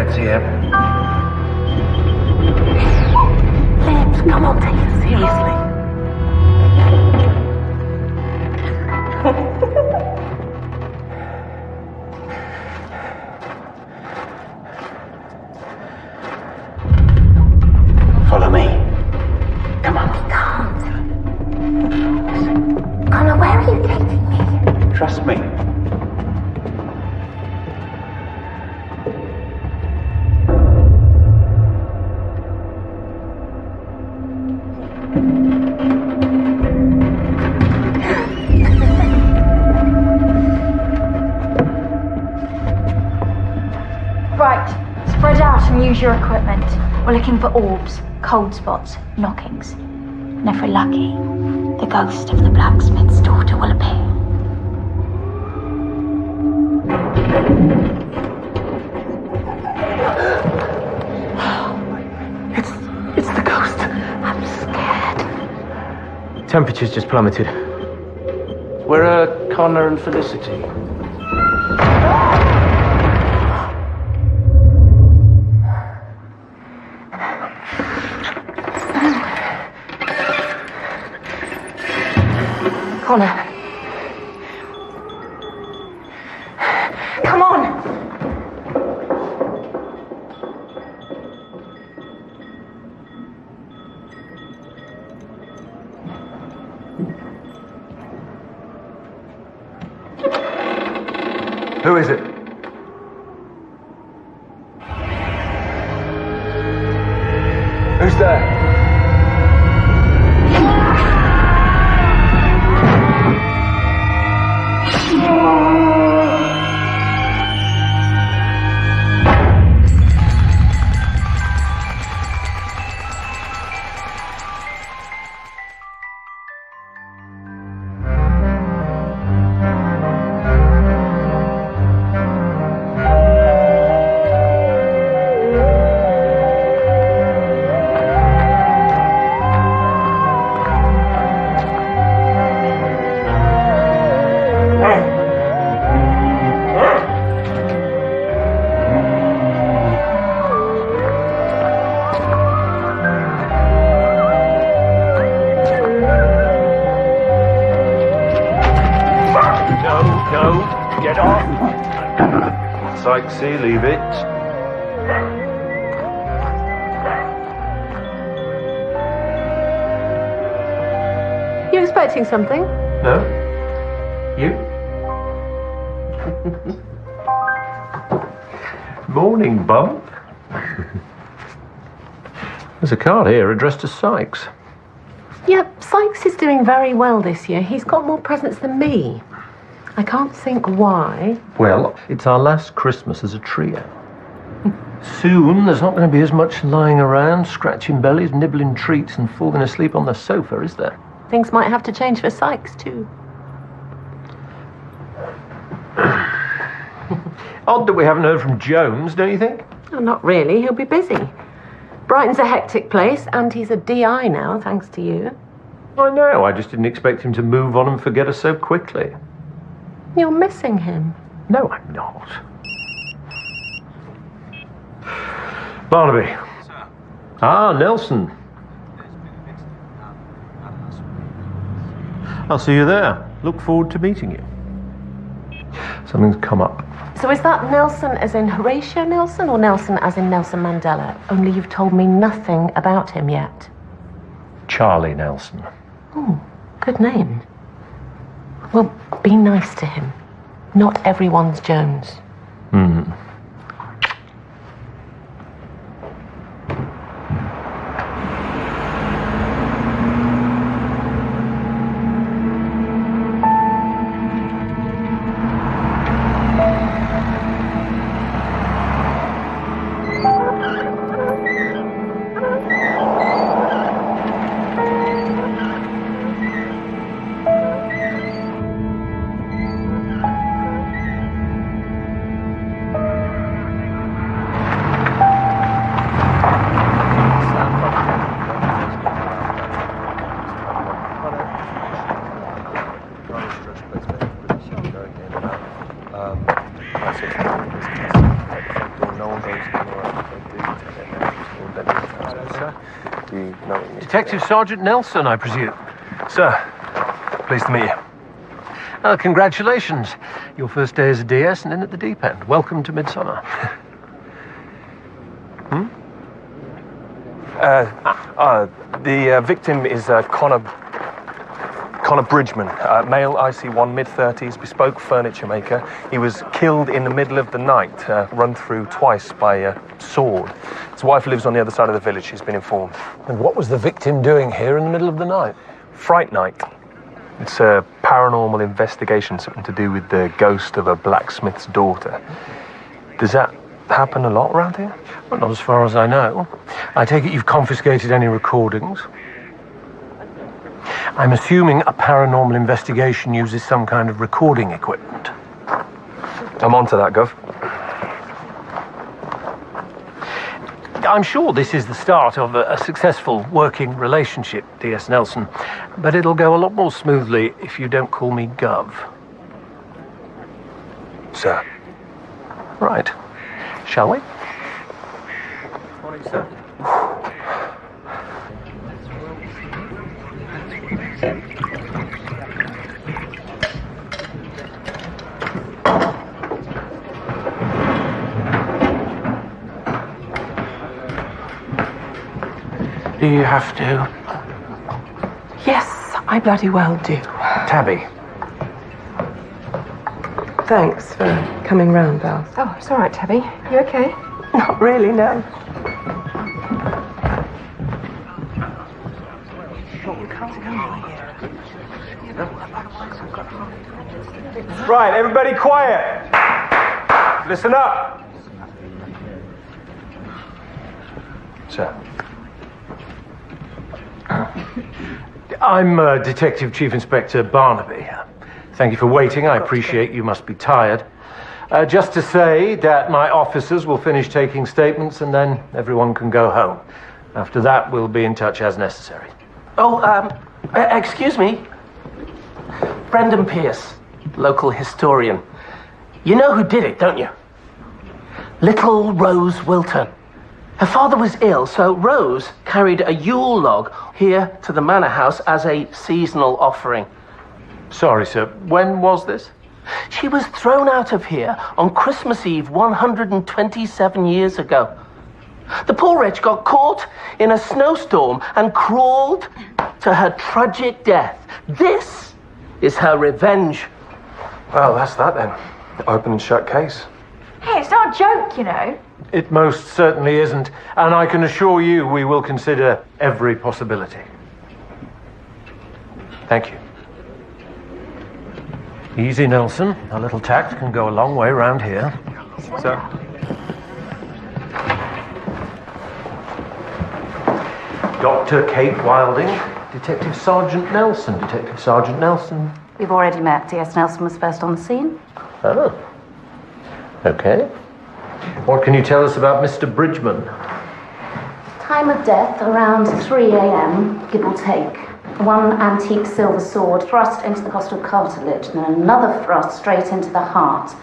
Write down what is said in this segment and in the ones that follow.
Let's hear. Liz, come on, take it seriously. Follow me. Come on. We can't. Connor, where are you taking me? Trust me. Right, spread out and use your equipment. We're looking for orbs, cold spots, knockings. And if we're lucky, the ghost of the blacksmith's daughter will appear. It's the ghost. I'm scared. Temperature's just plummeted. Where are Connor and Felicity? Connor. Come on. Who is it? Who's there? No, get off. Sykesy, leave it. You expecting something? No? You? Morning, Bump. There's a card here addressed to Sykes. Yep, Sykes is doing very well this year. He's got more presents than me. I can't think why. Well, it's our last Christmas as a trio. Soon there's not going to be as much lying around, scratching bellies, nibbling treats and falling asleep on the sofa, is there? Things might have to change for Sykes too. Odd that we haven't heard from Jones, don't you think? Oh, not really, he'll be busy. Brighton's a hectic place, and he's a DI now, thanks to you. I know, I just didn't expect him to move on and forget us so quickly. You're missing him. No, I'm not. Barnaby. Sir. Ah, Nelson. I'll see you there. Look forward to meeting you. Something's come up. So is that Nelson as in Horatio Nelson, or Nelson as in Nelson Mandela? Only you've told me nothing about him yet. Charlie Nelson. Oh, good name. Well, be nice to him. Not everyone's Jones. Do you know what you need? Detective Sergeant Nelson, I presume. Sir, pleased to meet you. Congratulations. Your first day as a DS and in at the deep end. Welcome to Midsomer. The victim is Connor Bridgman, male, IC1, mid-30s, bespoke furniture maker. He was killed in the middle of the night, run through twice by a sword. His wife lives on the other side of the village, she's been informed. And what was the victim doing here in the middle of the night? Fright night. It's a paranormal investigation, something to do with the ghost of a blacksmith's daughter. Does that happen a lot around here? Well, not as far as I know. I take it you've confiscated any recordings. I'm assuming a paranormal investigation uses some kind of recording equipment. I'm onto that, Gov. I'm sure this is the start of a successful working relationship, DS Nelson, but it'll go a lot more smoothly if you don't call me Gov. Sir. Right. Shall we? Morning, sir. Do you have to? Yes, I bloody well do. Tabby. Thanks for coming round, Val. Oh, it's all right, Tabby. You okay? Not really, no. Right, everybody quiet. Listen up. Sir. I'm Detective Chief Inspector Barnaby. Thank you for waiting. I appreciate you must be tired. Just to say that my officers will finish taking statements and then everyone can go home. After that, we'll be in touch as necessary. Oh, excuse me. Brendan Pierce, local historian. You know who did it, don't you? Little Rose Wilton. Her father was ill, so Rose carried a Yule log here to the manor house as a seasonal offering. Sorry, sir. When was this? She was thrown out of here on Christmas Eve 127 years ago. The poor wretch got caught in a snowstorm and crawled to her tragic death. This is her revenge. Well, that's that then. Open and shut case. Hey, it's not a joke, you know. It most certainly isn't, and I can assure you we will consider every possibility. Thank you. Easy, Nelson. A little tact can go a long way round here. Sir. Dr. Kate Wilding, Detective Sergeant Nelson. Detective Sergeant Nelson. We've already met. DS Nelson was first on the scene. Oh. Okay. What can you tell us about Mr. Bridgman? Time of death around 3 a.m., give or take. One antique silver sword thrust into the costal cartilage and then another thrust straight into the heart.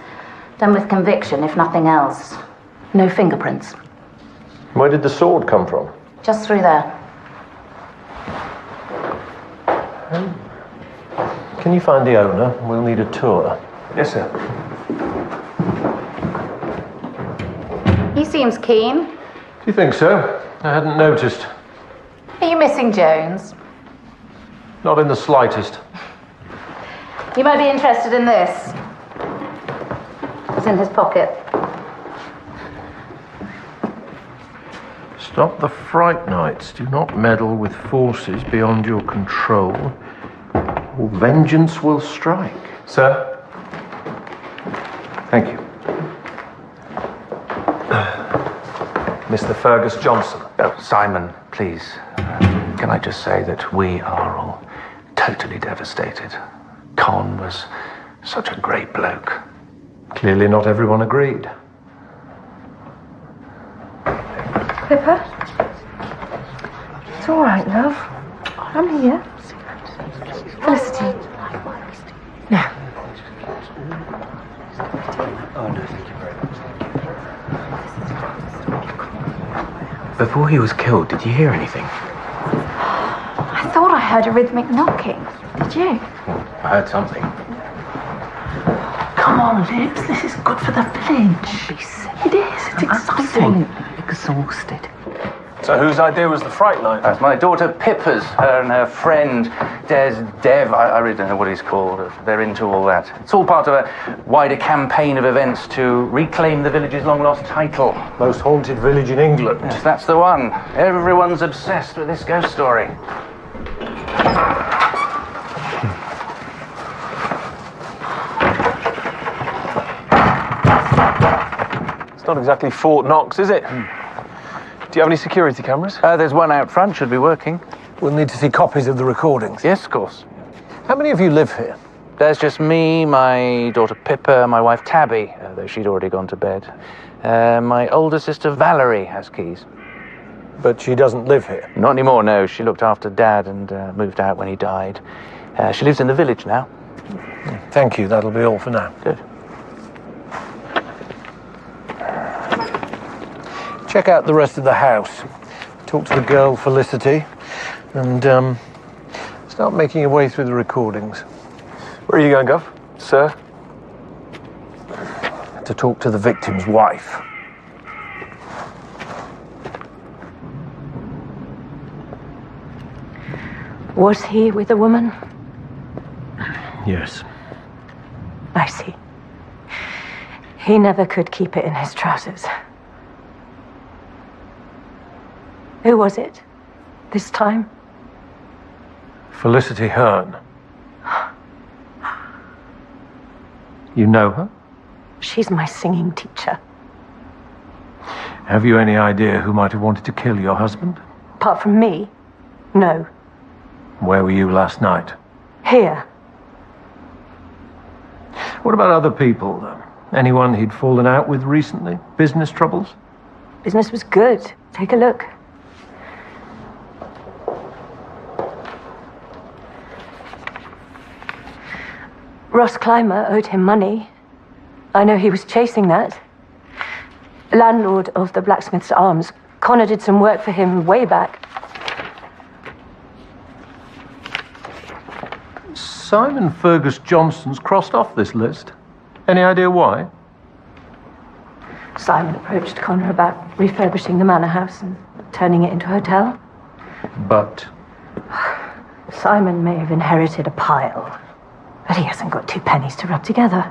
Done with conviction, if nothing else. No fingerprints. Where did the sword come from? Just through there. Can you find the owner? We'll need a tour. Yes, sir. He seems keen. Do you think so? I hadn't noticed. Are you missing Jones? Not in the slightest. You might be interested in this. It's in his pocket. Stop the fright nights. Do not meddle with forces beyond your control, or vengeance will strike. Sir. Thank you. Mr. Fergus Johnson. Oh, Simon, please. Can I just say that we are all totally devastated. Con was such a great bloke. Clearly not everyone agreed. Pippa? It's all right, love. I'm here. Felicity. No. Oh, no, thank you very much. Before he was killed, did you hear anything? thought I heard a rhythmic knocking. Did you? I heard something. Come on, Liz. This is good for the village. It is. It's exciting. Exhausted. So whose idea was the fright night? That's my daughter Pippa's, her and her friend Dev, I really don't know what he's called. They're into all that. It's all part of a wider campaign of events to reclaim the village's long-lost title. Most haunted village in England. Yes, that's the one. Everyone's obsessed with this ghost story. It's not exactly Fort Knox, is it? Do you have any security cameras? There's one out front, should be working. We'll need to see copies of the recordings. Yes, of course. How many of you live here? There's just me, my daughter Pippa, my wife Tabby, though she'd already gone to bed. My older sister Valerie has keys. But she doesn't live here. Not anymore, no. She looked after Dad and moved out when he died. She lives in the village now. Thank you. That'll be all for now. Good. Check out the rest of the house. Talk to the girl, Felicity, and start making your way through the recordings. Where are you going, Gov? Sir? To talk to the victim's wife. Was he with a woman? Yes. I see. He never could keep it in his trousers. Who was it this time? Felicity Hearn. You know her? She's my singing teacher. Have you any idea who might have wanted to kill your husband? Apart from me, no. Where were you last night? Here. What about other people? Anyone he'd fallen out with recently? Business troubles? Business was good. Take a look. Ross Clymer owed him money. I know he was chasing that. Landlord of the Blacksmith's Arms. Connor did some work for him way back. Simon Fergus Johnson's crossed off this list. Any idea why? Simon approached Connor about refurbishing the manor house and turning it into a hotel. But Simon may have inherited a pile, but he hasn't got 2 pennies to rub together.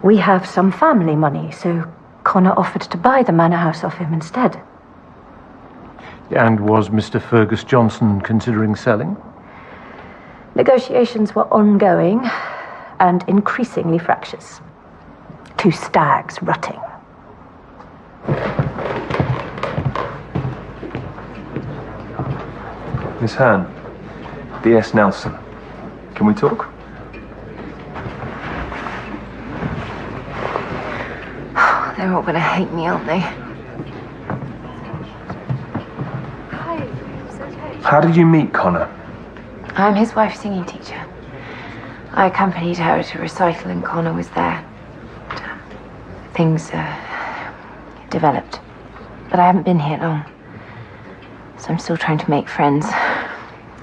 We have some family money, so Connor offered to buy the manor house off him instead. And was Mr. Fergus Johnson considering selling? Negotiations were ongoing and increasingly fractious. 2 stags rutting. Miss Hearn, D.S. Nelson. Can we talk? They're all gonna hate me, aren't they? How did you meet Connor? I'm his wife's singing teacher. I accompanied her to a recital and Connor was there. Things developed. But I haven't been here long. So I'm still trying to make friends.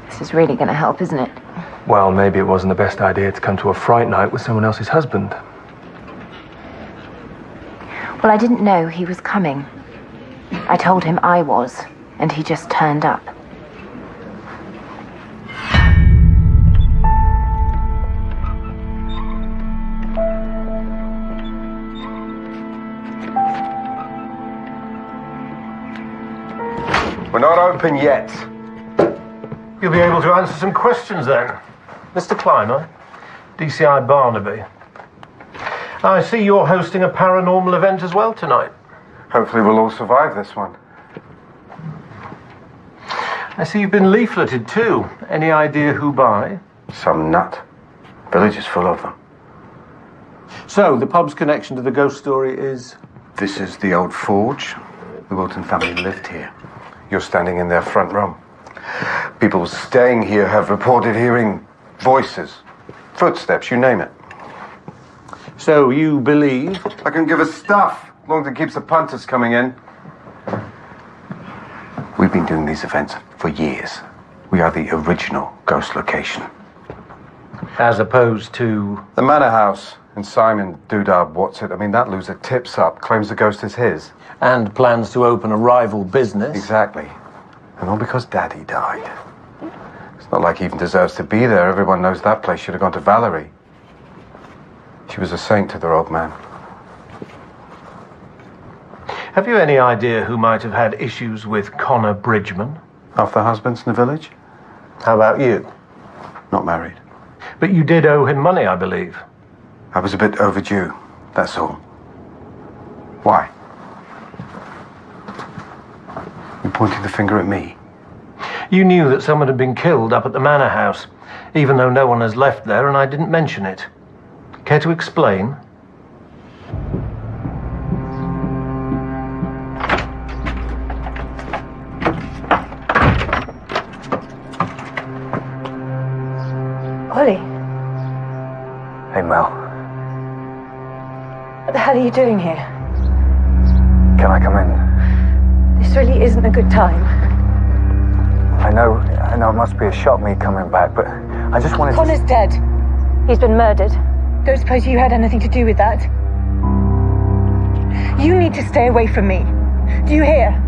This is really gonna help, isn't it? Well, maybe it wasn't the best idea to come to a fright night with someone else's husband. Well, I didn't know he was coming. I told him I was, and he just turned up. We're not open yet. You'll be able to answer some questions then. Mr. Clymer, DCI Barnaby. I see you're hosting a paranormal event as well tonight. Hopefully we'll all survive this one. I see you've been leafleted too. Any idea who by? Some nut. Village is full of them. So, the pub's connection to the ghost story is? This is the old forge. The Wilton family lived here. You're standing in their front room. People staying here have reported hearing voices, footsteps, you name it. So, you believe? I can give us stuff, as long as it keeps the punters coming in. We've been doing these events for years. We are the original ghost location. As opposed to... The manor house and Simon Dudar, what's it? I mean, that loser tips up, claims the ghost is his. And plans to open a rival business. Exactly. And all because Daddy died. It's not like he even deserves to be there. Everyone knows that place should have gone to Valerie. She was a saint to their old man. Have you any idea who might have had issues with Connor Bridgman? Half the husbands in the village? How about you? Not married. But you did owe him money, I believe. I was a bit overdue, that's all. Why? You're pointing the finger at me. You knew that someone had been killed up at the manor house, even though no one has left there, and I didn't mention it. Care to explain? Ollie, Hey, Mel. what the hell are you doing here? Can I come in? This really isn't a good time. I know it must be a shock me coming back, but I just wanted Connor's dead. He's been murdered. Don't suppose you had anything to do with that? You need to stay away from me. Do you hear?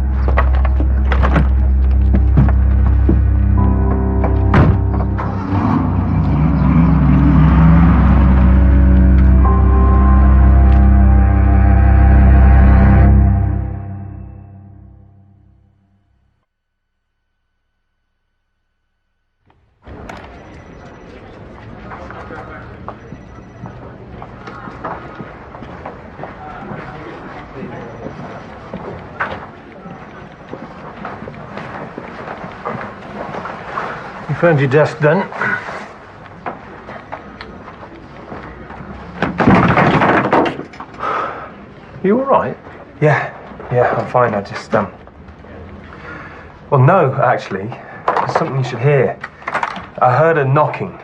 You found your desk then? You all right? Yeah, I'm fine. I just, Well, no, actually. There's something you should hear. I heard a knocking.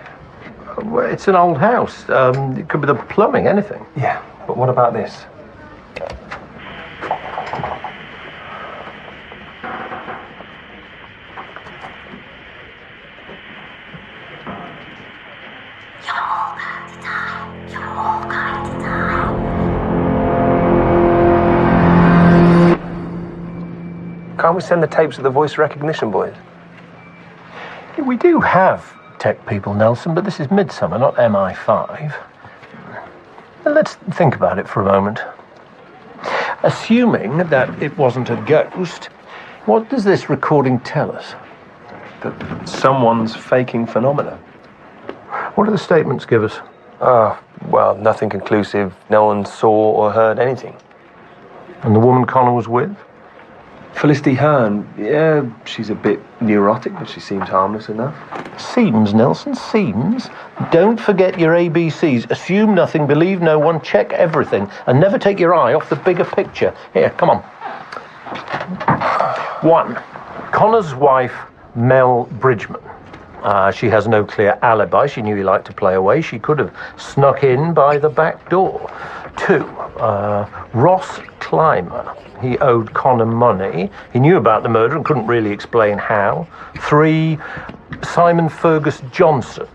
Well, it's an old house. It could be the plumbing, anything. Yeah, but what about this? Can't we send the tapes to the voice recognition boys? We do have tech people, Nelson, but this is Midsomer, not MI5. Let's think about it for a moment. Assuming that it wasn't a ghost, what does this recording tell us? That someone's faking phenomena. What do the statements give us? Well, nothing conclusive. No one saw or heard anything. And the woman Connor was with? Felicity Hearn, yeah, she's a bit neurotic, but she seems harmless enough. Seems, Nelson, seems. Don't forget your ABCs. Assume nothing, believe no one, check everything, and never take your eye off the bigger picture. Here, come on. 1. Connor's wife, Mel Bridgman. She has no clear alibi. She knew he liked to play away. She could have snuck in by the back door. 2. Ross Clymer. He owed Connor money. He knew about the murder and couldn't really explain how. 3. Simon Fergus Johnson.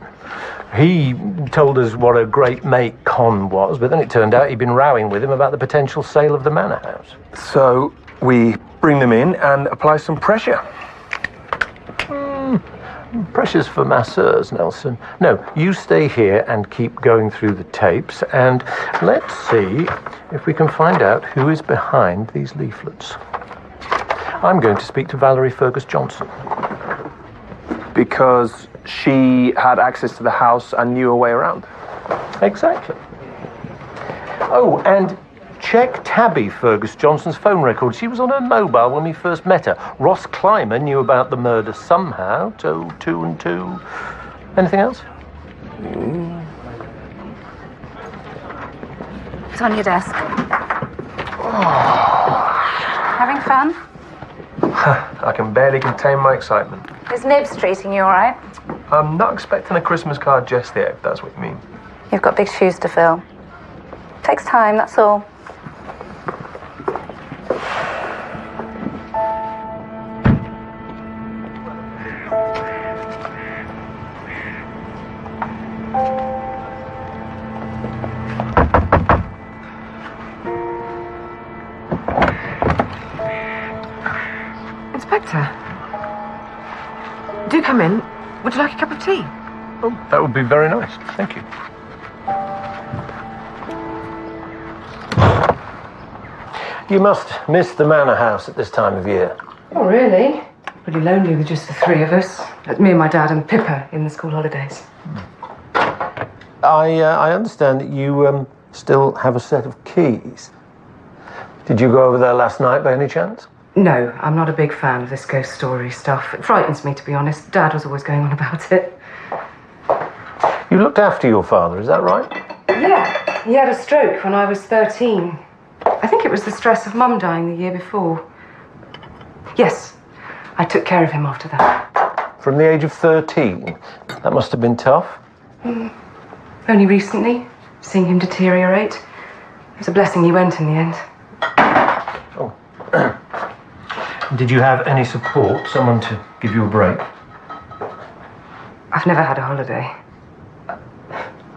He told us what a great mate Con was, but then it turned out he'd been rowing with him about the potential sale of the manor house. So we bring them in and apply some pressure. Pressure's for masseurs, Nelson. No, you stay here and keep going through the tapes, and let's see if we can find out who is behind these leaflets. I'm going to speak to Valerie Fergus Johnson. Because she had access to the house and knew her way around. Exactly. Oh, and check Tabby Fergus Johnson's phone record. She was on her mobile when we first met her. Ross Clymer knew about the murder somehow. 2 and 2. Anything else? It's on your desk. Having fun? I can barely contain my excitement. Is Nibs treating you all right? I'm not expecting a Christmas card just yet, if that's what you mean. You've got big shoes to fill. Takes time, that's all. Peter. Do come in. Would you like a cup of tea? Oh, that would be very nice. Thank you. You must miss the manor house at this time of year. Oh, really? Pretty lonely with just the three of us. Me and my dad and Pippa in the school holidays. I understand that you still have a set of keys. Did you go over there last night by any chance? No, I'm not a big fan of this ghost story stuff. It frightens me, to be honest. Dad was always going on about it. You looked after your father, is that right? Yeah, he had a stroke when I was 13. I think it was the stress of Mum dying the year before. Yes, I took care of him after that. From the age of 13? That must have been tough. Only recently, seeing him deteriorate. It was a blessing he went in the end. Oh. Did you have any support? Someone to give you a break? I've never had a holiday.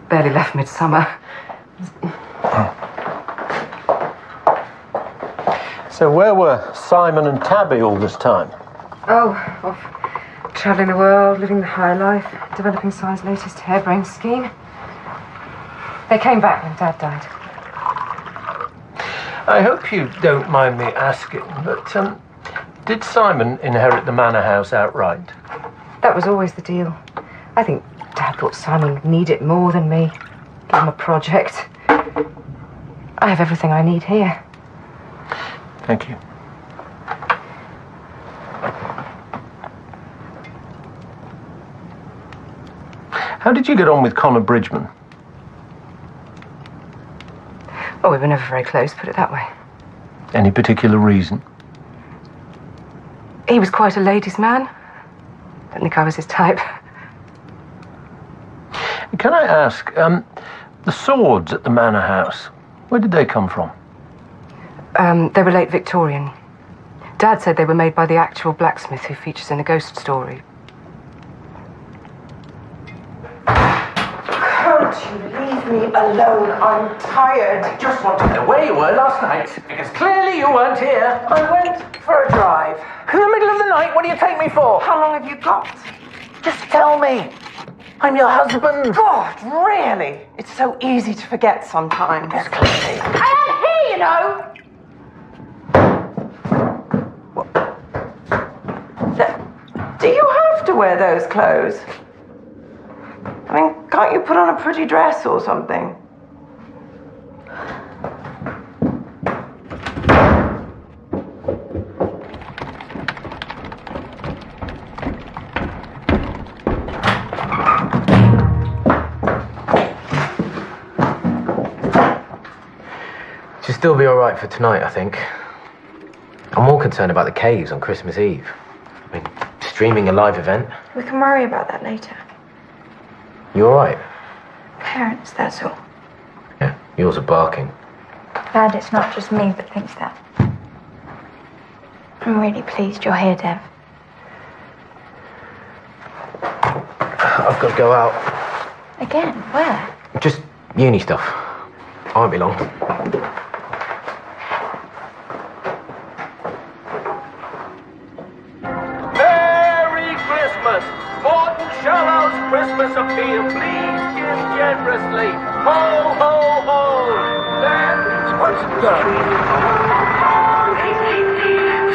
Barely left Midsomer. So where were Simon and Tabby all this time? Oh, off travelling the world, living the high life, developing Si's latest harebrained scheme. They came back when Dad died. I hope you don't mind me asking, but did Simon inherit the manor house outright? That was always the deal. I think Dad thought Simon would need it more than me. Give him a project. I have everything I need here. Thank you. How did you get on with Connor Bridgman? Oh, we were never very close, put it that way. Any particular reason? He was quite a ladies' man. Don't think I was his type. Can I ask, the swords at the manor house, where did they come from? They were late Victorian. Dad said they were made by the actual blacksmith who features in a ghost story. Can't you leave me alone? I'm tired. I just want to know where you were last night, because clearly you weren't here. I went for a drive. In the middle of the night, what do you take me for? How long have you got? Just tell me. I'm your husband. God, really? It's so easy to forget sometimes. Yes, clearly. I am here, you know! Do you have to wear those clothes? I mean, can't you put on a pretty dress or something? She'll still be all right for tonight, I think. I'm more concerned about the caves on Christmas Eve. I mean, streaming a live event. We can worry about that later. You all right? Parents, that's all. Yeah, yours are barking. Glad it's not just me that thinks that. I'm really pleased you're here, Dev. I've got to go out. Again? Where? Just uni stuff. I won't be long. Merry Christmas! Morton Shallow's Christmas appeal. Please give generously. Ho, ho, ho! What's that?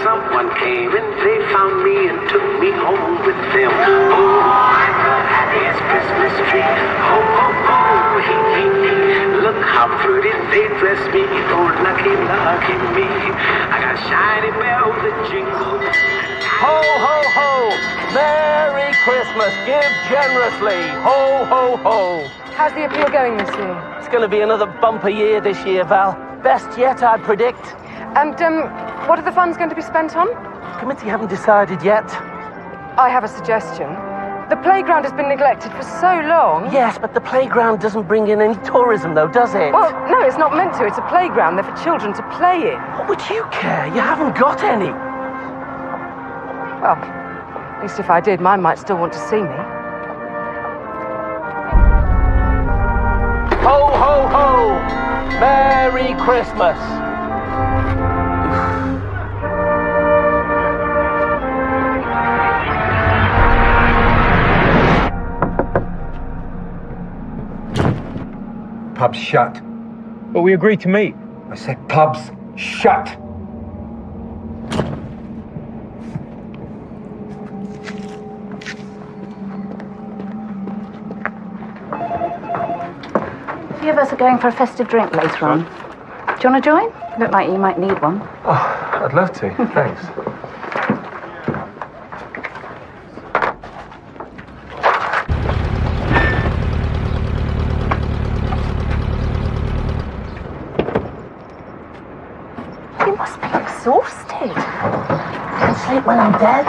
Someone came and they found me and took me home with them. Oh, I'm the happiest Christmas tree. Ho, ho, ho, hee, hee, hee. Look how pretty they dress me. Oh, lucky, lucky me. I got shiny bells that jingle. Ho, ho, ho! Merry Christmas! Give generously! Ho, ho, ho! How's the appeal going this year? It's going to be another bumper year this year, Val. Best yet, I'd predict. And, what are the funds going to be spent on? Committee haven't decided yet. I have a suggestion. The playground has been neglected for so long. Yes, but the playground doesn't bring in any tourism, though, does it? Well, no, it's not meant to. It's a playground. They're for children to play in. What would you care? You haven't got any. Well, at least if I did, mine might still want to see me. Ho, ho, ho! Merry Christmas! pub's shut. But we agreed to meet. I said pub's shut. A few of us are going for a festive drink later on. Do you want to join? Look like you might need one. Oh, I'd love to. Thanks. You must be exhausted. Can't sleep when I'm dead.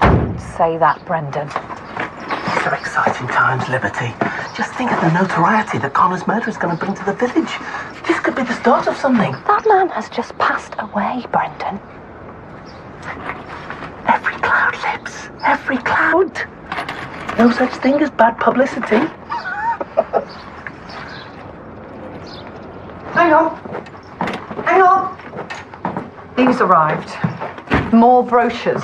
Don't say that, Brendan. These are exciting times, Liberty. Just think of the notoriety that Connor's murder is going to bring to the village. This could be the start of something. That man has just passed away, Brendan. Every cloud lips. Every cloud. No such thing as bad publicity. Hang on. Hang on. These arrived. More brochures.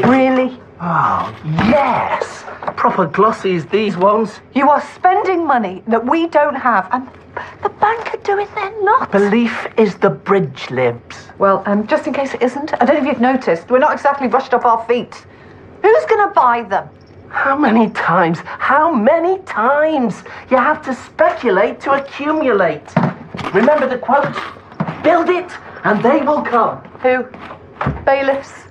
Really? Oh, yes. Proper glossies, these ones. You are spending money that we don't have, and the bank are doing their lot. Belief is the bridge, Libs. Well, just in case it isn't, I don't know if you've noticed, we're not exactly rushed off our feet. Who's going to buy them? How many times you have to speculate to accumulate? Remember the quote? Build it and they will come. Who? Bailiffs?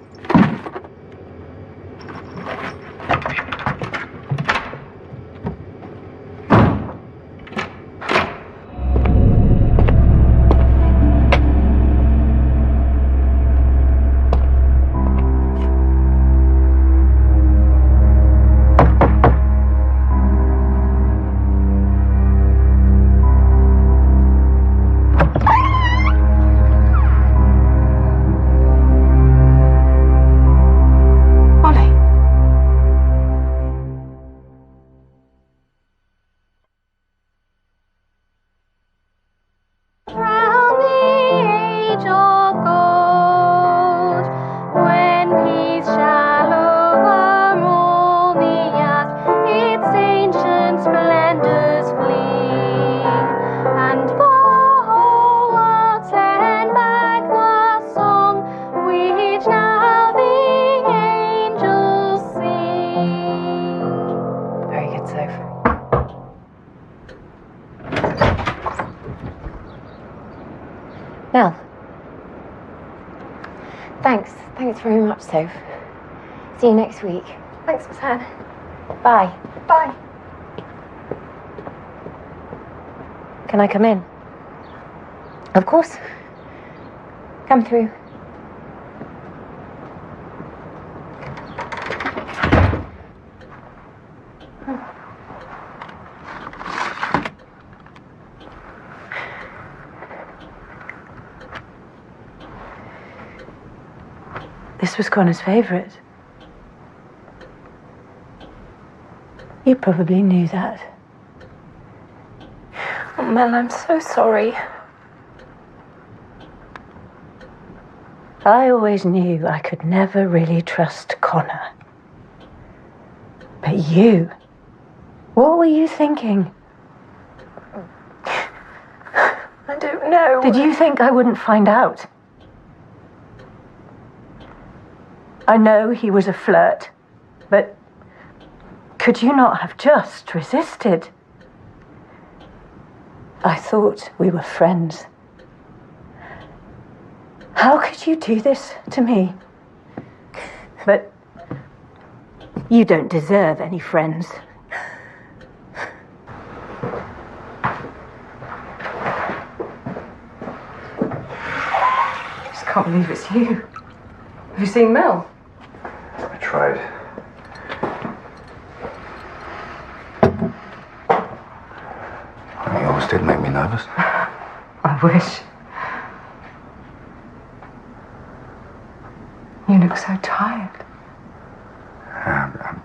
Mel. Thanks. Thanks very much, Soph. See you next week. Thanks, Miss Anne. Bye. Bye. Can I come in? Of course. Come through. This was Connor's favourite. You probably knew that. Oh, Mel, I'm so sorry. I always knew I could never really trust Connor. But you, what were you thinking? I don't know. Did you think I wouldn't find out? I know he was a flirt, but could you not have just resisted? I thought we were friends. How could you do this to me? But you don't deserve any friends. I just can't believe it's you. Have you seen Mel? I tried. You always did make me nervous. I wish. You look so tired. I'm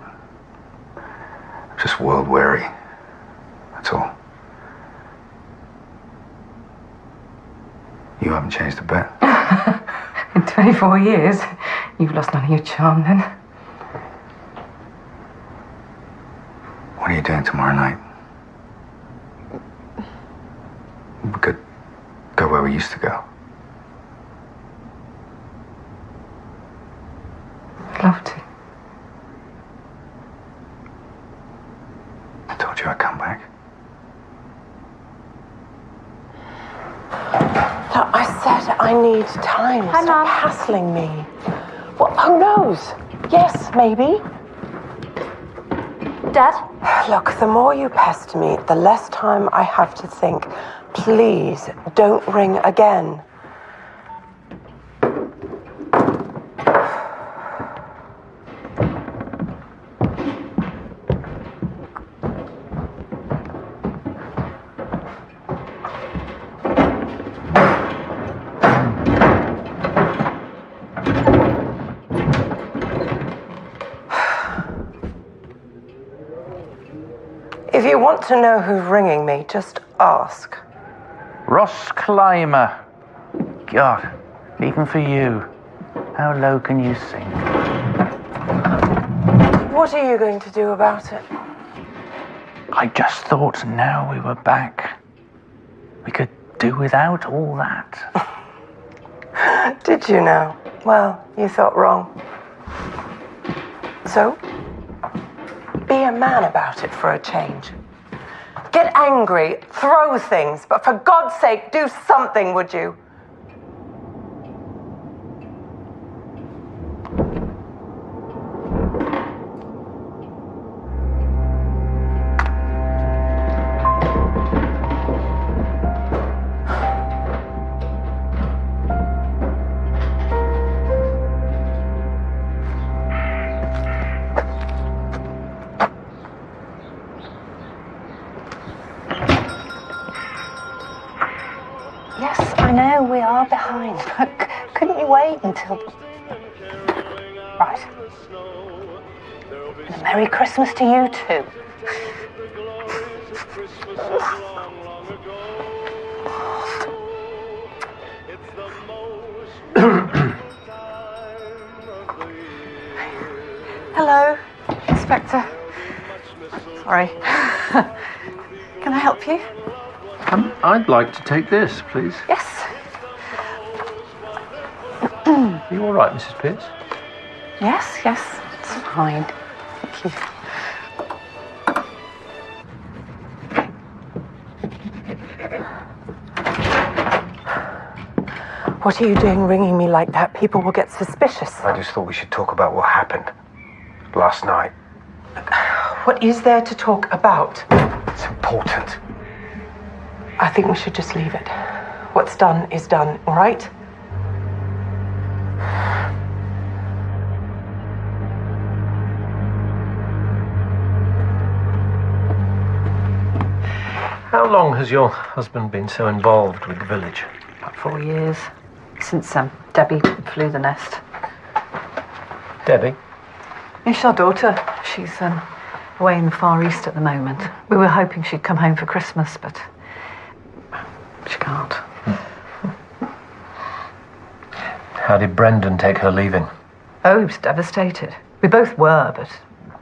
just world weary. That's all. You haven't changed a bit. In 24 years, you've lost none of your charm then. What are you doing tomorrow night? we used to go? I'd love to. I told you I'd come back. No, I said I need time. Hi, Stop Mum. hassling me. Well, who knows? Yes, maybe. Dad? Look, the more you pester me, the less time I have to think. Please, don't ring again. If you want to know who's ringing me, just ask. Ross Clymer. God, even for you. How low can you sink? What are you going to do about it? I just thought now we were back, we could do without all that. Did you now? Well, you thought wrong. So, be a man about it for a change. Get angry, throw things, but for God's sake, do something, would you? Yes, I know we are behind, but couldn't you wait until... Right. And a Merry Christmas to you too. Hello, Inspector. Sorry. Can I help you? I'd like to take this, please. Yes. Are you all right, Mrs. Pierce? Yes, it's fine. Thank you. What are you doing ringing me like that? People will get suspicious. I just thought we should talk about what happened last night. What is there to talk about? It's important. I think we should just leave it. What's done is done, all right? How long has your husband been so involved with the village? About 4 years. Since Debbie flew the nest. Debbie? It's our daughter. She's away in the Far East at the moment. We were hoping she'd come home for Christmas, but she can't. How did Brendan take her leaving? Oh, he was devastated. We both were, but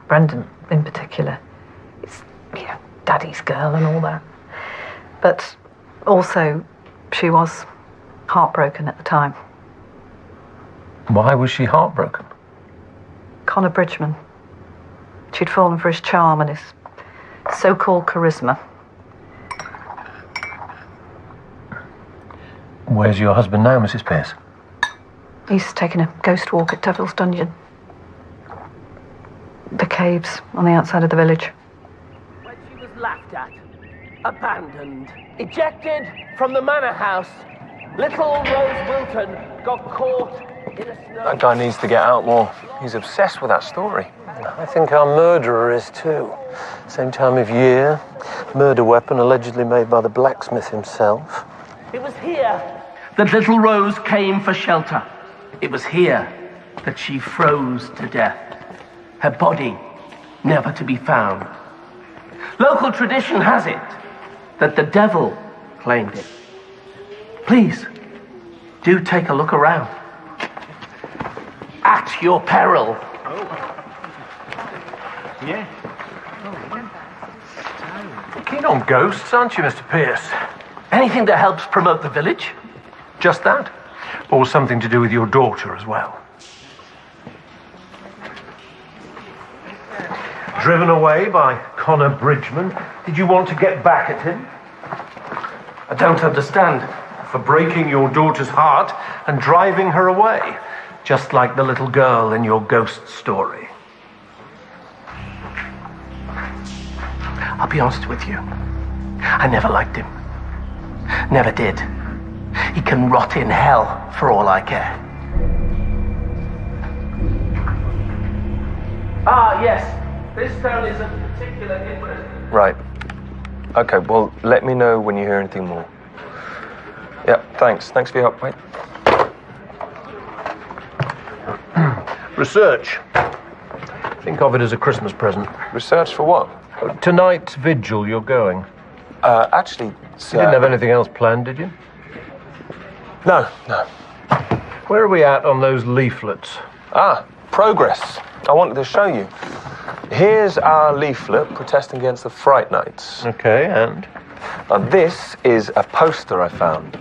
Brendan in particular. It's, Daddy's girl and all that. But also, she was heartbroken at the time. Why was she heartbroken? Connor Bridgman. She'd fallen for his charm and his so-called charisma. Where's your husband now, Mrs. Pierce? He's taking a ghost walk at Devil's Dungeon. The caves on the outside of the village. When she was laughed at, abandoned, ejected from the manor house, little Rose Wilton got caught in a snow... That guy needs to get out more. He's obsessed with that story. I think our murderer is too. Same time of year. Murder weapon allegedly made by the blacksmith himself. It was here that little Rose came for shelter. It was here that she froze to death. Her body never to be found. Local tradition has it that the devil claimed it. Please, do take a look around. At your peril. Yeah. Keen on ghosts, aren't you, Mr. Pierce? Anything that helps promote the village. just that? Or something to do with your daughter as well? Driven away by Connor Bridgman, did you want to get back at him? I don't understand. For breaking your daughter's heart and driving her away, just like the little girl in your ghost story. I'll be honest with you. I never liked him. Never did. He can rot in hell for all I care. Ah, yes. This stone is of particular interest. Right. Okay, well, let me know when you hear anything more. Yeah, thanks. Thanks for your help, mate. Research. Think of it as a Christmas present. Research for what? Tonight's vigil, you're going. Actually, You didn't have anything else planned, did you? No. Where are we at on those leaflets? Progress. I wanted to show you. Here's our leaflet protesting against the Fright Nights. Okay, and? This is a poster I found.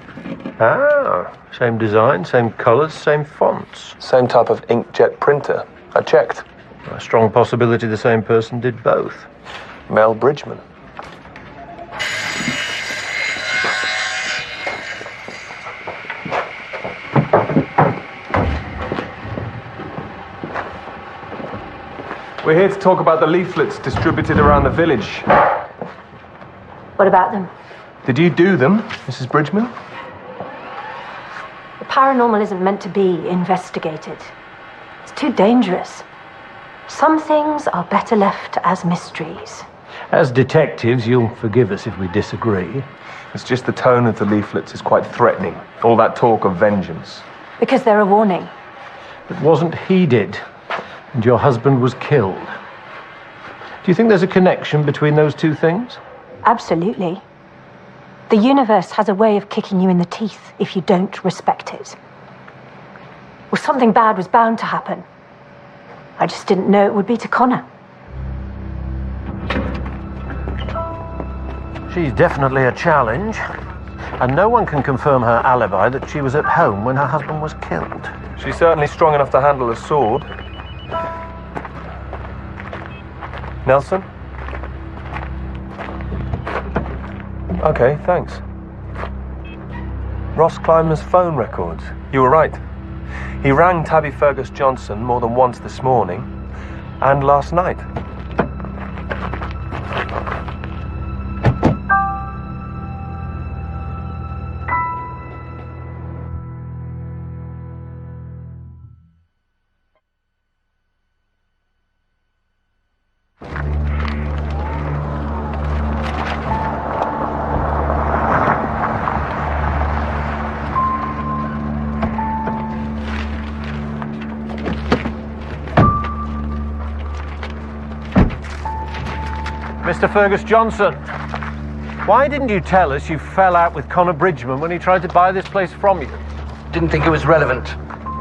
Ah, same design, same colours, same fonts. Same type of inkjet printer. I checked. A strong possibility the same person did both. Mel Bridgman. We're here to talk about the leaflets distributed around the village. What about them? Did you do them, Mrs. Bridgman? The paranormal isn't meant to be investigated. It's too dangerous. Some things are better left as mysteries. As detectives, you'll forgive us if we disagree. It's just the tone of the leaflets is quite threatening. All that talk of vengeance. Because they're a warning. It wasn't heeded, and your husband was killed. Do you think there's a connection between those two things? Absolutely. The universe has a way of kicking you in the teeth if you don't respect it. Well, something bad was bound to happen. I just didn't know it would be to Connor. She's definitely a challenge, and no one can confirm her alibi that she was at home when her husband was killed. She's certainly strong enough to handle a sword. Nelson? Okay, thanks. Ross Clymer's phone records. You were right. He rang Tabby Fergus Johnson more than once this morning and last night. Mr. Fergus Johnson, why didn't you tell us you fell out with Connor Bridgman when he tried to buy this place from you? Didn't think it was relevant.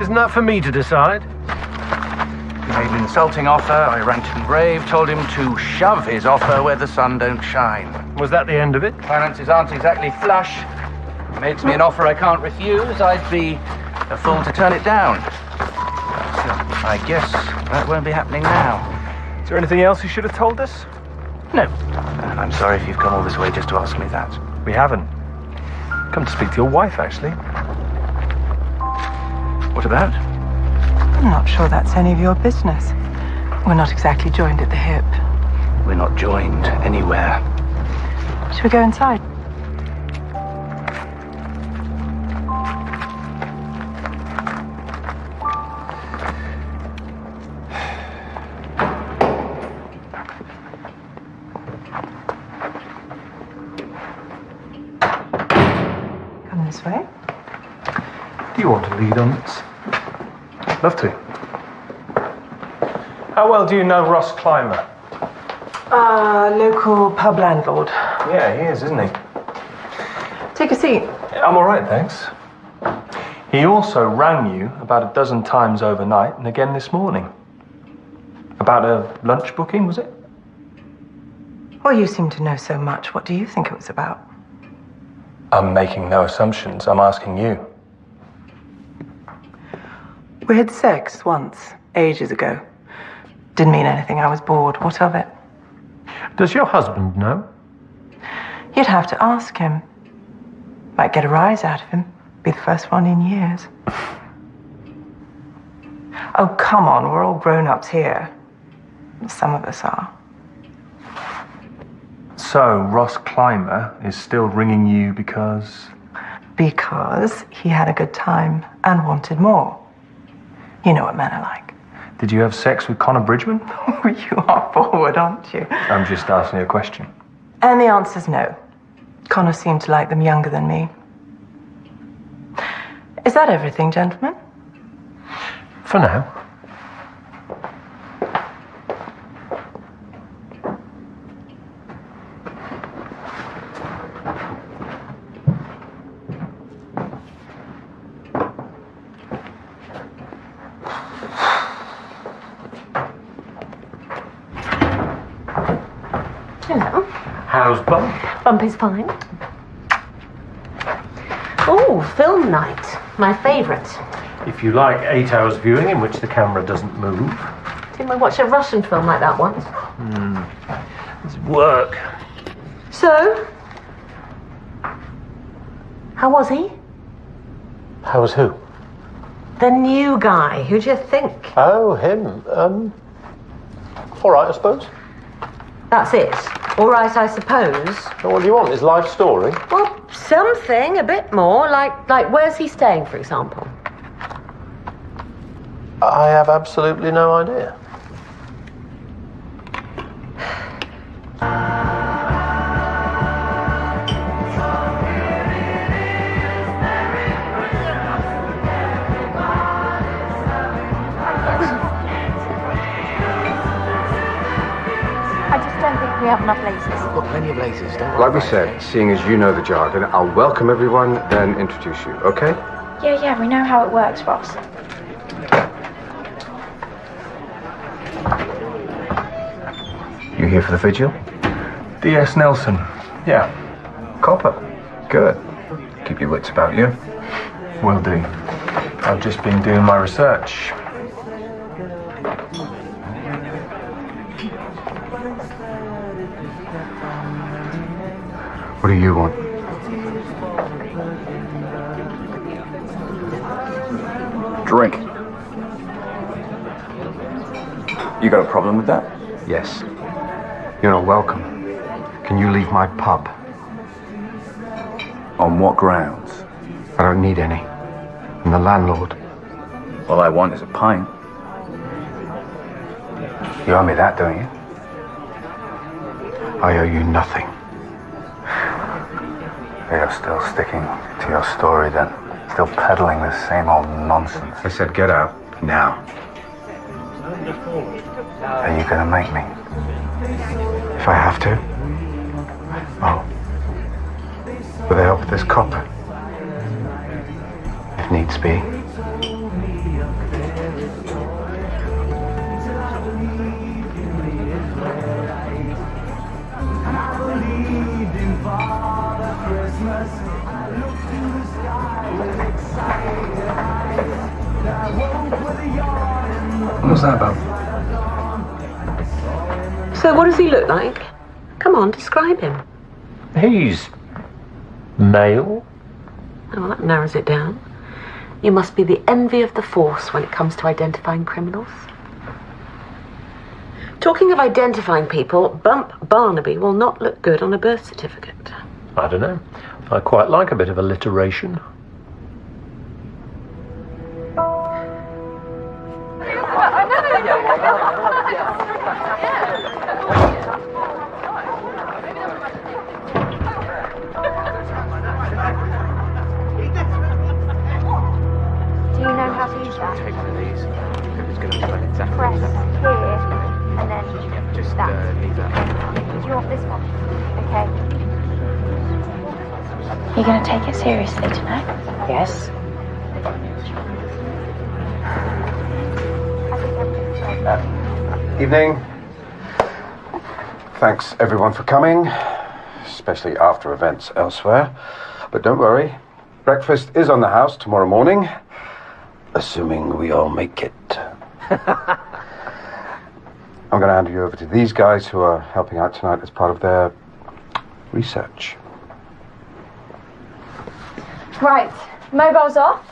Isn't that for me to decide? He made an insulting offer. I ranted and raved, told him to shove his offer where the sun don't shine. Was that the end of it? Finances aren't exactly flush. He makes me an offer I can't refuse. I'd be a fool to turn it down. So I guess that won't be happening now. Is there anything else you should have told us? No. And I'm sorry if you've come all this way just to ask me that. We haven't. Come to speak to your wife, actually. What about? I'm not sure that's any of your business. We're not exactly joined at the hip. We're not joined anywhere. Should we go inside? Come this way. Do you want to lead on this? Love to. How well do you know Ross Clymer? Local pub landlord. Yeah, he is, isn't he? Take a seat. I'm all right, thanks. He also rang you about a dozen times overnight and again this morning. About a lunch booking, was it? Well, you seem to know so much. What do you think it was about? I'm making no assumptions. I'm asking you. We had sex once, ages ago. Didn't mean anything, I was bored. What of it? Does your husband know? You'd have to ask him. Might get a rise out of him. Be the first one in years. Oh, come on, we're all grown-ups here. Some of us are. So, Ross Clymer is still ringing you because... Because he had a good time and wanted more. You know what men are like. Did you have sex with Connor Bridgman? You are forward, aren't you? I'm just asking you a question. And the answer's no. Connor seemed to like them younger than me. Is that everything, gentlemen? For now. Hello. How's Bump? Bump is fine. Oh, film night. My favourite. If you like 8 hours viewing in which the camera doesn't move. Didn't we watch a Russian film like that once? It's work. So? How was he? How was who? The new guy. Who do you think? Oh, him. All right, I suppose. That's it. All right, I suppose. What do you want? His life story? Well, something, a bit more. Like where's he staying, for example? I have absolutely no idea. I just don't think we have enough laces. We've got plenty of laces, don't Like we said, seeing as you know the jargon, I'll welcome everyone, then introduce you, okay? Yeah, we know how it works, Ross. You here for the vigil? D.S. Nelson. Yeah. Copper. Good. Keep your wits about you. Will do. I've just been doing my research. What do you want? Drink. You got a problem with that? Yes. You're not welcome. Can you leave my pub? On what grounds? I don't need any. I'm the landlord. All I want is a pint. You owe me that, don't you? I owe you nothing. You're still sticking to your story then. Still peddling the same old nonsense. I said get out, now. Are you gonna make me? If I have to. Oh. With the help of this copper. If needs be. What was that about? So what does he look like? Come on, describe him. He's male. Oh, that narrows it down. You must be the envy of the force when it comes to identifying criminals. Talking of identifying people, Bump Barnaby will not look good on a birth certificate. I don't know. I quite like a bit of alliteration. Do you know how to use that? Take one of these. It's going to be like exactly Press that. here, and then Just that. leave that. Do you want this one? Okay. You're going to take it seriously tonight? Yes. Evening. Thanks everyone for coming, especially after events elsewhere. But don't worry, breakfast is on the house tomorrow morning. Assuming we all make it. I'm going to hand you over to these guys who are helping out tonight as part of their research. Right, mobile's off.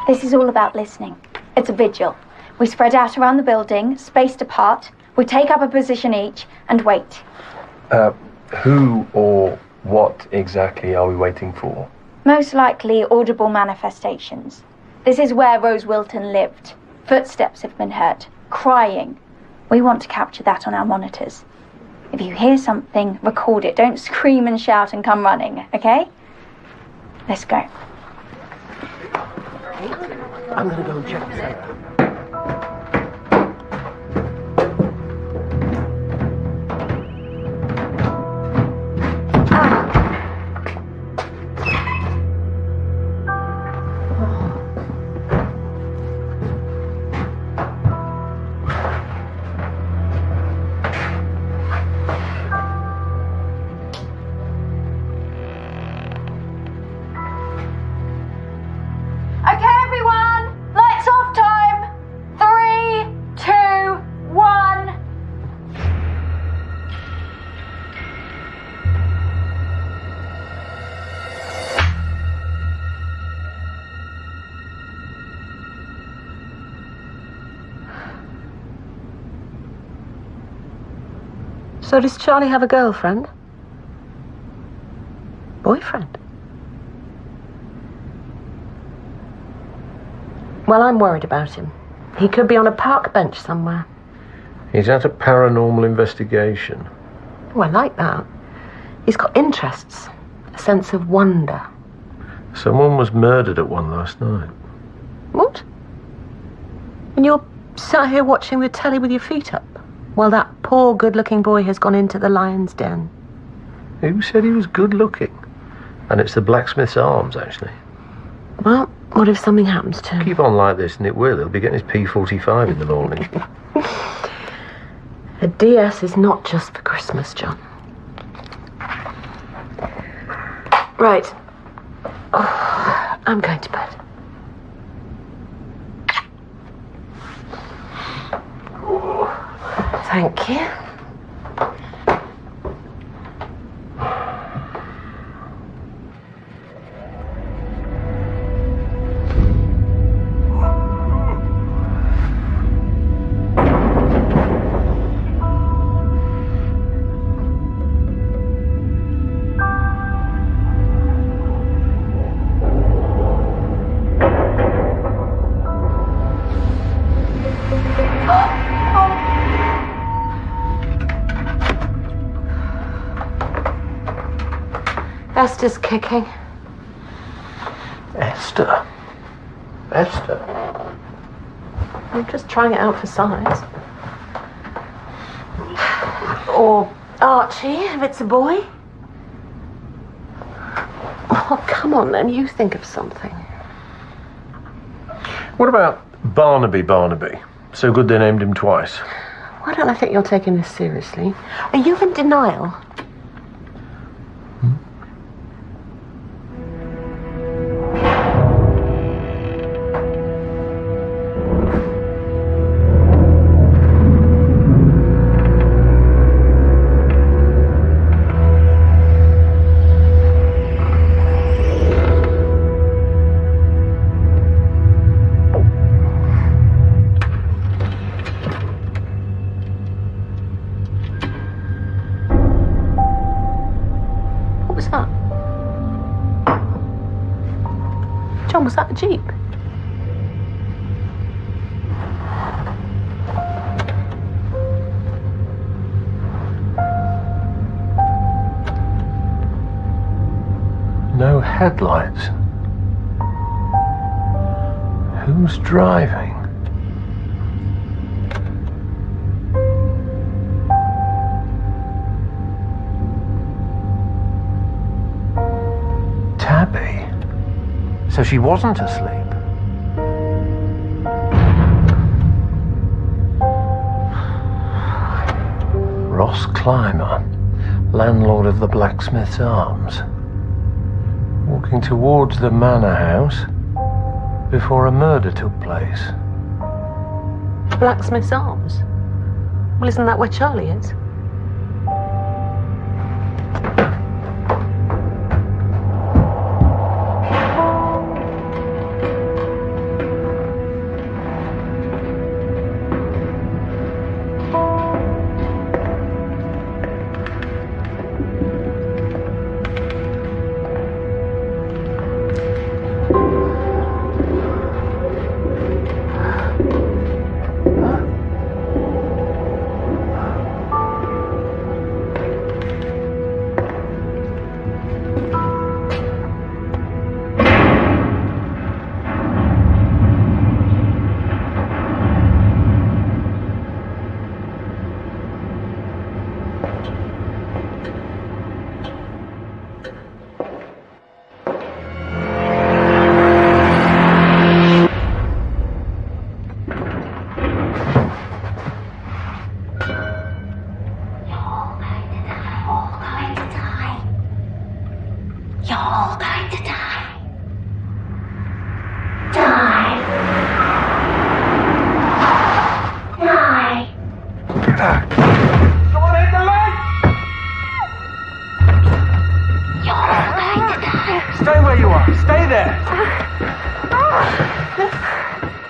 This is all about listening. It's a vigil. We spread out around the building, spaced apart. We take up a position each and wait. Who or what exactly are we waiting for? Most likely audible manifestations. This is where Rose Wilton lived. Footsteps have been heard. Crying. We want to capture that on our monitors. If you hear something, record it. Don't scream and shout and come running, okay? Let's go. I'm gonna go and check this out. Okay, everyone! Lights off time! 3, 2, 1. So does Charlie have a girlfriend? Boyfriend? Well, I'm worried about him. He could be on a park bench somewhere. He's at a paranormal investigation. Oh, I like that. He's got interests, a sense of wonder. Someone was murdered at one last night. What? And you're sat here watching the telly with your feet up, while that poor good-looking boy has gone into the lion's den. Who said he was good-looking? And it's the Blacksmith's Arms, actually. Well, what if something happens to him? Keep on like this and it will. He'll be getting his P45 in the morning. A DS is not just for Christmas, John. Right. Oh, I'm going to bed. Thank you. Esther's kicking. Esther? Esther? I'm just trying it out for size. Or Archie, if it's a boy. Oh, come on then, you think of something. What about Barnaby? So good they named him twice. Why don't I think you're taking this seriously? Are you in denial? John, was that a Jeep? No headlights. Who's driving? Tabby. So she wasn't asleep. Ross Clymer, landlord of the Blacksmith's Arms. Walking walking towards the manor house before a murder took place. Blacksmith's Arms? Well, isn't that where Charlie is?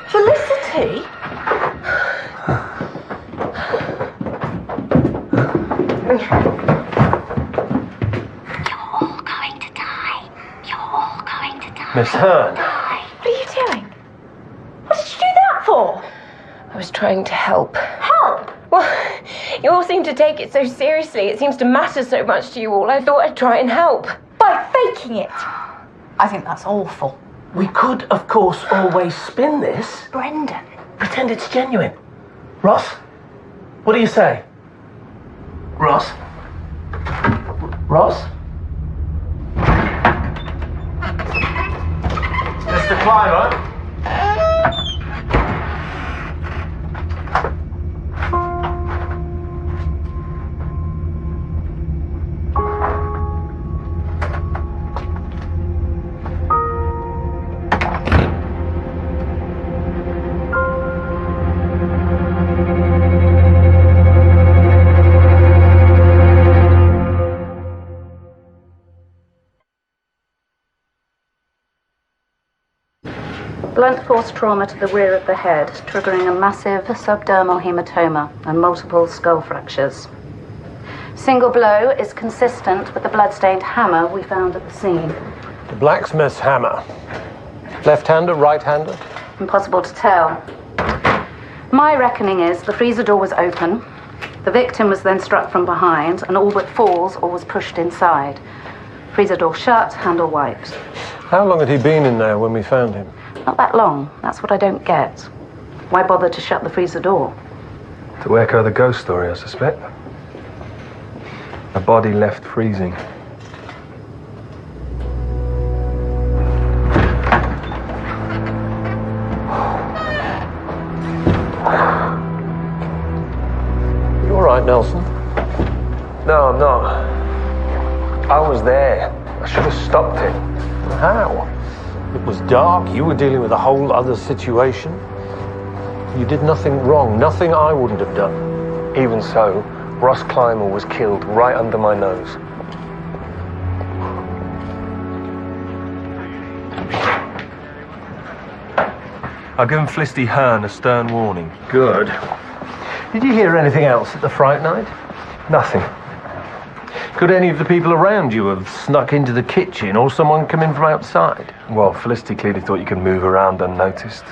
Felicity? Miss Hearn. What are you doing? What did you do that for? I was trying to help. Help? Well, you all seem to take it so seriously. It seems to matter so much to you all. I thought I'd try and help. By faking it. I think that's awful. We could, of course, always spin this. Brendan. Pretend it's genuine. Ross, what do you say? Ross? Ross? Mr. Clymer? Blunt force trauma to the rear of the head, triggering a massive subdermal hematoma and multiple skull fractures. Single blow is consistent with the blood-stained hammer we found at the scene. The blacksmith's hammer. Left-hander, right-hander? Impossible to tell. My reckoning is the freezer door was open, the victim was then struck from behind, and all but falls or was pushed inside. Freezer door shut, handle wiped. How long had he been in there when we found him? Not that long. That's what I don't get. Why bother to shut the freezer door? To echo the ghost story, I suspect. A body left freezing. You all right, Nelson? No, I'm not. I was there. I should have stopped it. How? It was dark. You were dealing with a whole other situation. You did nothing wrong. Nothing I wouldn't have done. Even so, Ross Clymer was killed right under my nose. I've given Felicity Hearn a stern warning. Good. Did you hear anything else at the Fright Night? Nothing. Could any of the people around you have snuck into the kitchen or someone come in from outside? Well, Felicity clearly thought you could move around unnoticed.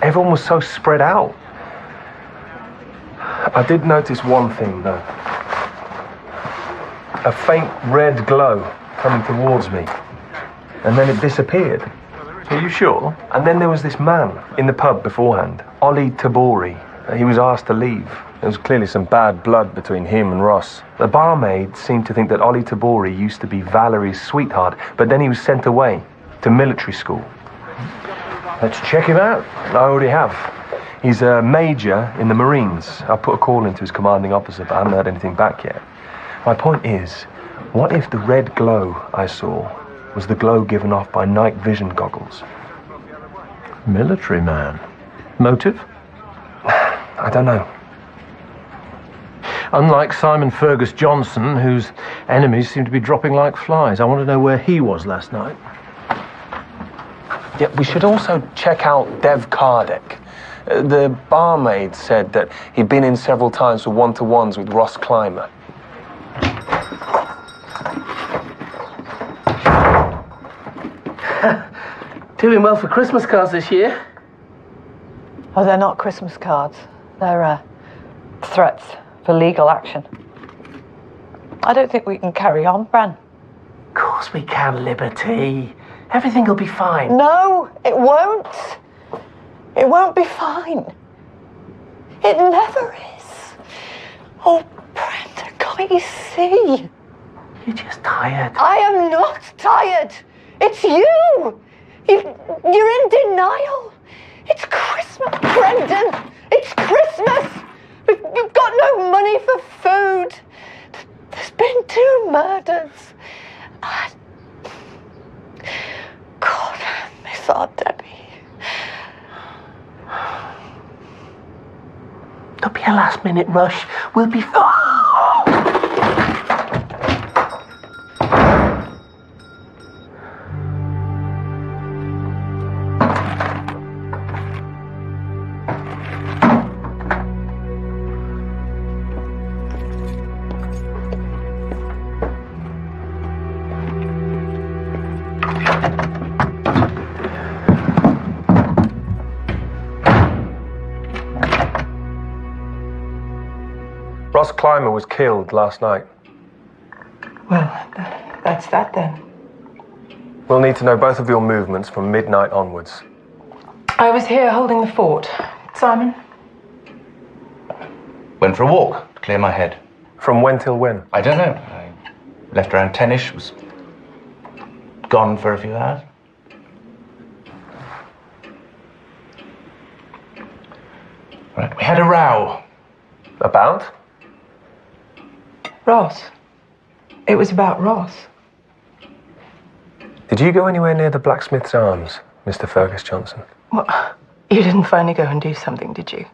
Everyone was so spread out. I did notice one thing, though. A faint red glow coming towards me. And then it disappeared. Are you sure? And then there was this man in the pub beforehand, Ollie Tabori. He was asked to leave. There was clearly some bad blood between him and Ross. The barmaid seemed to think that Ollie Tabori used to be Valerie's sweetheart, but then he was sent away to military school. Let's check him out. I already have. He's a major in the Marines. I put a call into his commanding officer, but I haven't heard anything back yet. My point is, what if the red glow I saw was the glow given off by night vision goggles. Military man. Motive? I don't know. Unlike Simon Fergus Johnson, whose enemies seem to be dropping like flies. I want to know where he was last night. Yeah, we should also check out Dev Kardec. The barmaid said that he'd been in several times for one-to-ones with Ross Clymer. Doing well for Christmas cards this year. Oh, they're not Christmas cards. They're threats for legal action. I don't think we can carry on, Bran. Of course we can, Liberty. Everything will be fine. No, it won't. It won't be fine. It never is. Oh, Brenda, can't you see? You're just tired. I am not tired. It's you. You're in denial. It's Christmas, Brendan. It's Christmas. We've got no money for food. There's been 2 murders. God, I miss our Debbie. Don't be a last-minute rush. We'll be fine. Ross Clymer was killed last night. Well, that's that then. We'll need to know both of your movements from midnight onwards. I was here holding the fort. Simon? Went for a walk to clear my head. From when till when? I don't know. I left around 10ish, was gone for a few hours. Right, we had a row. About? Ross. It was about Ross. Did you go anywhere near the Blacksmith's Arms, Mr. Fergus Johnson? What? You didn't finally go and do something, did you?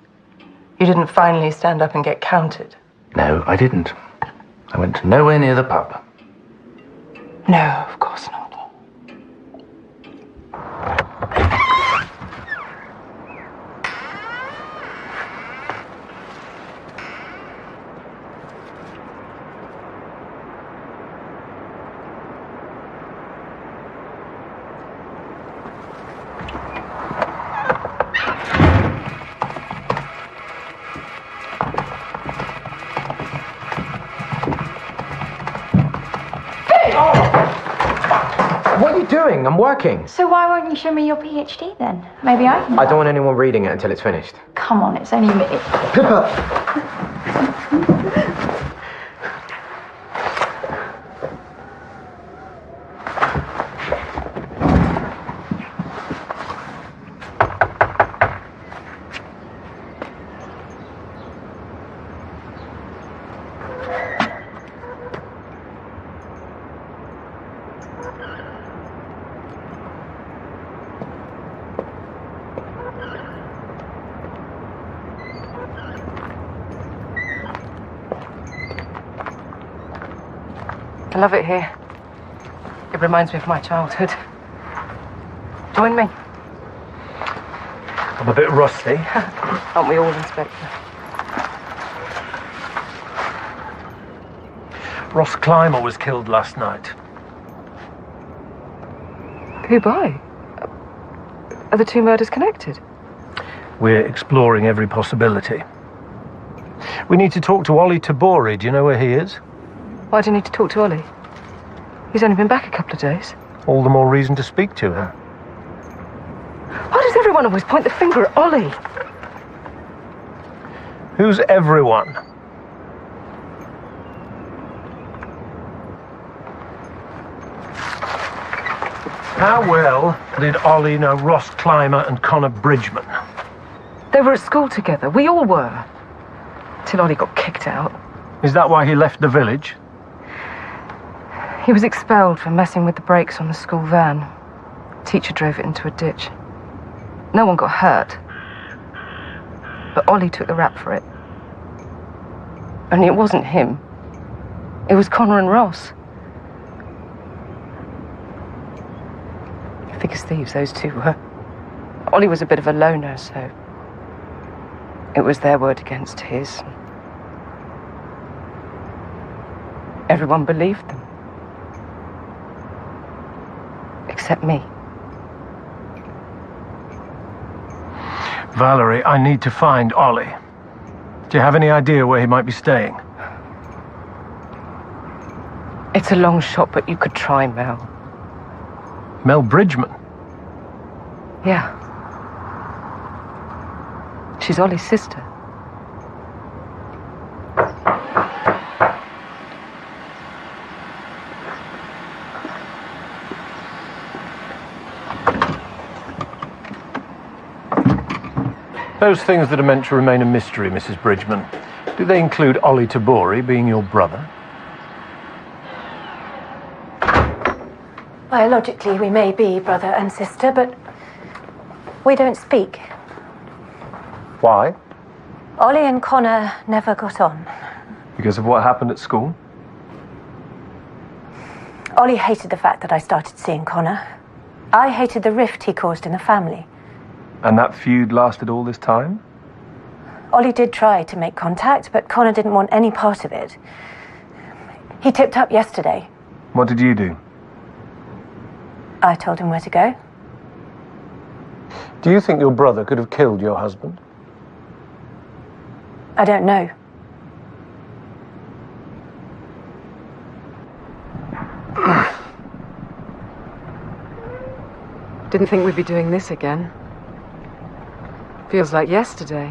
You didn't finally stand up and get counted? No, I didn't. I went nowhere near the pub. No, of course not. What are you doing? I'm working. So why won't you show me your PhD then? Maybe I can. I don't want anyone reading it until it's finished. Come on, it's only me. Pippa! I love it here. It reminds me of my childhood. Join me. I'm a bit rusty. Aren't we all, Inspector? Ross Clymer was killed last night. Who by? Are the 2 murders connected? We're exploring every possibility. We need to talk to Ollie Tabori. Do you know where he is? Why do you need to talk to Ollie? He's only been back a couple of days. All the more reason to speak to him. Why does everyone always point the finger at Ollie? Who's everyone? How well did Ollie know Ross Clymer and Connor Bridgman? They were at school together. We all were. Till Ollie got kicked out. Is that why he left the village? He was expelled for messing with the brakes on the school van. Teacher drove it into a ditch. No one got hurt. But Ollie took the rap for it. Only it wasn't him. It was Connor and Ross. Thick as thieves, those two were. Ollie was a bit of a loner, so it was their word against his. Everyone believed them. Except me. Valerie, I need to find Ollie. Do you have any idea where he might be staying? It's a long shot, but you could try Mel. Mel Bridgman? Yeah. She's Ollie's sister. Those things that are meant to remain a mystery, Mrs. Bridgman, do they include Ollie Tabori being your brother? Biologically, we may be brother and sister, but we don't speak. Why? Ollie and Connor never got on. Because of what happened at school? Ollie hated the fact that I started seeing Connor. I hated the rift he caused in the family. And that feud lasted all this time? Ollie did try to make contact, but Connor didn't want any part of it. He tipped up yesterday. What did you do? I told him where to go. Do you think your brother could have killed your husband? I don't know. Didn't think we'd be doing this again. Feels like yesterday.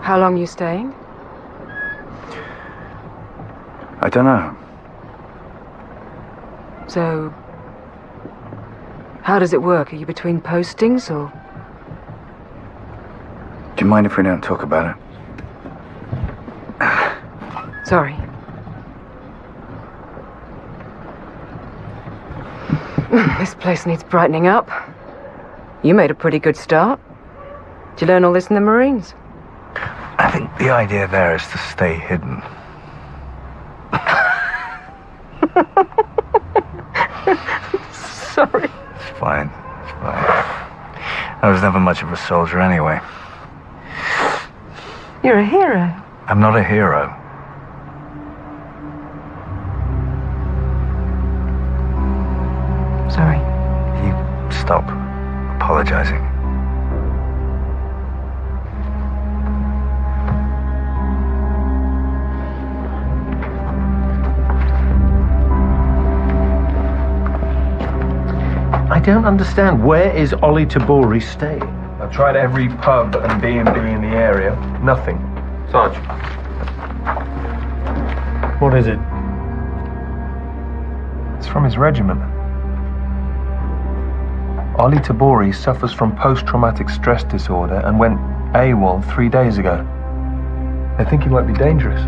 How long you staying? I don't know. So, how does it work? Are you between postings, or...? Do you mind if we don't talk about it? Sorry. This place needs brightening up. You made a pretty good start. Did you learn all this in the Marines? I think the idea there is to stay hidden. Sorry. It's fine. It's fine. I was never much of a soldier anyway. You're a hero. I'm not a hero. Sorry. You stop apologizing. I don't understand. Where is Ollie Tabori staying? I've tried every pub and B&B in the area. Nothing. Sarge. What is it? It's from his regiment. Ollie Tabori suffers from post-traumatic stress disorder and went AWOL 3 days ago. They think he might be dangerous.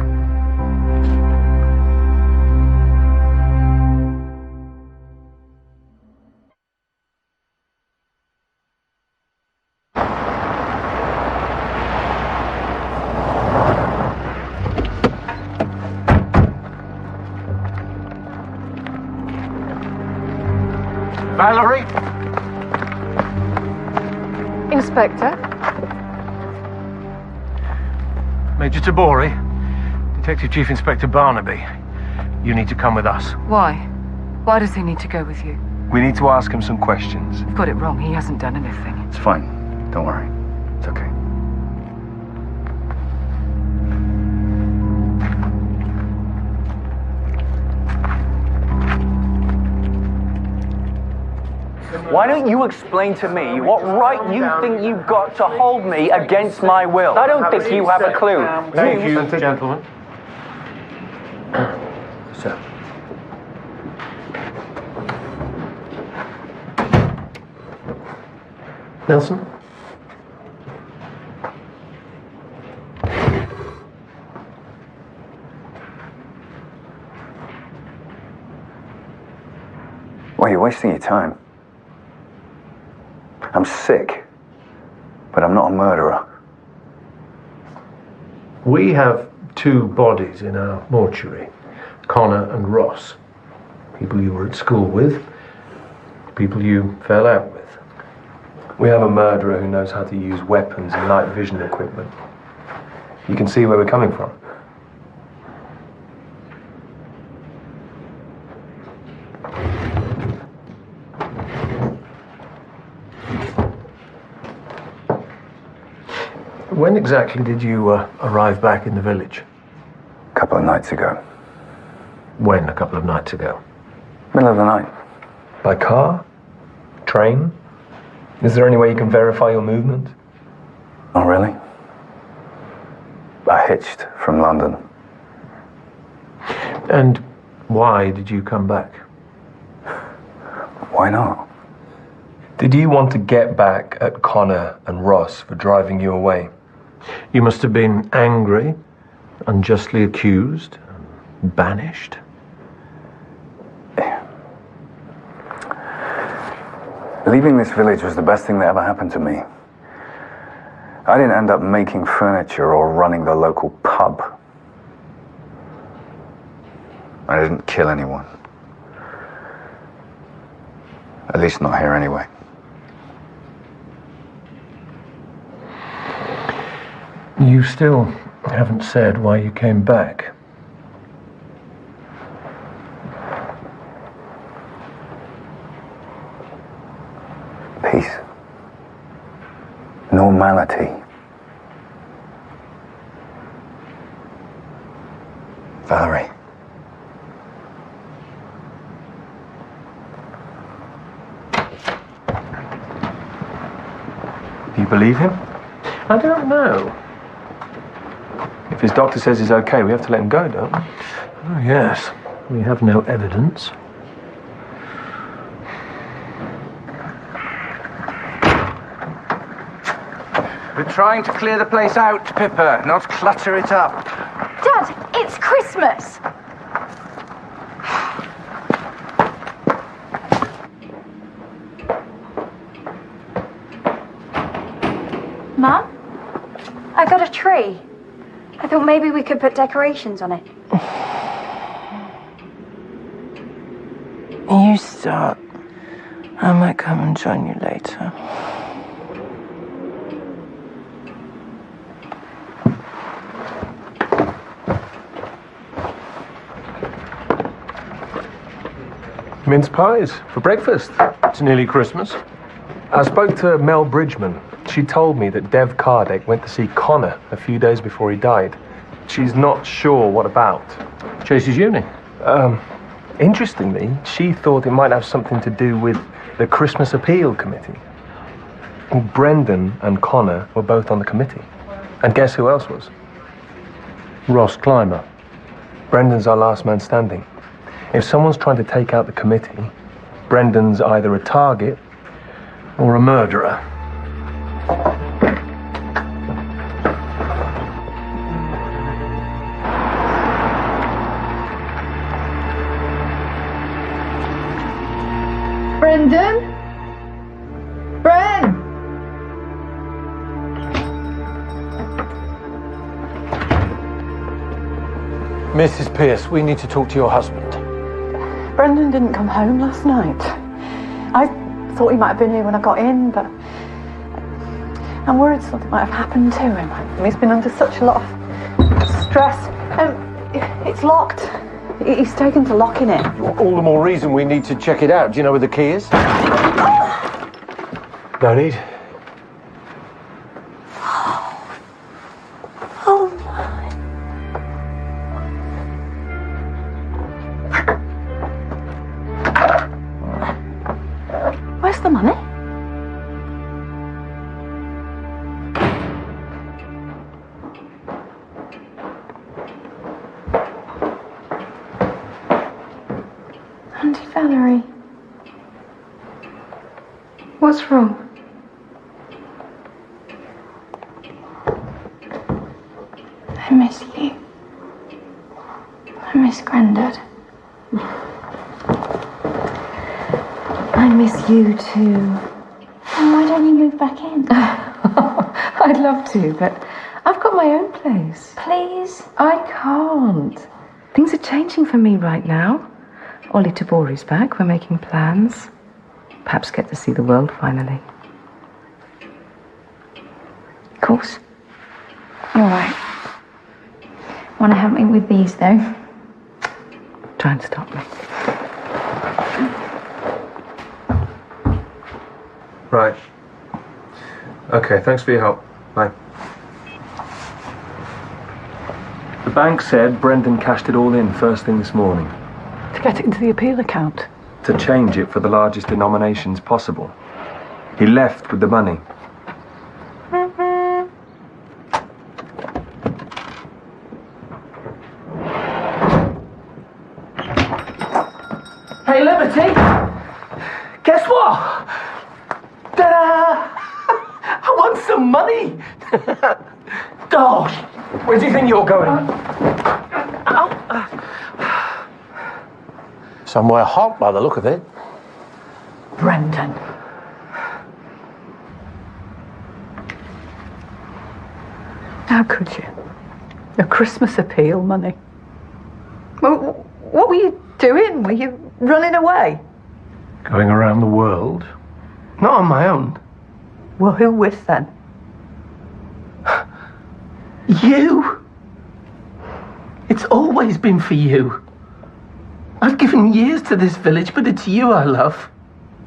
Valerie? Inspector? Major Tabori, Detective Chief Inspector Barnaby. You need to come with us. Why? Why does he need to go with you? We need to ask him some questions. You've got it wrong. He hasn't done anything. It's fine. Don't worry. It's okay. Why don't you explain to me what right you think you've got to hold me against my will? I don't think you have a clue. Thank you, gentlemen. Sir. Nelson? Well, you're wasting your time. I'm sick, but I'm not a murderer. We have 2 bodies in our mortuary, Connor and Ross. People you were at school with, people you fell out with. We have a murderer who knows how to use weapons and night vision equipment. You can see where we're coming from. When exactly did you arrive back in the village? A couple of nights ago. When, a couple of nights ago? Middle of the night. By car? Train? Is there any way you can verify your movement? Oh, really? I hitched from London. And why did you come back? Why not? Did you want to get back at Connor and Ross for driving you away? You must have been angry, unjustly accused, banished. Leaving this village was the best thing that ever happened to me. I didn't end up making furniture or running the local pub. I didn't kill anyone. At least not here anyway. You still haven't said why you came back. Peace. Normality. Valerie. Do you believe him? I don't know. If his doctor says he's okay, we have to let him go, don't we? Oh, yes. We have no evidence. We're trying to clear the place out, Pippa, not clutter it up. Dad, it's Christmas! Mum? I got a tree. I thought maybe we could put decorations on it. You start. I might come and join you later. Mince pies for breakfast. It's nearly Christmas. I spoke to Mel Bridgman. She told me that Dev Kardec went to see Connor a few days before he died. She's not sure what about. Chase's uni. Interestingly, she thought it might have something to do with the Christmas Appeal Committee. Brendan and Connor were both on the committee. And guess who else was? Ross Clymer. Brendan's our last man standing. If someone's trying to take out the committee, Brendan's either a target or a murderer. Brendan? Bren! Mrs. Pierce, we need to talk to your husband. Brendan didn't come home last night. I thought he might have been here when I got in, but I'm worried something might have happened to him. He's been under such a lot of stress. It's locked. He's taken to locking it. All the more reason we need to check it out. Do you know where the key is? No need. Oh my. Where's the money? Auntie Valerie. What's wrong? I miss you. I miss Grandad. I miss you too. Why don't you move back in? I'd love to, but I've got my own place. Please? I can't. Things are changing for me right now. Ollie Tabori's back. We're making plans. Perhaps get to see the world finally. Of course. All right. Want to help me with these, though? Try and stop me. Right. Okay, thanks for your help. Bye. The bank said Brendan cashed it all in first thing this morning. To get it into the appeal account. To change it for the largest denominations possible. He left with the money. Hey, Liberty! Guess what? Ta-da! I won some money! Gosh! Where do you think you're going? Somewhere hot by the look of it. Brendan. How could you? Your Christmas appeal money. Well, what were you doing? Were you running away? Going around the world? Not on my own. Well, who with then? You! It's always been for you. I've given years to this village, but it's you I love.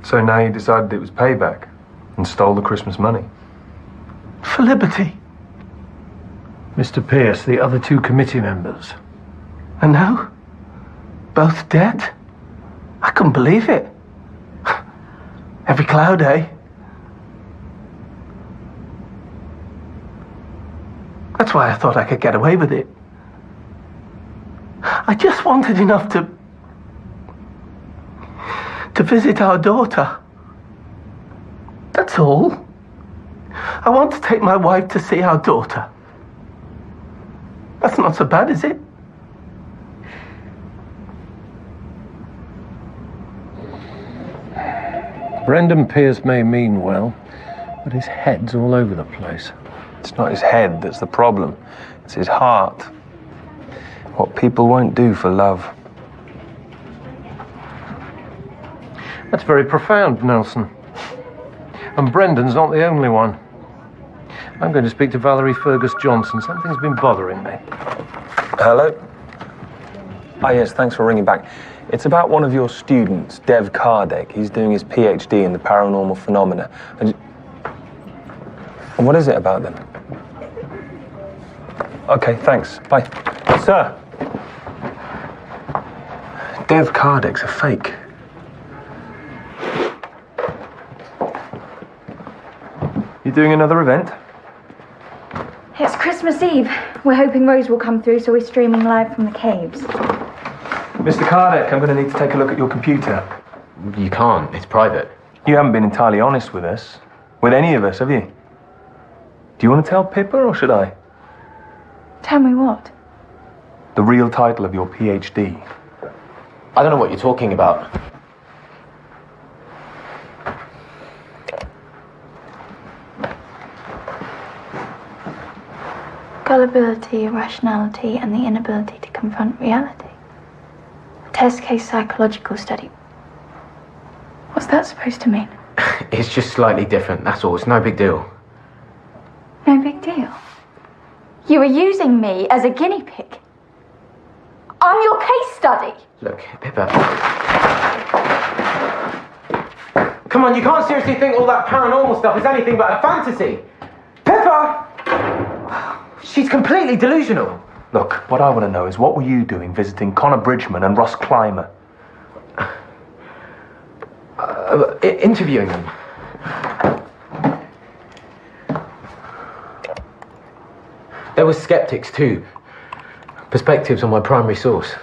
So now you decided it was payback and stole the Christmas money? For Liberty. Mr. Pierce, the other two committee members. And now? Both dead? I couldn't believe it. Every cloud, eh? That's why I thought I could get away with it. I just wanted enough to visit our daughter. That's all. I want to take my wife to see our daughter. That's not so bad, is it? Brendan Pierce may mean well, but his head's all over the place. It's not his head that's the problem. It's his heart. What people won't do for love. That's very profound, Nelson. And Brendan's not the only one. I'm going to speak to Valerie Fergus Johnson. Something's been bothering me. Hello? Ah, yes, thanks for ringing back. It's about one of your students, Dev Kardec. He's doing his PhD in the paranormal phenomena. And what is it about them? Okay, thanks. Bye. Sir! Dev Kardec's a fake. You doing another event? It's Christmas Eve. We're hoping Rose will come through, so we're streaming live from the caves. Mr. Kardec, I'm going to need to take a look at your computer. You can't. It's private. You haven't been entirely honest with us. With any of us, have you? Do you want to tell Pippa, or should I? Tell me what? The real title of your PhD. I don't know what you're talking about. Gullibility, irrationality, and the inability to confront reality. A test case psychological study. What's that supposed to mean? It's just slightly different, that's all. It's no big deal. No big deal. You were using me as a guinea pig. I'm your case study. Look, Pippa. Come on, you can't seriously think all that paranormal stuff is anything but a fantasy. Pippa! She's completely delusional. Look, what I want to know is what were you doing visiting Connor Bridgman and Ross Clymer? Interviewing them. There were skeptics too. Perspectives on my primary source.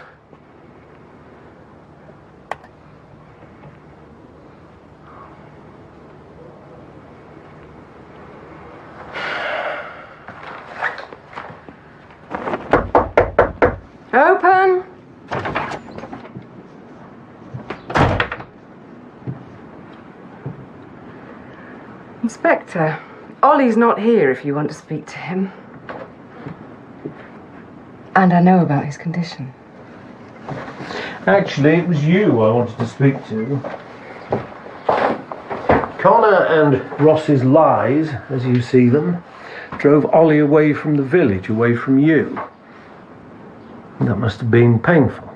Open! Inspector, Ollie's not here if you want to speak to him. And I know about his condition. Actually, it was you I wanted to speak to. Connor and Ross's lies, as you see them, drove Ollie away from the village, away from you. That must have been painful.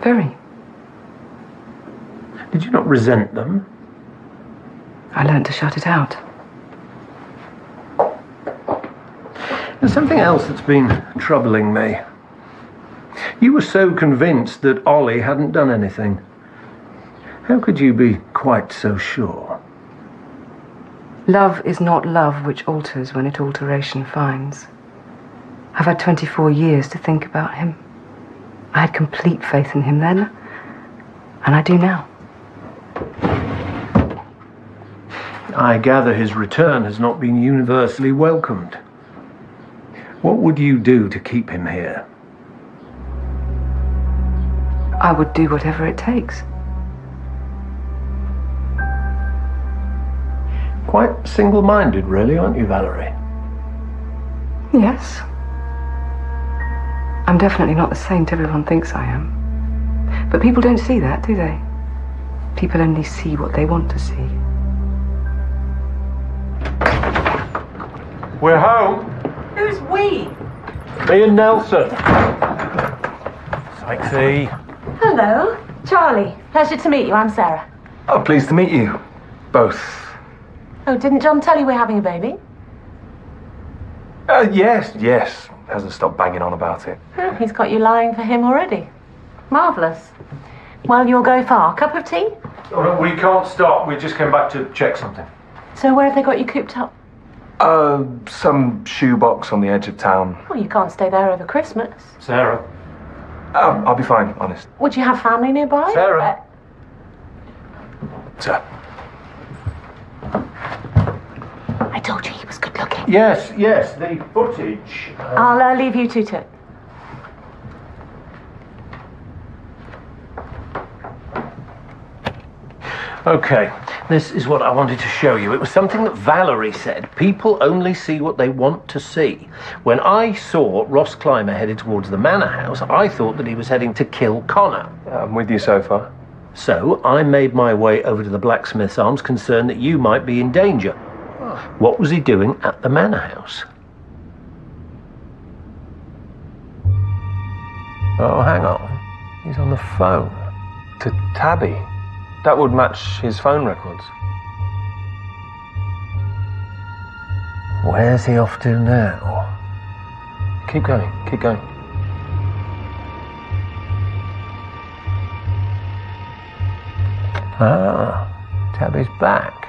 Very. Did you not resent them? I learned to shut it out. There's something else that's been troubling me. You were so convinced that Ollie hadn't done anything. How could you be quite so sure? Love is not love which alters when it alteration finds. I've had 24 years to think about him. I had complete faith in him then, and I do now. I gather his return has not been universally welcomed. What would you do to keep him here? I would do whatever it takes. Quite single-minded, really, aren't you, Valerie? Yes. I'm definitely not the saint everyone thinks I am. But people don't see that, do they? People only see what they want to see. We're home. Who's we? Me and Nelson. Sexy. Hello. Charlie. Pleasure to meet you. I'm Sarah. Oh, pleased to meet you. Both. Oh, didn't John tell you we're having a baby? Yes. Hasn't stopped banging on about it. He's got you lying for him already. Marvellous. Well, you'll go far. Cup of tea? Oh, we can't stop. We just came back to check something. So where have they got you cooped up? Some shoebox on the edge of town. Well, you can't stay there over Christmas. Sarah. I'll be fine, honest. Would you have family nearby? Sarah. Sir. I told you he was good looking. Yes, the footage. I'll leave you two to it. Okay, this is what I wanted to show you. It was something that Valerie said. People only see what they want to see. When I saw Ross Clymer headed towards the manor house, I thought that he was heading to kill Connor. I'm with you so far. So I made my way over to the Blacksmith's Arms, concerned that you might be in danger. What was he doing at the manor house? Oh, hang on. He's on the phone. To Tabby. That would match his phone records. Where's he off to now? Keep going. Ah, Tabby's back.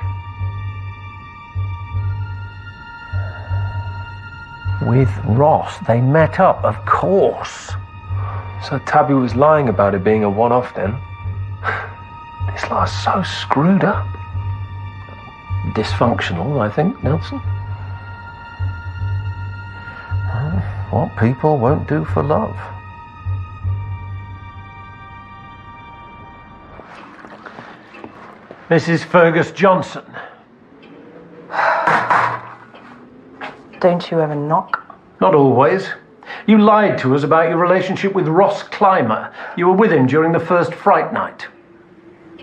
With Ross. They met up, of course. So Tabby was lying about it being a one-off then? This lot's so screwed up. Dysfunctional, I think, Nelson. What people won't do for love. Mrs. Fergus Johnson. Don't you ever knock? Not always. You lied to us about your relationship with Ross Clymer. You were with him during the first fright night.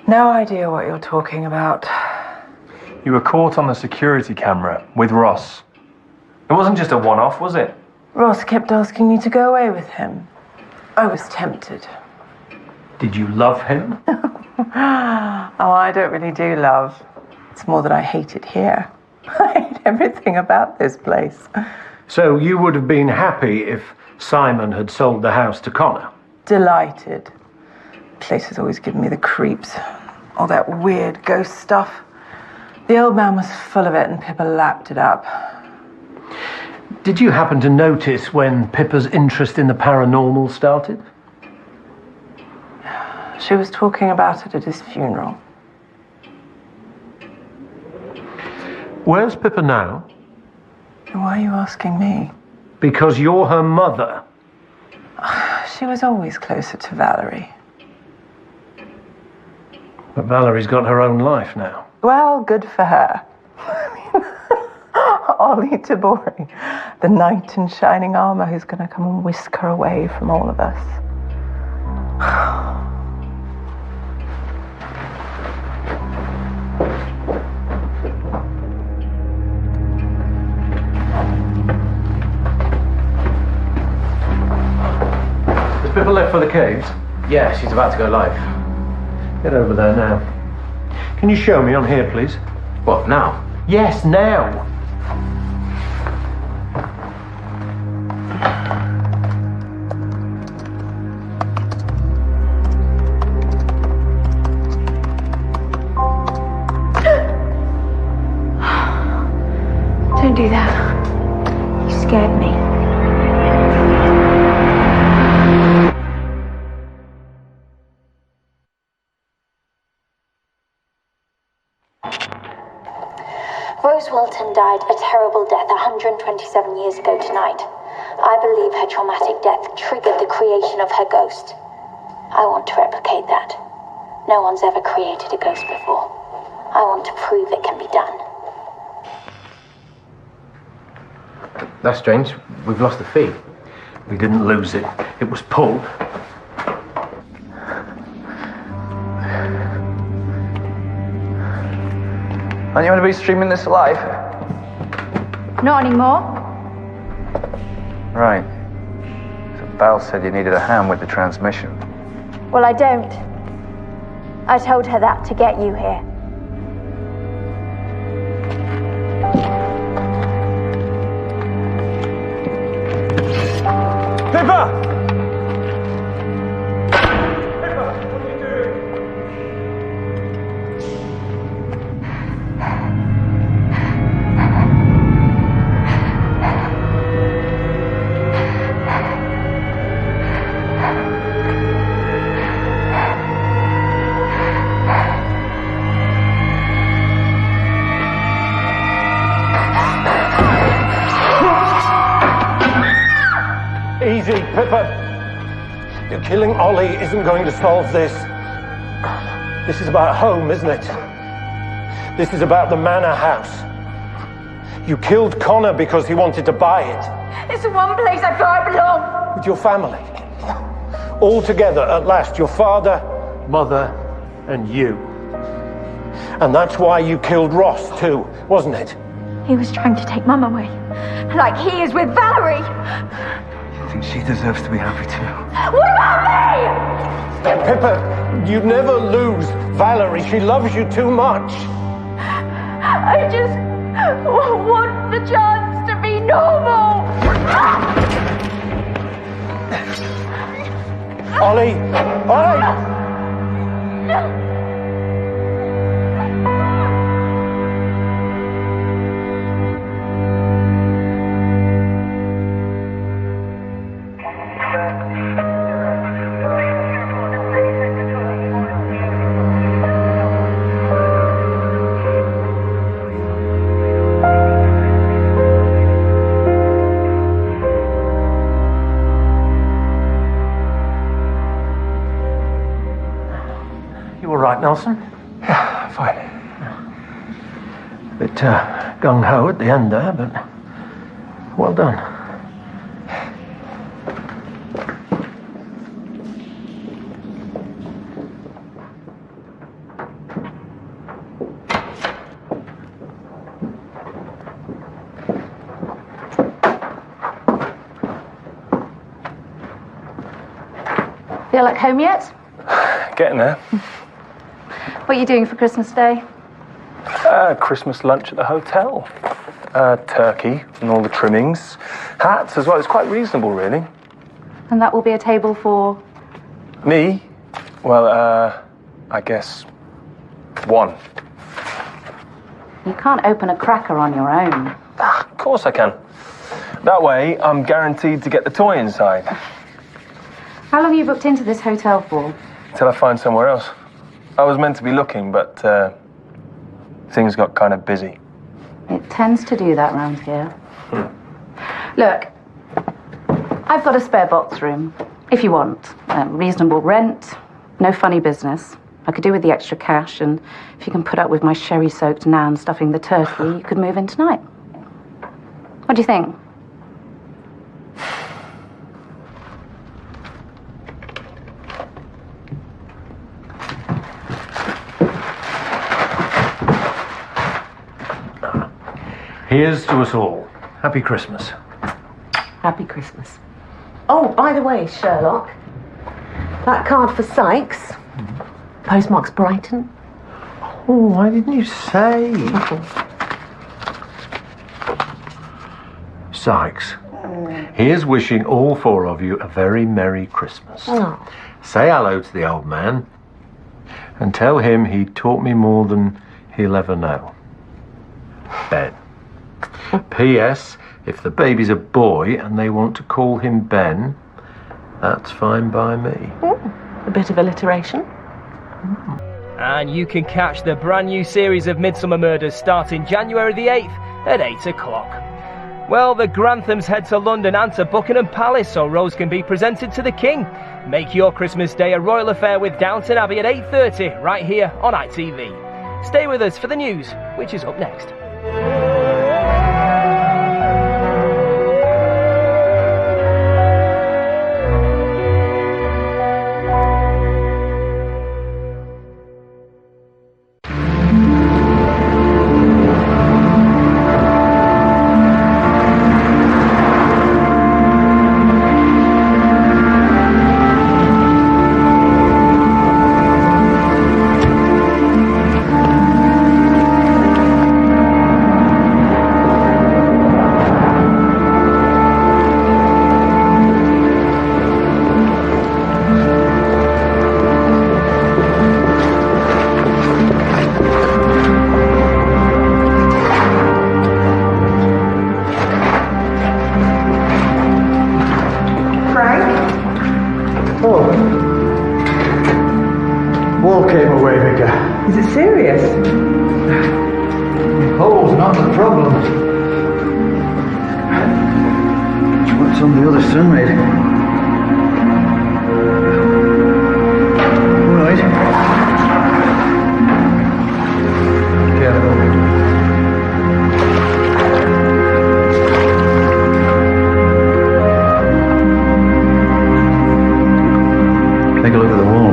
No idea what you're talking about. You were caught on the security camera with Ross. It wasn't just a one-off, was it? Ross kept asking me to go away with him. I was tempted. Did you love him? Oh, I don't really do love. It's more that I hate it here. I hate everything about this place. So you would have been happy if Simon had sold the house to Connor? Delighted. Place has always given me the creeps. All that weird ghost stuff. The old man was full of it and Pippa lapped it up. Did you happen to notice when Pippa's interest in the paranormal started? She was talking about it at his funeral. Where's Pippa now? Why are you asking me? Because you're her mother. She was always closer to Valerie. But Valerie's got her own life now. Well, good for her. Ollie Tabori, the knight in shining armour who's going to come and whisk her away from all of us. There's people left for the caves. Yeah, she's about to go live. Get over there now. Can you show me on here, please? What, now? Yes, now. Don't do that. You scared me. Rose Wilton died a terrible death 127 years ago tonight. I believe her traumatic death triggered the creation of her ghost. I want to replicate that. No one's ever created a ghost before. I want to prove it can be done. That's strange. We've lost the fee. We didn't lose it. It was pulled. Aren't you going to be streaming this live? Not anymore. Right. So Val said you needed a hand with the transmission. Well, I don't. I told her that to get you here. Pippa! Easy, Pippa. You're killing Ollie isn't going to solve this. This is about home, isn't it? This is about the manor house. You killed Connor because he wanted to buy it. It's the one place I feel I belong. With your family. All together at last, your father, mother, and you. And that's why you killed Ross too, wasn't it? He was trying to take Mum away. Like he is with Valerie. I think she deserves to be happy too. What about me? Pippa, you never lose Valerie. She loves you too much. I just want the chance to be normal. Ollie! Ollie! You all right, Nelson? Yeah, fine. A bit gung-ho at the end there, but well done. Feel like home yet? Getting there. What are you doing for Christmas Day? Christmas lunch at the hotel. Turkey and all the trimmings. Hats as well. It's quite reasonable, really. And that will be a table for? Me? Well, I guess one. You can't open a cracker on your own. Of course I can. That way, I'm guaranteed to get the toy inside. How long have you booked into this hotel for? Till I find somewhere else. I was meant to be looking, but things got kind of busy. It tends to do that round here. Look, I've got a spare box room, if you want. Reasonable rent, no funny business. I could do with the extra cash, and if you can put up with my sherry-soaked nan stuffing the turkey, you could move in tonight. What do you think? Here's to us all. Happy Christmas. Happy Christmas. Oh, by the way, Sherlock, that card for Sykes, postmark's Brighton. Oh, why didn't you say? Sykes, here's wishing all four of you a very Merry Christmas. Oh. Say hello to the old man and tell him he taught me more than he'll ever know. Ben. P.S. If the baby's a boy and they want to call him Ben, that's fine by me. A bit of alliteration. And you can catch the brand new series of Midsomer Murders starting January the 8th at 8 o'clock. Well, the Granthams head to London and to Buckingham Palace so Rose can be presented to the King. Make your Christmas Day a royal affair with Downton Abbey at 8:30 right here on ITV. Stay with us for the news, which is up next. Wall came away, Vicar. Is it serious? Hole's not the problem. It's what's on the other side. Right. Careful. Take a look at the wall.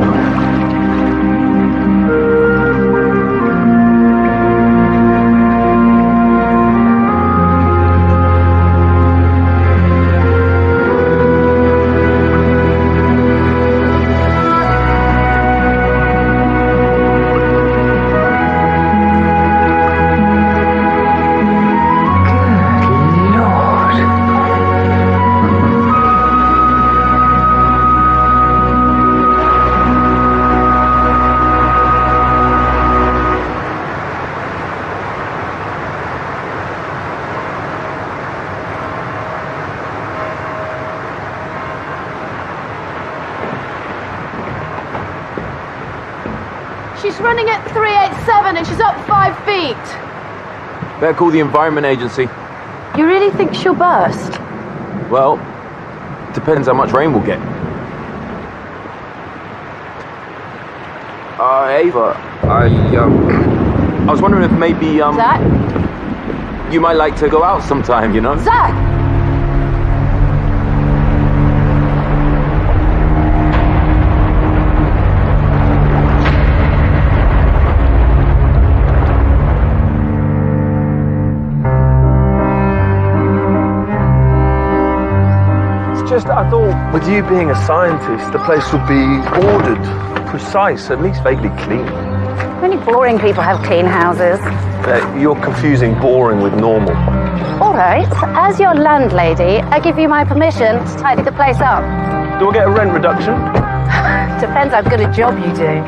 She's running at 387 and she's up 5 feet. Better call the Environment Agency. You really think she'll burst? Well, depends how much rain we'll get. Ava, I was wondering if maybe, Zach? you might like to go out sometime, you know? Zach! Just, I thought, with you being a scientist, the place would be ordered, precise, at least vaguely clean. Only boring people have clean houses. You're confusing boring with normal. All right, as your landlady, I give you my permission to tidy the place up. Do I get a rent reduction? Depends how good a job you do.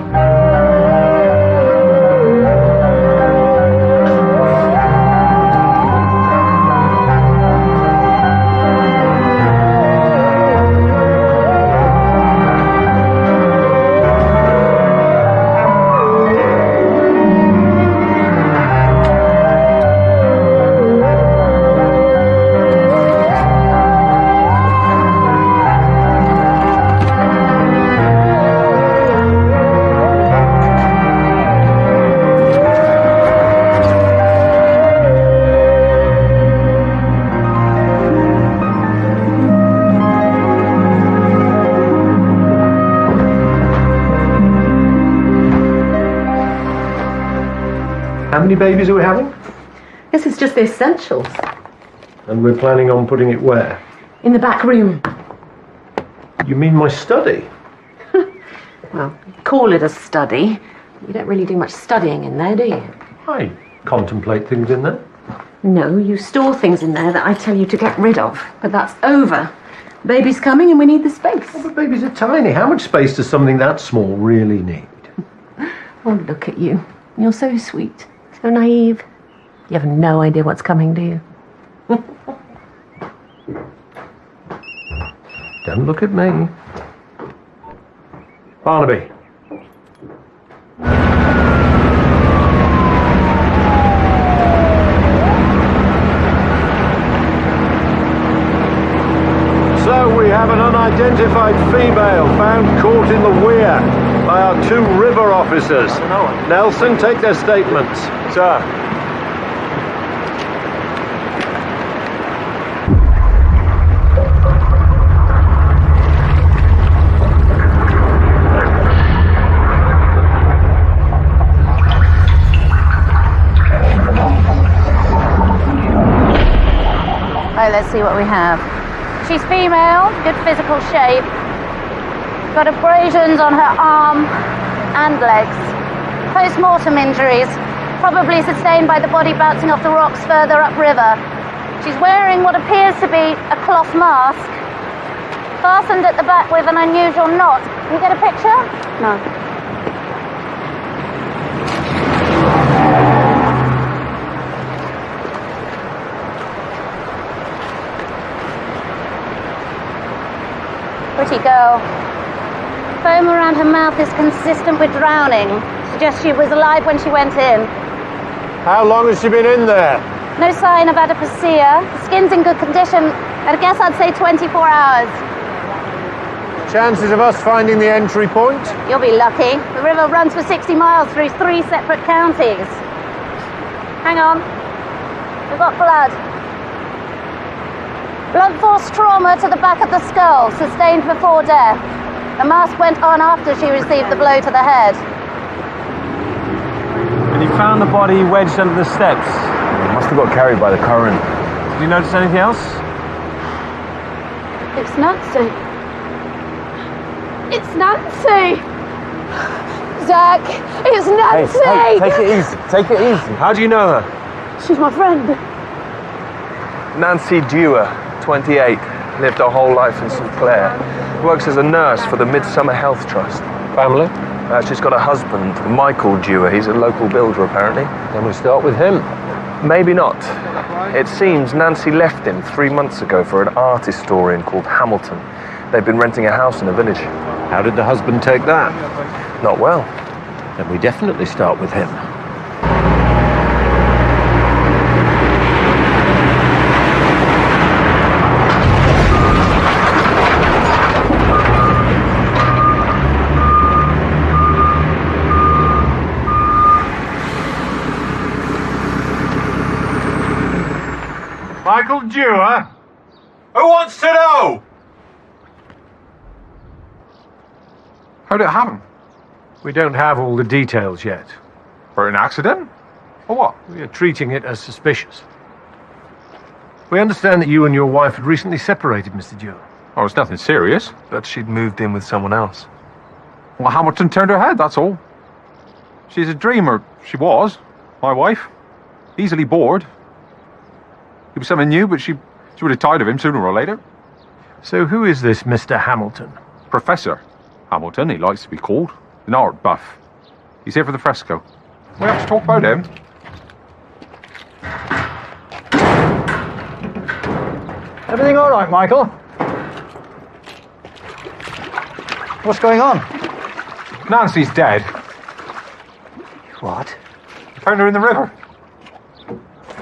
many babies are we having? This is just the essentials. And we're planning on putting it where? In the back room. You mean my study? Well, call it a study. You don't really do much studying in there, do you? I contemplate things in there. No, you store things in there that I tell you to get rid of. But that's over. Baby's coming and we need the space. Oh, but babies are tiny. How much space does something that small really need? Oh, look at you. You're so sweet. So naive. You have no idea what's coming, do you? Don't look at me. Barnaby. So we have an unidentified female found caught in the weir by our 2 river officers. Nelson, take their statements. Sir. Right, let's see what we have. She's female, good physical shape. Got abrasions on her arm and legs. Post-mortem injuries, probably sustained by the body bouncing off the rocks further upriver. She's wearing what appears to be a cloth mask, fastened at the back with an unusual knot. Can you get a picture? No. Pretty girl. Foam around her mouth is consistent with drowning. Suggests she was alive when she went in. How long has she been in there? No sign of adipocere. The skin's in good condition. I guess I'd say 24 hours. Chances of us finding the entry point? You'll be lucky. The river runs for 60 miles through 3 separate counties. Hang on. We've got blood. Blunt force trauma to the back of the skull, sustained before death. The mask went on after she received the blow to the head. And you found the body wedged under the steps. It must have got carried by the current. Did you notice anything else? It's Nancy. It's Nancy! Zach, it's Nancy! Hey, take it easy. Take it easy. How do you know her? She's my friend. Nancy Dewar, 28, lived her whole life in St. Clair. Works as a nurse for the Midsomer Health Trust. Family? She's got a husband, Michael Dewar. He's a local builder, apparently. Then we start with him. Maybe not. It seems Nancy left him 3 months ago for an art historian called Hamilton. They've been renting a house in a village. How did the husband take that? Not well. Then we definitely start with him. Michael Dewar? Who wants to know? How did it happen? We don't have all the details yet. For an accident? Or what? We are treating it as suspicious. We understand that you and your wife had recently separated, Mr. Dewar. Oh, it's nothing serious. But she'd moved in with someone else. Well, Hamilton turned her head, that's all. She's a dreamer. She was. My wife. Easily bored. He was something new, but she would have tired of him sooner or later. So who is this Mr. Hamilton? Professor Hamilton, he likes to be called. An art buff. He's here for the fresco. We have to talk about him. Everything all right, Michael? What's going on? Nancy's dead. What? I found her in the river.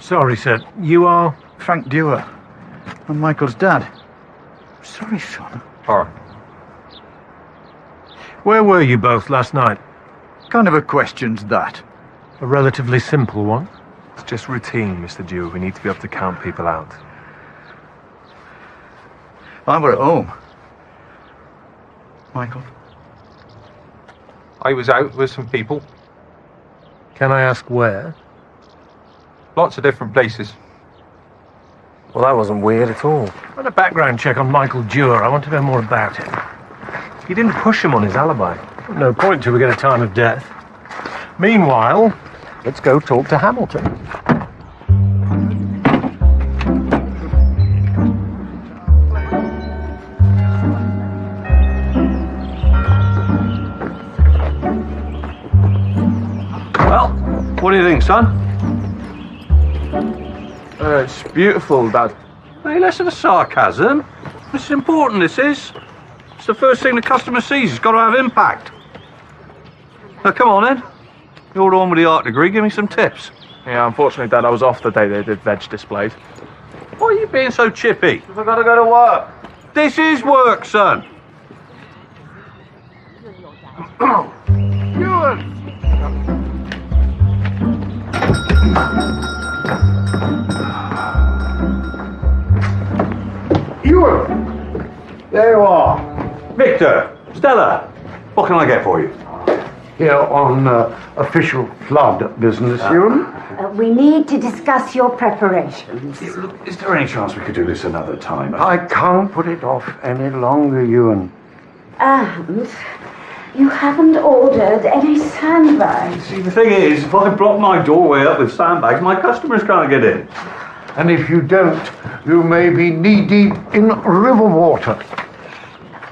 Sorry, sir. You are? Frank Dewar. I'm Michael's dad. Sorry, son. Oh. Where were you both last night? Kind of a question's that? A relatively simple one. It's just routine, Mr. Dewar. We need to be able to count people out. I were at home. Michael? I was out with some people. Can I ask where? Lots of different places. Well, that wasn't weird at all. Run a background check on Michael Dewar. I want to know more about him. You didn't push him on his alibi. No point till we get a time of death. Meanwhile, let's go talk to Hamilton. Well, what do you think, son? It's beautiful, Dad. Hey, less of the sarcasm. This is important, this is. It's the first thing the customer sees. It's got to have impact. Now, come on, then. You're the one with the art degree. Give me some tips. Yeah, unfortunately, Dad, I was off the day they did veg displays. Why are you being so chippy? I've got to go to work. This is work, son. Ewan! Ewan! There you are. Victor, Stella, what can I get for you? Here on official flood business, Ewan. We need to discuss your preparations. Is there any chance we could do this another time? I can't put it off any longer, Ewan. And you haven't ordered any sandbags. See, the thing is, if I block my doorway up with sandbags, my customers can't get in. And if you don't, you may be knee-deep in river water.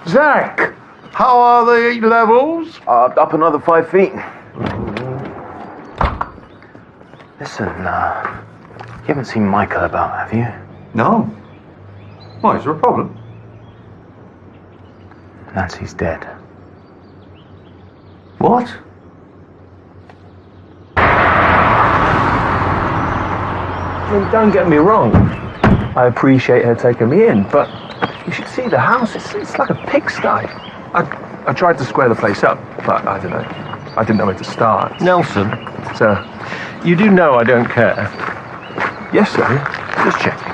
Zach, how are the levels? Up another 5 feet. Listen, you haven't seen Michael about, have you? No. Why, is there a problem? Nancy's dead. What? I mean, don't get me wrong. I appreciate her taking me in, but you should see the house. It's like a pigsty. I tried to square the place up, but I don't know. I didn't know where to start. Nelson, Sir. you do know I don't care. Yes, sir. Just checking.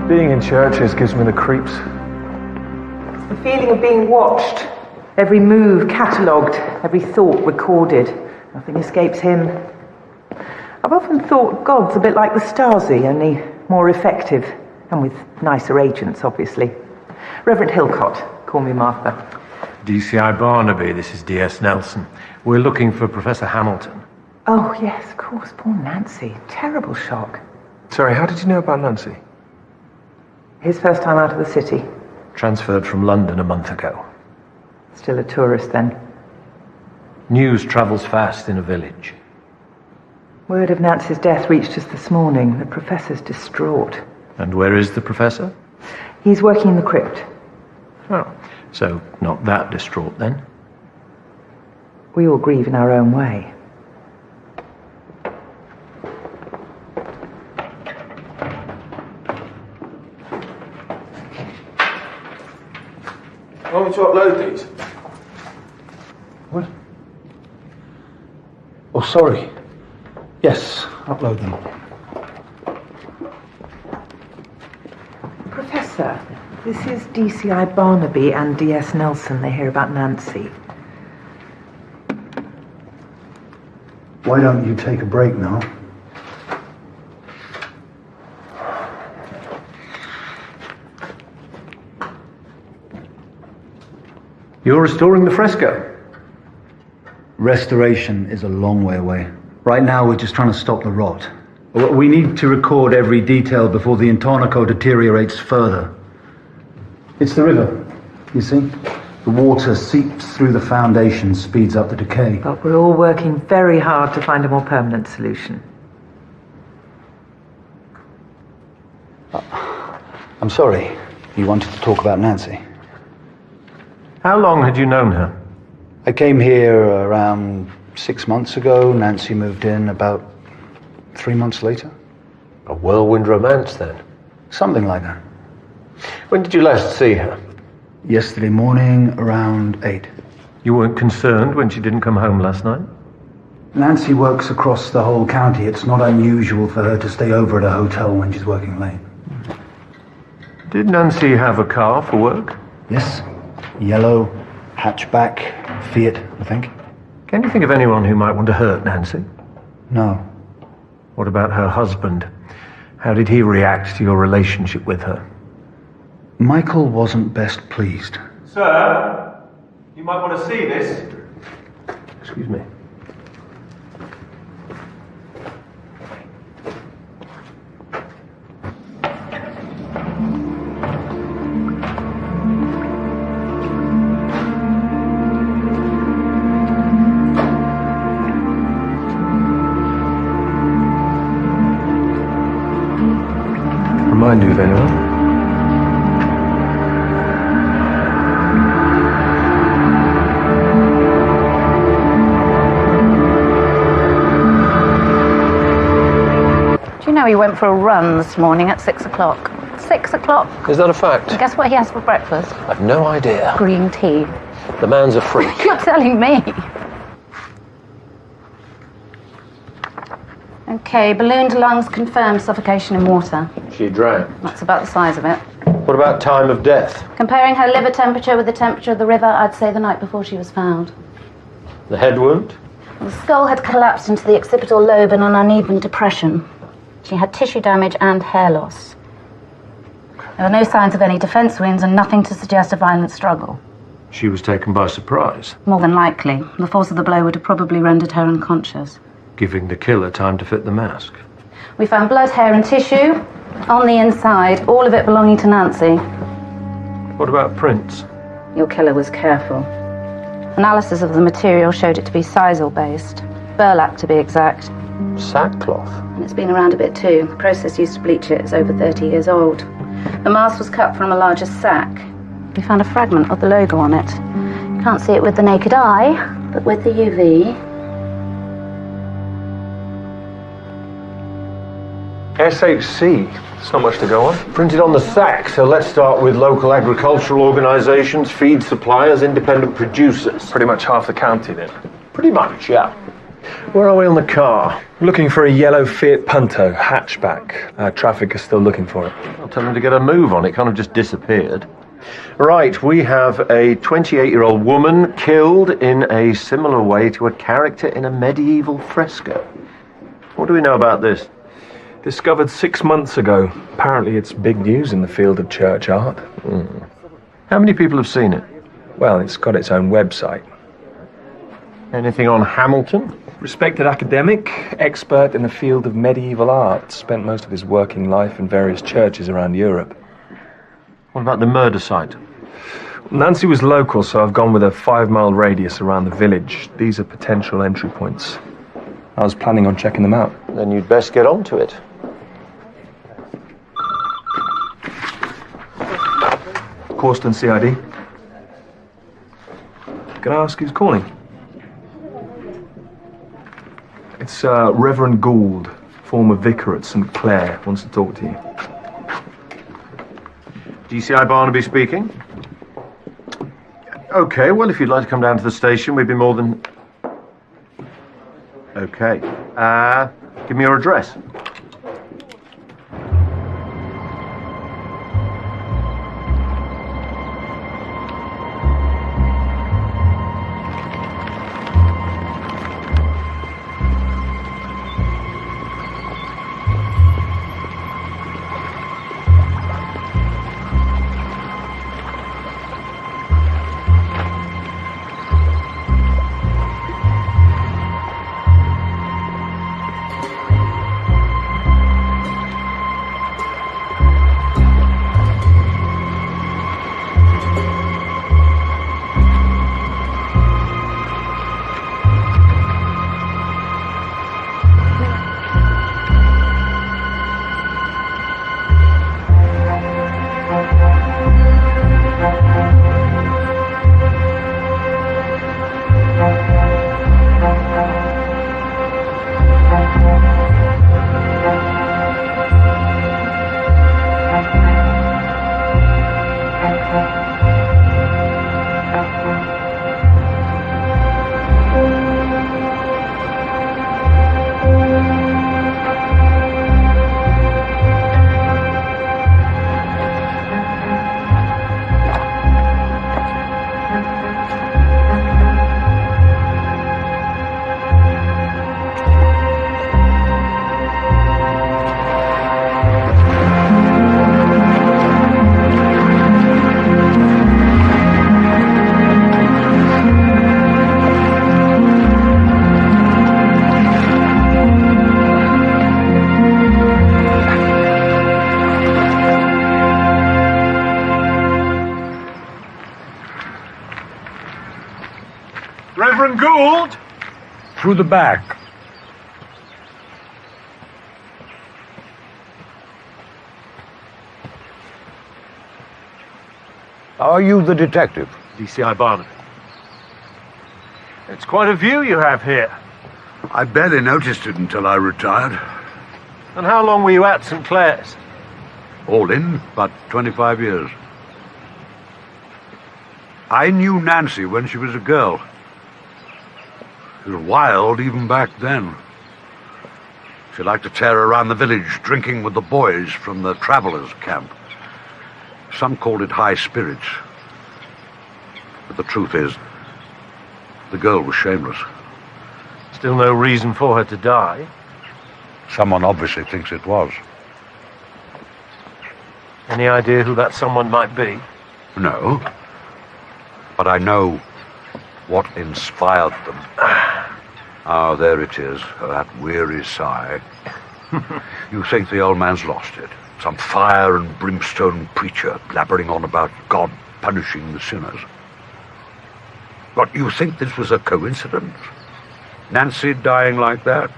Being in churches gives me the creeps. The feeling of being watched. Every move catalogued, every thought recorded. Nothing escapes him. I've often thought God's a bit like the Stasi, only more effective, and with nicer agents, obviously. Reverend Hillcott, call me Martha. DCI Barnaby, this is DS Nelson. We're looking for Professor Hamilton. Oh, yes, of course, poor Nancy. Terrible shock. Sorry, how did you know about Nancy? His first time out of the city. Transferred from London a month ago. Still a tourist, then. News travels fast in a village. Word of Nancy's death reached us this morning. The professor's distraught. And where is the professor? He's working in the crypt. Oh, so not that distraught then? We all grieve in our own way. Want me to upload these? What? Oh, sorry. Yes, upload them. Professor, this is DCI Barnaby and DS Nelson. They hear about Nancy. Why don't you take a break now? You're restoring the fresco? Restoration is a long way away. Right now, we're just trying to stop the rot. We need to record every detail before the intonaco deteriorates further. It's the river, you see? The water seeps through the foundation, speeds up the decay. But we're all working very hard to find a more permanent solution. I'm sorry. You wanted to talk about Nancy. How long had you known her? I came here around 6 months ago. Nancy moved in about 3 months later. A whirlwind romance, then? Something like that. When did you last see her? Yesterday morning, around 8. You weren't concerned when she didn't come home last night? Nancy works across the whole county. It's not unusual for her to stay over at a hotel when she's working late. Did Nancy have a car for work? Yes. Yellow, hatchback, Fiat, I think. Can you think of anyone who might want to hurt Nancy? No. What about her husband? How did he react to your relationship with her? Michael wasn't best pleased. Sir, you might want to see this. Excuse me. Remind you of anyone? Do you know he went for a run this morning at 6 o'clock? 6 o'clock. Is that a fact? And guess what he has for breakfast? I've no idea. Green tea. The man's a freak. You're telling me. Okay, ballooned lungs confirmed suffocation in water. She drowned. That's about the size of it. What about time of death? Comparing her liver temperature with the temperature of the river, I'd say the night before she was found. The head wound? The skull had collapsed into the occipital lobe in an uneven depression. She had tissue damage and hair loss. There were no signs of any defense wounds and nothing to suggest a violent struggle. She was taken by surprise, More than likely. The force of the blow would have probably rendered her unconscious. giving the killer time to fit the mask. We found blood, hair and tissue on the inside, all of it belonging to Nancy. What about prints? Your killer was careful. Analysis of the material showed it to be sisal-based. Burlap, to be exact. Sackcloth? And it's been around a bit too. The process used to bleach it is over 30 years old. The mask was cut from a larger sack. We found a fragment of the logo on it. You can't see it with the naked eye, but with the UV... SHC. It's not much to go on. Printed on the sack, so let's start with local agricultural organisations, feed suppliers, independent producers. Pretty much half the county then. Pretty much, yeah. Where are we on the car? Looking for a yellow Fiat Punto hatchback. Traffic is still looking for it. I'll tell them to get a move on. It kind of just disappeared. Right, we have a 28-year-old woman killed in a similar way to a character in a medieval fresco. What do we know about this? Discovered 6 months ago. Apparently it's big news in the field of church art. How many people have seen it? Well, it's got its own website. Anything on Hamilton? Respected academic, expert in the field of medieval art. Spent most of his working life in various churches around Europe. What about the murder site? Nancy was local, so I've gone with a 5-mile radius around the village. These are potential entry points. I was planning on checking them out. Then you'd best get on to it. Corston CID. Can I ask who's calling? It's Reverend Gould, former vicar at St. Clair, wants to talk to you. DCI Barnaby speaking. Okay, well, if you'd like to come down to the station, we'd be more than... Okay. Give me your address. Gould! Through the back. Are you the detective? DCI Barnaby. It's quite a view you have here. I barely noticed it until I retired. And how long were you at St. Clair's? All in, about 25 years. I knew Nancy when she was a girl. She was wild even back then. She liked to tear around the village, drinking with the boys from the travellers' camp. Some called it high spirits. But the truth is, the girl was shameless. Still no reason for her to die. Someone obviously thinks it was. Any idea who that someone might be? No. But I know what inspired them. Ah, there it is, that weary sigh. You think the old man's lost it? Some fire and brimstone preacher blabbering on about God punishing the sinners. What, you think this was a coincidence? Nancy dying like that?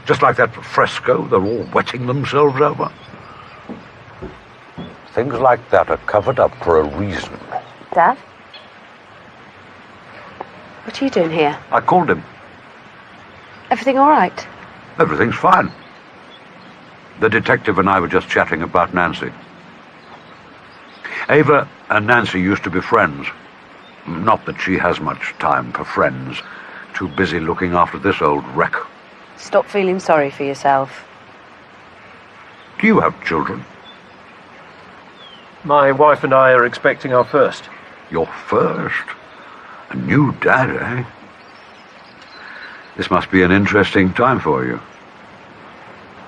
Just like that fresco they're all wetting themselves over? Things like that are covered up for a reason. Dad? What are you doing here? I called him. Everything all right? Everything's fine. The detective and I were just chatting about Nancy. Ava and Nancy used to be friends. Not that she has much time for friends. Too busy looking after this old wreck. Stop feeling sorry for yourself. Do you have children? My wife and I are expecting our first. Your first? A new dad, eh? This must be an interesting time for you.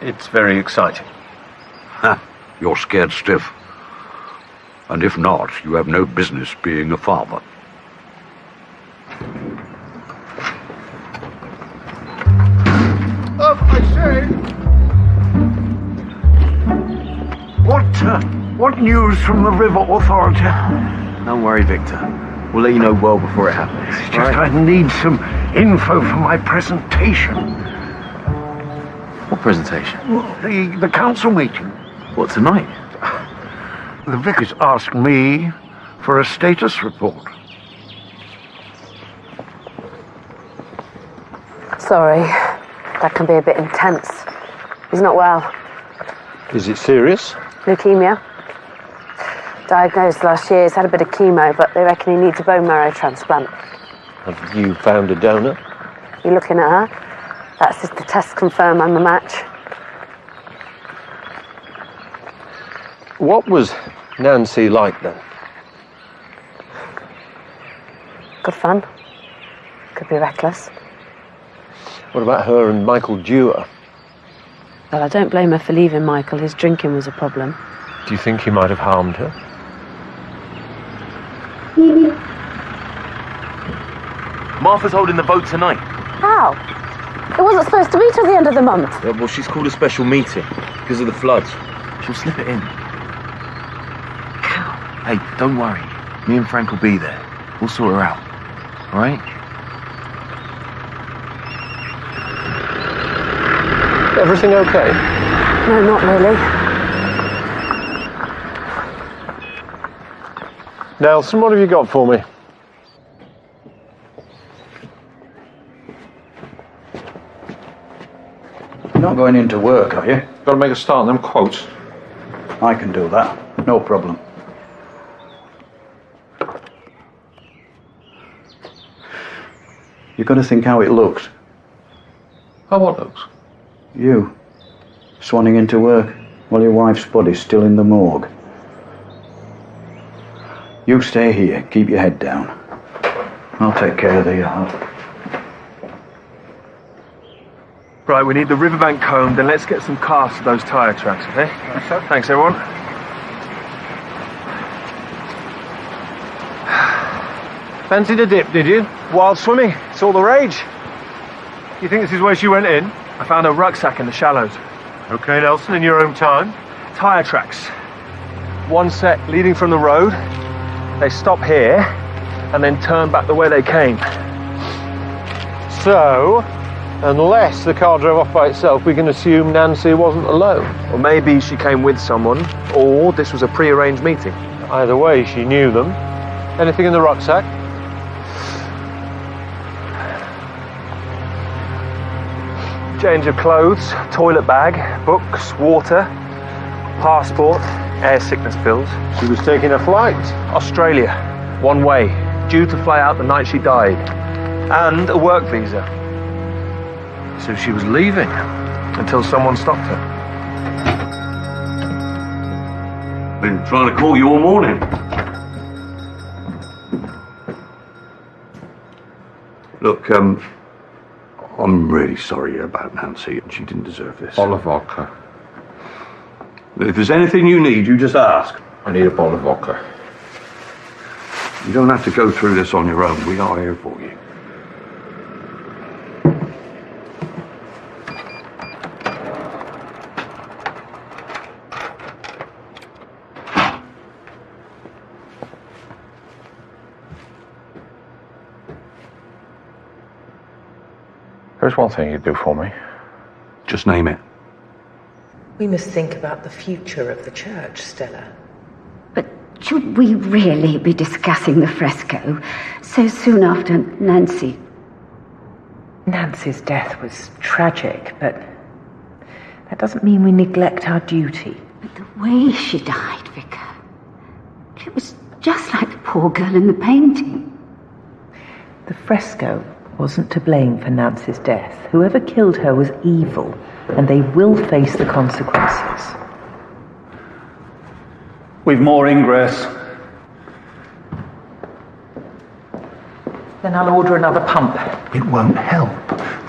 It's very exciting. Ha! You're scared stiff. And if not, you have no business being a father. I say. What news from the River Authority? Don't worry, Victor. We'll let you know well before it happens. It's just I need some info for my presentation. What presentation? The council meeting. What, tonight? The vicar's asked me for a status report. Sorry. That can be a bit intense. He's not well. Is it serious? Leukemia. Diagnosed last year. He's had a bit of chemo, but they reckon he needs a bone marrow transplant. Have you found a donor? You looking at her? That's just the test confirm I'm the match. What was Nancy like then? Good fun. Could be reckless. What about her and Michael Dewar? Well, I don't blame her for leaving Michael. His drinking was a problem. Do you think he might have harmed her? Martha's holding the vote tonight. How? It wasn't supposed to be till the end of the month. Yeah, well, she's called a special meeting because of the floods. She'll slip it in. Hey, don't worry. Me and Frank will be there. We'll sort her out. All right? Everything okay? No, not really. Nelson, what have you got for me? You're not going into work, are you? Got to make a start on them quotes. I can do that. No problem. You've got to think how it looks. How what looks? You, swanning into work while your wife's body's still in the morgue. You stay here, keep your head down. I'll take care of the yard. Right, we need the riverbank combed, then let's get some cast of those tyre tracks, okay? Thanks, everyone. Fancied a dip, did you? Wild swimming, it's all the rage. You think this is where she went in? I found her rucksack in the shallows. Okay, Nelson, in your own time. Tyre tracks. One set leading from the road. They stop here and then turn back the way they came. So, unless the car drove off by itself, we can assume Nancy wasn't alone. Or maybe she came with someone, or this was a pre-arranged meeting. Either way, she knew them. Anything in the rucksack? Change of clothes, toilet bag, books, water, passport, air sickness pills. She was taking a flight. Australia, one way, due to fly out the night she died. And a work visa. So she was leaving until someone stopped her. Been trying to call you all morning. Look, I'm really sorry about Nancy. She didn't deserve this. Bottle of vodka. If there's anything you need, you just ask. I need a bottle of vodka. You don't have to go through this on your own. We are here for you. There's one thing you'd do for me. Just name it. We must think about the future of the church, Stella. But should we really be discussing the fresco so soon after Nancy? Nancy's death was tragic, but that doesn't mean we neglect our duty. But the way she died, Vicar, it was just like the poor girl in the painting. The fresco wasn't to blame for Nancy's death. Whoever killed her was evil, and they will face the consequences. We've more ingress. Then I'll order another pump. It won't help.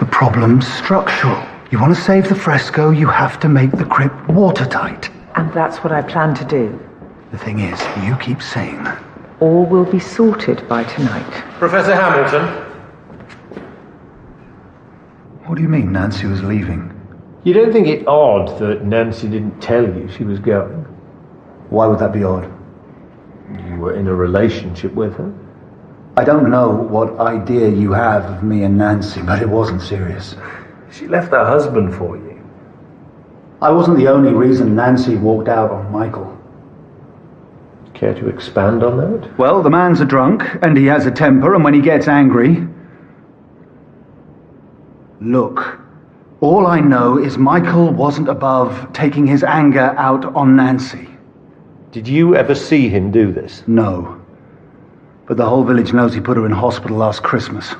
The problem's structural. You want to save the fresco, you have to make the crypt watertight. And that's what I plan to do. The thing is, you keep saying that. All will be sorted by tonight. Professor Hamilton. What do you mean Nancy was leaving? You don't think it odd that Nancy didn't tell you she was going? Why would that be odd? You were in a relationship with her. I don't know what idea you have of me and Nancy, but it wasn't serious. She left her husband for you. I wasn't the only reason Nancy walked out on Michael. Care to expand on that? Well, the man's a drunk, and he has a temper, and when he gets angry... Look, all I know is Michael wasn't above taking his anger out on Nancy. Did you ever see him do this? No. But the whole village knows he put her in hospital last Christmas.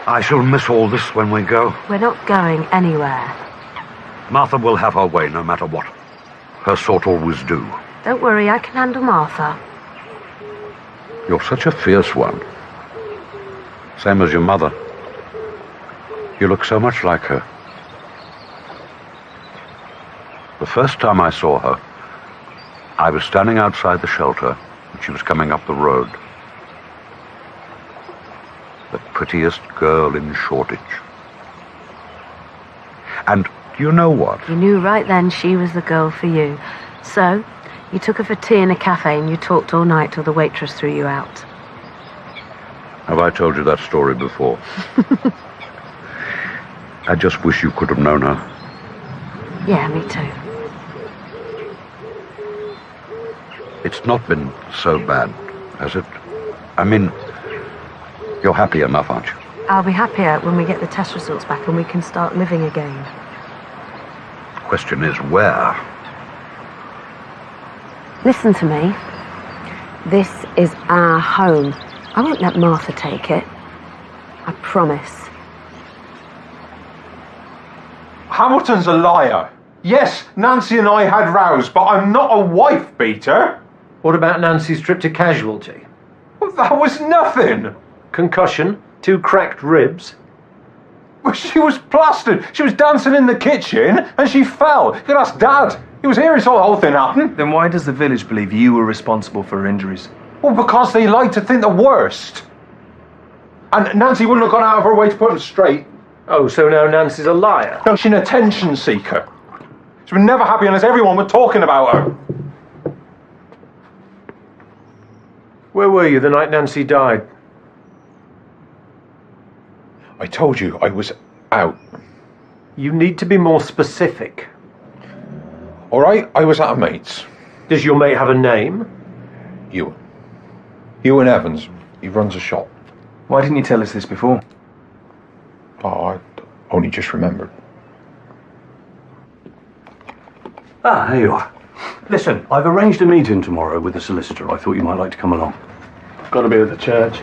I shall miss all this when we go. We're not going anywhere. Martha will have her way no matter what. Her sort always do. Don't worry, I can handle Martha. You're such a fierce one. Same as your mother. You look so much like her. The first time I saw her, I was standing outside the shelter and she was coming up the road. The prettiest girl in Shoreditch. And do you know what? You knew right then she was the girl for you. So, you took her for tea in a cafe and you talked all night till the waitress threw you out. Have I told you that story before? I just wish you could have known her. Yeah, me too. It's not been so bad, has it? I mean, you're happy enough, aren't you? I'll be happier when we get the test results back and we can start living again. The question is where? Listen to me. This is our home. I won't let Martha take it. I promise. Hamilton's a liar. Yes, Nancy and I had rows, but I'm not a wife beater. What about Nancy's trip to casualty? Well, that was nothing. Concussion, 2 cracked ribs. Well, she was plastered. She was dancing in the kitchen and she fell. You can ask Dad. He was here, he saw the whole thing happen. Then why does the village believe you were responsible for her injuries? Well, because they like to think the worst. And Nancy wouldn't have gone out of her way to put them straight. Oh, so now Nancy's a liar? No, she's an attention seeker. She was never happy unless everyone was talking about her. Where were you the night Nancy died? I told you I was out. You need to be more specific. All right, I was at a mate's. Does your mate have a name? Ewan Evans. He runs a shop. Why didn't you tell us this before? Oh, I only just remembered. Ah, here you are. Listen, I've arranged a meeting tomorrow with the solicitor. I thought you might like to come along. I've got to be at the church.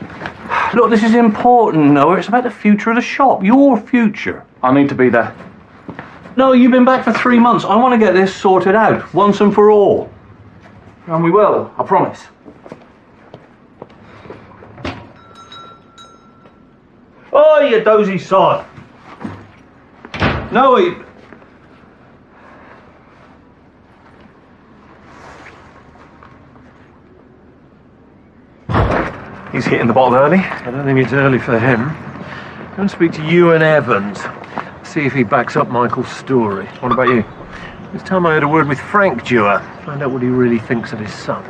Look, this is important, Noah. It's about the future of the shop. Your future. I need to be there. No, you've been back for 3 months. I want to get this sorted out, once and for all. And we will, I promise. Oh, you dozy sod. No, He's hitting the bottle early. I don't think it's early for him. Go and speak to Ewan Evans. See if he backs up Michael's story. What about you? This time I had a word with Frank Dewar. Find out what he really thinks of his son.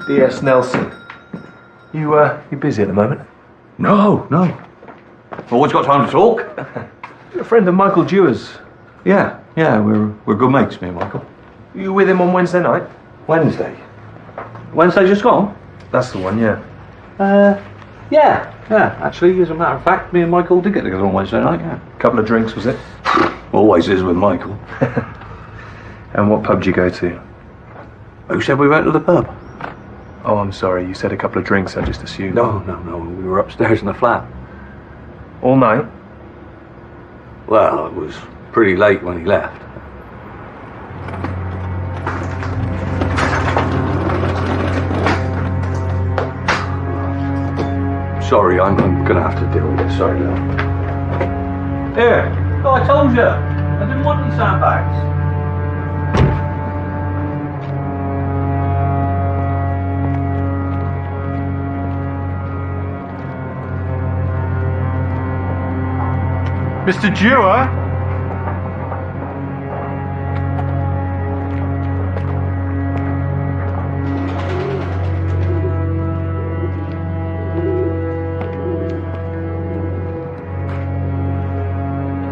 D.S. Nelson. You busy at the moment? No. Always got time to talk. You're a friend of Michael Dewar's. Yeah, we're good mates, me and Michael. You were with him on Wednesday night? Wednesday just gone? That's the one, yeah. Yeah. Actually, as a matter of fact, me and Michael did get together on Wednesday night, yeah. Couple of drinks, was it? Always is with Michael. And what pub did you go to? Who said we went to the pub? Oh, I'm sorry. You said a couple of drinks, I just assumed. No. We were upstairs in the flat. All night? Well, it was pretty late when he left. Sorry, I'm gonna have to deal with it. Sorry, Lil. Here. Oh, I told you. I didn't want any sandbags. Mr. Dewar?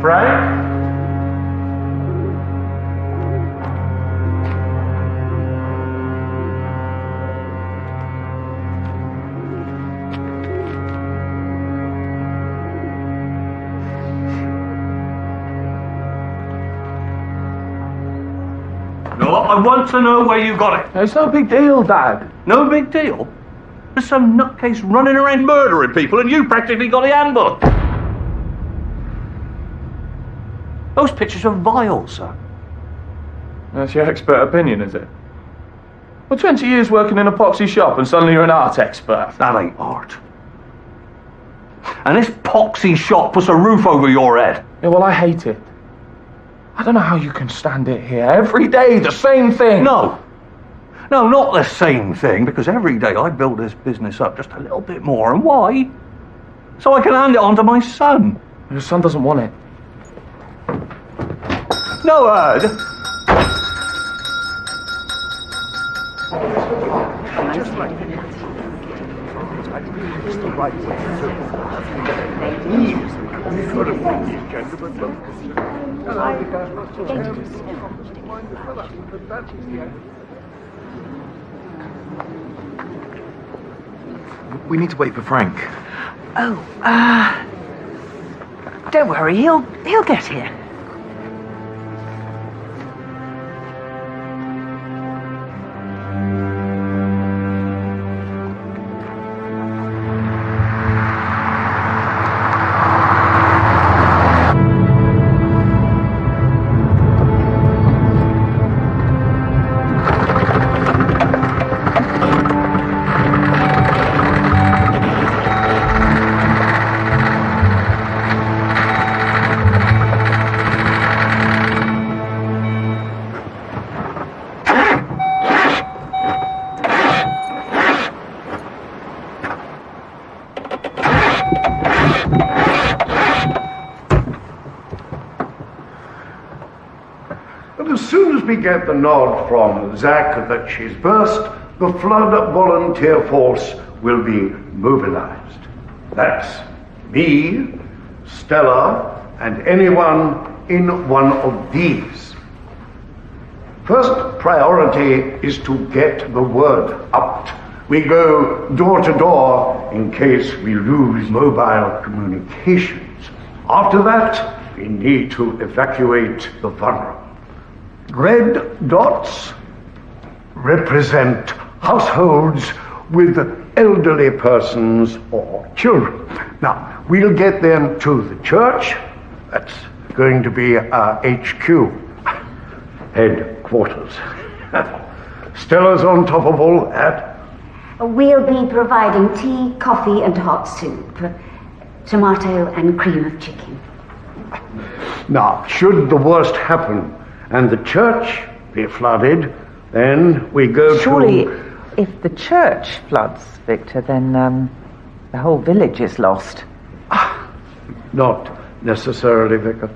Frank? I want to know where you got it. It's no big deal, Dad. No big deal? There's some nutcase running around murdering people and you practically got the handbook. Those pictures are vile, sir. That's your expert opinion, is it? Well, 20 years working in a epoxy shop and suddenly you're an art expert. That ain't art. And this poxy shop puts a roof over your head. Yeah, well, I hate it. I don't know how you can stand it here. Every day, the same thing. No, not the same thing, because every day I build this business up just a little bit more. And why? So I can hand it on to my son. Your son doesn't want it. No, Ed. We need to wait for Frank. Oh, don't worry, he'll get here. As soon as we get the nod from Zach that she's burst, the flood volunteer force will be mobilized. That's me, Stella, and anyone in one of these. First priority is to get the word out. We go door to door in case we lose mobile communications. After that, we need to evacuate the vulnerable. Red dots represent households with elderly persons or children. Now, we'll get them to the church. That's going to be our HQ, headquarters. Stella's on top of all that. We'll be providing tea, coffee, and hot soup. Tomato and cream of chicken. Now, should the worst happen and the church be flooded, then we go Surely, to... if the church floods, Victor, then the whole village is lost. Not necessarily, Vicar.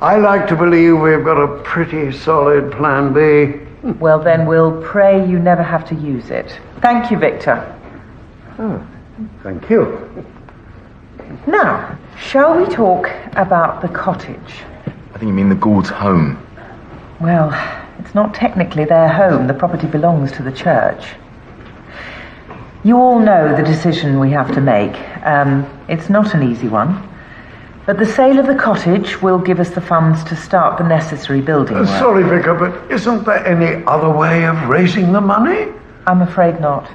I like to believe we've got a pretty solid plan B. Well, then we'll pray you never have to use it. Thank you, Victor. Oh, thank you. Now, shall we talk about the cottage? I think you mean the Gould's home. Well, it's not technically their home. The property belongs to the church. You all know the decision we have to make. It's not an easy one. But the sale of the cottage will give us the funds to start the necessary building work. Sorry, Vicar, but isn't there any other way of raising the money? I'm afraid not.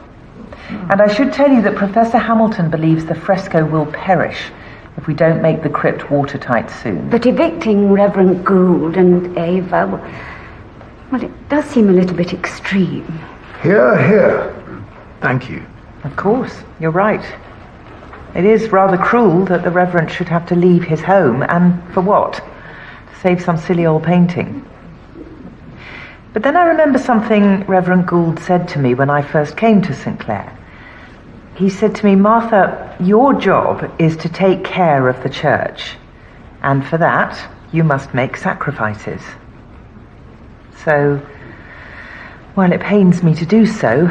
And I should tell you that Professor Hamilton believes the fresco will perish if we don't make the crypt watertight soon. But evicting Reverend Gould and Ava, well, it does seem a little bit extreme. Hear, hear. Thank you. Of course, you're right. It is rather cruel that the Reverend should have to leave his home, and for what? To save some silly old painting. But then I remember something Reverend Gould said to me when I first came to St. Clair. He said to me, Martha, your job is to take care of the church, and for that you must make sacrifices. So, while it pains me to do so,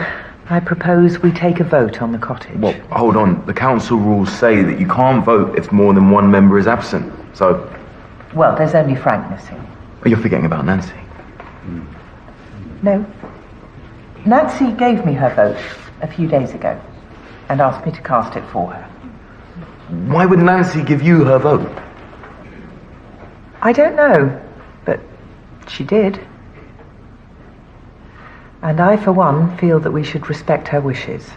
I propose we take a vote on the cottage. Well, hold on. The council rules say that you can't vote if more than one member is absent. So... Well, there's only Frank missing. You're forgetting about Nancy. No. Nancy gave me her vote a few days ago and asked me to cast it for her. Why would Nancy give you her vote? I don't know, but she did. And I, for one, feel that we should respect her wishes.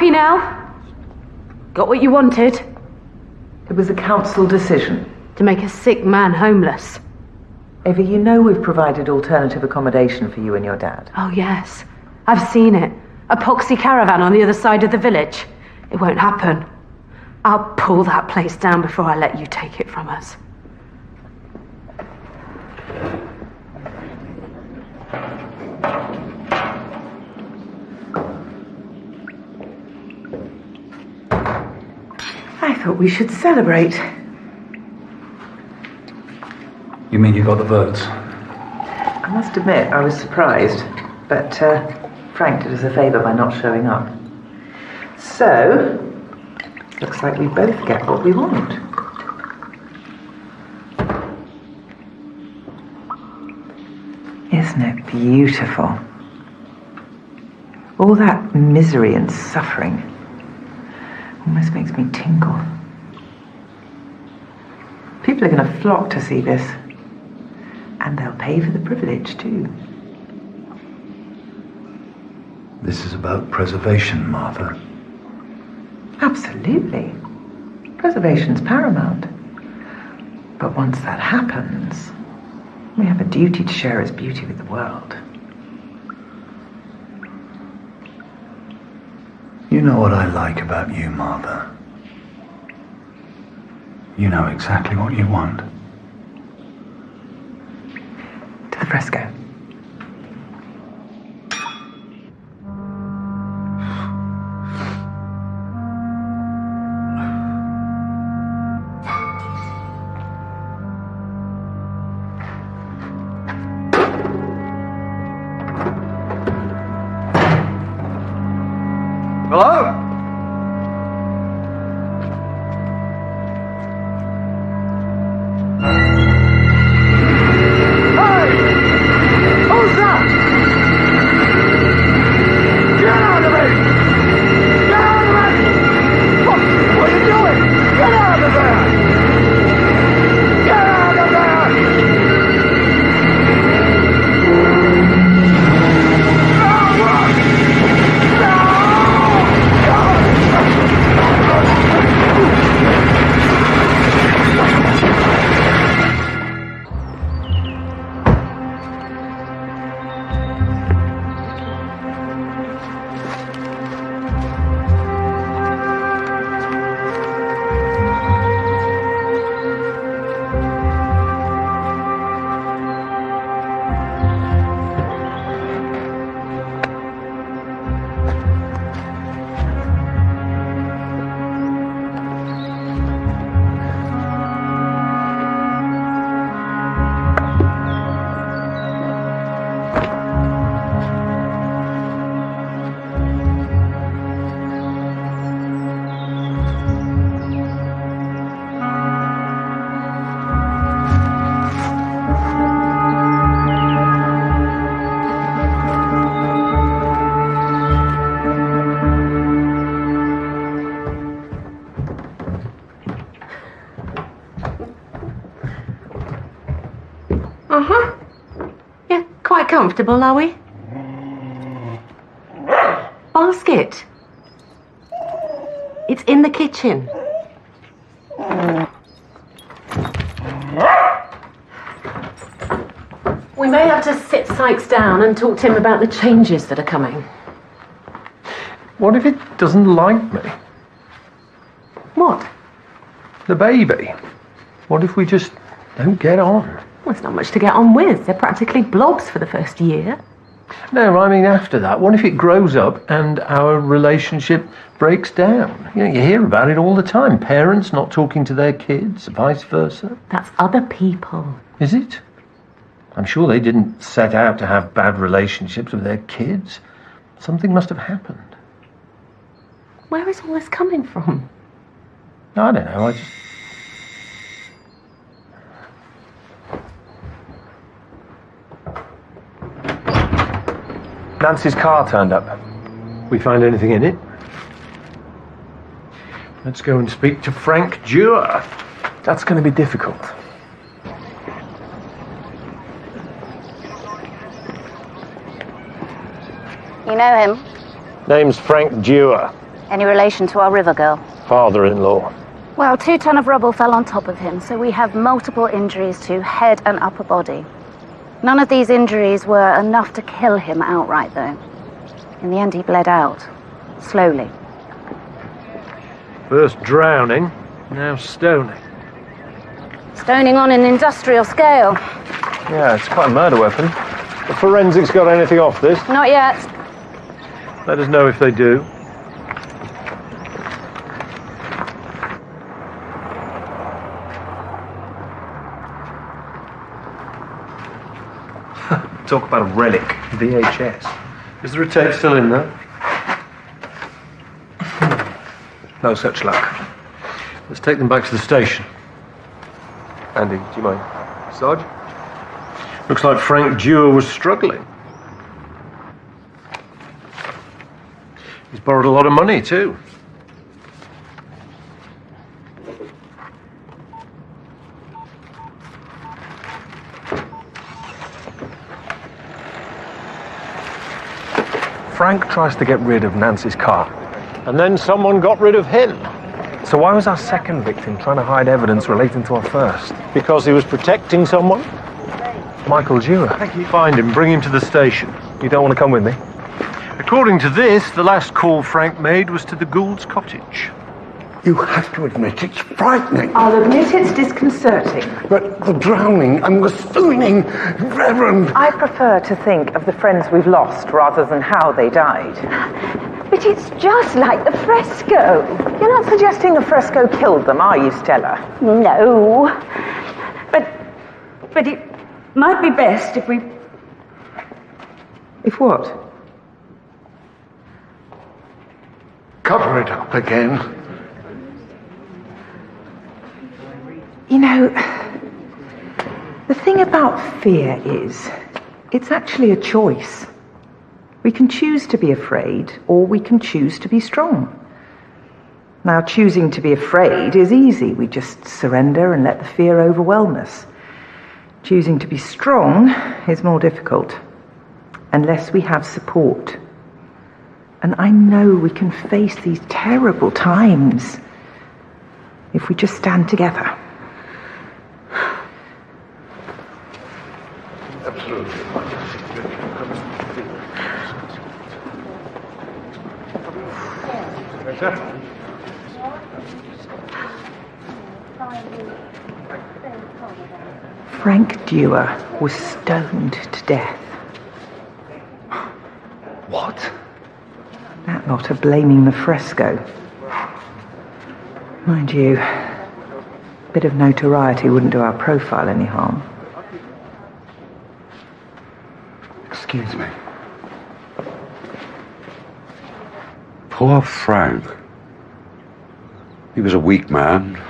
happy now? Got what you wanted? It was a council decision. To make a sick man homeless. Ava, you know we've provided alternative accommodation for you and your dad. Oh, yes. I've seen it. A poxy caravan on the other side of the village. It won't happen. I'll pull that place down before I let you take it from us. I thought we should celebrate. You mean you got the votes? I must admit, I was surprised, but Frank did us a favour by not showing up. So, looks like we both get what we want. Isn't it beautiful? All that misery and suffering almost makes me tingle. People are going to flock to see this. And they'll pay for the privilege, too. This is about preservation, Martha. Absolutely. Preservation's paramount. But once that happens, we have a duty to share its beauty with the world. You know what I like about you, Martha. You know exactly what you want. To the fresco. Hello? Uh-huh. Yeah, quite comfortable, are we? Basket. It's in the kitchen. We may have to sit Sykes down and talk to him about the changes that are coming. What if it doesn't like me? What? The baby. What if we just don't get on? Well, it's not much to get on with. They're practically blobs for the first year. No, I mean after that. What if it grows up and our relationship breaks down? You know, you hear about it all the time. Parents not talking to their kids, vice versa. That's other people. Is it? I'm sure they didn't set out to have bad relationships with their kids. Something must have happened. Where is all this coming from? I don't know, I just... Nancy's car turned up. We find anything in it? Let's go and speak to Frank Dewar. That's going to be difficult. You know him? Name's Frank Dewar. Any relation to our river girl? Father-in-law. Well, 2 ton of rubble fell on top of him, so we have multiple injuries to head and upper body. None of these injuries were enough to kill him outright, though. In the end, he bled out. Slowly. First drowning, now stoning. Stoning on an industrial scale. Yeah, it's quite a murder weapon. The forensics got anything off this? Not yet. Let us know if they do. Talk about a relic. VHS. Is there a tape still in there? No such luck. Let's take them back to the station. Andy, do you mind? Sarge? Looks like Frank Dewar was struggling. He's borrowed a lot of money, too. Frank tries to get rid of Nancy's car. And then someone got rid of him. So why was our second victim trying to hide evidence relating to our first? Because he was protecting someone? Michael Dewar. Find him, bring him to the station. You don't want to come with me? According to this, the last call Frank made was to the Gould's cottage. You have to admit it's frightening. I'll admit it's disconcerting. But the drowning and the swooning, Reverend... I prefer to think of the friends we've lost rather than how they died. But it's just like the fresco. You're not suggesting the fresco killed them, are you, Stella? No. But it might be best if we... If what? Cover it up again. You know, the thing about fear is, it's actually a choice. We can choose to be afraid, or we can choose to be strong. Now, choosing to be afraid is easy. We just surrender and let the fear overwhelm us. Choosing to be strong is more difficult, unless we have support. And I know we can face these terrible times if we just stand together. Absolutely. Frank Dewar was stoned to death. What? That lot are blaming the fresco. Mind you, a bit of notoriety wouldn't do our profile any harm. Excuse me. Poor Frank. He was a weak man,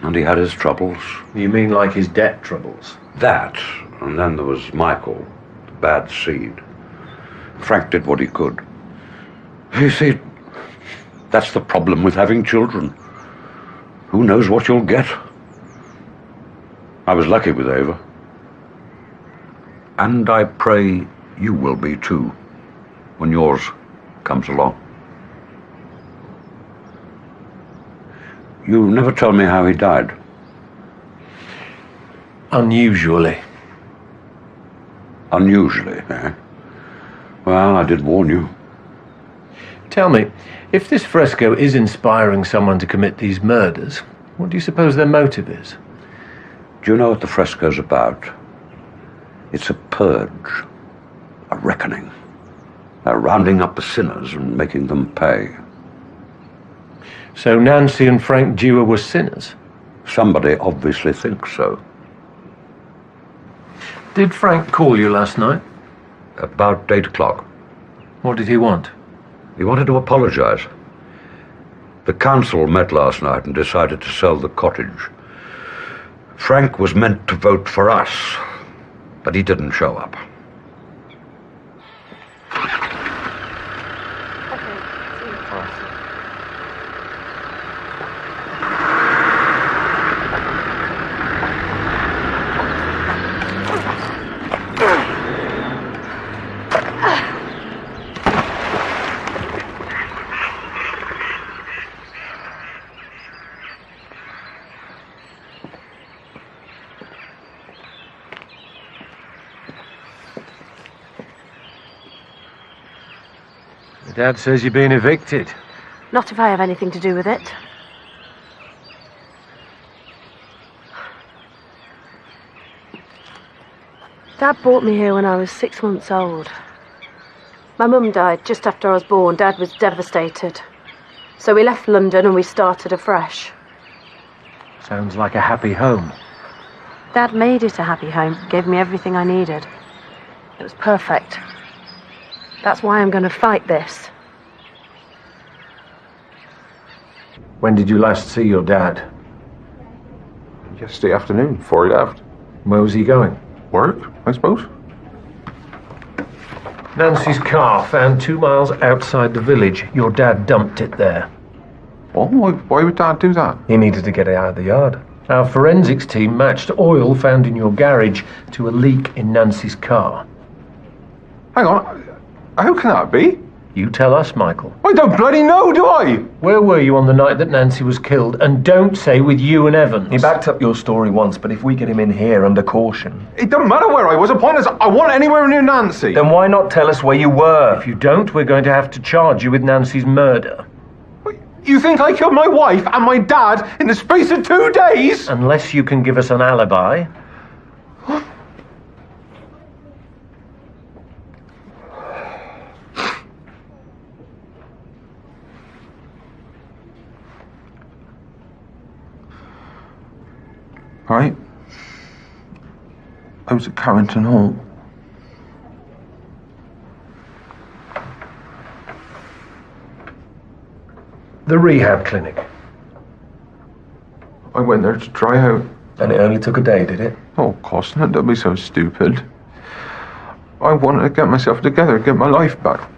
and he had his troubles. You mean like his debt troubles? That, and then there was Michael, the bad seed. Frank did what he could. You see, that's the problem with having children. Who knows what you'll get? I was lucky with Ava. And I pray you will be too, when yours comes along. You never told me how he died. Unusually. Unusually, eh? Well, I did warn you. Tell me, if this fresco is inspiring someone to commit these murders, what do you suppose their motive is? Do you know what the fresco's about? It's a purge, a reckoning. They're rounding up the sinners and making them pay. So Nancy and Frank Dewar were sinners? Somebody obviously thinks so. Did Frank call you last night? About 8 o'clock. What did he want? He wanted to apologize. The council met last night and decided to sell the cottage. Frank was meant to vote for us, but he didn't show up. Your dad says you're being evicted. Not if I have anything to do with it. Dad brought me here when I was 6 months old. My mum died just after I was born. Dad was devastated. So we left London and we started afresh. Sounds like a happy home. Dad made it a happy home, gave me everything I needed. It was perfect. That's why I'm going to fight this. When did you last see your dad? Yesterday afternoon, before he left. Where was he going? Work, I suppose. Nancy's car found 2 miles outside the village. Your dad dumped it there. Oh, why would Dad do that? He needed to get it out of the yard. Our forensics team matched oil found in your garage to a leak in Nancy's car. Hang on, how can that be? You tell us, Michael. I don't bloody know, do I? Where were you on the night that Nancy was killed? And don't say with you and Evans. He backed up your story once, but if we get him in here under caution... It doesn't matter where I was. The point is, I wasn't anywhere near Nancy. Then why not tell us where you were? If you don't, we're going to have to charge you with Nancy's murder. You think I killed my wife and my dad in the space of 2 days? Unless you can give us an alibi. Right. I was at Carrington Hall. The rehab clinic. I went there to try out. And it only took a day, did it? Oh, of course not. Don't be so stupid. I wanted to get myself together, get my life back.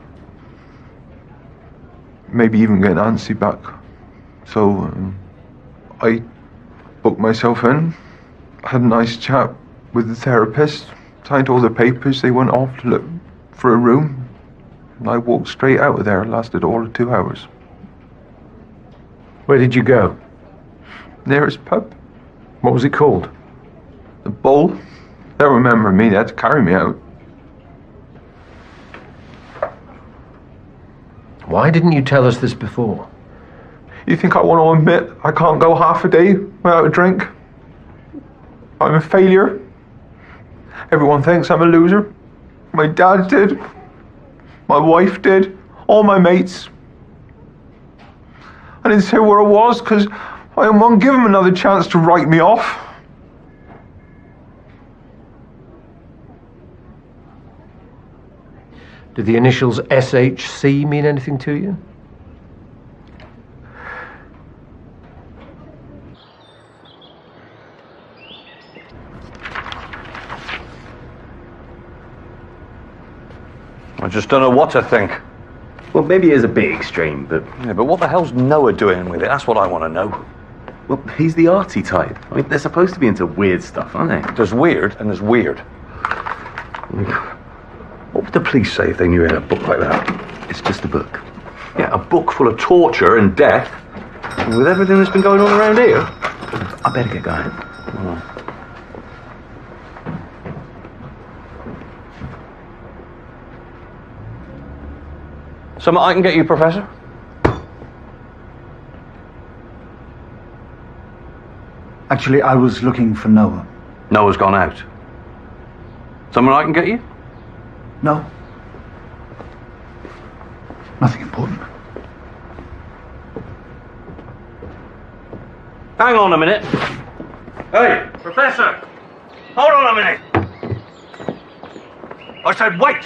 Maybe even get Nancy back. So, I booked myself in, had a nice chat with the therapist, signed all the papers. They went off to look for a room. And I walked straight out of there. It lasted all of 2 hours. Where did you go? Nearest pub. What was it called? The Bull. They don't remember me. They had to carry me out. Why didn't you tell us this before? You think I want to admit I can't go half a day without a drink? I'm a failure. Everyone thinks I'm a loser. My dad did. My wife did. All my mates. I didn't say where I was because I didn't want to give them another chance to write me off. Did the initials SHC mean anything to you? I just don't know what to think. Well, maybe it is a bit extreme, but... Yeah, but what the hell's Noah doing with it? That's what I want to know. Well, he's the arty type. I mean, they're supposed to be into weird stuff, aren't they? There's weird and there's weird. What would the police say if they knew he had a book like that? It's just a book. Yeah, a book full of torture and death. And with everything that's been going on around here. I better get going. Oh. Something I can get you, Professor? Actually, I was looking for Noah. Noah's gone out. Something I can get you? No. Nothing important. Hang on a minute. Hey, Professor! Hold on a minute! I said wait!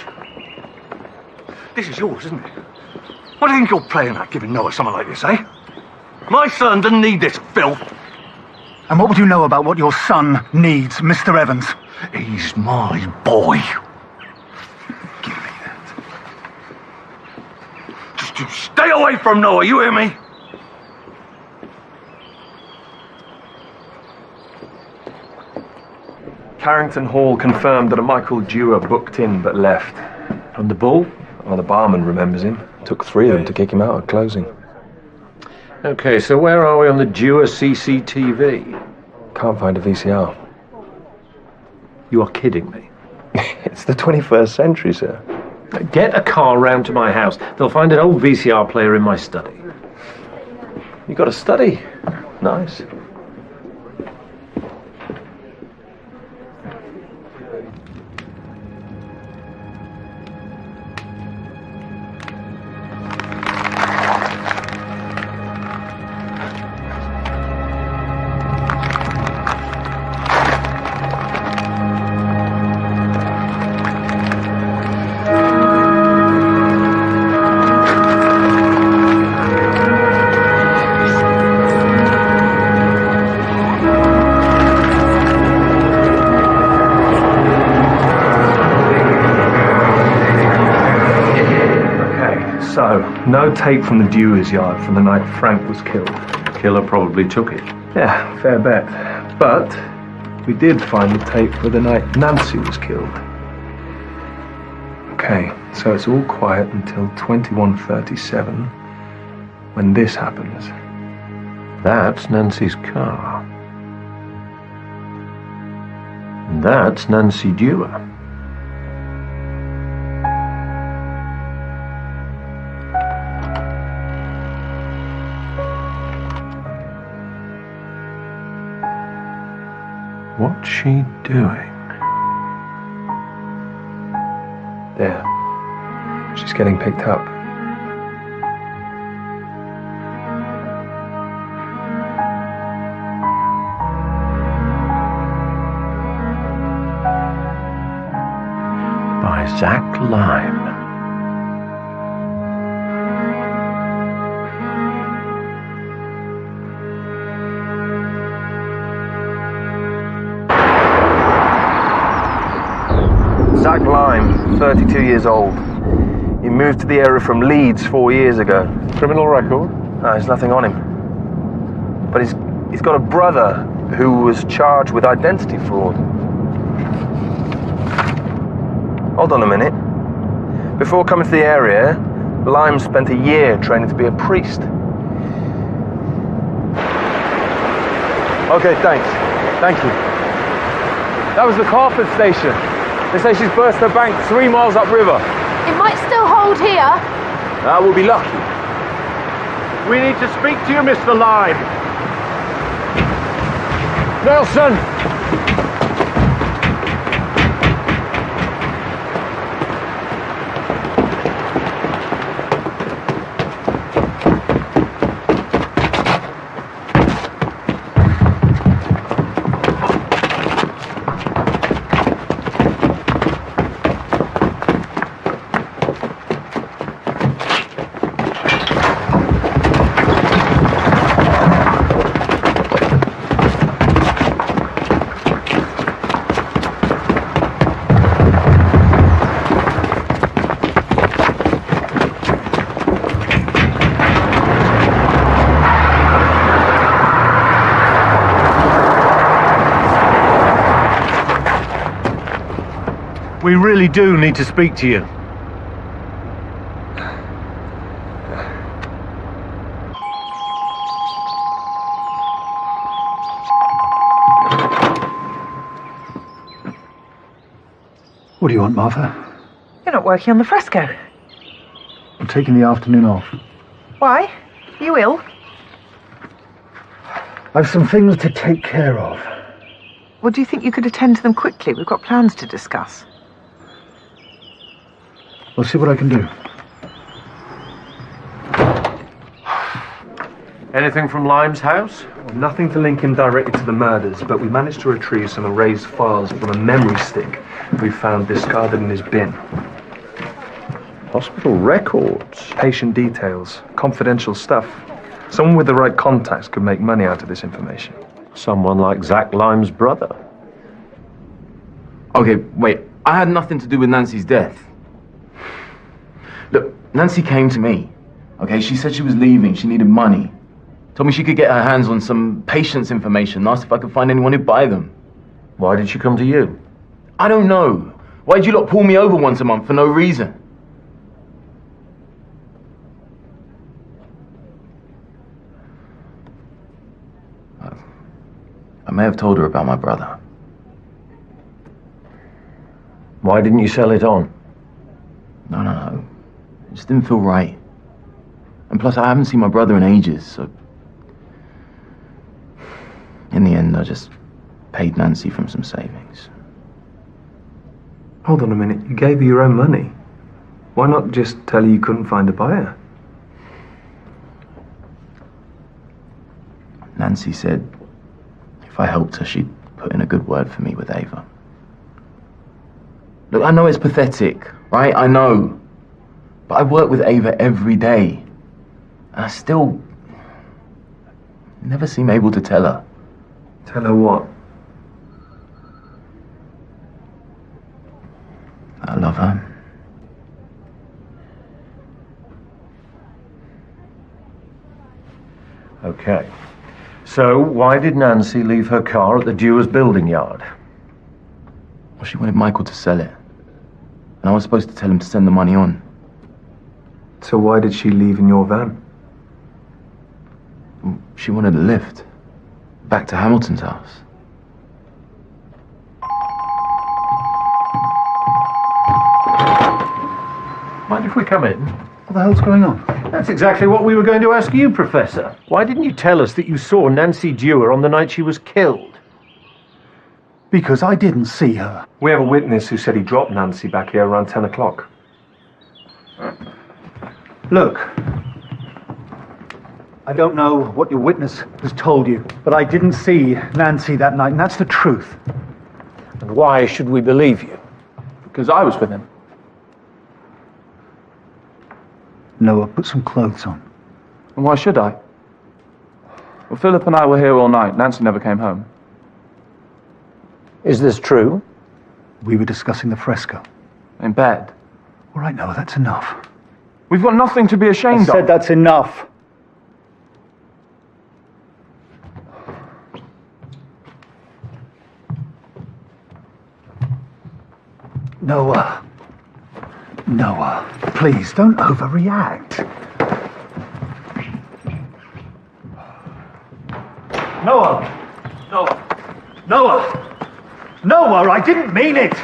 This is yours, isn't it? What do you think you're playing at, giving Noah something like this, eh? My son didn't need this filth. And what would you know about what your son needs, Mr. Evans? He's my boy. Give me that. Just stay away from Noah, you hear me? Carrington Hall confirmed that a Michael Dewar booked in but left. From the Bull? Well, the barman remembers him. Took 3 of them to kick him out at closing. Okay, so where are we on the Dewar CCTV? Can't find a VCR. You are kidding me. It's the 21st century, sir. Get a car round to my house. They'll find an old VCR player in my study. You got a study? Nice. So, no tape from the Dewar's yard from the night Frank was killed. Killer probably took it. Yeah, fair bet. But we did find the tape for the night Nancy was killed. Okay, so it's all quiet until 21:37, when this happens. That's Nancy's car. And that's Nancy Dewar. What's she doing? There. She's getting picked up. By Zach Lime. Zach Lime, 32 years old. He moved to the area from Leeds 4 years ago. Criminal record? No, there's nothing on him. But he's got a brother who was charged with identity fraud. Hold on a minute. Before coming to the area, Lime spent a year training to be a priest. Okay, thanks. Thank you. That was the Carford station. They say she's burst her bank 3 miles upriver. It might still hold here. That will be lucky. We need to speak to you, Mr. Lime. Nelson! We really do need to speak to you. What do you want, Martha? You're not working on the fresco. I'm taking the afternoon off. Why? You ill? I've some things to take care of. Well, do you think you could attend to them quickly? We've got plans to discuss. I'll see what I can do. Anything from Lime's house? Nothing to link him directly to the murders, but we managed to retrieve some erased files from a memory stick we found discarded in his bin. Hospital records? Patient details, confidential stuff. Someone with the right contacts could make money out of this information. Someone like Zach Lime's brother. Okay, wait. I had nothing to do with Nancy's death. Look, Nancy came to me. Okay, she said she was leaving. She needed money. Told me she could get her hands on some patient's information. Asked if I could find anyone who'd buy them. Why did she come to you? I don't know. Why'd you lot pull me over once a month for no reason? I may have told her about my brother. Why didn't you sell it on? No. It just didn't feel right. And plus, I haven't seen my brother in ages, so... In the end, I just paid Nancy from some savings. Hold on a minute, you gave her your own money. Why not just tell her you couldn't find a buyer? Nancy said if I helped her, she'd put in a good word for me with Ava. Look, I know it's pathetic, right? I know. But I work with Ava every day. And I still never seem able to tell her. Tell her what? I love her. Okay. So, why did Nancy leave her car at the Dewars building yard? Well, she wanted Michael to sell it. And I was supposed to tell him to send the money on. So why did she leave in your van? She wanted a lift. Back to Hamilton's house. Mind if we come in? What the hell's going on? That's exactly what we were going to ask you, Professor. Why didn't you tell us that you saw Nancy Dewar on the night she was killed? Because I didn't see her. We have a witness who said he dropped Nancy back here around 10 o'clock. Look, I don't know what your witness has told you, but I didn't see Nancy that night, and that's the truth. And why should we believe you? Because I was with him. Noah, put some clothes on. And why should I? Well, Philip and I were here all night. Nancy never came home. Is this true? We were discussing the fresco. In bed. All right, Noah, that's enough. We've got nothing to be ashamed of. I said that's enough. Noah. Noah, please don't overreact. Noah! Noah, I didn't mean it!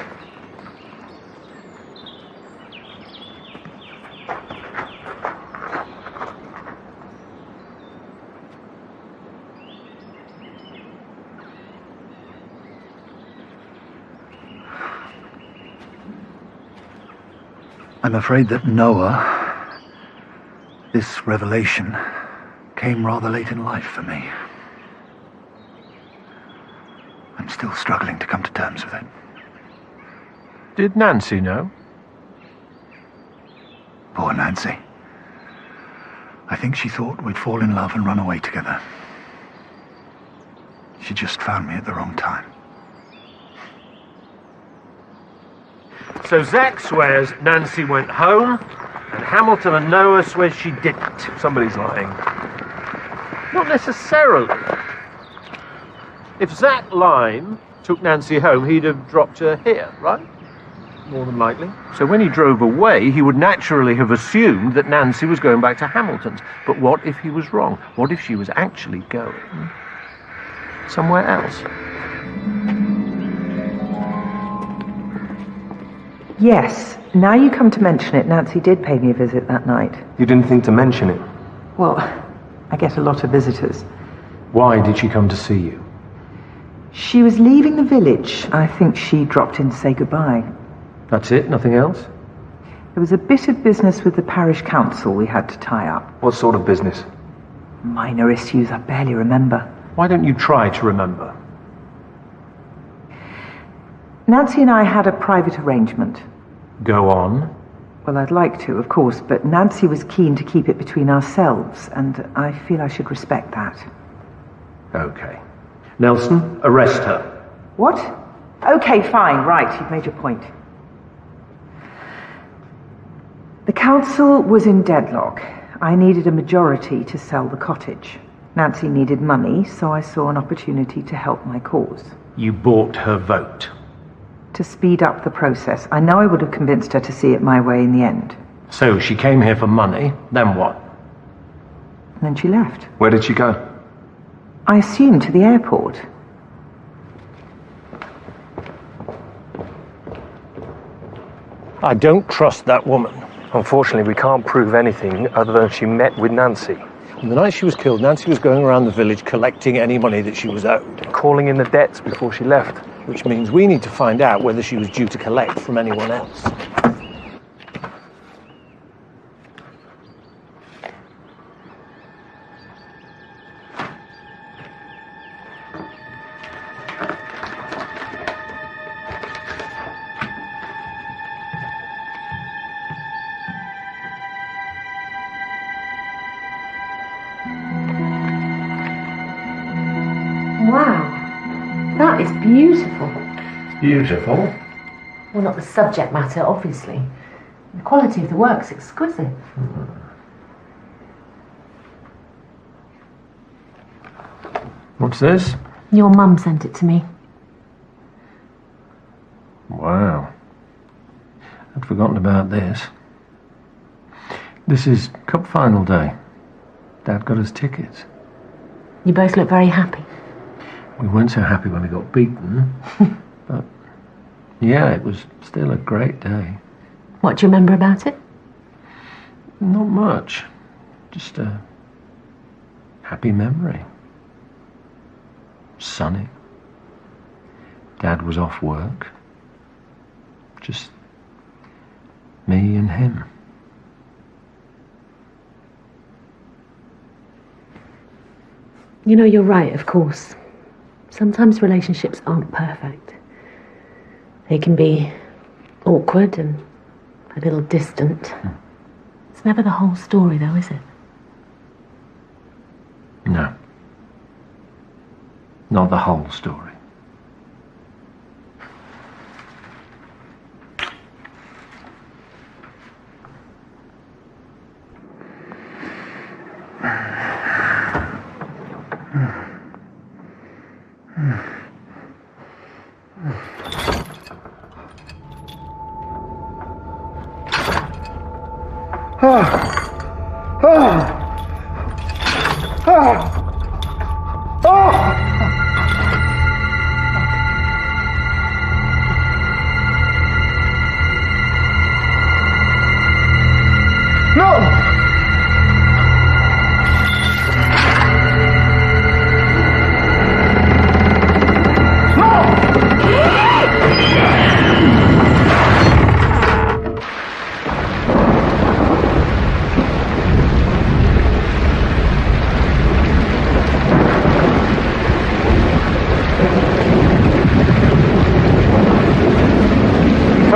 I'm afraid that Noah, this revelation, came rather late in life for me. I'm still struggling to come to terms with it. Did Nancy know? Poor Nancy. I think she thought we'd fall in love and run away together. She just found me at the wrong time. So Zach swears Nancy went home, and Hamilton and Noah swears she didn't. Somebody's lying. Not necessarily. If Zach Lyme took Nancy home, he'd have dropped her here, right? More than likely. So when he drove away, he would naturally have assumed that Nancy was going back to Hamilton's. But what if he was wrong? What if she was actually going somewhere else? Yes, now you come to mention it, Nancy did pay me a visit that night. You didn't think to mention it? Well, I get a lot of visitors. Why did she come to see you? She was leaving the village. I think she dropped in to say goodbye. That's it? Nothing else? There was a bit of business with the parish council we had to tie up. What sort of business? Minor issues I barely remember. Why don't you try to remember? Nancy and I had a private arrangement. Go on. Well, I'd like to, of course, but Nancy was keen to keep it between ourselves, and I feel I should respect that. Okay. Nelson, arrest her. What? Okay, fine, right, you've made your point. The council was in deadlock. I needed a majority to sell the cottage. Nancy needed money, so I saw an opportunity to help my cause. You bought her vote. To speed up the process. I know I would have convinced her to see it my way in the end. So she came here for money, then what? And then she left. Where did she go? I assumed to the airport. I don't trust that woman. Unfortunately, we can't prove anything other than she met with Nancy. On the night she was killed, Nancy was going around the village collecting any money that she was owed. Calling in the debts before she left. Which means we need to find out whether she was due to collect from anyone else. Wow, that is beautiful. Beautiful. Well, not the subject matter, obviously. The quality of the work's exquisite. What's this? Your mum sent it to me. Wow. I'd forgotten about this. This is cup final day. Dad got us tickets. You both look very happy. We weren't so happy when we got beaten, but yeah, it was still a great day. What do you remember about it? Not much. Just a happy memory. Sunny. Dad was off work. Just me and him. You know, you're right, of course. Sometimes relationships aren't perfect. They can be awkward and a little distant. It's never the whole story, though, is it? No. Not the whole story.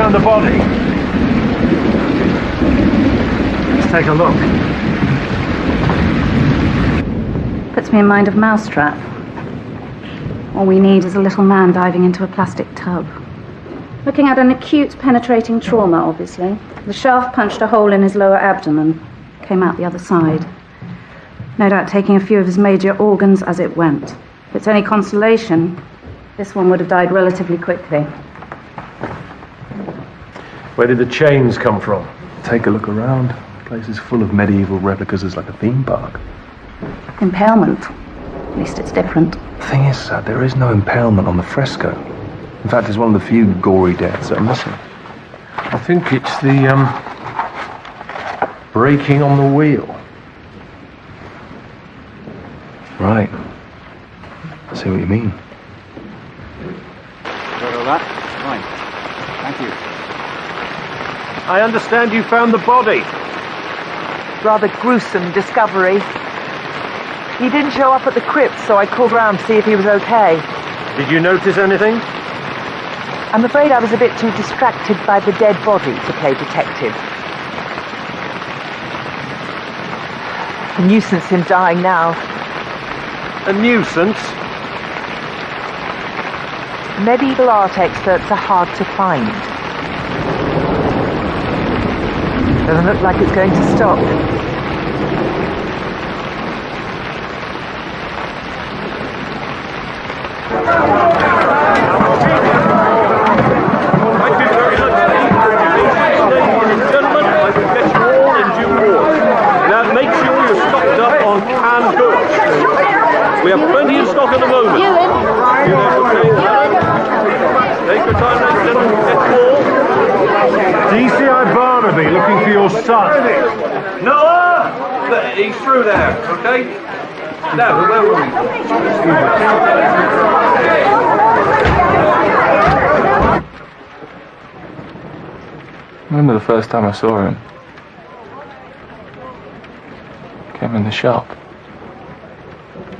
The body. Let's take a look. Puts me in mind of Mousetrap. All we need is a little man diving into a plastic tub. Looking at an acute penetrating trauma, obviously. The shaft punched a hole in his lower abdomen. Came out the other side. No doubt taking a few of his major organs as it went. If it's any consolation, this one would have died relatively quickly. Where did the chains come from? Take a look around. The place is full of medieval replicas. It's like a theme park. Impalement. At least it's different. The thing is, sir, there is no impalement on the fresco. In fact, it's one of the few gory deaths that are missing. I think it's the, breaking on the wheel. Right. I see what you mean. Got all that? Fine. Thank you. I understand you found the body. Rather gruesome discovery. He didn't show up at the crypt, so I called round to see if he was okay. Did you notice anything? I'm afraid I was a bit too distracted by the dead body to play detective. A nuisance him dying now. A nuisance? Medieval art experts are hard to find. Doesn't look like it's going to stop. Now make sure you're stocked up on canned goods. We have plenty in stock at the moment. Take your time, ladies and gentlemen. Get full. DC son. Noah! He's through there, okay? Now, where were we? I remember the first time I saw him. Came in the shop.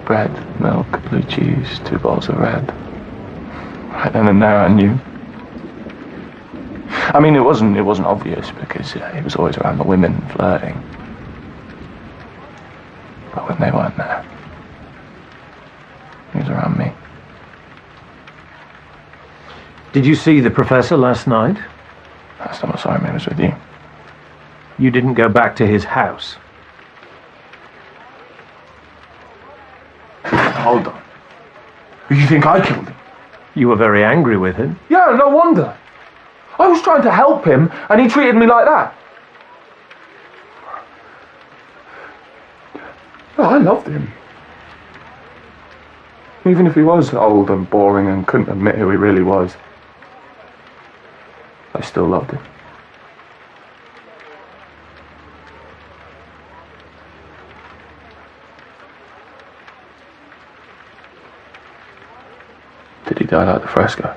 Bread, milk, blue cheese, 2 bottles of red. Right then and there I knew. I mean, it wasn't obvious because he was always around the women flirting. But when they weren't there, he was around me. Did you see the professor last night? Last time I saw him, he was with you. You didn't go back to his house? Hold on. You think I killed him? You were very angry with him. Yeah, no wonder. I was trying to help him, and he treated me like that. No, I loved him. Even if he was old and boring and couldn't admit who he really was, I still loved him. Did he die like the fresco?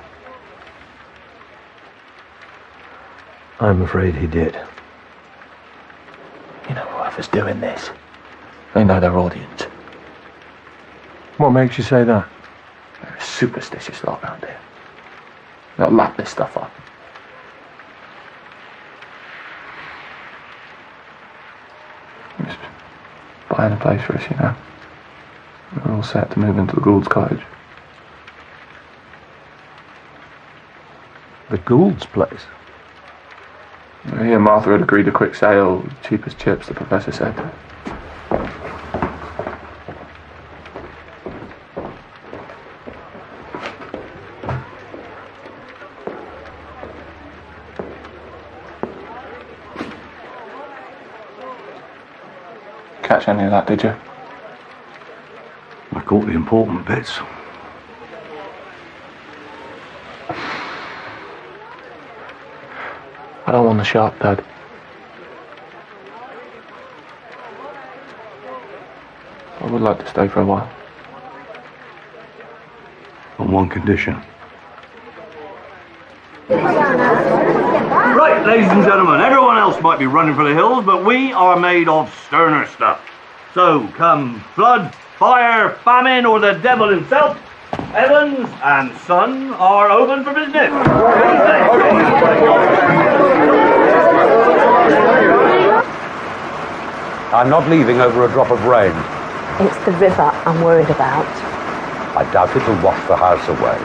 I'm afraid he did. You know, whoever's doing this, they know their audience. What makes you say that? They're a superstitious lot around here. They'll lap this stuff up. Just buying a place for us, you know. We're all set to move into the Gould's cottage. The Gould's place? He and Martha had agreed a quick sale, cheap as chips, the professor said. Catch any of that, did you? I caught the important bits. I don't want the shop, Dad. I would like to stay for a while. On one condition. Right, ladies and gentlemen, everyone else might be running for the hills, but we are made of sterner stuff. So, come flood, fire, famine, or the devil himself, heavens and sun are open for business. I'm not leaving over a drop of rain. It's the river I'm worried about. I doubt it'll wash the house away.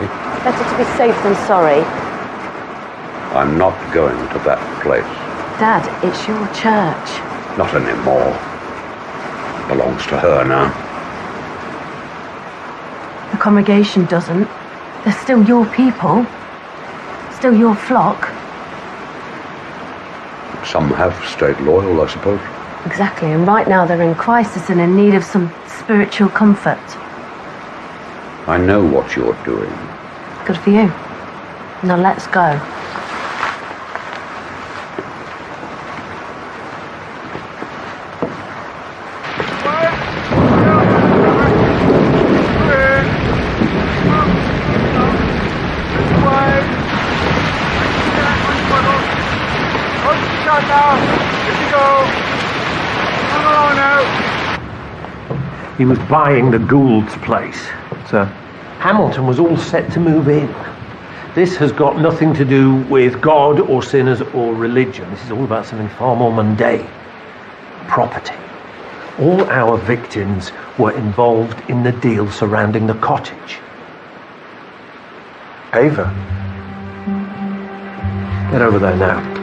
Better to be safe than sorry. I'm not going to that place. Dad, it's your church. Not anymore. Belongs to her now. The congregation doesn't. They're still your people. Still your flock. Some have stayed loyal, I suppose. Exactly, and right now they're in crisis and in need of some spiritual comfort. I know what you're doing. Good for you. Now let's go. He was buying the Gould's place, so Hamilton was all set to move in. This has got nothing to do with God or sinners or religion. This is all about something far more mundane. Property. All our victims were involved in the deal surrounding the cottage. Ava? Get over there now.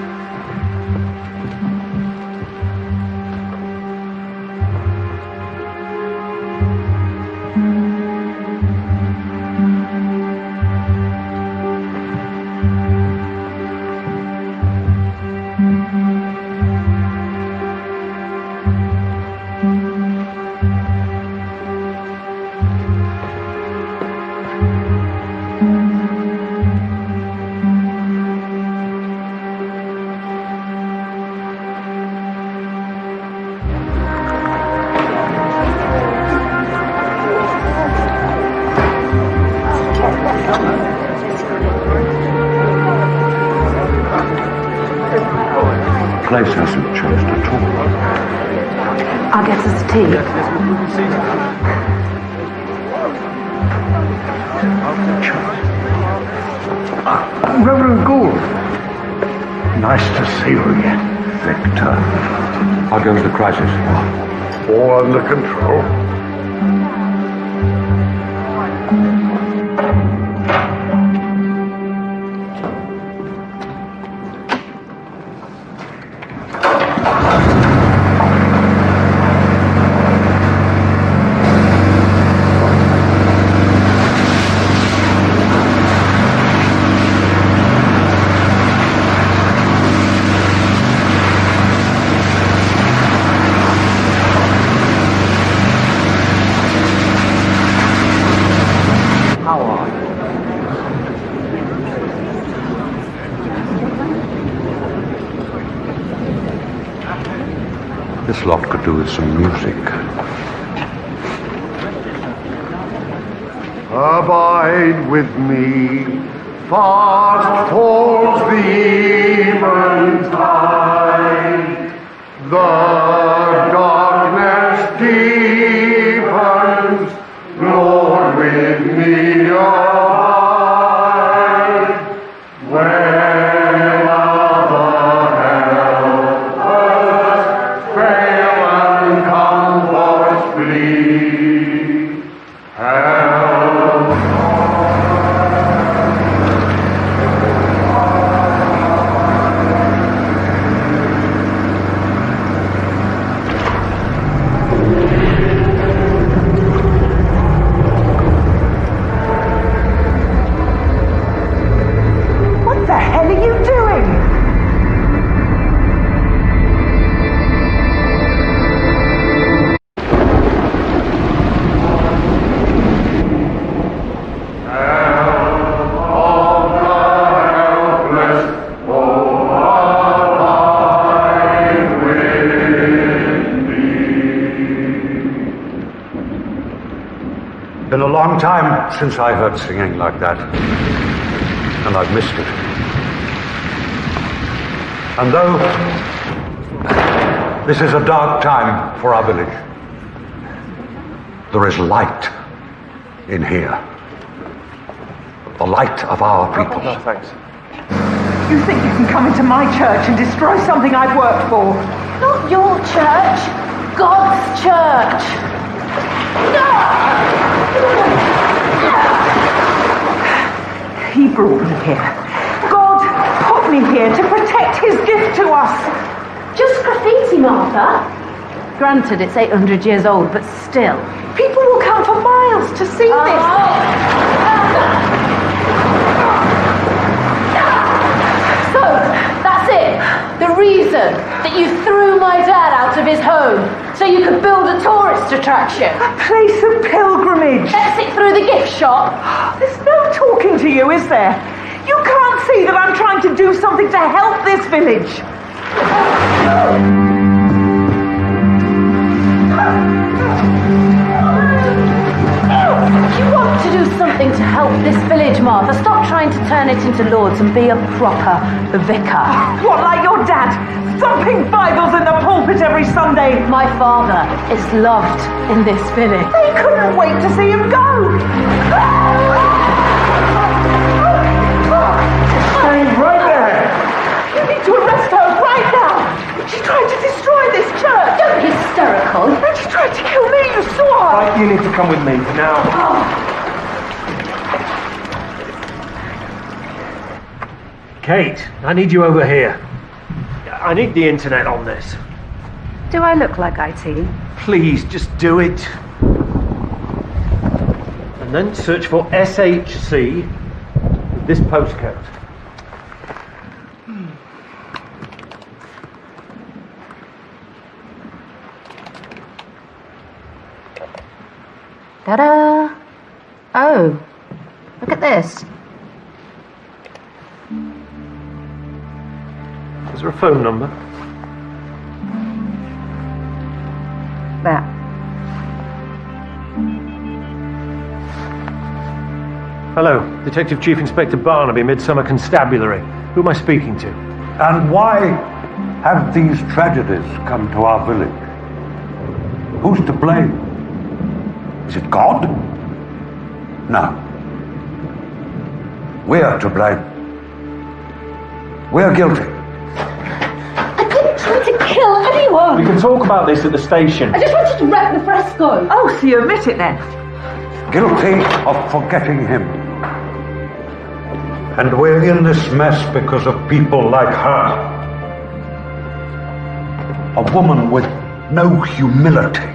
place hasn't changed at all. I'll get us tea. Reverend Gould. Nice to see you again, Victor. How goes the crisis? All under control. This lot could do with some music. Abide with me, fast falls the eventide. The darkness deepens, Lord, with me abide. When other helpers fail and comforts flee, help. What the hell are you doing? Been a long time since I heard singing like that. And I've missed it. And though this is a dark time for our village, there is light in here. The light of our people. No, thanks. You think you can come into my church and destroy something I've worked for? Not your church, God's church. He brought me here. God put me here to protect his gift to us. Just graffiti, Martha. Granted, it's 800 years old, but still. People will come for miles to see this. So, that's it. The reason that you threw my dad out of his home, so you could build a tourist attraction. A place of pilgrimage. Exit through the gift shop. There's no talking to you, is there? You can't see that I'm trying to do something to help this village. You want to do something to help this village, Martha. Stop trying to turn it into Lourdes and be a proper vicar. What, like your dad? Thumping Bibles in the pulpit every Sunday? My father is loved in this village. They couldn't wait to see him go. Stay right there. You need to arrest her right now. She tried to destroy this church. Don't be hysterical. And she tried to kill me. You saw her. Right, you need to come with me now. Kate, I need you over here. I need the internet on this. Do I look like IT? Please, just do it. And then search for SHC with this postcode. Ta-da! Oh, look at this. Is there a phone number? There. Hello, Detective Chief Inspector Barnaby, Midsomer Constabulary. Who am I speaking to? And why have these tragedies come to our village? Who's to blame? Is it God? No. We're to blame. We're guilty. I didn't try to kill anyone. We can talk about this at the station. I just wanted to wreck the fresco. Oh, so you admit it then? Guilty of forgetting him. And we're in this mess because of people like her. A woman with no humility.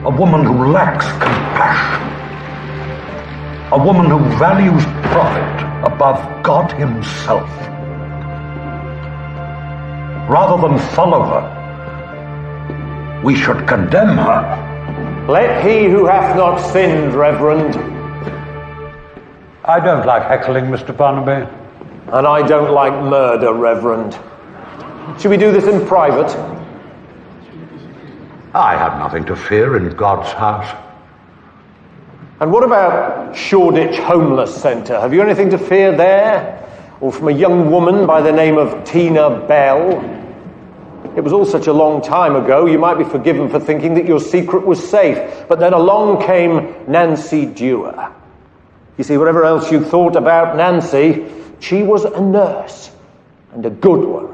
A woman who lacks compassion. A woman who values profit above God himself. Rather than follow her, we should condemn her. Let he who hath not sinned, Reverend. I don't like heckling, Mr. Barnaby. And I don't like murder, Reverend. Should we do this in private? I have nothing to fear in God's house. And what about Shoreditch Homeless Centre? Have you anything to fear there? Or from a young woman by the name of Tina Bell? It was all such a long time ago, you might be forgiven for thinking that your secret was safe. But then along came Nancy Dewar. You see, whatever else you thought about Nancy, she was a nurse, and a good one.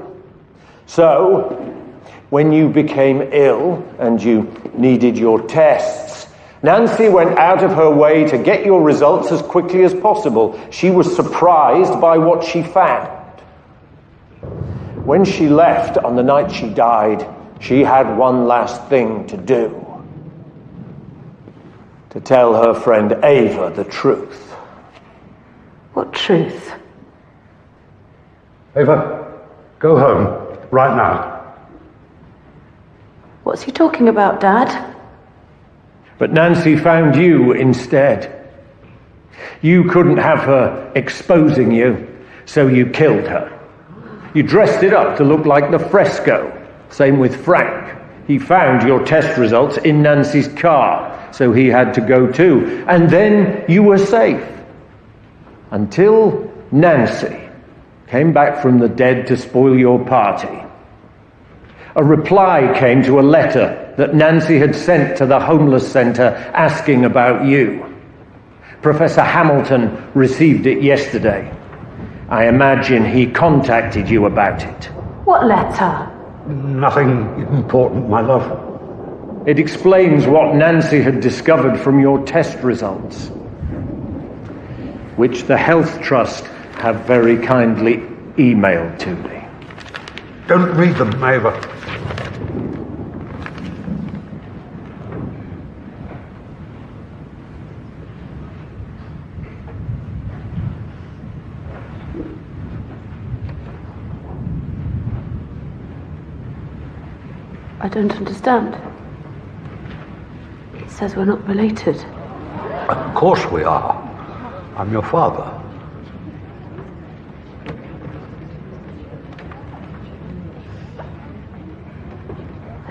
So, when you became ill and you needed your tests, Nancy went out of her way to get your results as quickly as possible. She was surprised by what she found. When she left on the night she died, she had one last thing to do. To tell her friend Ava the truth. What truth? Ava, go home, right now. What's he talking about, Dad? But Nancy found you instead. You couldn't have her exposing you, so you killed her. You dressed it up to look like the fresco. Same with Frank. He found your test results in Nancy's car, so he had to go too. And then you were safe. Until Nancy came back from the dead to spoil your party. A reply came to a letter that Nancy had sent to the homeless centre asking about you. Professor Hamilton received it yesterday. I imagine he contacted you about it. What letter? Nothing important, my love. It explains what Nancy had discovered from your test results, which the Health Trust have very kindly emailed to me. Don't read them, Ava. I don't understand. It says we're not related. Of course we are. I'm your father.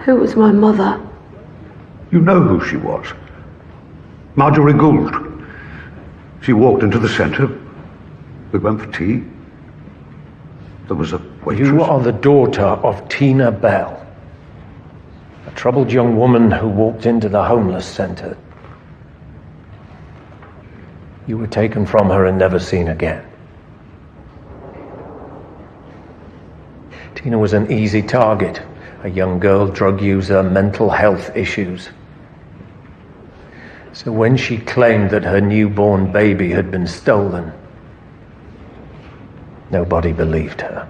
Who was my mother? You know who she was. Marjorie Gould. She walked into the centre. We went for tea. There was a waitress. You are the daughter of Tina Bell, a troubled young woman who walked into the homeless centre. You were taken from her and never seen again. Tina was an easy target. A young girl, drug user, mental health issues. So when she claimed that her newborn baby had been stolen, nobody believed her.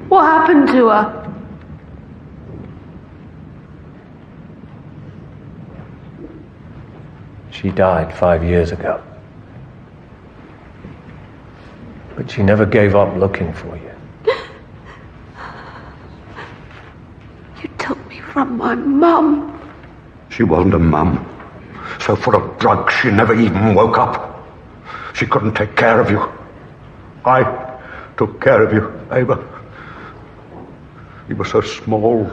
What happened to her? She died 5 years ago. But she never gave up looking for you. You took me from my mum. She wasn't a mum. So full of drugs, she never even woke up. She couldn't take care of you. I took care of you, Ava. You were so small,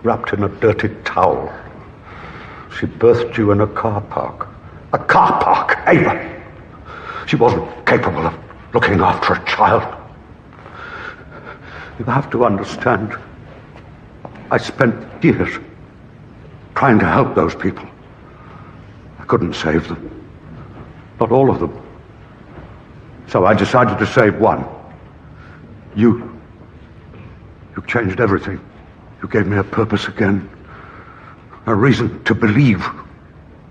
wrapped in a dirty towel. She birthed you in a car park. A car park, Ava. She wasn't capable of looking after a child. You have to understand, I spent years trying to help those people. I couldn't save them. Not all of them. So I decided to save one. You changed everything. You gave me a purpose again. A reason to believe.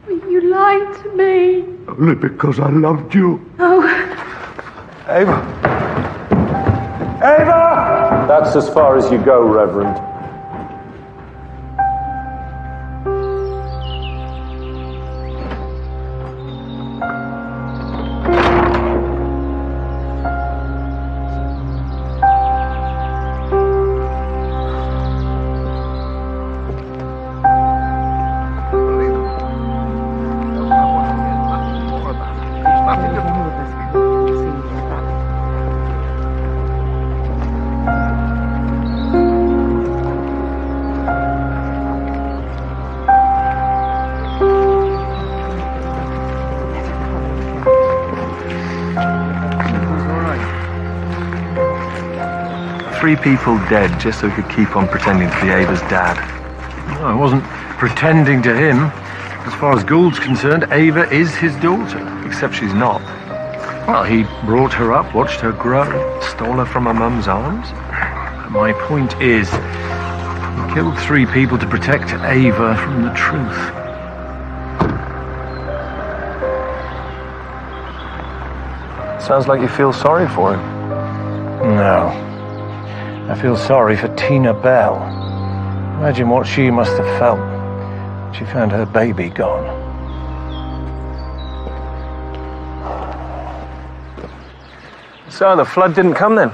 You lied to me. Only because I loved you. Oh. Ava! Ava! That's as far as you go, Reverend. Three people dead just so he could keep on pretending to be Ava's dad. Well, I wasn't pretending to him. As far as Gould's concerned, Ava is his daughter. Except she's not. Well, he brought her up, watched her grow. Stole her from her mum's arms? My point is, he killed three people to protect Ava from the truth. Sounds like you feel sorry for him. No. I feel sorry for Tina Bell. Imagine what she must have felt when she found her baby gone. So the flood didn't come then?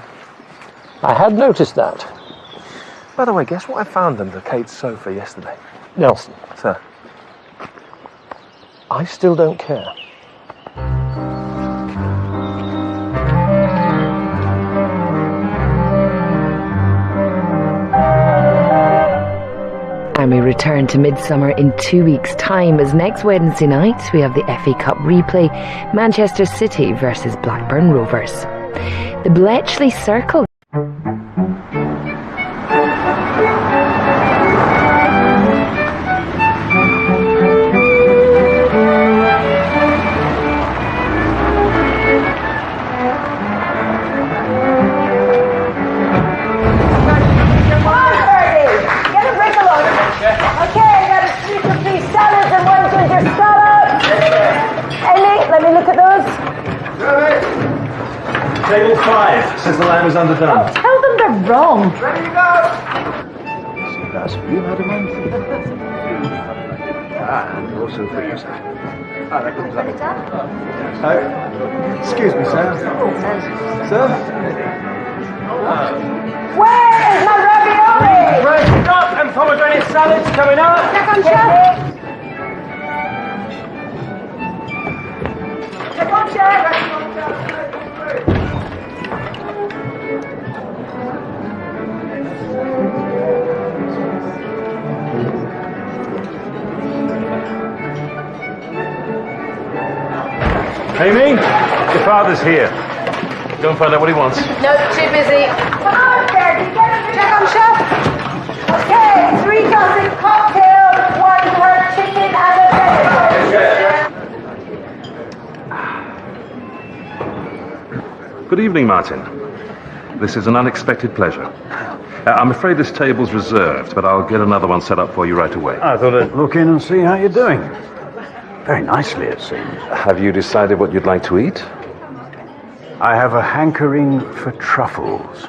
I had noticed that. By the way, guess what I found under Kate's sofa yesterday? Nelson. Sir. I still don't care. And we return to Midsomer in 2 weeks' time, as next Wednesday night we have the FA Cup replay, Manchester City versus Blackburn Rovers. The Bletchley Circle. Table 5 says the lamb is underdone. Oh, tell them they're wrong. Ready to go! See, that's for you, madam. And also for you, sir. That comes up. Excuse me, sir. Sir? Where is my ravioli? Fresh up and pomegranate salads coming up. Check on chef. Check on chef. Amy, your father's here. Go and find out what he wants. No, too busy. Come on, Fergie, get him. Check on chef. Okay, 3 dozen cocktails, 1 per chicken and a Good evening, Martin. This is an unexpected pleasure. I'm afraid this table's reserved, but I'll get another one set up for you right away. I thought I'd look in and see how you're doing. Very nicely, it seems. Have you decided what you'd like to eat? I have a hankering for truffles.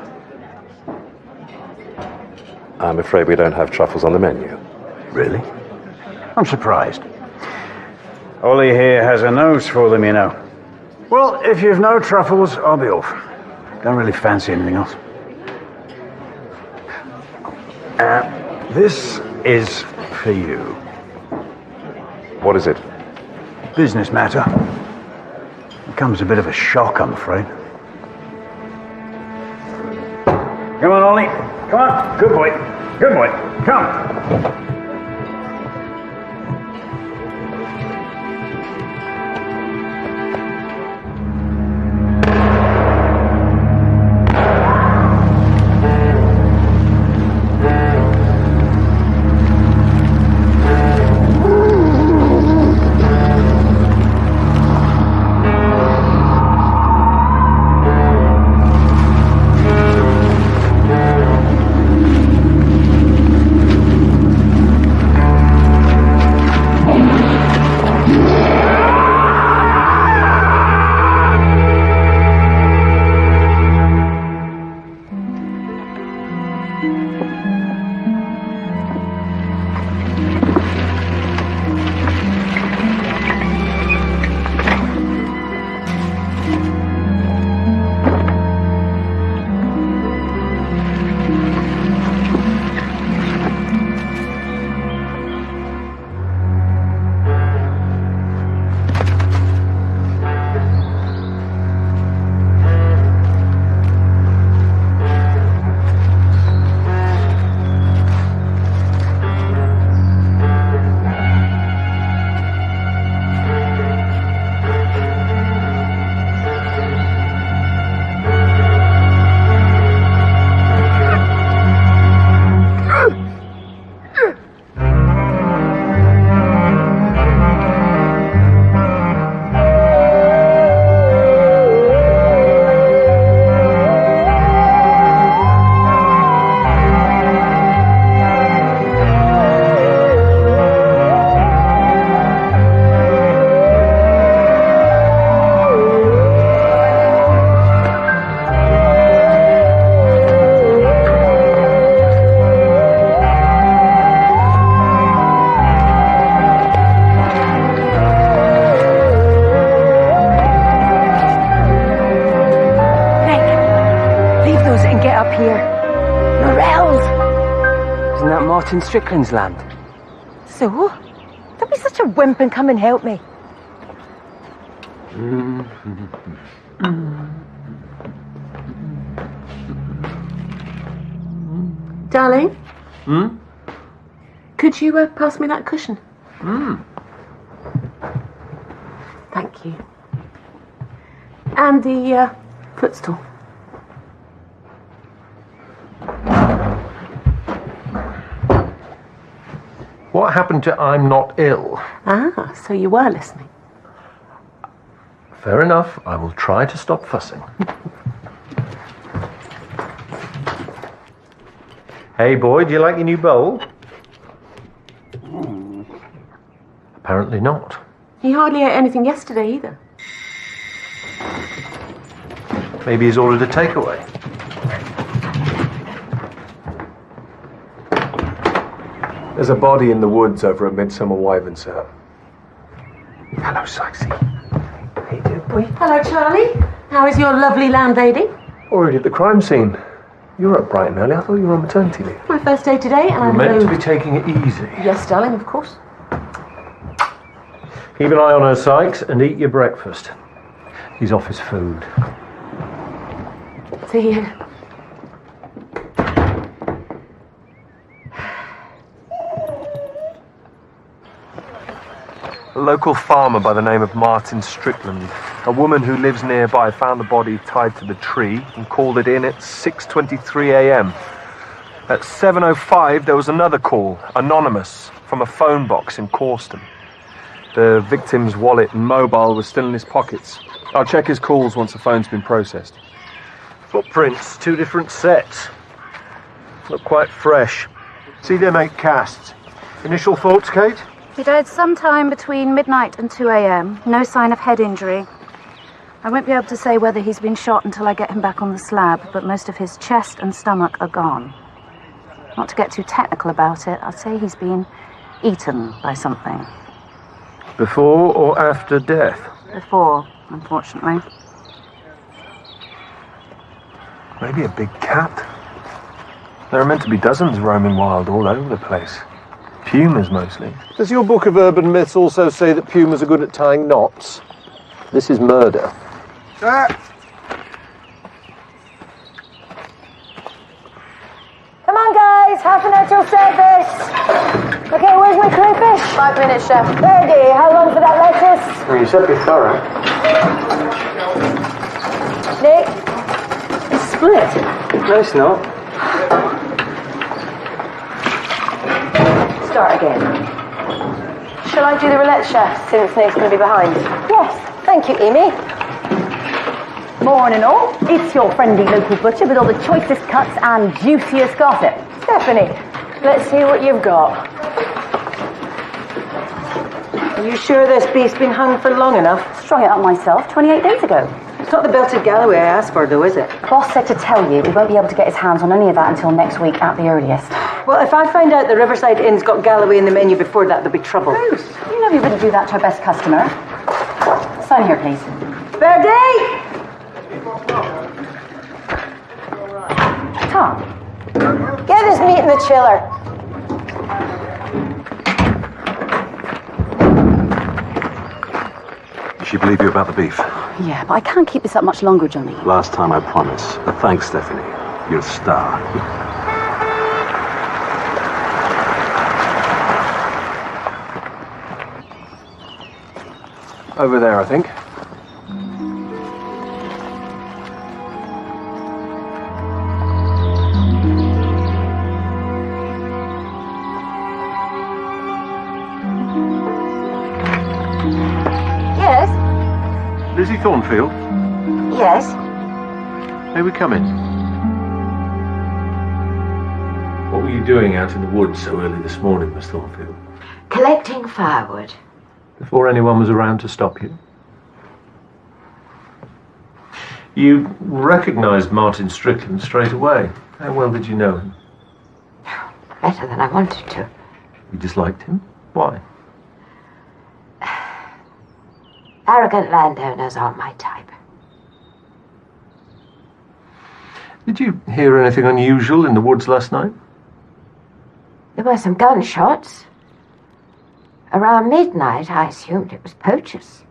I'm afraid we don't have truffles on the menu. Really? I'm surprised. Ollie here has a nose for them, you know. Well, if you've no truffles, I'll be off. Don't really fancy anything else. This is for you. What is it? Business matter. It comes a bit of a shock, I'm afraid. Come on, Ollie. Come on. Good boy. Good boy. Come. Martin Strickland's land. So? Don't be such a wimp and come and help me. Darling, Hmm? could you pass me that cushion? Thank you. And the footstool. What happened to I'm not ill? Ah, so you were listening. Fair enough. I will try to stop fussing. Hey, boy, do you like your new bowl? Apparently not. He hardly ate anything yesterday either. Maybe he's ordered a takeaway. There's a body in the woods over at Midsomer Wyvern, sir. Hello, Sykesy. How you doing, boy? Hello, Charlie. How is your lovely landlady? Already at the crime scene. You were up bright and early. I thought you were on maternity leave. My first day today, and You're I'm meant to be taking it easy. Yes, darling, of course. Keep an eye on her, Sykes, and eat your breakfast. He's off his food. See you. A local farmer by the name of Martin Strickland, a woman who lives nearby, found the body tied to the tree and called it in at 6:23 a.m. At 7:05, there was another call, anonymous, from a phone box in Corston. The victim's wallet and mobile were still in his pockets. I'll check his calls once the phone's been processed. Footprints, 2 different sets. Look quite fresh. See, they make casts. Initial thoughts, Kate? He died sometime between midnight and 2 a.m. No sign of head injury. I won't be able to say whether he's been shot until I get him back on the slab, but most of his chest and stomach are gone. Not to get too technical about it, I'd say he's been eaten by something. Before or after death? Before, unfortunately. Maybe a big cat. There are meant to be dozens roaming wild all over the place. Pumas mostly. Does your book of urban myths also say that pumas are good at tying knots? This is murder. Come on, guys. Half an hour till service. Okay, where's my crayfish? 5 minutes, chef. Ready. How long for that lettuce? Well, you said be thorough. Nick? It's split. No, it's not. Start again. Shall I do the roulette, chef, since Nick's going to be behind? Yes. Thank you, Amy. Morning all. It's your friendly local butcher with all the choicest cuts and juiciest gossip. Stephanie, Let's see what you've got. Are you sure this beef's been hung for long enough? Strung it up myself 28 days ago. It's not the belted Galloway I asked for, though, is it? Boss said to tell you we won't be able to get his hands on any of that until next week at the earliest. Well, if I find out the Riverside Inn's got Galloway in the menu before that, there'll be trouble. Bruce, you know we wouldn't do that to our best customer. Sign here, please. Verdi! Tom. Get his meat in the chiller. Did she believe you about the beef? Yeah, but I can't keep this up much longer, Johnny. Last time, I promise. Thanks, Stephanie. You're a star. Over there, I think. Yes? Lizzie Thornfield, Yes? may we come in? What were you doing out in the woods so early this morning, Miss Thornfield? Collecting firewood. Before anyone was around to stop you? You recognised Martin Strickland straight away. How well did you know him? Better than I wanted to. You disliked him? Why? Arrogant landowners aren't my type. Did you hear anything unusual in the woods last night? There were some gunshots. Around midnight, I assumed it was poachers.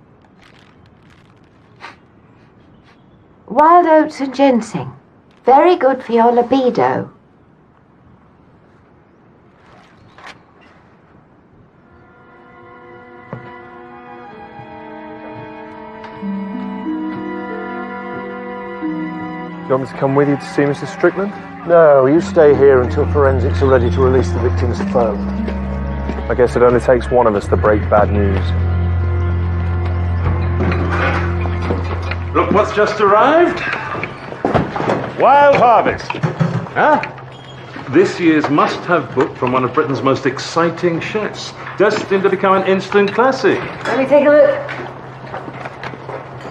Wild oats and ginseng. Very good for your libido. You want me to come with you to see Mrs. Strickland? No, you stay here until forensics are ready to release the victim's phone. I guess it only takes one of us to break bad news. Look what's just arrived. Wild Harvest. Huh? This year's must-have book from one of Britain's most exciting chefs, destined to become an instant classic. Let me take a look.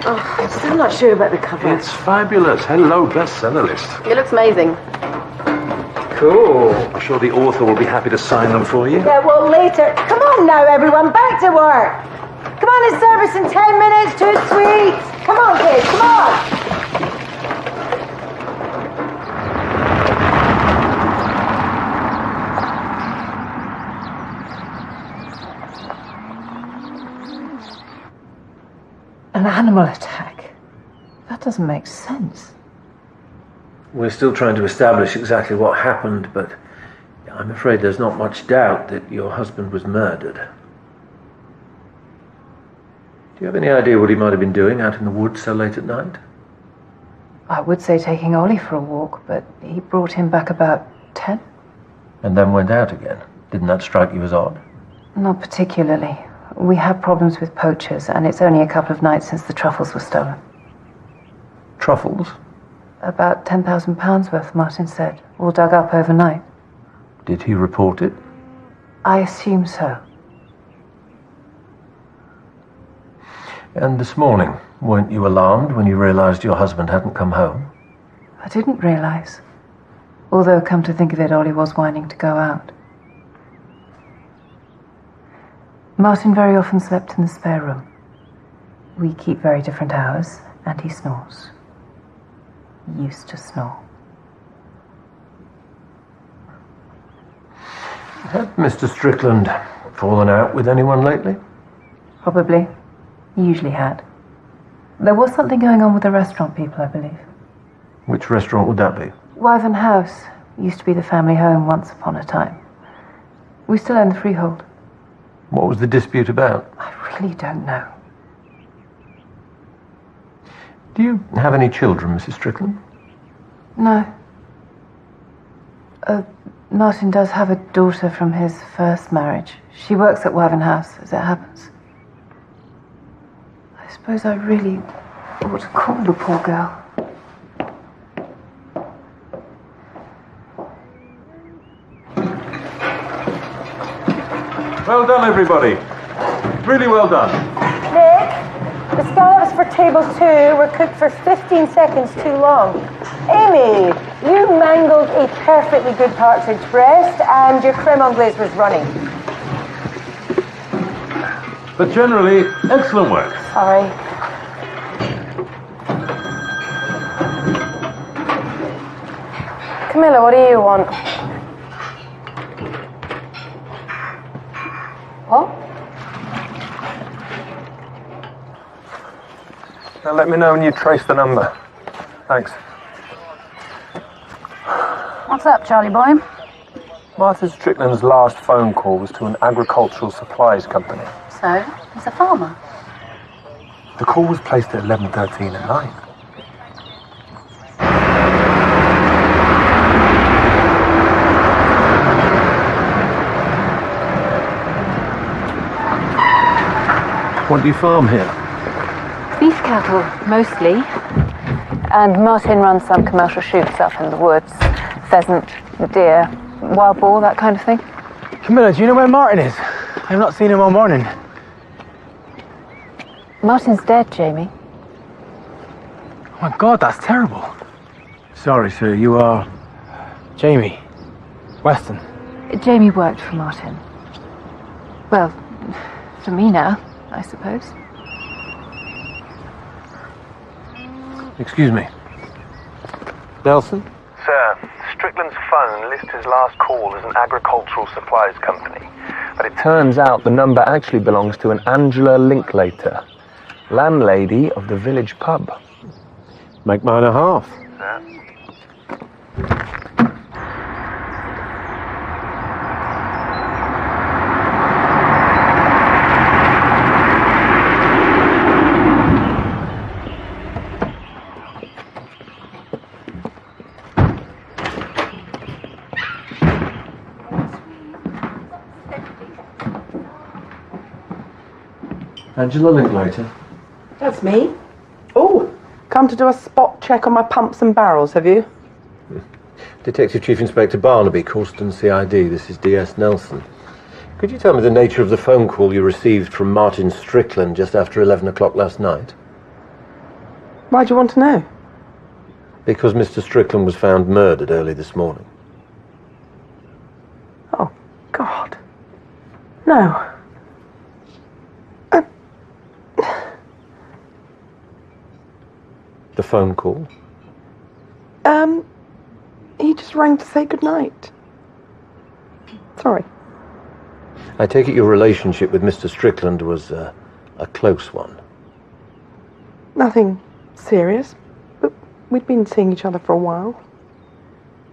Oh, I'm still not sure about the cover. It's fabulous. Hello, bestseller list. It looks amazing. Cool. I'm sure the author will be happy to sign them for you. Yeah, well, later. Come on now, everyone, back to work. Come on, it's service in 10 minutes, 2 sweets. Come on, kids, come on. An animal attack? That doesn't make sense. We're still trying to establish exactly what happened, but I'm afraid there's not much doubt that your husband was murdered. Do you have any idea what he might have been doing out in the woods so late at night? I would say taking Ollie for a walk, but he brought him back about 10. And then went out again. Didn't that strike you as odd? Not particularly. We have problems with poachers, and it's only a couple of nights since the truffles were stolen. Truffles? About £10,000 worth, Martin said, all dug up overnight. Did he report it? I assume so. And this morning, weren't you alarmed when you realized your husband hadn't come home? I didn't realize. Although, come to think of it, Ollie was whining to go out. Martin very often slept in the spare room. We keep very different hours, and he snores. He used to snore. Had Mr. Strickland fallen out with anyone lately? Probably. He usually had. There was something going on with the restaurant people, I believe. Which restaurant would that be? Wyvern House used to be the family home once upon a time. We still own the freehold. What was the dispute about? I really don't know. Do you have any children, Mrs. Strickland? No. Martin does have a daughter from his first marriage. She works at Wyvern House, as it happens. I suppose I really ought to call the poor girl. Well done, everybody. Really well done. Nick, the scallops for table 2 were cooked for 15 seconds too long. Amy, you mangled a perfectly good partridge breast and your creme anglaise was running. But generally, excellent work. Sorry. Camilla, what do you want? What? Now let me know when you trace the number. Thanks. What's up, Charlie boy? Martin Strickland's last phone call was to an agricultural supplies company. So, he's a farmer. The call was placed at 11:13 at night. What do you farm here? Beef cattle, mostly. And Martin runs some commercial shoots up in the woods. Pheasant, deer, wild boar, that kind of thing. Camilla, do you know where Martin is? I've not seen him all morning. Martin's dead, Jamie. Oh my God, that's terrible. Sorry, sir, you are... Jamie. Weston. Jamie worked for Martin. Well, for me now, I suppose. Excuse me. Nelson? Sir, Strickland's phone lists his last call as an agricultural supplies company. But it turns out the number actually belongs to an Angela Linklater, landlady of the village pub. Make mine a half. Angela Linklater. That's me. Oh, come to do a spot check on my pumps and barrels, have you? Detective Chief Inspector Barnaby, Causton CID. This is DS Nelson. Could you tell me the nature of the phone call you received from Martin Strickland just after 11 o'clock last night? Why do you want to know? Because Mr. Strickland was found murdered early this morning. Oh, God. No. The phone call? He just rang to say goodnight. Sorry. I take it your relationship with Mr. Strickland was a close one. Nothing serious, but we'd been seeing each other for a while.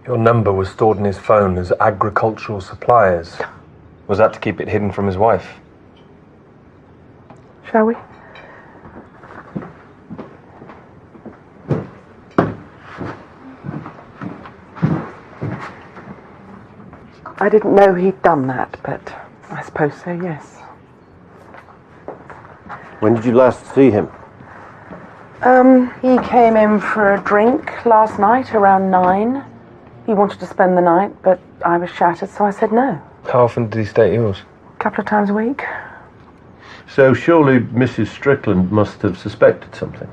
Your number was stored in his phone as agricultural suppliers. Was that to keep it hidden from his wife? Shall we? I didn't know he'd done that, but I suppose so, yes. When did you last see him? He came in for a drink last night around 9. He wanted to spend the night, but I was shattered, so I said no. How often did he stay at yours? A couple of times a week. So surely Mrs. Strickland must have suspected something.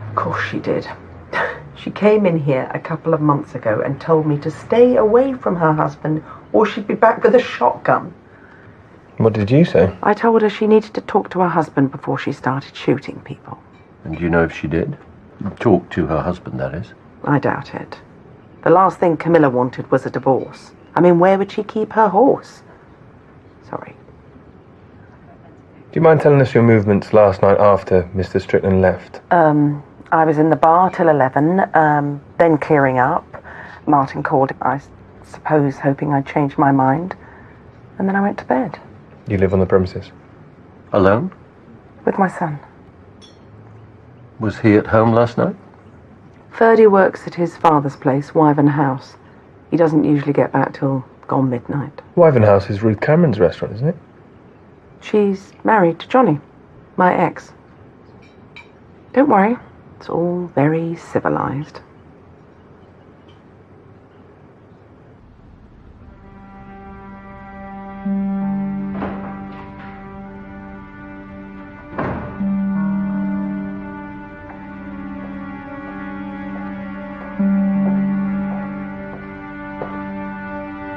Of course she did. She came in here a couple of months ago and told me to stay away from her husband or she'd be back with a shotgun. What did you say? I told her she needed to talk to her husband before she started shooting people. And do you know if she did? Talk to her husband, that is. I doubt it. The last thing Camilla wanted was a divorce. I mean, where would she keep her horse? Sorry. Do you mind telling us your movements last night after Mr. Strickland left? I was in the bar till 11, then clearing up. Martin called, I suppose, hoping I'd changed my mind. And then I went to bed. You live on the premises? Alone? With my son. Was he at home last night? Ferdy works at his father's place, Wyvern House. He doesn't usually get back till gone midnight. Wyvern House is Ruth Cameron's restaurant, isn't it? She's married to Johnny, my ex. Don't worry, it's all very civilized.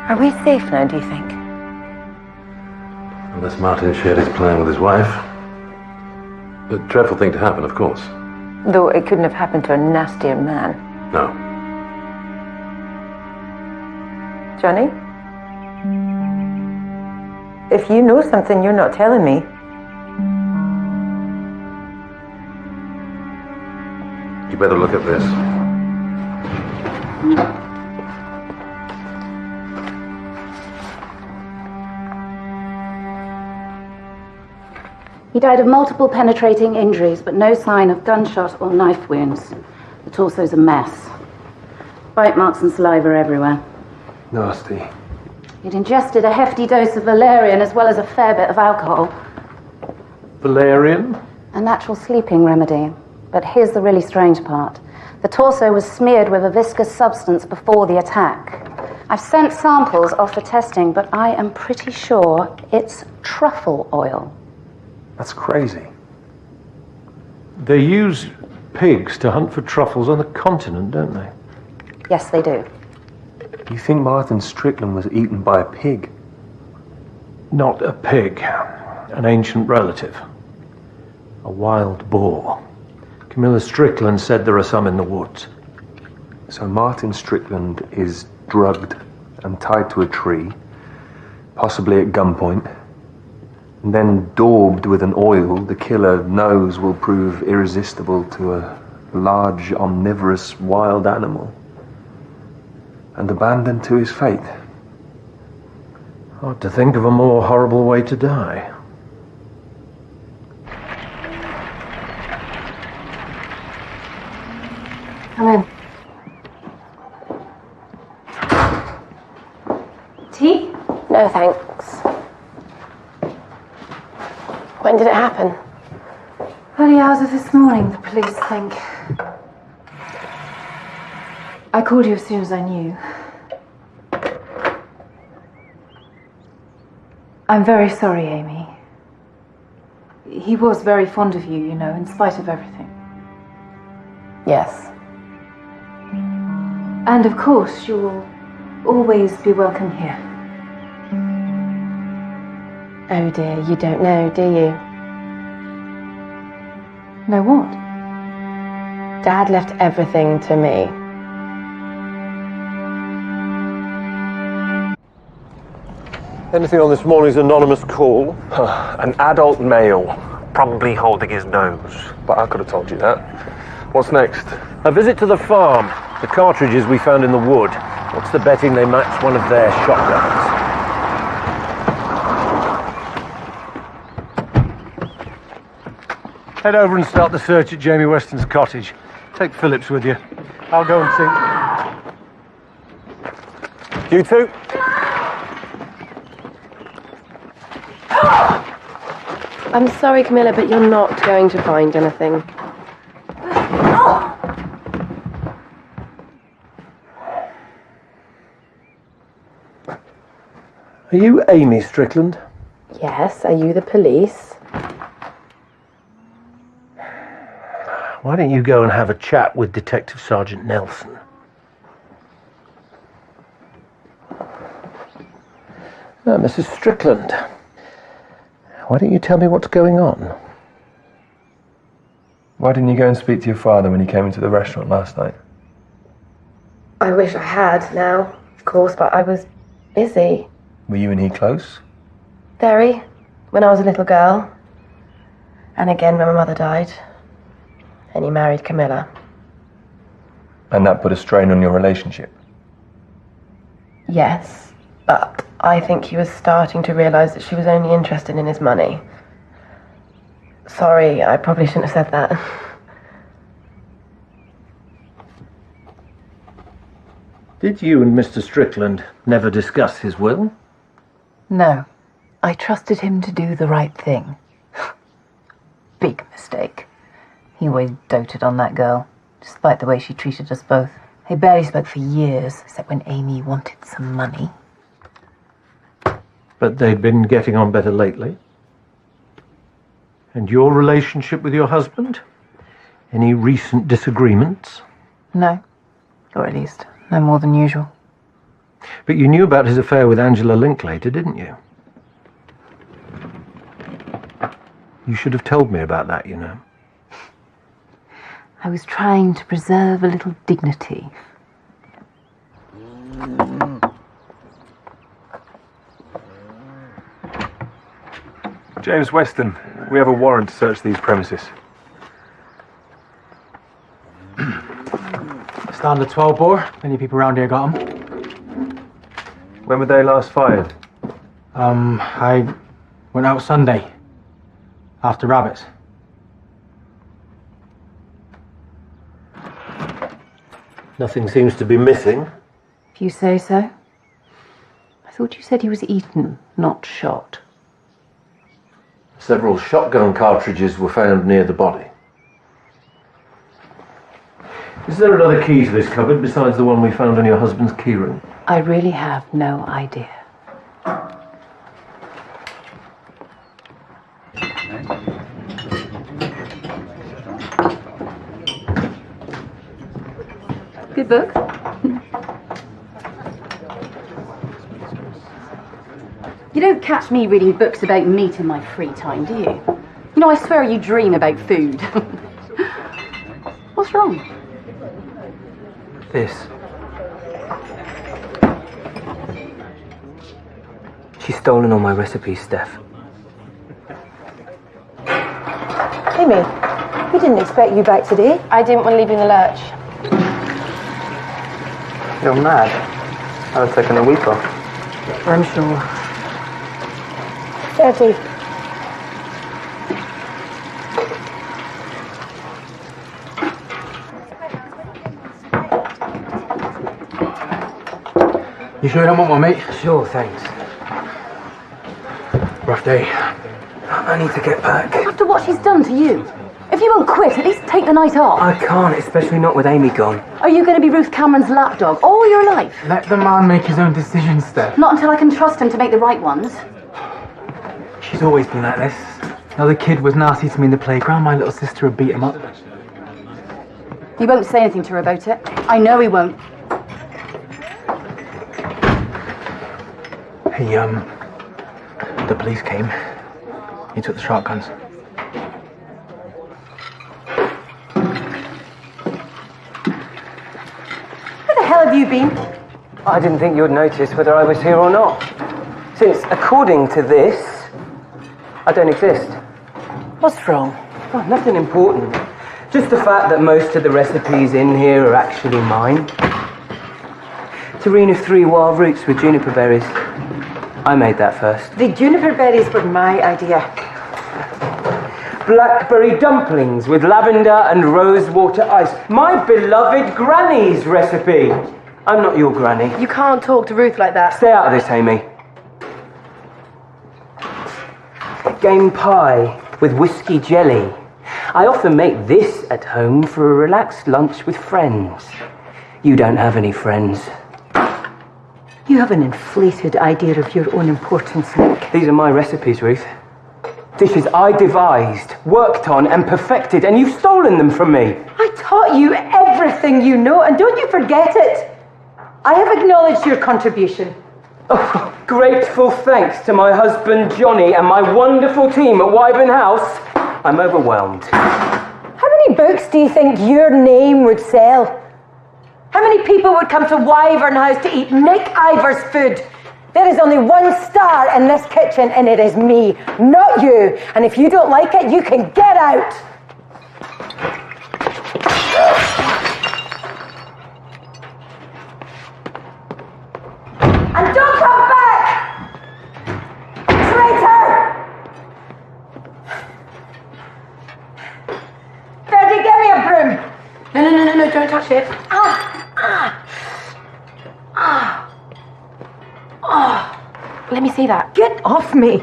Are we safe now, do you think? Unless Martin shared his plan with his wife. A dreadful thing to happen, of course. Though it couldn't have happened to a nastier man. No. Johnny? If you know something you're not telling me. You better look at this. He died of multiple penetrating injuries, but no sign of gunshot or knife wounds. The torso's a mess. Bite marks and saliva everywhere. Nasty. He'd ingested a hefty dose of valerian as well as a fair bit of alcohol. Valerian? A natural sleeping remedy. But here's the really strange part. The torso was smeared with a viscous substance before the attack. I've sent samples off for testing, but I am pretty sure it's truffle oil. That's crazy. They use pigs to hunt for truffles on the continent, don't they? Yes, they do. You think Martin Strickland was eaten by a pig? Not a pig. An ancient relative. A wild boar. Camilla Strickland said there are some in the woods. So Martin Strickland is drugged and tied to a tree, possibly at gunpoint, and then daubed with an oil the killer knows will prove irresistible to a large, omnivorous wild animal, and abandoned to his fate. Hard to think of a more horrible way to die. Come in. Tea? No, thanks. When did it happen? Early hours of this morning, the police think. I called you as soon as I knew. I'm very sorry, Amy. He was very fond of you, you know, in spite of everything. Yes. And of course, you will always be welcome here. Oh dear, you don't know, do you? Know what? Dad left everything to me. Anything on this morning's anonymous call? An adult male, probably holding his nose. But I could have told you that. What's next? A visit to the farm. The cartridges we found in the wood. What's the betting they match one of their shotguns? Head over and start the search at Jamie Weston's cottage. Take Phillips with you. I'll go and see. You two? I'm sorry, Camilla, but you're not going to find anything. Are you Amy Strickland? Yes, are you the police? Why don't you go and have a chat with Detective Sergeant Nelson? Now, Mrs. Strickland, why don't you tell me what's going on? Why didn't you go and speak to your father when he came into the restaurant last night? I wish I had now, of course, but I was busy. Were you and he close? Very, when I was a little girl. And again when my mother died. And he married Camilla. And that put a strain on your relationship? Yes, but I think he was starting to realise that she was only interested in his money. Sorry, I probably shouldn't have said that. Did you and Mr. Strickland never discuss his will? No. I trusted him to do the right thing. Big mistake. He always doted on that girl, despite the way she treated us both. They barely spoke for years, except when Amy wanted some money. But they'd been getting on better lately. And your relationship with your husband? Any recent disagreements? No. Or at least, no more than usual. But you knew about his affair with Angela Linklater, didn't you? You should have told me about that, you know. I was trying to preserve a little dignity. James Weston, we have a warrant to search these premises. Standard 12 bore. Many people around here got them. When were they last fired? I went out Sunday. After rabbits. Nothing seems to be missing. If you say so. I thought you said he was eaten, not shot. Several shotgun cartridges were found near the body. Is there another key to this cupboard besides the one we found on your husband's keyring? I really have no idea. Good book. You don't catch me reading books about meat in my free time, do you? You know, I swear you dream about food. What's wrong? This. She's stolen all my recipes, Steph. Amy, we didn't expect you back today. I didn't want to leave you in the lurch. You're mad. I was taking a week off. I'm sure. 30. You sure you don't want one, mate? Sure, thanks. Rough day. I need to get back. After what she's done to you. If you won't quit, at least take the night off. I can't, especially not with Amy gone. Are you going to be Ruth Cameron's lapdog all your life? Let the man make his own decisions, Steph. Not until I can trust him to make the right ones. She's always been like this. The other kid was nasty to me in the playground. My little sister would beat him up. He won't say anything to her about it. I know he won't. The police came. He took the shotguns. Where the hell have you been? I didn't think you would notice whether I was here or not. Since, according to this, I don't exist. What's wrong? Oh, nothing important. Just the fact that most of the recipes in here are actually mine. Terrine of 3 wild roots with juniper berries. I made that first. The juniper berries were my idea. Blackberry dumplings with lavender and rosewater ice. My beloved granny's recipe. I'm not your granny. You can't talk to Ruth like that. Stay out of this, Amy. Game pie with whiskey jelly. I often make this at home for a relaxed lunch with friends. You don't have any friends. You have an inflated idea of your own importance, Nick. These are my recipes, Ruth. Dishes I devised, worked on and perfected, and you've stolen them from me. I taught you everything you know, and don't you forget it. I have acknowledged your contribution. Oh, grateful thanks to my husband Johnny and my wonderful team at Wyvern House. I'm overwhelmed. How many books do you think your name would sell? How many people would come to Wyvern House to eat Nick Ivor's food? There is only one star in this kitchen, and it is me, not you. And if you don't like it, you can get out. And don't come back! Traitor! Ferdy, give me a broom. No, don't touch it. Let me see that. Get off me.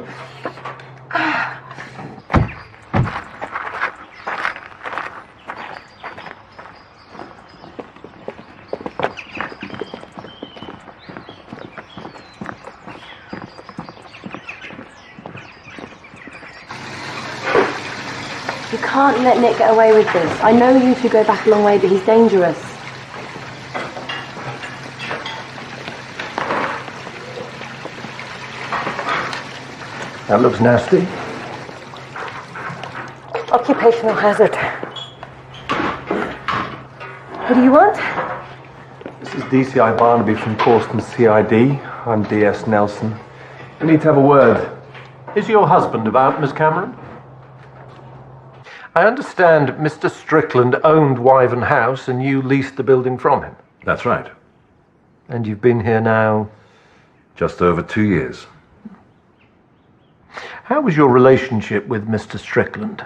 You can't let Nick get away with this. I know you two go back a long way, but he's dangerous. That looks nasty. Occupational hazard. What do you want? This is DCI Barnaby from Causton CID. I'm DS Nelson. We need to have a word. Is your husband about, Miss Cameron? I understand Mr. Strickland owned Wyvern House and you leased the building from him. That's right. And you've been here now? Just over 2 years. How was your relationship with Mr. Strickland?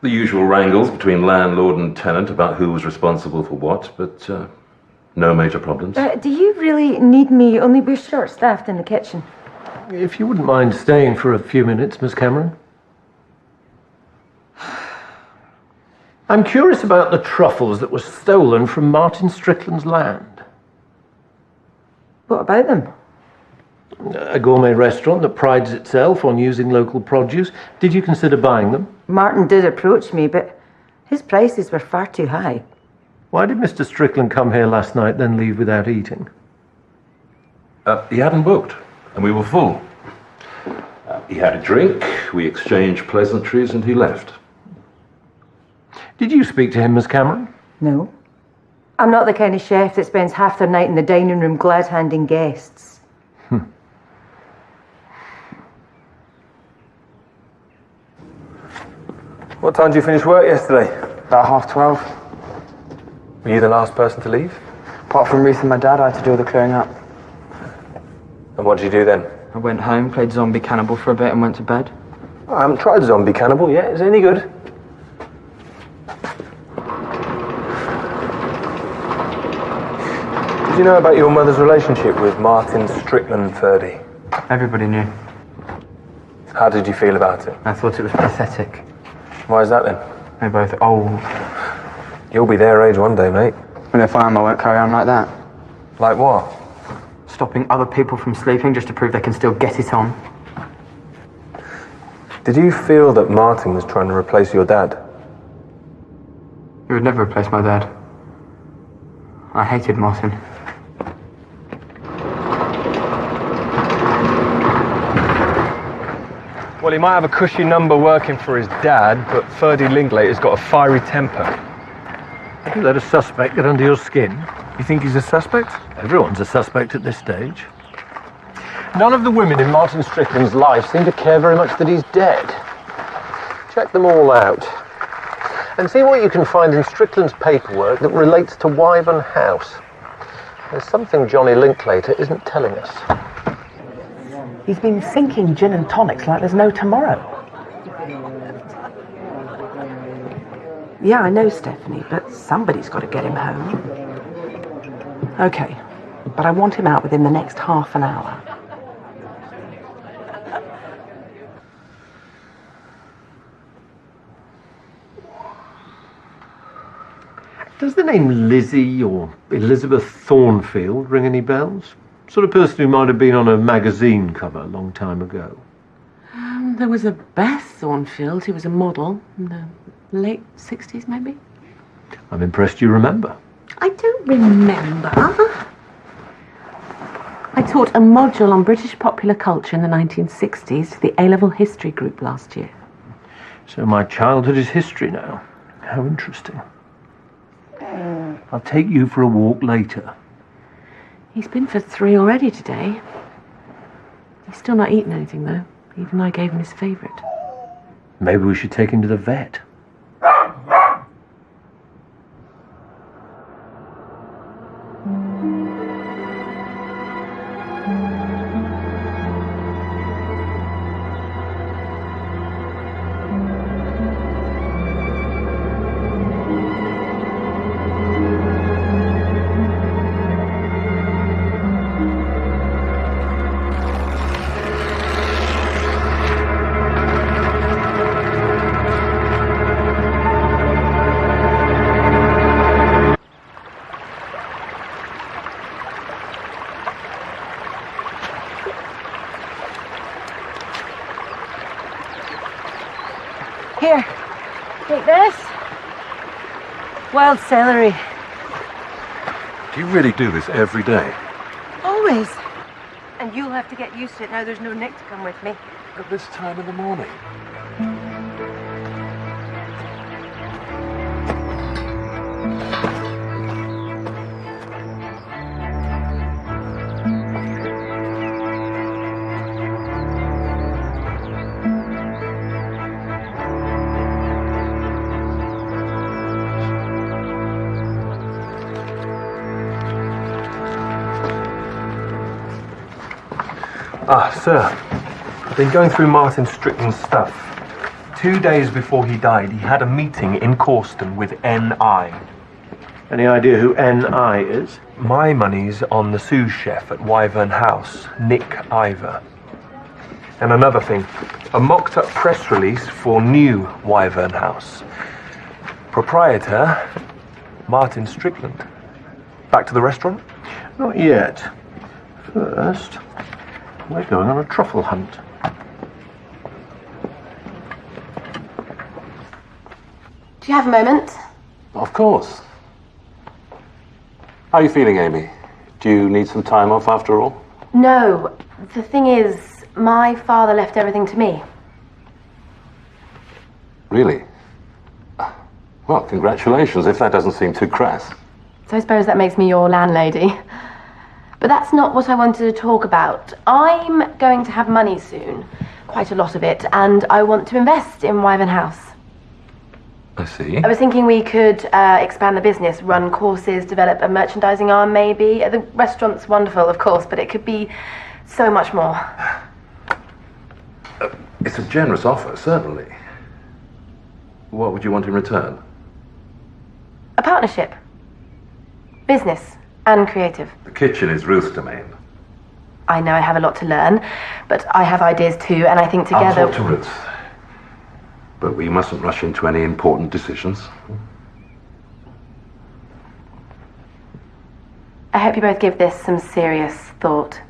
The usual wrangles between landlord and tenant about who was responsible for what, but no major problems. Do you really need me? Only we're short-staffed in the kitchen. If you wouldn't mind staying for a few minutes, Miss Cameron. I'm curious about the truffles that were stolen from Martin Strickland's land. What about them? A gourmet restaurant that prides itself on using local produce. Did you consider buying them? Martin did approach me, but his prices were far too high. Why did Mr. Strickland come here last night, then leave without eating? He hadn't booked, and we were full. He had a drink, we exchanged pleasantries, and he left. Did you speak to him, Miss Cameron? No. I'm not the kind of chef that spends half their night in the dining room glad-handing guests. What time did you finish work yesterday? About 12:30. Were you the last person to leave? Apart from Ruth and my dad, I had to do all the clearing up. And what did you do then? I went home, played zombie cannibal for a bit and went to bed. I haven't tried zombie cannibal yet. Is it any good? Did you know about your mother's relationship with Martin Strickland, 30? Everybody knew. How did you feel about it? I thought it was pathetic. Why is that then? They're both old. You'll be their age one day, mate. And if I am, I won't carry on like that. Like what? Stopping other people from sleeping just to prove they can still get it on. Did you feel that Martin was trying to replace your dad? He would never replace my dad. I hated Martin. Well, he might have a cushy number working for his dad, but Ferdy Linklater's got a fiery temper. Have you let a suspect get under your skin? You think he's a suspect? Everyone's a suspect at this stage. None of the women in Martin Strickland's life seem to care very much that he's dead. Check them all out. And see what you can find in Strickland's paperwork that relates to Wyvern House. There's something Johnny Linklater isn't telling us. He's been sinking gin and tonics like there's no tomorrow. Yeah, I know, Stephanie, but somebody's got to get him home. Okay, but I want him out within the next half an hour. Does the name Lizzie or Elizabeth Thornfield ring any bells? Sort of person who might have been on a magazine cover a long time ago. There was a Beth Thornfield who was a model in the late 60s, maybe. I'm impressed you remember. I don't remember. I taught a module on British popular culture in the 1960s to the A-level history group last year. So my childhood is history now. How interesting. I'll take you for a walk later. He's been for 3 already today. He's still not eaten anything, though. Even I gave him his favourite. Maybe we should take him to the vet. Here, take this. Wild celery. Do you really do this every day? Always. And you'll have to get used to it now there's no Nick to come with me. At this time of the morning? Ah, sir. I've been going through Martin Strickland's stuff. 2 days before he died, he had a meeting in Corston with N.I. Any idea who N.I. is? My money's on the sous chef at Wyvern House, Nick Ivor. And another thing, a mocked-up press release for new Wyvern House. Proprietor, Martin Strickland. Back to the restaurant? Not yet. First, we're going on a truffle hunt. Do you have a moment? Of course. How are you feeling, Amy? Do you need some time off after all? No. The thing is, my father left everything to me. Really? Well, congratulations, if that doesn't seem too crass. So I suppose that makes me your landlady. But that's not what I wanted to talk about. I'm going to have money soon, quite a lot of it, and I want to invest in Wyvern House. I see. I was thinking we could expand the business, run courses, develop a merchandising arm maybe. The restaurant's wonderful, of course, but it could be so much more. It's a generous offer, certainly. What would you want in return? A partnership. Business and creative. The kitchen is Ruth's domain. I know I have a lot to learn, but I have ideas too, and I think together... I'll talk to Ruth. But we mustn't rush into any important decisions. I hope you both give this some serious thought.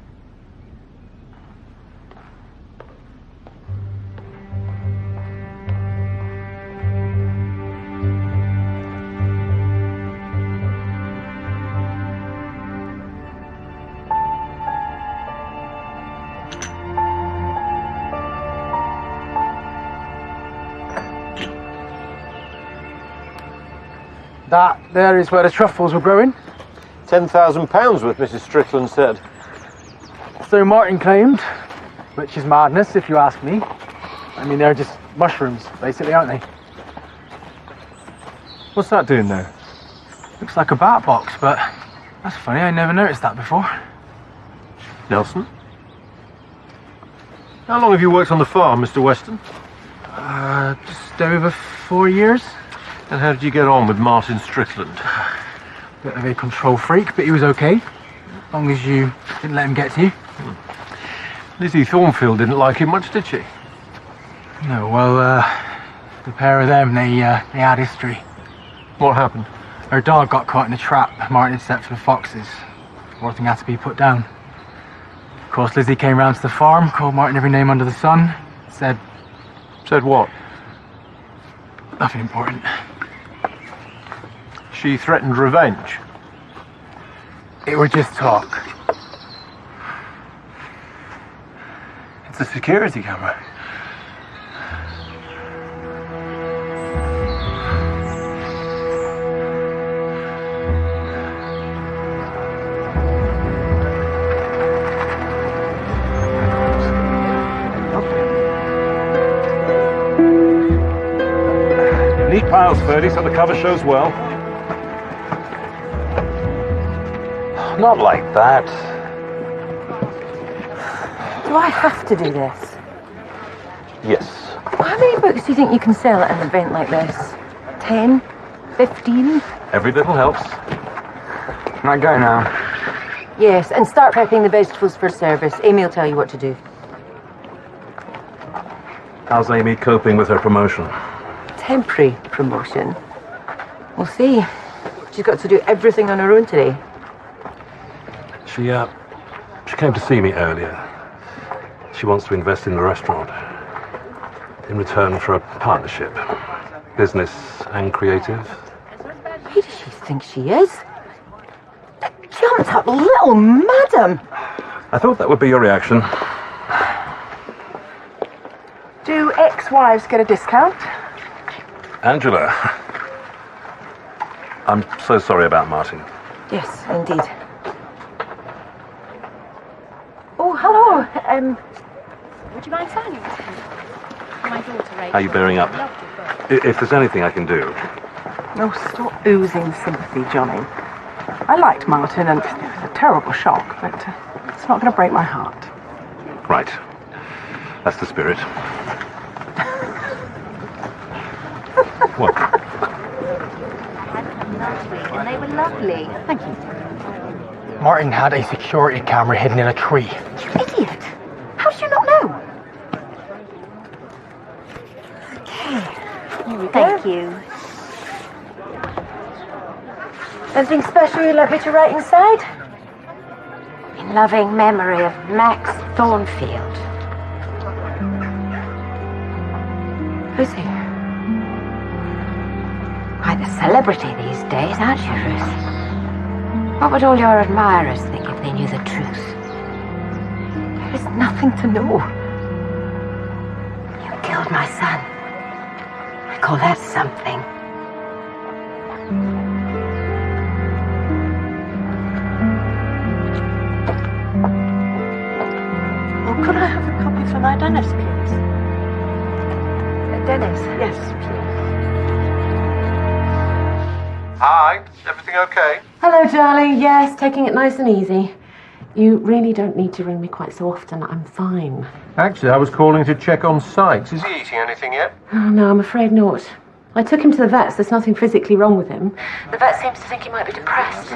That there is where the truffles were growing. £10,000 worth, Mrs. Strickland said. So Martin claimed, which is madness if you ask me. I mean, they're just mushrooms, basically, aren't they? What's that doing there? Looks like a bat box, but that's funny, I never noticed that before. Nelson? How long have you worked on the farm, Mr. Weston? Just over 4 years. And how did you get on with Martin Strickland? Bit of a control freak, but he was okay. As long as you didn't let him get to you. Lizzie Thornfield didn't like him much, did she? No, well, the pair of them, they had history. What happened? Her dog got caught in a trap Martin had set for the foxes. Poor thing had to be put down. Of course, Lizzie came round to the farm, called Martin every name under the sun, said... Said what? Nothing important. She threatened revenge. It were just talk. It's a security camera. Neat piles, Ferdy, so the cover shows well. Not like that. Do I have to do this? Yes. How many books do you think you can sell at an event like this? 10? 15? Every little helps. Can I go now? Yes, and start prepping the vegetables for service. Amy will tell you what to do. How's Amy coping with her promotion? Temporary promotion. We'll see. She's got to do everything on her own today. She came to see me earlier. She wants to invest in the restaurant. In return for a partnership. Business and creative. Who does she think she is? Jumped up little madam! I thought that would be your reaction. Do ex-wives get a discount? Angela. I'm so sorry about Martin. Yes, indeed. Oh, hello. Would you mind signing this? My daughter, Rachel. How are you bearing up? If there's anything I can do. Oh, stop oozing sympathy, Johnny. I liked Martin, and it was a terrible shock, but it's not going to break my heart. Right. That's the spirit. What? And they were lovely. Thank you. Martin had a security camera hidden in a tree. You idiot! How did you not know? Here we go. Thank you. Anything special you'd like me to write inside? In loving memory of Max Thornfield. Who's he? Quite a celebrity these days, aren't you, Ruth? What would all your admirers think if they knew the truth? There is nothing to know. You killed my son. I call that something. for my Dennis, please? Dennis? Yes, Hi, everything okay? Hello, darling. Yes, taking it nice and easy. You really don't need to ring me quite so often. I'm fine. Actually, I was calling to check on Sykes. Is he eating anything yet? Oh, no, I'm afraid not. I took him to the vets. There's nothing physically wrong with him. The vet seems to think he might be depressed.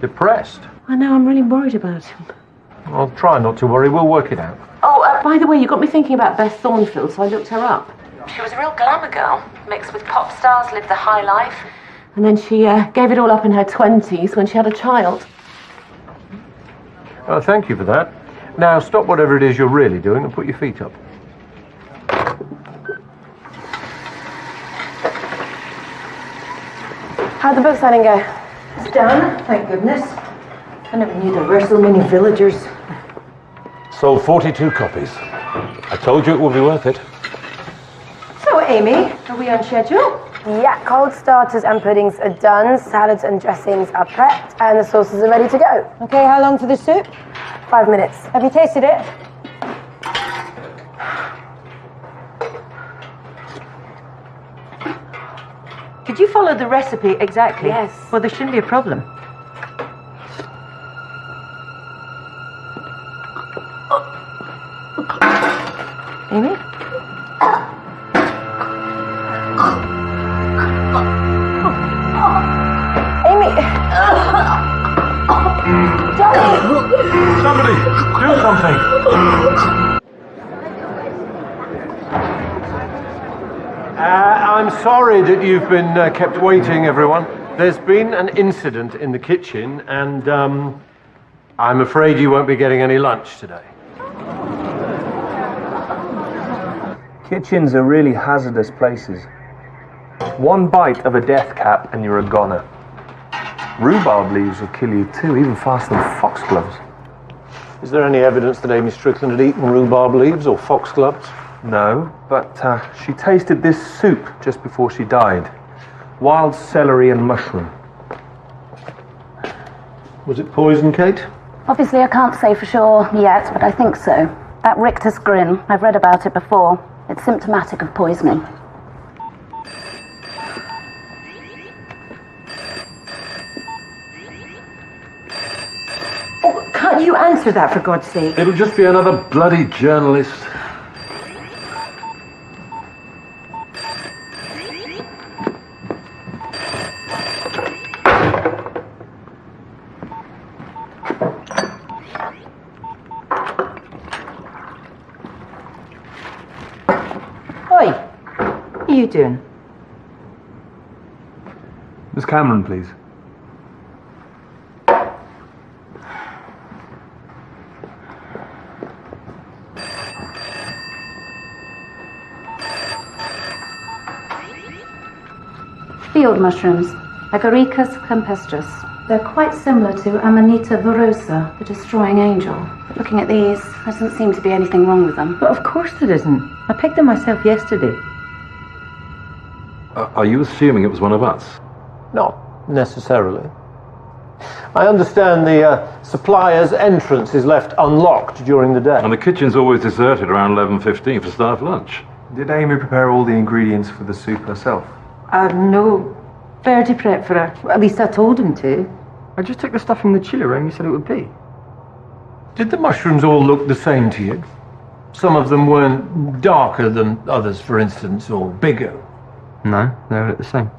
Depressed? I know, I'm really worried about him. I'll try not to worry. We'll work it out. Oh, by the way, you got me thinking about Beth Thornfield, so I looked her up. She was a real glamour girl, mixed with pop stars, lived the high life. And then she gave it all up in her 20s when she had a child. Oh, thank you for that. Now, stop whatever it is you're really doing and put your feet up. How'd the book signing go? It's done, thank goodness. I never knew there were so many villagers. Sold 42 copies. I told you it would be worth it. So, Amy, are we on schedule? Yeah, cold starters and puddings are done, salads and dressings are prepped, and the sauces are ready to go. Okay, how long for the soup? 5 minutes. Have you tasted it? Did you follow the recipe exactly? Yes. Well, there shouldn't be a problem. Amy? Somebody, do something. I'm sorry that you've been kept waiting, everyone. There's been an incident in the kitchen, and I'm afraid you won't be getting any lunch today. Kitchens are really hazardous places. One bite of a death cap and you're a goner. Rhubarb leaves will kill you too, even faster than foxgloves. Is there any evidence that Amy Strickland had eaten rhubarb leaves or foxgloves? No, but she tasted this soup just before she died. Wild celery and mushroom. Was it poison, Kate? Obviously, I can't say for sure yet, but I think so. That rictus grin, I've read about it before. It's symptomatic of poisoning. Oh, can't you answer that, for God's sake? It'll just be another bloody journalist. Oi, what are you doing? Miss Cameron, please. Field mushrooms, Agaricus campestris. They're quite similar to Amanita verosa, the destroying angel. But looking at these, there doesn't seem to be anything wrong with them. But of course there isn't. I picked them myself yesterday. Are you assuming it was one of us? Not necessarily. I understand the supplier's entrance is left unlocked during the day. And the kitchen's always deserted around 11:15 for staff lunch. Did Amy prepare all the ingredients for the soup herself? No, Verdi prep for her. At least I told him to. I just took the stuff from the chiller and you said it would be. Did the mushrooms all look the same to you? Some of them weren't darker than others, for instance, or bigger. No, they all look the same.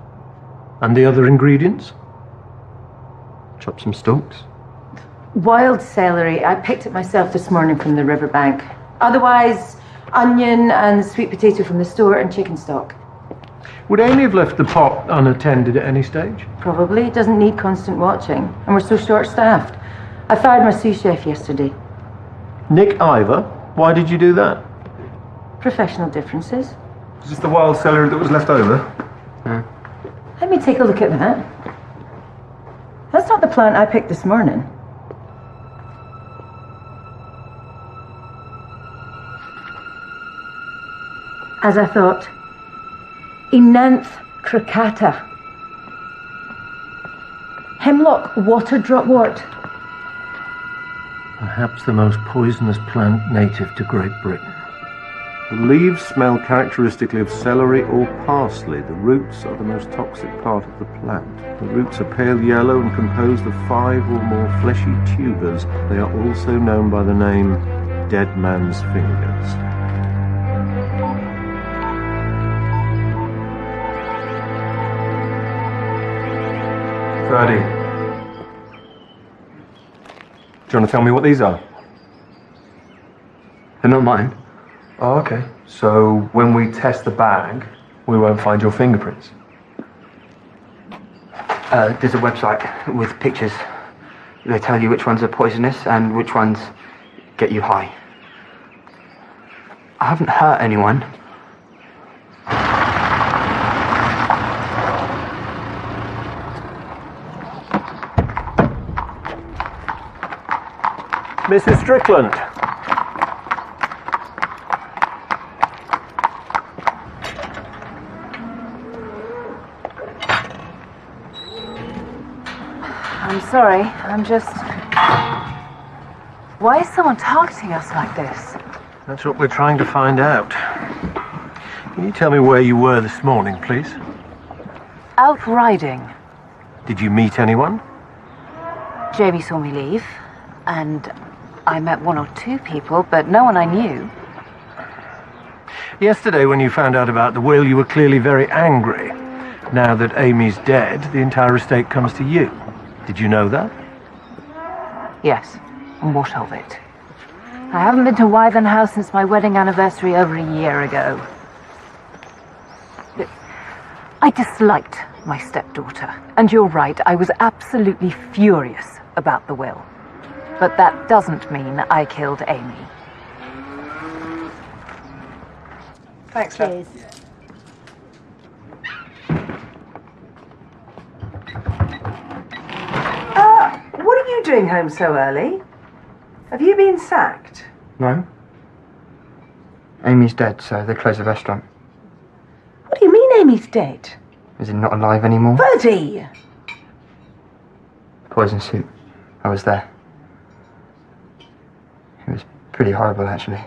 And the other ingredients? Chop some stalks. Wild celery. I picked it myself this morning from the riverbank. Otherwise, onion and sweet potato from the store and chicken stock. Would Amy have left the pot unattended at any stage? Probably. It doesn't need constant watching. And we're so short-staffed. I fired my sous chef yesterday. Nick Ivor? Why did you do that? Professional differences. Is this the wild celery that was left over? Let me take a look at that. That's not the plant I picked this morning. As I thought. Enanth crocata. Hemlock water dropwort. Perhaps the most poisonous plant native to Great Britain. The leaves smell characteristically of celery or parsley. The roots are the most toxic part of the plant. The roots are pale yellow and composed of 5 or more fleshy tubers. They are also known by the name dead man's fingers. Ferdy. Do you want to tell me what these are? They're not mine. Oh, okay. So when we test the bag, we won't find your fingerprints? There's a website with pictures. They tell you which ones are poisonous and which ones get you high. I haven't hurt anyone. Mrs. Strickland. I'm sorry, I'm just... Why is someone targeting us like this? That's what we're trying to find out. Can you tell me where you were this morning, please? Out riding. Did you meet anyone? Jamie saw me leave, and I met 1 or 2 people, but no one I knew. Yesterday, when you found out about the will, you were clearly very angry. Now that Amy's dead, the entire estate comes to you. Did you know that? Yes, and what of it? I haven't been to Wyvern House since my wedding anniversary over a year ago. I disliked my stepdaughter, and you're right, I was absolutely furious about the will. But that doesn't mean I killed Amy. Thanks, Cheers. What are you doing home so early? Have you been sacked? No. Amy's dead, so they closed the restaurant. What do you mean Amy's dead? Is he not alive anymore? Birdie! Poison soup. I was there. It was pretty horrible, actually.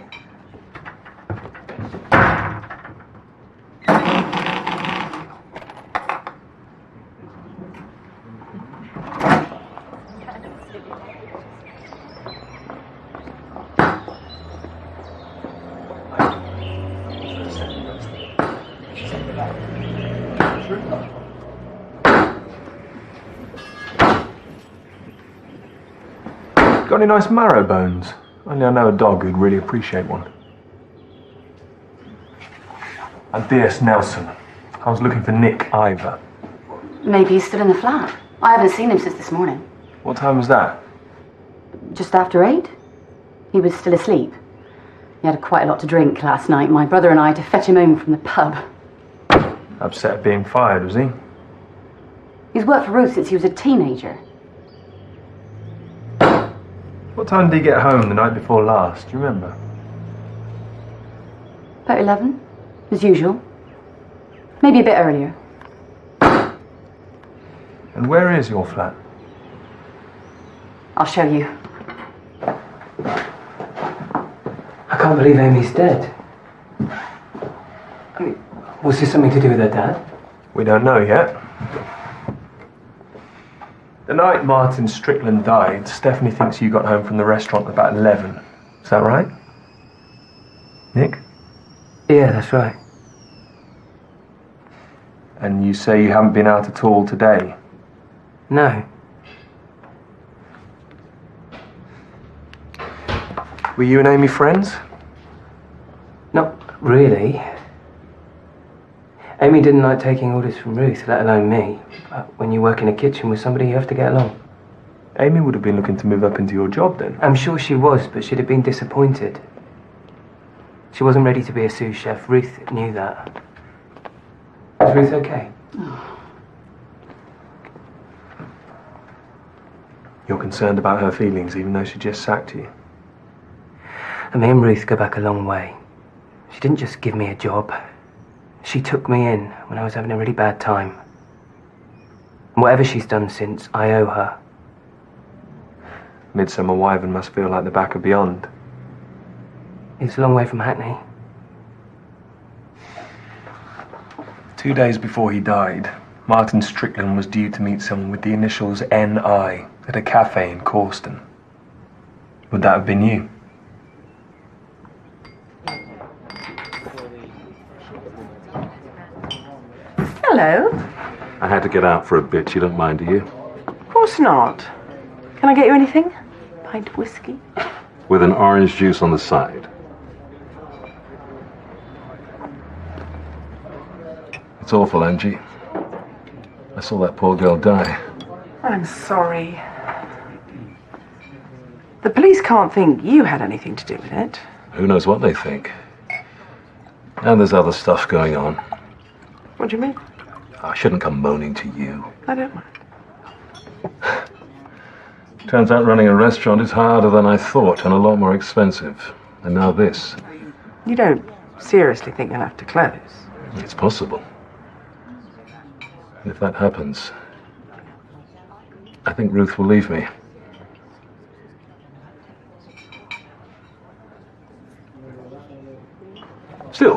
Got any nice marrow bones? Only I know a dog who'd really appreciate one. And D.S. Nelson. I was looking for Nick Ivor. Maybe he's still in the flat. I haven't seen him since this morning. What time was that? Just after 8. He was still asleep. He had quite a lot to drink last night. My brother and I had to fetch him home from the pub. Upset at being fired, was he? He's worked for Ruth since he was a teenager. What time did he get home the night before last? Do you remember? About 11, as usual. Maybe a bit earlier. And where is your flat? I'll show you. I can't believe Amy's dead. I mean, was this something to do with her dad? We don't know yet. The night Martin Strickland died, Stephanie thinks you got home from the restaurant about 11. Is that right? Nick? Yeah, that's right. And you say you haven't been out at all today? No. Were you and Amy friends? Not really. Amy didn't like taking orders from Ruth, let alone me. But when you work in a kitchen with somebody, you have to get along. Amy would have been looking to move up into your job then. I'm sure she was, but she'd have been disappointed. She wasn't ready to be a sous chef. Ruth knew that. Is Ruth okay? You're concerned about her feelings, even though she just sacked you. And me and Ruth go back a long way. She didn't just give me a job. She took me in when I was having a really bad time. And whatever she's done since, I owe her. Midsomer Wyvern must feel like the back of beyond. It's a long way from Hackney. 2 days before he died, Martin Strickland was due to meet someone with the initials NI at a cafe in Corston. Would that have been you? Hello. I had to get out for a bit. You don't mind, do you? Of course not. Can I get you anything? Pint of whiskey? With an orange juice on the side. It's awful, Angie. I saw that poor girl die. I'm sorry. The police can't think you had anything to do with it. Who knows what they think? And there's other stuff going on. What do you mean? I shouldn't come moaning to you. I don't mind. Turns out running a restaurant is harder than I thought and a lot more expensive. And now this. You don't seriously think you'll have to close? It's possible. And if that happens, I think Ruth will leave me. Still,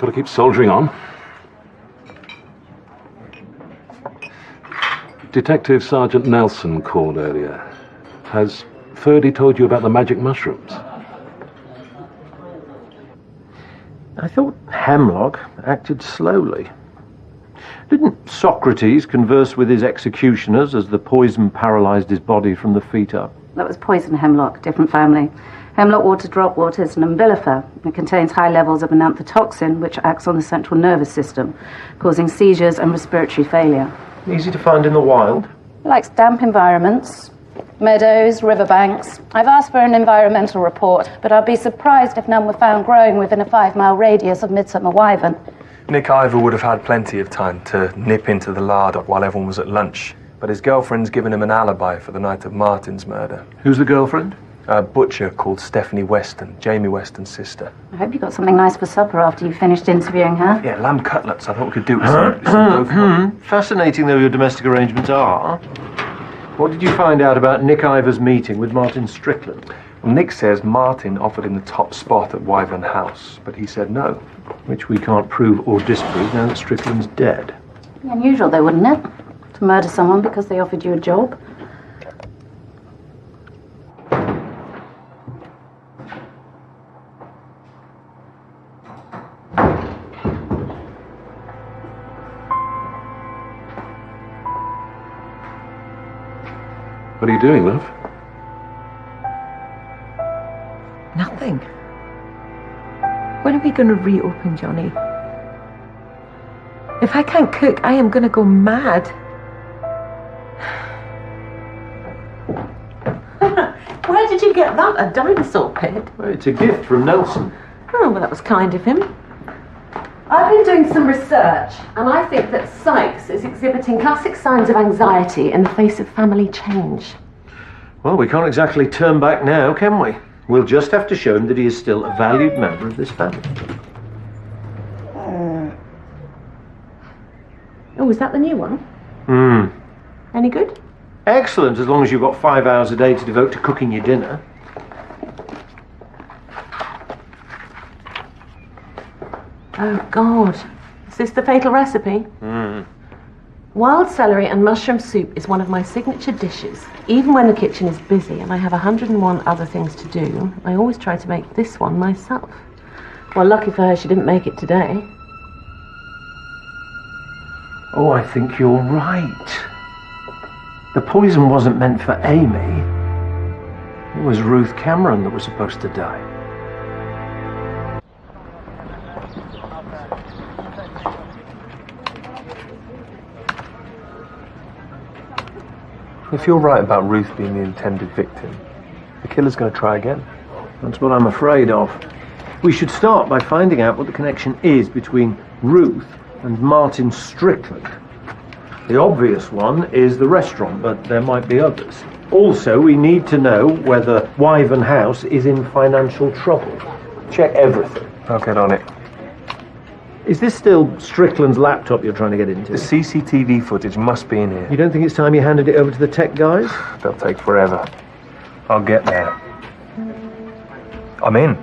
got to keep soldiering on. Detective Sergeant Nelson called earlier. Has Ferdy told you about the magic mushrooms? I thought Hemlock acted slowly. Didn't Socrates converse with his executioners as the poison paralyzed his body from the feet up? That was poison hemlock, different family. Hemlock water drop water is an umbellifer. It contains high levels of an anthotoxin, which acts on the central nervous system, causing seizures and respiratory failure. Easy to find in the wild? It likes damp environments, meadows, riverbanks. I've asked for an environmental report, but I'd be surprised if none were found growing within a 5-mile radius of Midsomer Wyvern. Nick Ivor would have had plenty of time to nip into the larder while everyone was at lunch, but his girlfriend's given him an alibi for the night of Martin's murder. Who's the girlfriend? A butcher called Stephanie Weston, Jamie Weston's sister. I hope you got something nice for supper after you finished interviewing her. Yeah, lamb cutlets. I thought we could do it with some Fascinating though your domestic arrangements are. What did you find out about Nick Ivor's meeting with Martin Strickland? Well, Nick says Martin offered him the top spot at Wyvern House, but he said no. Which we can't prove or disprove now that Strickland's dead. Unusual though, wouldn't it? To murder someone because they offered you a job. What are you doing, love? Nothing. When are we going to reopen, Johnny? If I can't cook, I am going to go mad. Where did you get that? A dinosaur pit? Well, it's a gift from Nelson. Oh, well, that was kind of him. I've been doing some research, and I think that Sykes is exhibiting classic signs of anxiety in the face of family change. Well, we can't exactly turn back now, can we? We'll just have to show him that he is still a valued member of this family. Oh, is that the new one? Any good? Excellent, as long as you've got 5 hours a day to devote to cooking your dinner. Oh, God. Is this the fatal recipe? Wild celery and mushroom soup is one of my signature dishes. Even when the kitchen is busy and I have 101 other things to do, I always try to make this one myself. Well, lucky for her, she didn't make it today. Oh, I think you're right. The poison wasn't meant for Amy. It was Ruth Cameron that was supposed to die. If you're right about Ruth being the intended victim, the killer's going to try again. That's what I'm afraid of. We should start by finding out what the connection is between Ruth and Martin Strickland. The obvious one is the restaurant, but there might be others. Also, we need to know whether Wyvern House is in financial trouble. Check everything. I'll get on it. Is this still Strickland's laptop you're trying to get into? The CCTV footage must be in here. You don't think it's time you handed it over to the tech guys? They'll take forever. I'll get there. I'm in.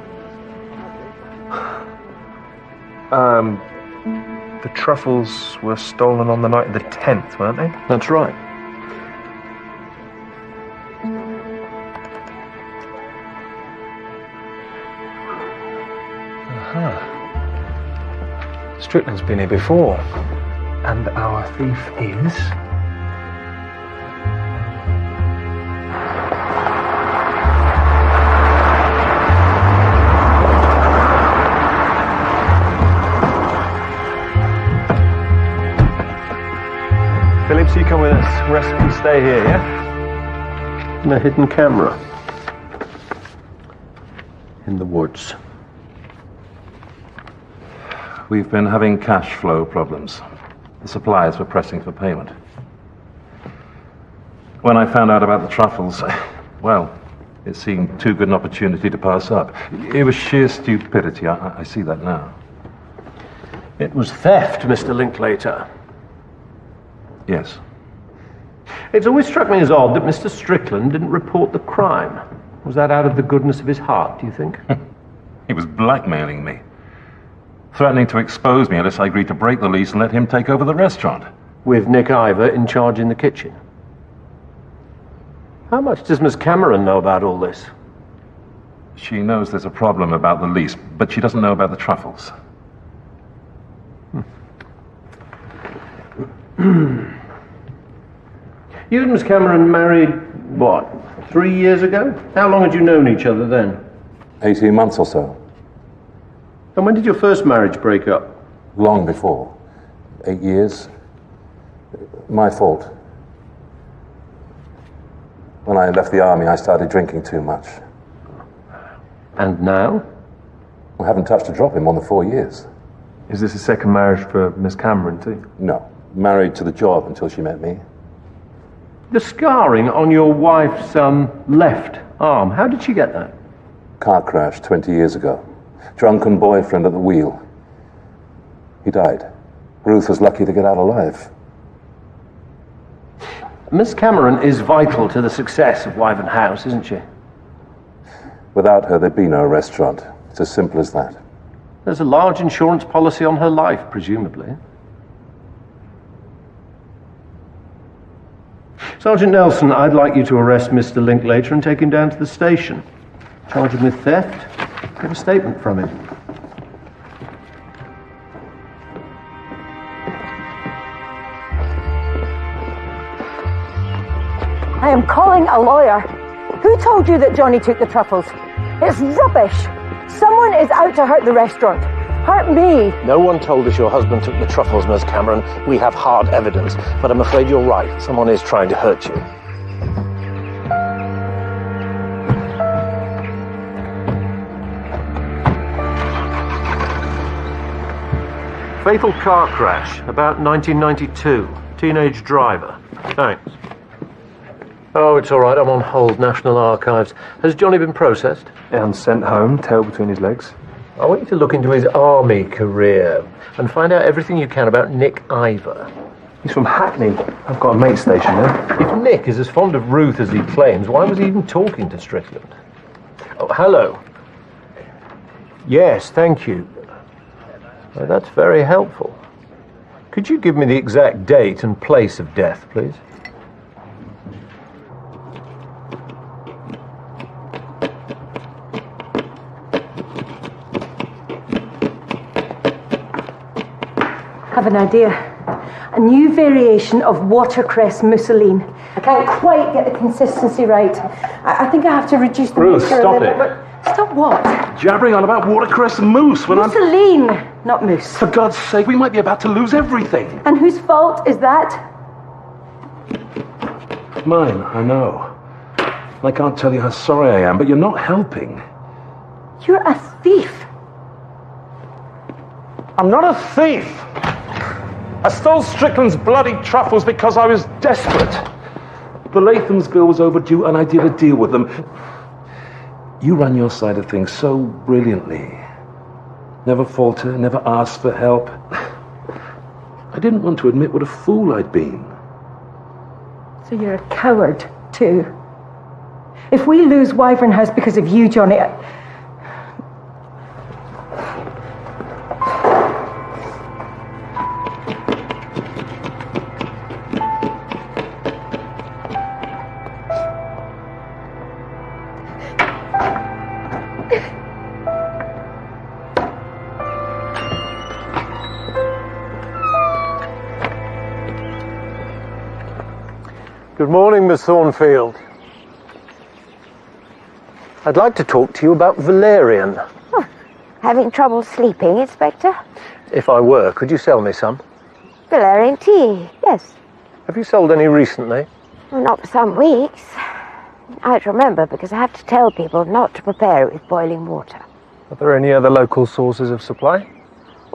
The truffles were stolen on the night of the 10th, weren't they? That's right. Strickland's been here before. And our thief is... Phillips, you come with us. Rest and stay here, yeah? And a hidden camera. In the woods. We've been having cash flow problems. The suppliers were pressing for payment. When I found out about the truffles, well, it seemed too good an opportunity to pass up. It was sheer stupidity. I see that now. It was theft, Mr. Linklater. Yes. It's always struck me as odd that Mr. Strickland didn't report the crime. Was that out of the goodness of his heart, do you think? He was blackmailing me. Threatening to expose me unless I agreed to break the lease and let him take over the restaurant. With Nick Ivor in charge in the kitchen. How much does Miss Cameron know about all this? She knows there's a problem about the lease, but she doesn't know about the truffles. You and Miss Cameron married, what, 3 years ago? How long had you known each other then? 18 months or so. And when did your first marriage break up? Long before. 8 years. My fault. When I left the army, I started drinking too much. And now? I haven't touched a drop in more than 4 years. Is this a second marriage for Miss Cameron, too? No. Married to the job until she met me. The scarring on your wife's left arm, how did she get that? Car crash 20 years ago. Drunken boyfriend at the wheel. He died. Ruth was lucky to get out alive. Miss Cameron is vital to the success of Wyvern House, isn't she? Without her, there'd be no restaurant. It's as simple as that. There's a large insurance policy on her life, presumably. Sergeant Nelson, I'd like you to arrest Mr. Linklater and take him down to the station. Charge him with theft. Get a statement from him. I am calling a lawyer. Who told you that Johnny took the truffles? It's rubbish. Someone is out to hurt the restaurant. Hurt me. No one told us your husband took the truffles, Miss Cameron. We have hard evidence, but I'm afraid you're right. Someone is trying to hurt you. Fatal car crash, about 1992. Teenage driver. Thanks. Oh, it's all right. I'm on hold. National Archives. Has Johnny been processed? And sent home, tail between his legs. I want you to look into his army career and find out everything you can about Nick Ivor. He's from Hackney. I've got a mate station there. If Nick is as fond of Ruth as he claims, why was he even talking to Strickland? Oh, hello. Yes, thank you. Well, that's very helpful. Could you give me the exact date and place of death, please? Have an idea. A new variation of watercress mousseline. I can't quite get the consistency right. I think I have to reduce the Ruth, mixture stop a little it. bit. Stop what? Jabbering on about watercress and mousse when Mousseline, not mousse. For God's sake, we might be about to lose everything. And whose fault is that? Mine, I know. I can't tell you how sorry I am, but you're not helping. You're a thief. I'm not a thief. I stole Strickland's bloody truffles because I was desperate. The Latham's bill was overdue and I did a deal with them. You run your side of things so brilliantly. Never falter, never ask for help. I didn't want to admit what a fool I'd been. So you're a coward, too. If we lose Wyvern House because of you, Johnny... Good morning, Miss Thornfield. I'd like to talk to you about valerian. Oh, having trouble sleeping, Inspector? If I were, could you sell me some? Valerian tea, yes. Have you sold any recently? Well, not for some weeks. I remember because I have to tell people not to prepare it with boiling water. Are there any other local sources of supply?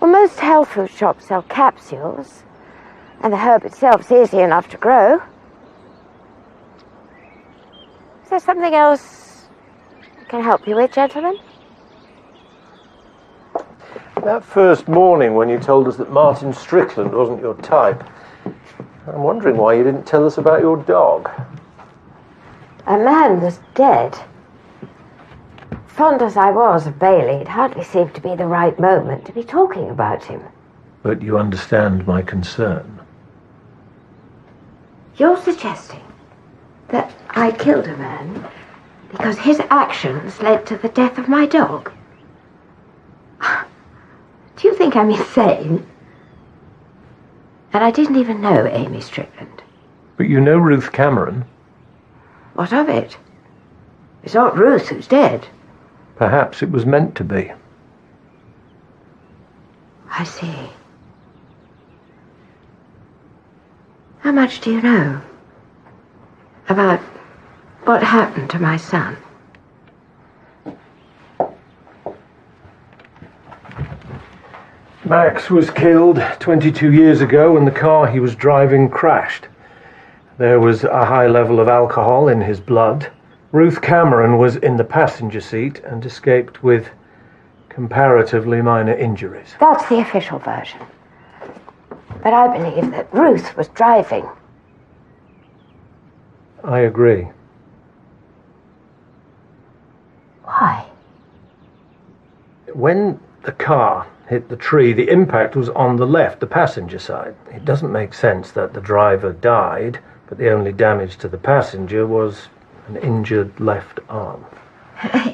Well, most health food shops sell capsules, and the herb itself's easy enough to grow. Is there something else I can help you with, gentlemen? That first morning when you told us that Martin Strickland wasn't your type, I'm wondering why you didn't tell us about your dog. A man was dead. Fond as I was of Bailey, it hardly seemed to be the right moment to be talking about him. But you understand my concern. You're suggesting that I killed a man because his actions led to the death of my dog? Do you think I'm insane? And I didn't even know Amy Strickland. But you know Ruth Cameron. What of it? It's not Ruth who's dead. Perhaps it was meant to be. I see. How much do you know about what happened to my son? Max was killed 22 years ago when the car he was driving crashed. There was a high level of alcohol in his blood. Ruth Cameron was in the passenger seat and escaped with comparatively minor injuries. That's the official version. But I believe that Ruth was driving. I agree. Why? When the car hit the tree, the impact was on the left, the passenger side. It doesn't make sense that the driver died, but the only damage to the passenger was an injured left arm.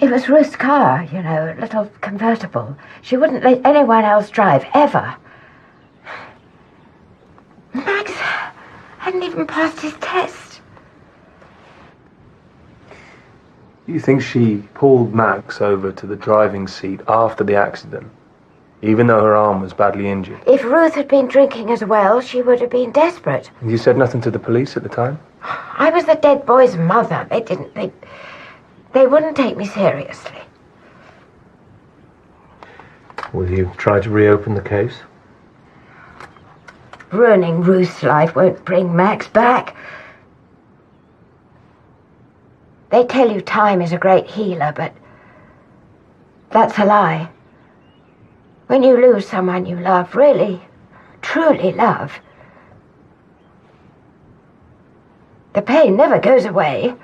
It was Ruth's car, you know, a little convertible. She wouldn't let anyone else drive, ever. Max hadn't even passed his test. You think she pulled Max over to the driving seat after the accident, even though her arm was badly injured? If Ruth had been drinking as well, she would have been desperate. And you said nothing to the police at the time? I was the dead boy's mother. They wouldn't take me seriously. Will you try to reopen the case? Ruining Ruth's life won't bring Max back. They tell you time is a great healer, but that's a lie. When you lose someone you love, really, truly love, the pain never goes away.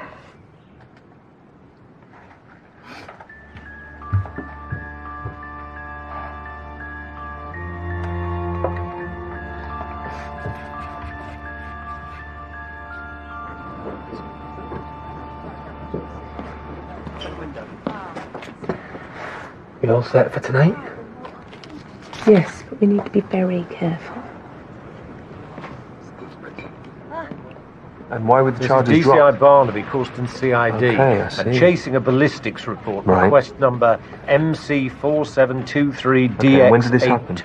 You all set for tonight? Yes, but we need to be very careful. And why were the This charges is DCI dropped? Barnaby, Corston CID. Okay, I see. And chasing a ballistics report. Right. Request number MC4723DX82. Okay, when did this happen?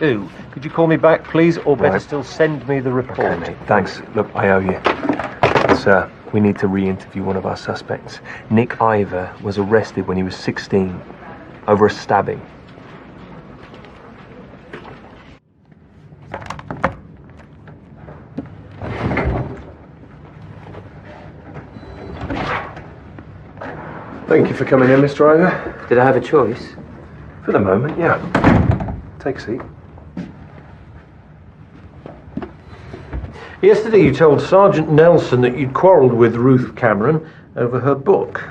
Could you call me back, please, or better Right. still send me the report? Okay, mate. Thanks. Look, I owe you. Sir, we need to re-interview one of our suspects. Nick Ivor was arrested when he was 16 over a stabbing. Thank you for coming in, Mr. Ivor. Did I have a choice? For the moment, yeah. Take a seat. Yesterday you told Sergeant Nelson that you'd quarrelled with Ruth Cameron over her book.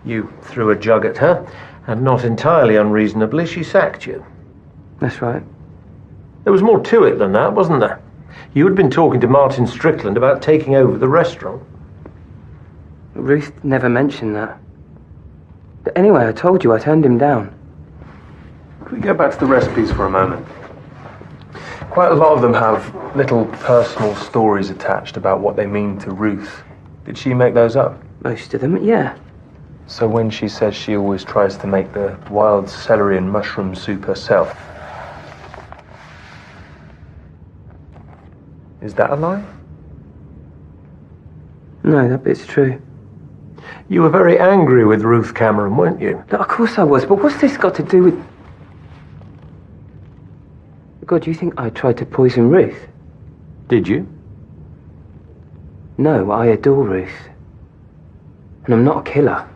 You threw a jug at her, and not entirely unreasonably, she sacked you. That's right. There was more to it than that, wasn't there? You had been talking to Martin Strickland about taking over the restaurant. Ruth never mentioned that. But anyway, I told you I turned him down. Can we go back to the recipes for a moment? Quite a lot of them have little personal stories attached about what they mean to Ruth. Did she make those up? Most of them, yeah. So when she says she always tries to make the wild celery and mushroom soup herself, is that a lie? No, that bit's true. You were very angry with Ruth Cameron, weren't you? No, of course I was, but what's this got to do with... God, you think I tried to poison Ruth? Did you? No, I adore Ruth. And I'm not a killer.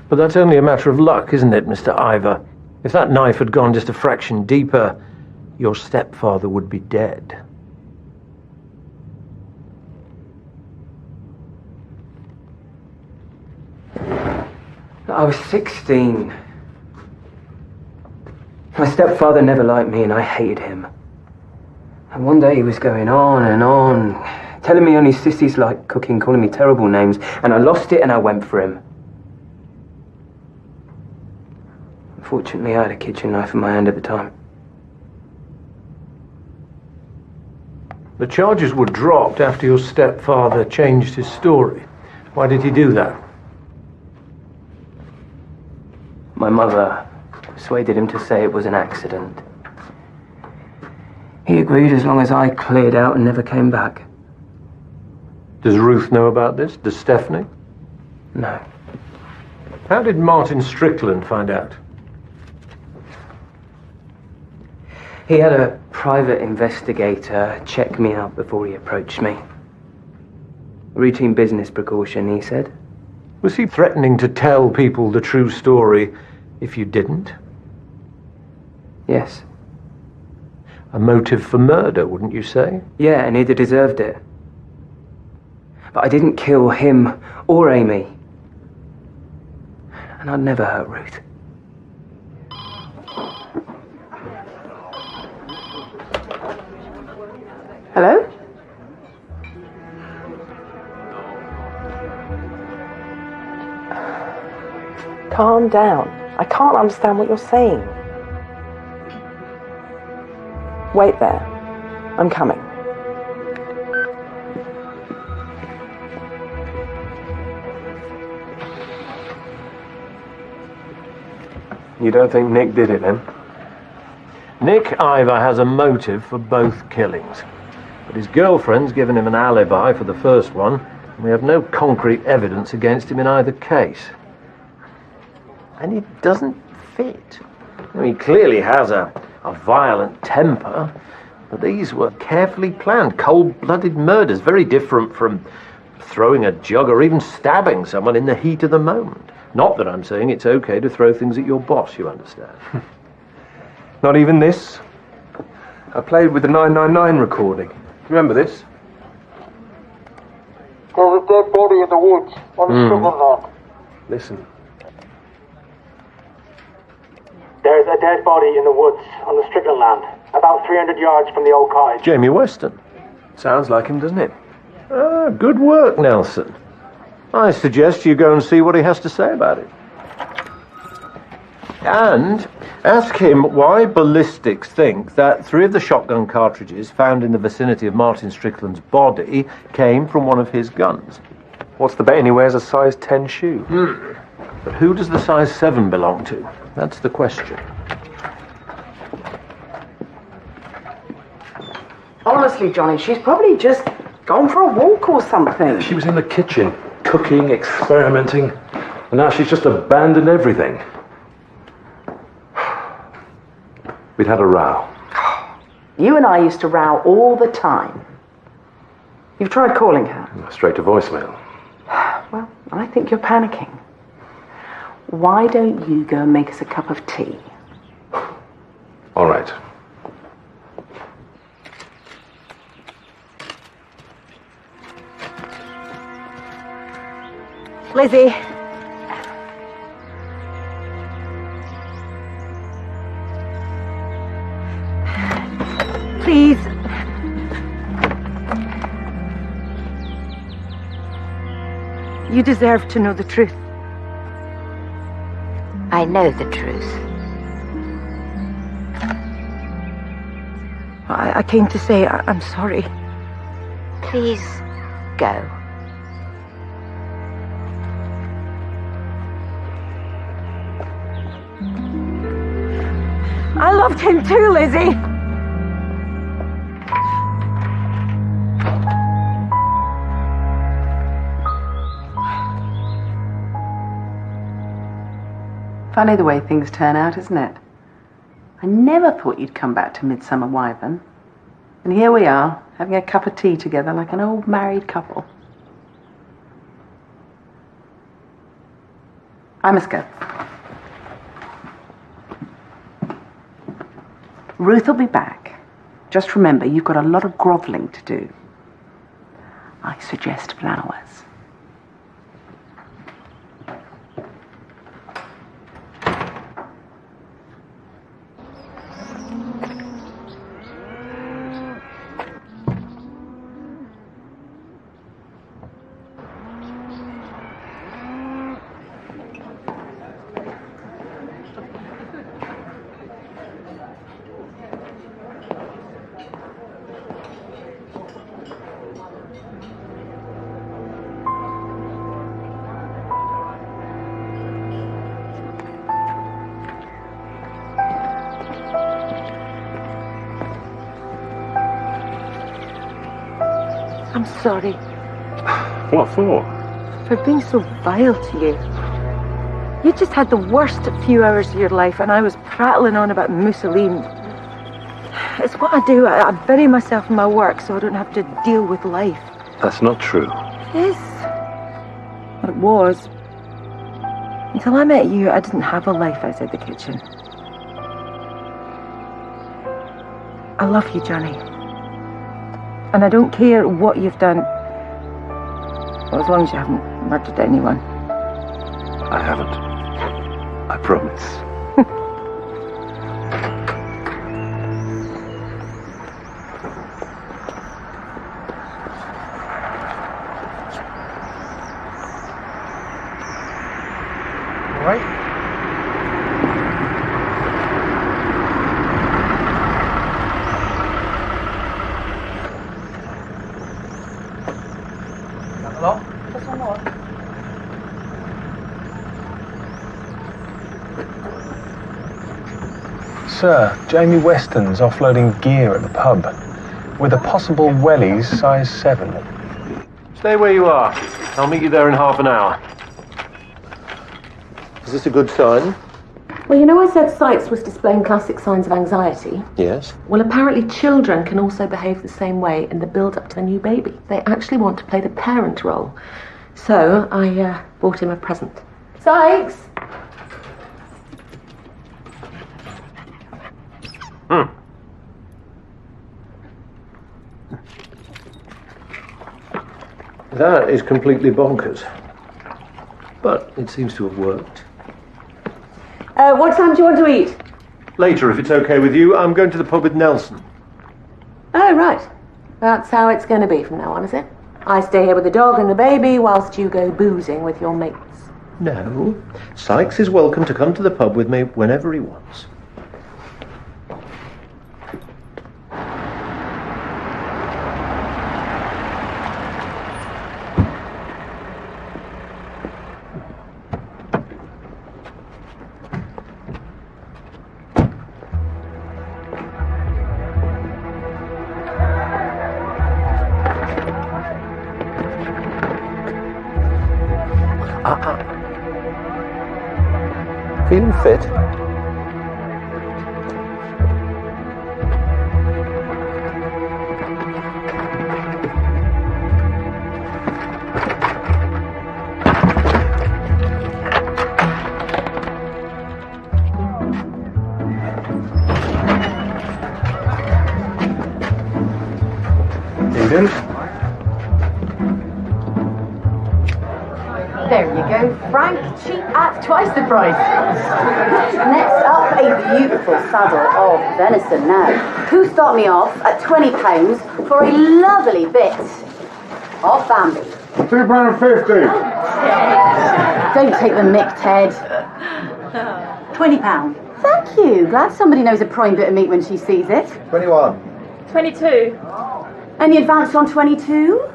But that's only a matter of luck, isn't it, Mr. Ivor? If that knife had gone just a fraction deeper, your stepfather would be dead. I was 16. My stepfather never liked me and I hated him. And one day he was going on, telling me only sissies like cooking, calling me terrible names, and I lost it and I went for him. Unfortunately, I had a kitchen knife in my hand at the time. The charges were dropped after your stepfather changed his story. Why did he do that? My mother persuaded him to say it was an accident. He agreed as long as I cleared out and never came back. Does Ruth know about this? Does Stephanie? No. How did Martin Strickland find out? He had a private investigator check me out before he approached me. Routine business precaution, he said. Was he threatening to tell people the true story if you didn't? Yes. A motive for murder, wouldn't you say? Yeah, and he'd have deserved it. But I didn't kill him or Amy. And I'd never hurt Ruth. Hello? Calm down. I can't understand what you're saying. Wait there. I'm coming. You don't think Nick did it then? Nick Ivor has a motive for both killings. But his girlfriend's given him an alibi for the first one, and we have no concrete evidence against him in either case. And it doesn't fit. I mean, he clearly has a violent temper, but these were carefully planned, cold-blooded murders, very different from throwing a jug or even stabbing someone in the heat of the moment. Not that I'm saying it's okay to throw things at your boss, you understand. Not even this? I played with the 999 recording. Remember this? There's a dead body in the woods on the Strickland land. Listen. There's a dead body in the woods on the Strickland land, about 300 yards from the old cottage. Jamie Weston. Sounds like him, doesn't it? Good work, Nelson. I suggest you go and see what he has to say about it. And ask him why ballistics think that 3 of the shotgun cartridges found in the vicinity of Martin Strickland's body came from one of his guns. What's the bet he wears a size 10 shoe? But who does the size 7 belong to? That's the question. Honestly, Johnny, she's probably just gone for a walk or something. She was in the kitchen, cooking, experimenting, and now she's just abandoned everything. We'd had a row. You and I used to row all the time. You've tried calling her? Straight to voicemail. Well, I think you're panicking. Why don't you go and make us a cup of tea? All right. Lizzie. You deserve to know the truth. I know the truth. I came to say I'm sorry. Please go. I loved him too, Lizzie. Funny the way things turn out, isn't it? I never thought you'd come back to Midsomer Wyvern. And here we are, having a cup of tea together like an old married couple. I must go. Ruth will be back. Just remember, you've got a lot of grovelling to do. I suggest flowers. I'm sorry. What for? For being so vile to you. You just had the worst few hours of your life, and I was prattling on about Mussolini. It's what I do. I bury myself in my work so I don't have to deal with life. That's not true. It is. Well, it was. Until I met you, I didn't have a life outside the kitchen. I love you, Johnny. And I don't care what you've done, well, as long as you haven't murdered anyone. I haven't. I promise. All right. Hello? Just one more. Sir, Jamie Weston's offloading gear at the pub with a possible wellies size 7. Stay where you are. I'll meet you there in half an hour. Is this a good sign? Well, you know I said Sykes was displaying classic signs of anxiety? Yes. Well, apparently children can also behave the same way in the build-up to a new baby. They actually want to play the parent role. So, I bought him a present. Sykes! That is completely bonkers. But it seems to have worked. What time do you want to eat? Later, if it's okay with you, I'm going to the pub with Nelson. Oh, right. That's how it's going to be from now on, is it? I stay here with the dog and the baby whilst you go boozing with your mates. No. Sykes is welcome to come to the pub with me whenever he wants. Feeling fit? Eden? There you go, Frank. Cheap at twice the price. Next up, a beautiful saddle of venison. Now, who started me off at £20 for a lovely bit of Bambi? £2.50. Don't take the mick, Ted. £20. Thank you. Glad somebody knows a prime bit of meat when she sees it. 21. 22. Any advance on 22?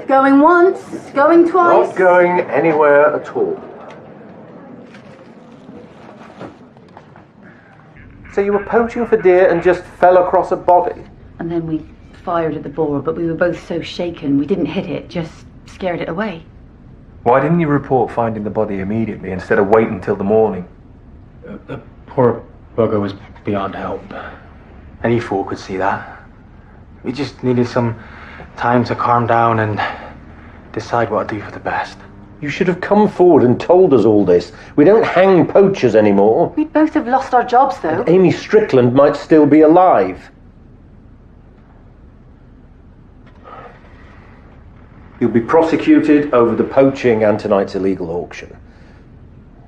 Going once, going twice. Not going anywhere at all. So you were poaching for deer and just fell across a body? And then we fired at the boar, but we were both so shaken we didn't hit it, just scared it away. Why didn't you report finding the body immediately instead of waiting till the morning? The poor bugger was beyond help. Any fool could see that. We just needed some time to calm down and decide what to do for the best. You should have come forward and told us all this. We don't hang poachers anymore. We'd both have lost our jobs, though. And Amy Strickland might still be alive. You'll be prosecuted over the poaching and tonight's illegal auction.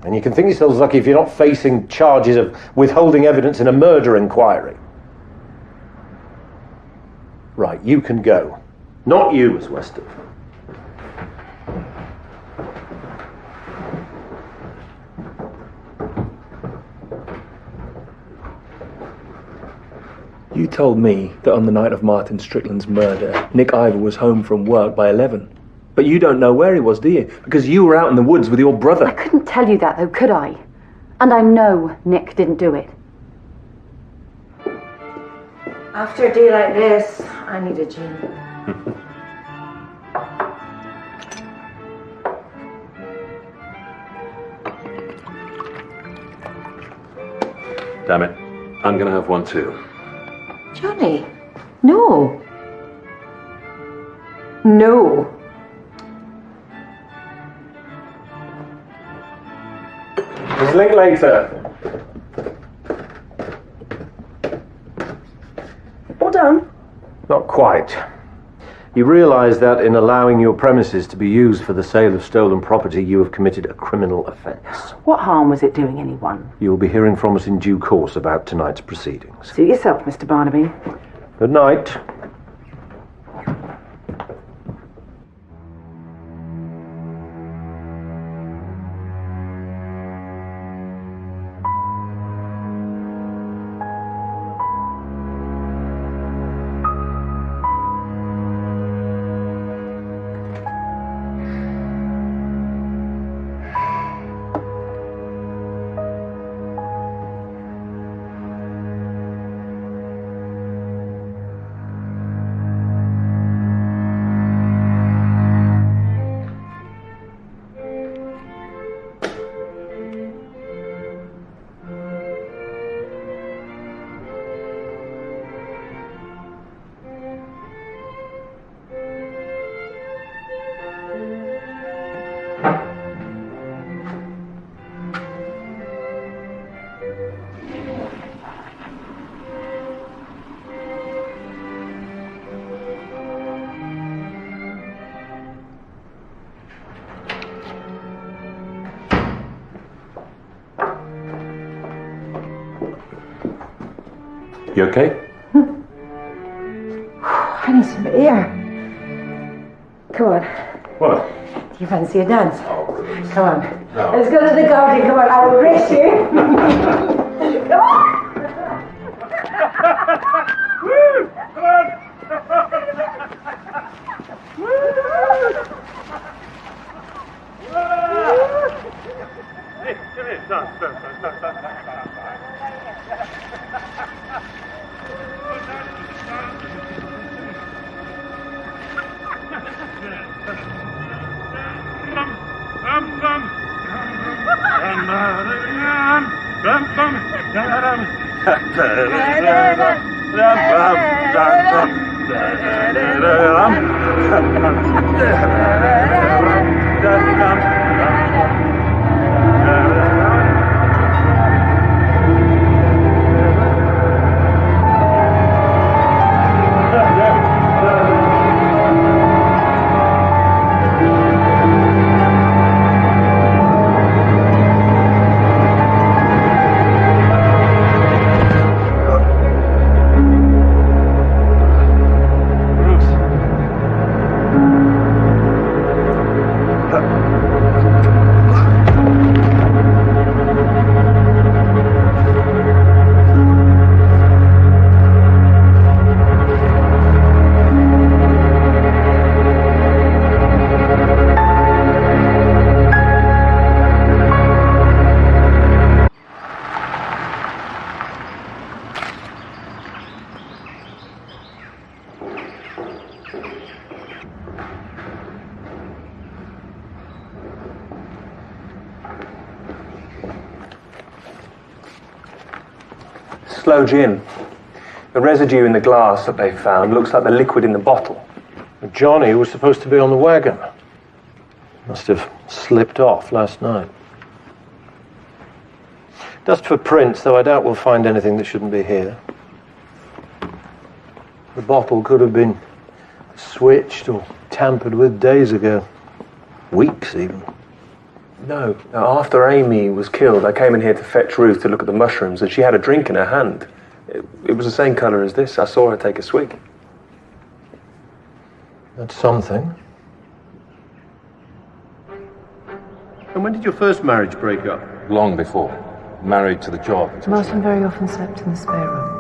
And you can think yourselves lucky if you're not facing charges of withholding evidence in a murder inquiry. Right, you can go. Not you, Miss Weston. You told me that on the night of Martin Strickland's murder, Nick Ivor was home from work by 11. But you don't know where he was, do you? Because you were out in the woods with your brother. I couldn't tell you that, though, could I? And I know Nick didn't do it. After a day like this, I need a gin. Damn it. I'm going to have one too. Johnny, no. No. Miss Linklater. All done? Not quite. You realise that in allowing your premises to be used for the sale of stolen property, you have committed a criminal offence. What harm was it doing anyone? You'll be hearing from us in due course about tonight's proceedings. Suit yourself, Mr. Barnaby. Good night. You okay? I need some air. Come on. What? Do you fancy a dance? Come on. No. Let's go to the garden. Come on, I will race you. Come on. Woo! Come on! Hey, come here. Dance. sloe gin. The residue in the glass that they found looks like the liquid in the bottle. Johnny was supposed to be on the wagon. Must have slipped off last night. Dust for prints, though I doubt we'll find anything that shouldn't be here. The bottle could have been switched or tampered with days ago. Weeks, even. No, after Amy was killed, I came in here to fetch Ruth to look at the mushrooms, and she had a drink in her hand. It was the same colour as this. I saw her take a swig. That's something. And when did your first marriage break up? Long before. Married to the job. Martin very often slept in the spare room.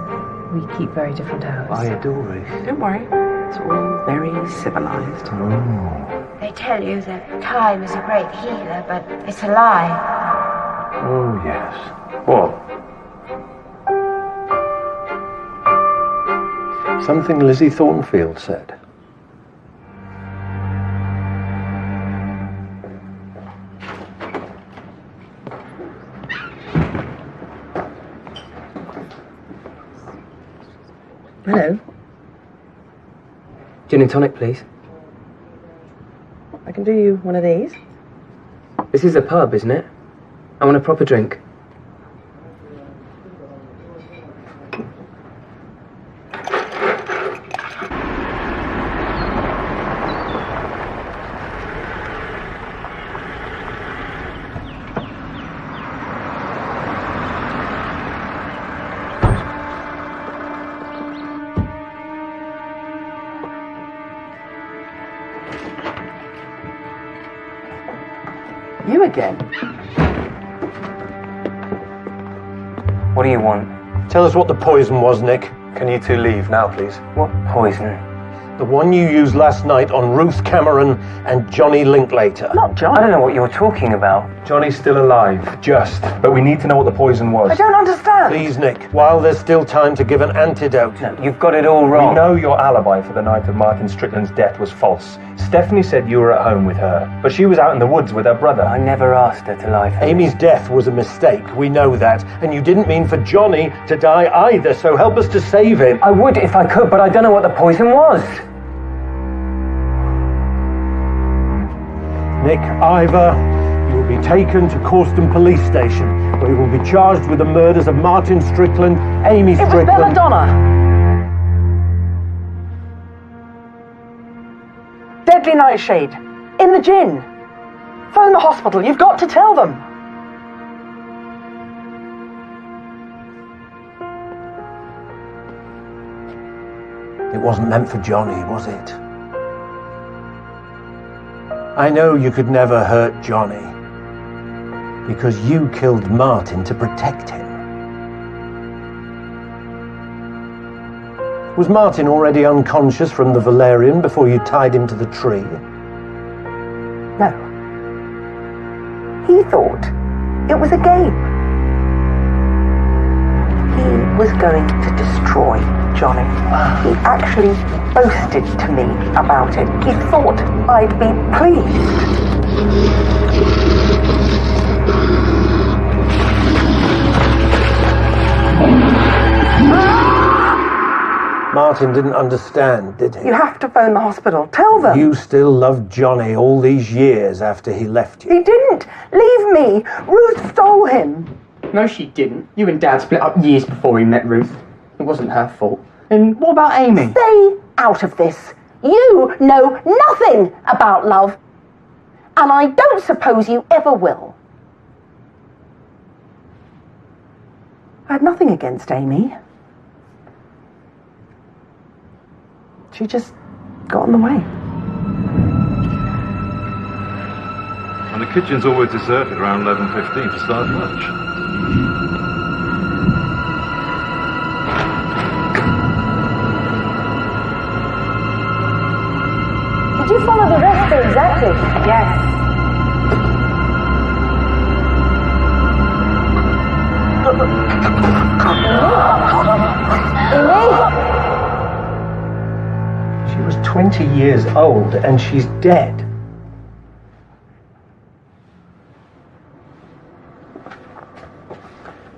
We keep very different hours. I adore it. Don't worry. It's all very civilized. They tell you that time is a great healer, but it's a lie. Oh, yes. What? Something Lizzie Thornfield said. Hello. Gin and tonic, please. I can do you one of these. This is a pub, isn't it? I want a proper drink. You again? What do you want? Tell us what the poison was, Nick. Can you two leave now, please? What poison? The one you used last night on Ruth Cameron and Johnny Linklater. Not John. I don't know what you're talking about. Johnny's still alive, just. But we need to know what the poison was. I don't understand. Please, Nick, while there's still time to give an antidote. No, you've got it all wrong. We know your alibi for the night of Martin Strickland's death was false. Stephanie said you were at home with her, but she was out in the woods with her brother. I never asked her to lie for me. Amy's death was a mistake, we know that. And you didn't mean for Johnny to die either, so help us to save him. I would if I could, but I don't know what the poison was. Nick, either you will be taken to Corston Police Station, where you will be charged with the murders of Martin Strickland, Amy Strickland... It was Belladonna! Deadly nightshade. In the gin. Phone the hospital. You've got to tell them. It wasn't meant for Johnny, was it? I know you could never hurt Johnny, because you killed Martin to protect him. Was Martin already unconscious from the valerian before you tied him to the tree? No. He thought it was a game. He was going to destroy Johnny. He actually boasted to me about it. He thought I'd be pleased. Martin didn't understand, did he? You have to phone the hospital. Tell them. You still loved Johnny all these years after he left you. He didn't. Leave me. Ruth stole him. No, she didn't. You and Dad split up years before he met Ruth. It wasn't her fault. And what about Amy? Stay out of this. You know nothing about love. And I don't suppose you ever will. I had nothing against Amy. She just got in the way. And the kitchen's always deserted around 11:15 to start lunch. Did you follow the recipe exactly? Yes. She was 20 years old and she's dead.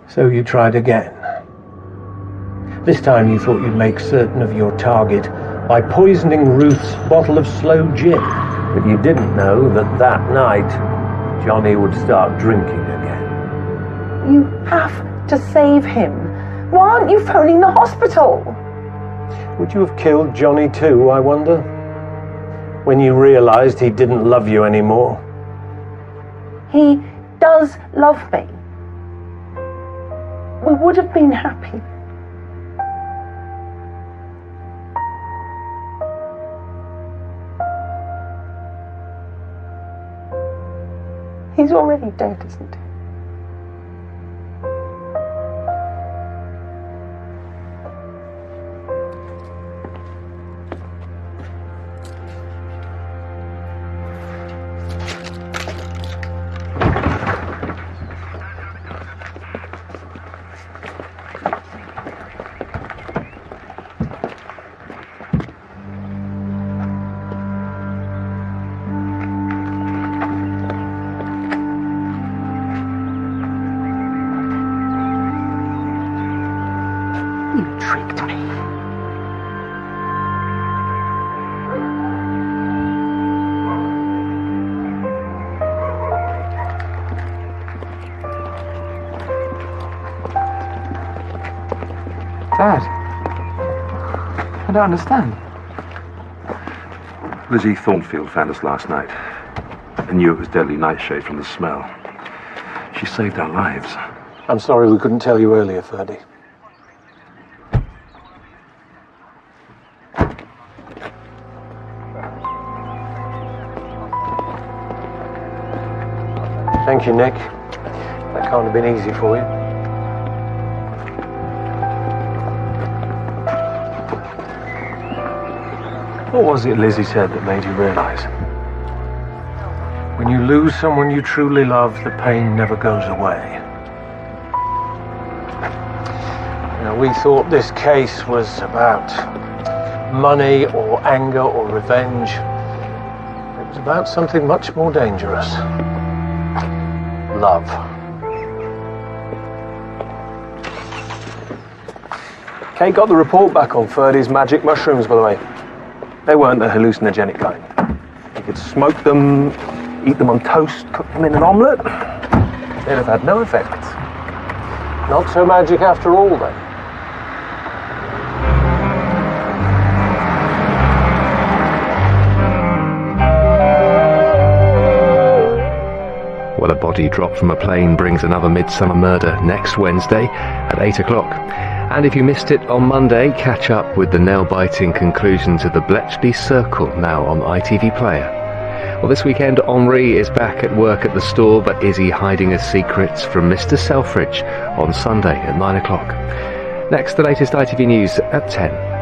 So you tried again. This time you thought you'd make certain of your target by poisoning Ruth's bottle of slow gin. But you didn't know that that night, Johnny would start drinking again. You have to save him. Why aren't you phoning the hospital? Would you have killed Johnny too, I wonder? When you realized he didn't love you anymore? He does love me. We would have been happy. He's already dead, isn't he? Dad, I don't understand. Lizzie Thornfield found us last night and knew it was deadly nightshade from the smell. She saved our lives. I'm sorry we couldn't tell you earlier, Ferdy. Thank you, Nick. That can't have been easy for you. What was it Lizzie said that made you realise? When you lose someone you truly love, the pain never goes away. You know, we thought this case was about money or anger or revenge. It was about something much more dangerous. Love. Kate got the report back on Ferdy's magic mushrooms, by the way. They weren't the hallucinogenic kind. You could smoke them, eat them on toast, cook them in an omelette. They'd have had no effect. Not so magic after all, then. Well, a body dropped from a plane brings another Midsomer murder next Wednesday at 8 o'clock. And if you missed it on Monday, catch up with the nail-biting conclusion to the Bletchley Circle, now on ITV Player. Well, this weekend, Henri is back at work at the store, but is he hiding his secrets from Mr. Selfridge on Sunday at 9 o'clock? Next, the latest ITV News at 10.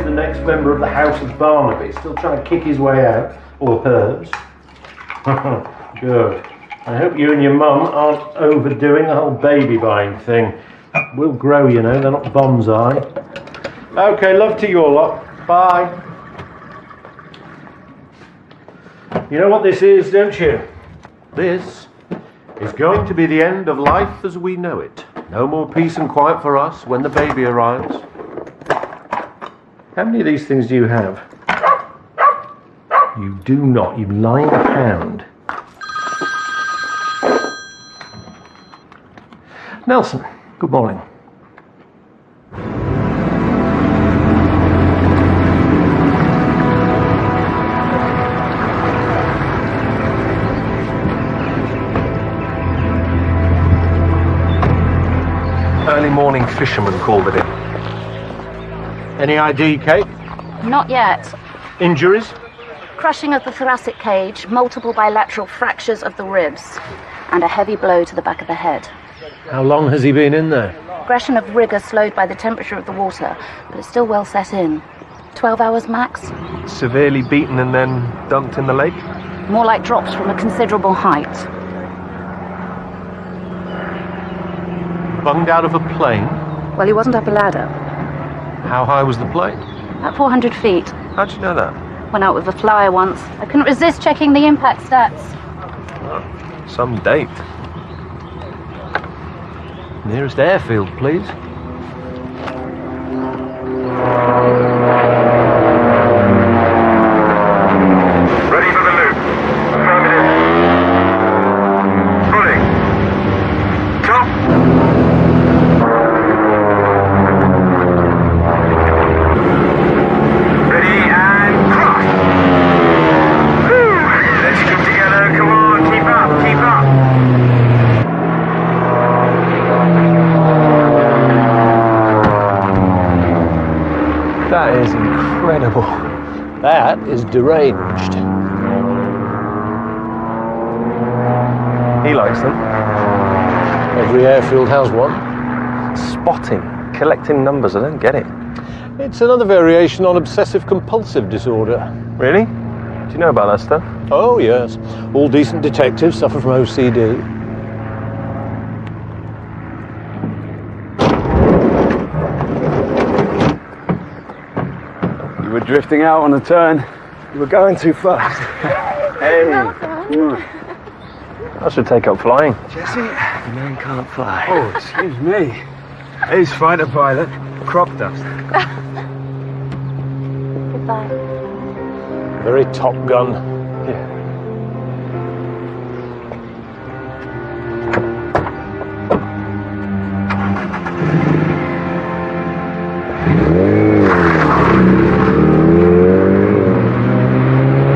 is the next member of the House of Barnaby. Still trying to kick his way out. Or hers. Good. I hope you and your mum aren't overdoing the whole baby buying thing. Will grow, you know, they're not bonsai. Okay, love to you all lot. Bye. You know what this is, don't you? This is going to be the end of life as we know it. No more peace and quiet for us when the baby arrives. How many of these things do you have? You do not, you lying hound. Nelson, good morning. Early morning fisherman called it in. Any ID, Kate? Not yet. Injuries? Crushing of the thoracic cage, multiple bilateral fractures of the ribs, and a heavy blow to the back of the head. How long has he been in there? Aggression of rigour slowed by the temperature of the water, but it's still well set in. 12 hours max? Severely beaten and then dumped in the lake? More like drops from a considerable height. Bunged out of a plane? Well, he wasn't up a ladder. How high was the plane? At 400 feet. How'd you know that? Went out with a flyer once. I couldn't resist checking the impact stats. Oh, some date. Nearest airfield, please. Ready for the loop. Affirmative. Pulling. Top. Ready and cross. Woo! Let's come together. Come on, keep up, keep up. That is incredible. That is deranged. He likes them. Every airfield has one. Spotting, collecting numbers, I don't get it. It's another variation on obsessive-compulsive disorder. Really? Do you know about that stuff? Oh, yes. All decent detectives suffer from OCD. You were drifting out on a turn. You were going too fast. Hey. I should take up flying. Jesse, the man can't fly. Oh, excuse me. He's fighter pilot. Crop dust. Goodbye. Very Top Gun. Yeah.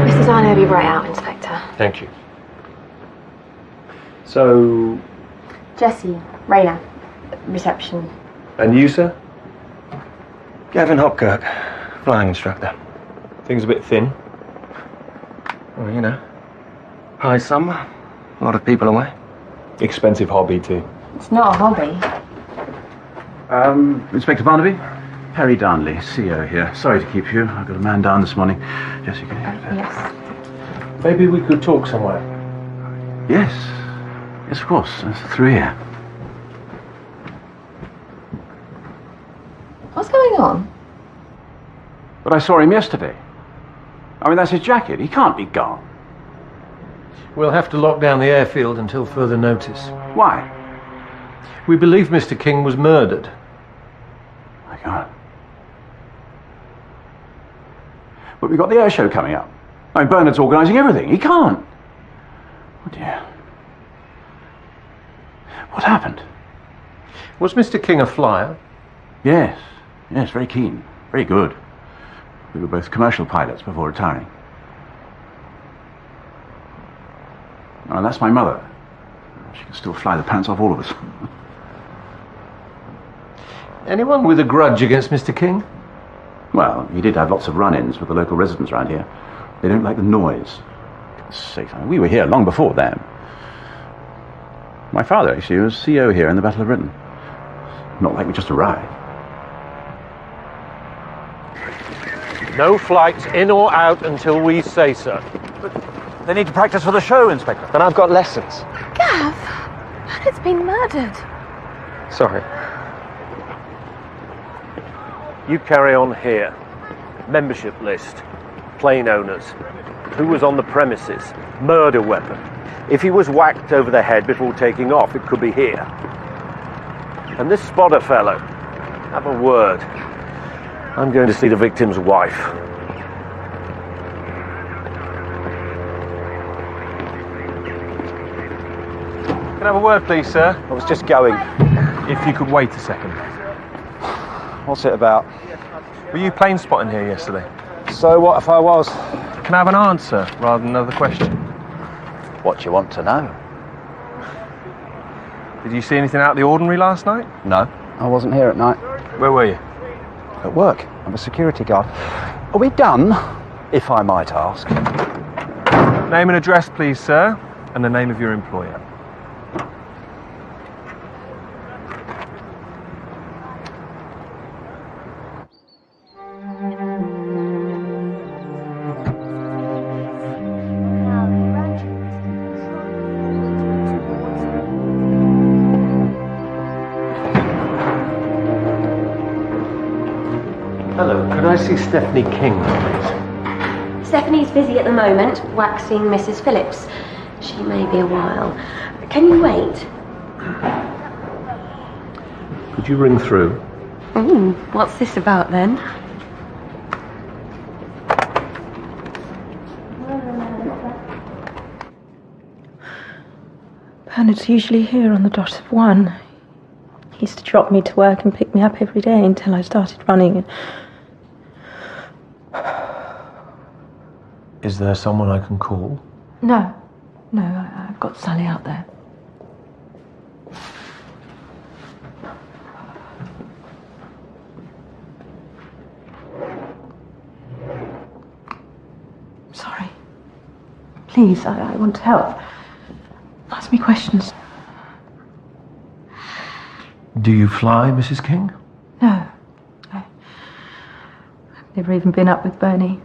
Mrs. Arne will be right out, Inspector. Thank you. So, Jessie, Raina, reception. and you, sir? Gavin Hopkirk, flying instructor. Things a bit thin. Well, you know, high summer, a lot of people away. Expensive hobby, too. It's not a hobby. Inspector Barnaby? Harry Darnley, CEO here. Sorry to keep you. I've got a man down this morning. Jessica. Yes. Maybe we could talk somewhere. Yes. Yes, of course. That's through here. What's going on? But I saw him yesterday. I mean, that's his jacket. He can't be gone. We'll have to lock down the airfield until further notice. Why? We believe Mr. King was murdered. My God. But we've got the air show coming up. I mean, Bernard's organising everything. He can't. Oh, dear. What happened? Was Mr. King a flyer? Yes. Yes, very keen. Very good. We were both commercial pilots before retiring. Oh, and that's my mother. She can still fly the pants off all of us. Anyone with a grudge against Mr. King? Well, he did have lots of run-ins with the local residents around here. They don't like the noise. For God's sake, I mean, we were here long before them. My father, actually, was CEO here in the Battle of Britain. Not like we just arrived. No flights in or out until we say so. They need to practice for the show, Inspector. And I've got lessons. Gav! Bernard's been murdered. Sorry. You carry on here. Membership list. Plane owners. Who was on the premises? Murder weapon. If he was whacked over the head before taking off, it could be here. And this spotter fellow. Have a word. I'm going to see the victim's wife. Can I have a word, please, sir? I was just going. If you could wait a second. What's it about? Were you plane spotting here yesterday? So what if I was? Can I have an answer rather than another question? What do you want to know? Did you see anything out of the ordinary last night? No, I wasn't here at night. Where were you? At work. I'm a security guard. Are we done, if I might ask? Name and address, please, sir, and the name of your employer. Hello, could I see Stephanie King, please? Stephanie's busy at the moment, waxing Mrs. Phillips. She may be a while. Can you wait? Could you ring through? What's this about then? Bernard's usually here on the dot of 1. He used to drop me to work and pick me up every day until I started running. Is there someone I can call? No, I've got Sally out there. Sorry. Please, I want to help. Ask me questions. Do you fly, Mrs. King? No. I've never even been up with Bernie.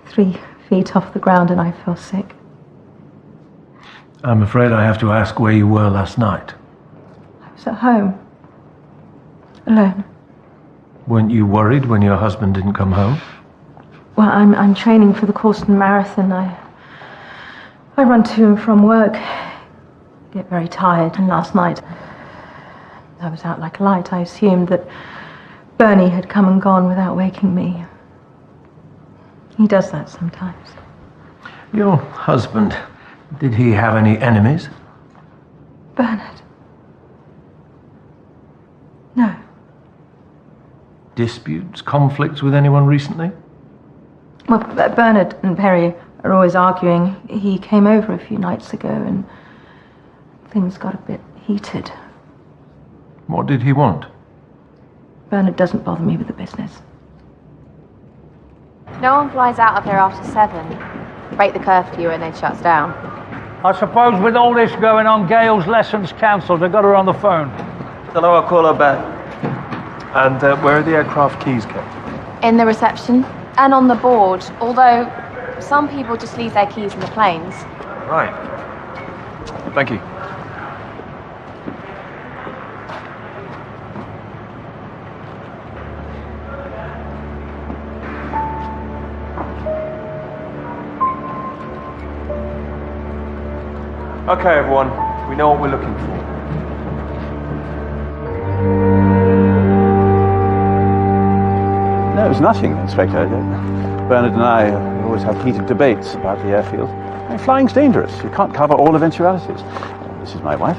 3 feet off the ground and I fell sick. I'm afraid I have to ask where you were last night. I was at home. Alone. Weren't you worried when your husband didn't come home? Well, I'm training for the Corsten Marathon. I run to and from work. Get very tired, and last night I was out like a light. I assumed that Bernie had come and gone without waking me. He does that sometimes. Your husband, did he have any enemies? Bernard? No. Disputes, conflicts with anyone recently? Well, Bernard and Perry are always arguing. He came over a few nights ago and things got a bit heated. What did he want? Bernard doesn't bother me with the business. No one flies out of here after 7. Break the curfew and then shuts down. I suppose with all this going on, Gail's lessons cancelled. I've got her on the phone. Tell her I'll call her back. And where are the aircraft keys kept? In the reception and on the board, although some people just leave their keys in the planes. Right. Thank you. Okay, everyone. We know what we're looking for. No, it was nothing, Inspector. Bernard and I always have heated debates about the airfield. I mean, flying's dangerous. You can't cover all eventualities. This is my wife.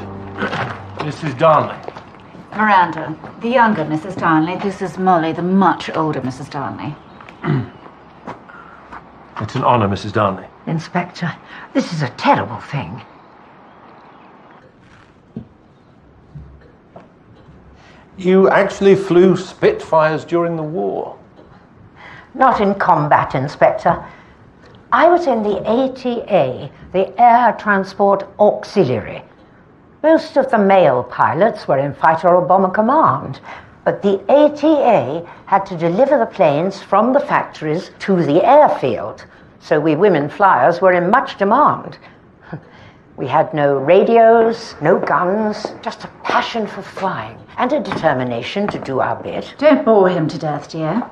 Mrs. Darnley. Miranda, the younger Mrs. Darnley. This is Molly, the much older Mrs. Darnley. It's an honor, Mrs. Darnley. Inspector, this is a terrible thing. You actually flew Spitfires during the war? Not in combat, Inspector. I was in the ATA, the Air Transport Auxiliary. Most of the male pilots were in Fighter or Bomber Command. But the ATA had to deliver the planes from the factories to the airfield, so we women flyers were in much demand. We had no radios, no guns, just a passion for flying and a determination to do our bit. Don't bore him to death, dear.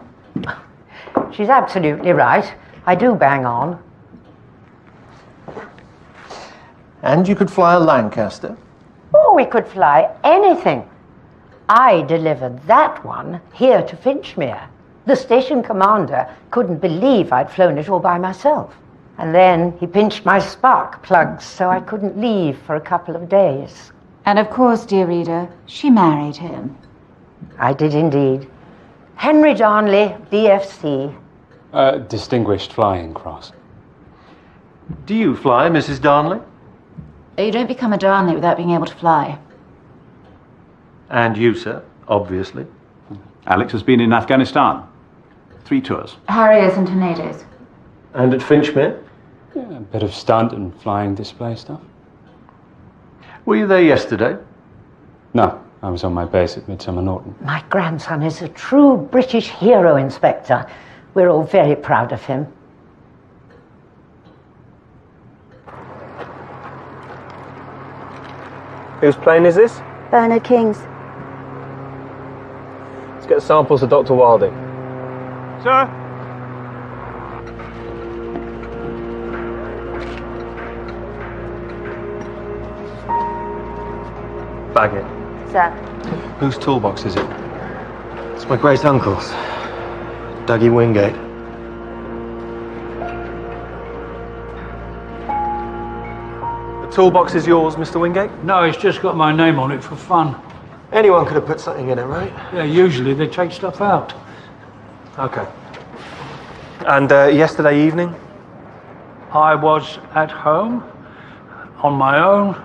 She's absolutely right. I do bang on. And you could fly a Lancaster? Oh, we could fly anything. I delivered that one here to Finchmere. The station commander couldn't believe I'd flown it all by myself. And then he pinched my spark plugs so I couldn't leave for a couple of days. And of course, dear reader, she married him. I did indeed. Henry Darnley, DFC. Distinguished Flying Cross. Do you fly, Mrs. Darnley? You don't become a Darnley without being able to fly. And you, sir, obviously. Alex has been in Afghanistan. 3 tours. Harriers and tornadoes. And at Finchmere? Yeah, a bit of stunt and flying display stuff. Were you there yesterday? No, I was on my base at Midsomer Norton. My grandson is a true British hero, Inspector. We're all very proud of him. Whose plane is this? Bernard King's. Let's get samples of Dr. Wilding. Sir? Bag it. Sir. Whose toolbox is it? It's my great uncle's, Dougie Wingate. The toolbox is yours, Mr. Wingate? No, it's just got my name on it for fun. Anyone could have put something in it, right? Yeah, usually they take stuff out. Okay. And yesterday evening? I was at home, on my own,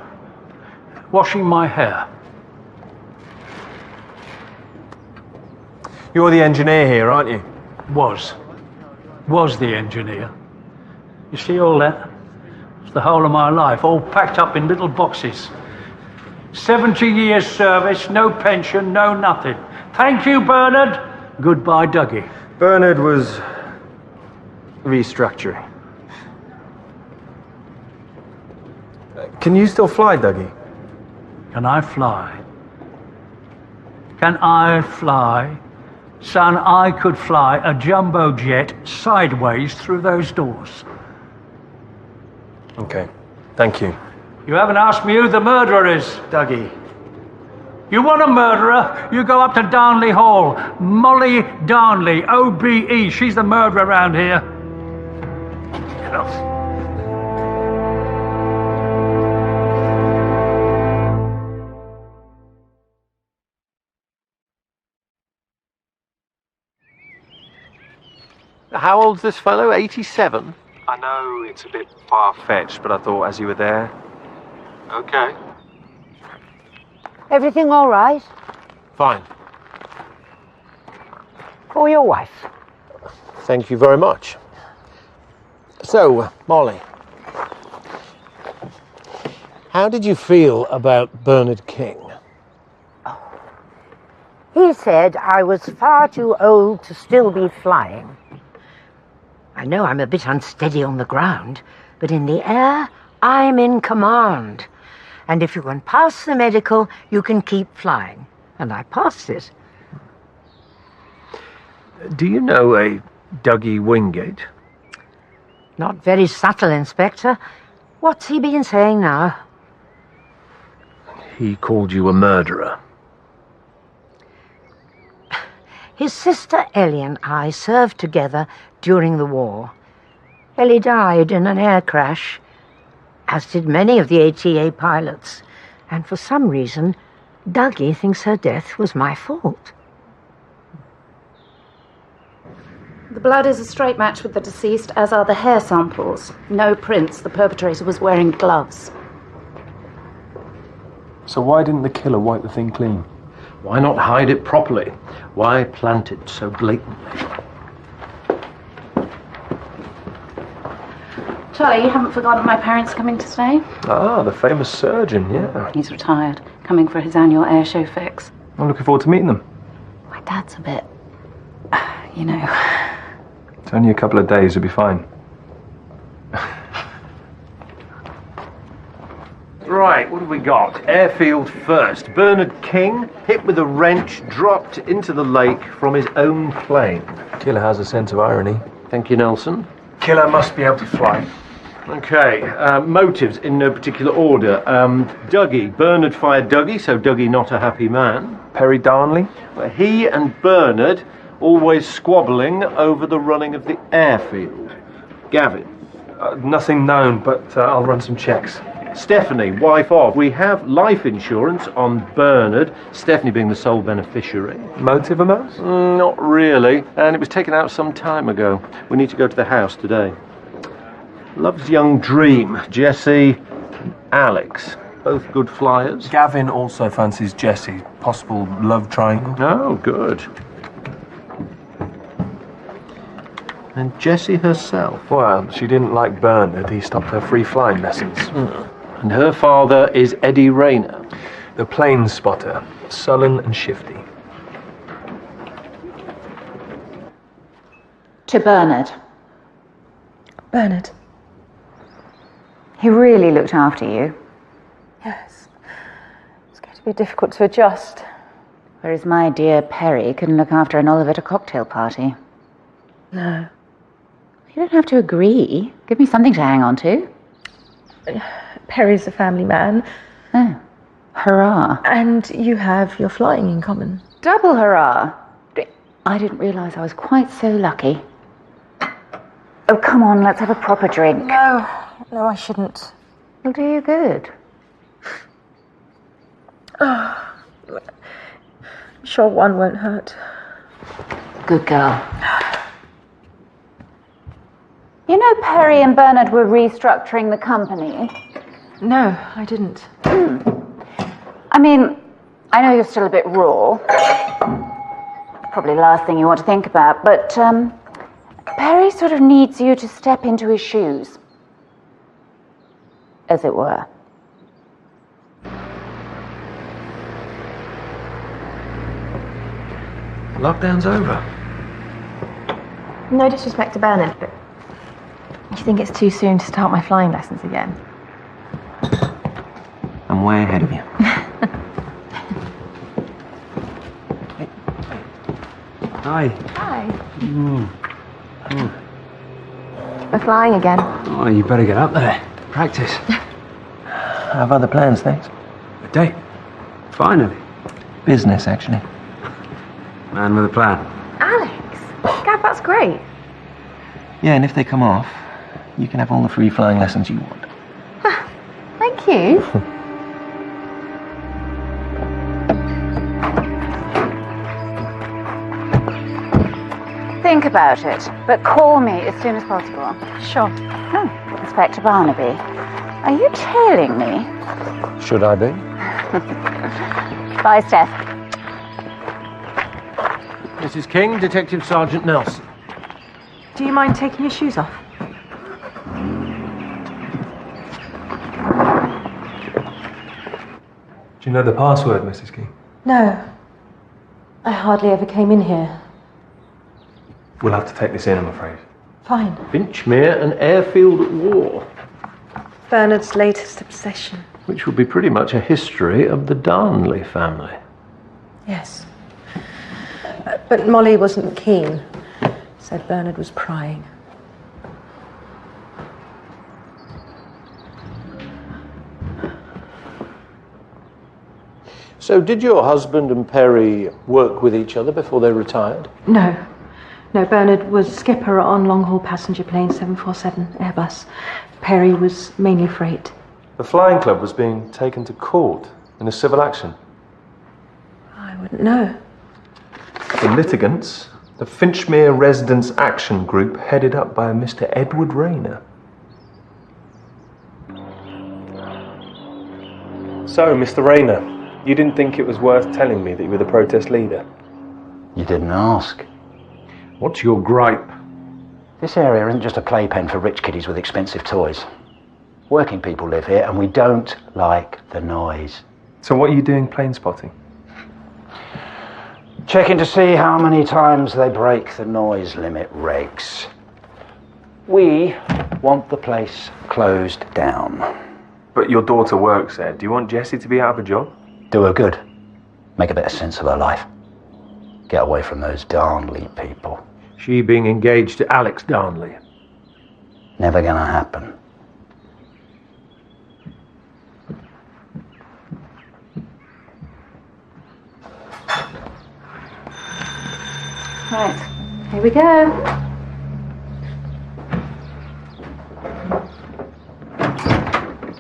washing my hair. You're the engineer here, aren't you? Was the engineer. You see all that? It's the whole of my life, all packed up in little boxes. 70 years service, no pension, no nothing. Thank you, Bernard. Goodbye, Dougie. Bernard was restructuring. Can you still fly, Dougie? Can I fly? Can I fly? Son, I could fly a jumbo jet sideways through those doors. Okay, thank you. You haven't asked me who the murderer is. Dougie. You want a murderer? You go up to Darnley Hall. Molly Darnley, OBE. She's the murderer around here. Get off. How old's this fellow? 87? I know it's a bit far-fetched, but I thought as you were there. Okay. Everything all right? Fine. For your wife. Thank you very much. So, Molly, how did you feel about Bernard King? He said I was far too old to still be flying. I know I'm a bit unsteady on the ground, but in the air, I'm in command. And if you can pass the medical, you can keep flying. And I passed it. Do you know a Dougie Wingate? Not very subtle, Inspector. What's he been saying now? He called you a murderer. His sister Ellie and I served together during the war. Ellie died in an air crash, as did many of the ATA pilots. And for some reason, Dougie thinks her death was my fault. The blood is a straight match with the deceased, as are the hair samples. No prints. The perpetrator was wearing gloves. So why didn't the killer wipe the thing clean? Why not hide it properly? Why plant it so blatantly? Charlie, you haven't forgotten my parents coming to stay? Ah, the famous surgeon, yeah. He's retired, coming for his annual air show fix. I'm looking forward to meeting them. Dad's a bit... you know... It's only a couple of days, you'll be fine. Right, what have we got? Airfield first. Bernard King, hit with a wrench, dropped into the lake from his own plane. Killer has a sense of irony. Thank you, Nelson. Killer must be able to fly. Okay, motives in no particular order. Dougie. Bernard fired Dougie, so Dougie not a happy man. Perry Darnley? Well, he and Bernard always squabbling over the running of the airfield. Gavin. Nothing known, but I'll run some checks. Stephanie, wife of. We have life insurance on Bernard, Stephanie being the sole beneficiary. Motive amounts? Not really, and it was taken out some time ago. We need to go to the house today. Love's young dream, Jesse, Alex. Both good flyers. Gavin also fancies Jessie. Possible love triangle. Oh, good. And Jessie herself. Well, she didn't like Bernard. He stopped her free flying lessons. And her father is Eddie Rayner. The plane spotter. Sullen and shifty. To Bernard. Bernard. He really looked after you. Yes. It's going to be difficult to adjust. Whereas my dear Perry couldn't look after an Olive at a cocktail party. No. You don't have to agree. Give me something to hang on to. Perry's a family man. Oh, hurrah. And you have your flying in common. Double hurrah. I didn't realise I was quite so lucky. Oh, come on, let's have a proper drink. No, I shouldn't. It'll do you good. Oh, I'm sure one won't hurt. Good girl. You know Perry and Bernard were restructuring the company? No, I didn't. I mean, I know you're still a bit raw. Probably the last thing you want to think about, but Perry sort of needs you to step into his shoes. As it were. Lockdown's over. No disrespect to Bernard, but do you think it's too soon to start my flying lessons again? I'm way ahead of you. Hi. Hi. We're flying again. Oh, you better get up there. Practice. I have other plans, thanks. A date? Finally. Business, actually. Man with a plan. Alex! Gab, that's great. Yeah, and if they come off, you can have all the free flying lessons you want. Thank you. Think about it, but call me as soon as possible. Sure. Oh, Inspector Barnaby. Are you tailing me? Should I be? Bye, Steph. Mrs. King, Detective Sergeant Nelson. Do you mind taking your shoes off? Do you know the password, Mrs. King? No. I hardly ever came in here. We'll have to take this in, I'm afraid. Fine. Finchmere, an airfield at war. Bernard's latest obsession. Which would be pretty much a history of the Darnley family. Yes. But Molly wasn't keen. Said Bernard was prying. So did your husband and Perry work with each other before they retired? No. No, Bernard was skipper on long-haul passenger plane 747 Airbus. Perry was mainly freight. The flying club was being taken to court in a civil action. I wouldn't know. The litigants, the Finchmere Residents Action Group, headed up by a Mr. Edward Rayner. So, Mr. Rayner, you didn't think it was worth telling me that you were the protest leader? You didn't ask. What's your gripe? This area isn't just a playpen for rich kiddies with expensive toys. Working people live here, and we don't like the noise. So what are you doing plane spotting? Checking to see how many times they break the noise limit regs. We want the place closed down. But your daughter works there. Do you want Jessie to be out of a job? Do her good. Make a bit of sense of her life. Get away from those Darnley people. She being engaged to Alex Darnley. Never gonna happen. Right, here we go.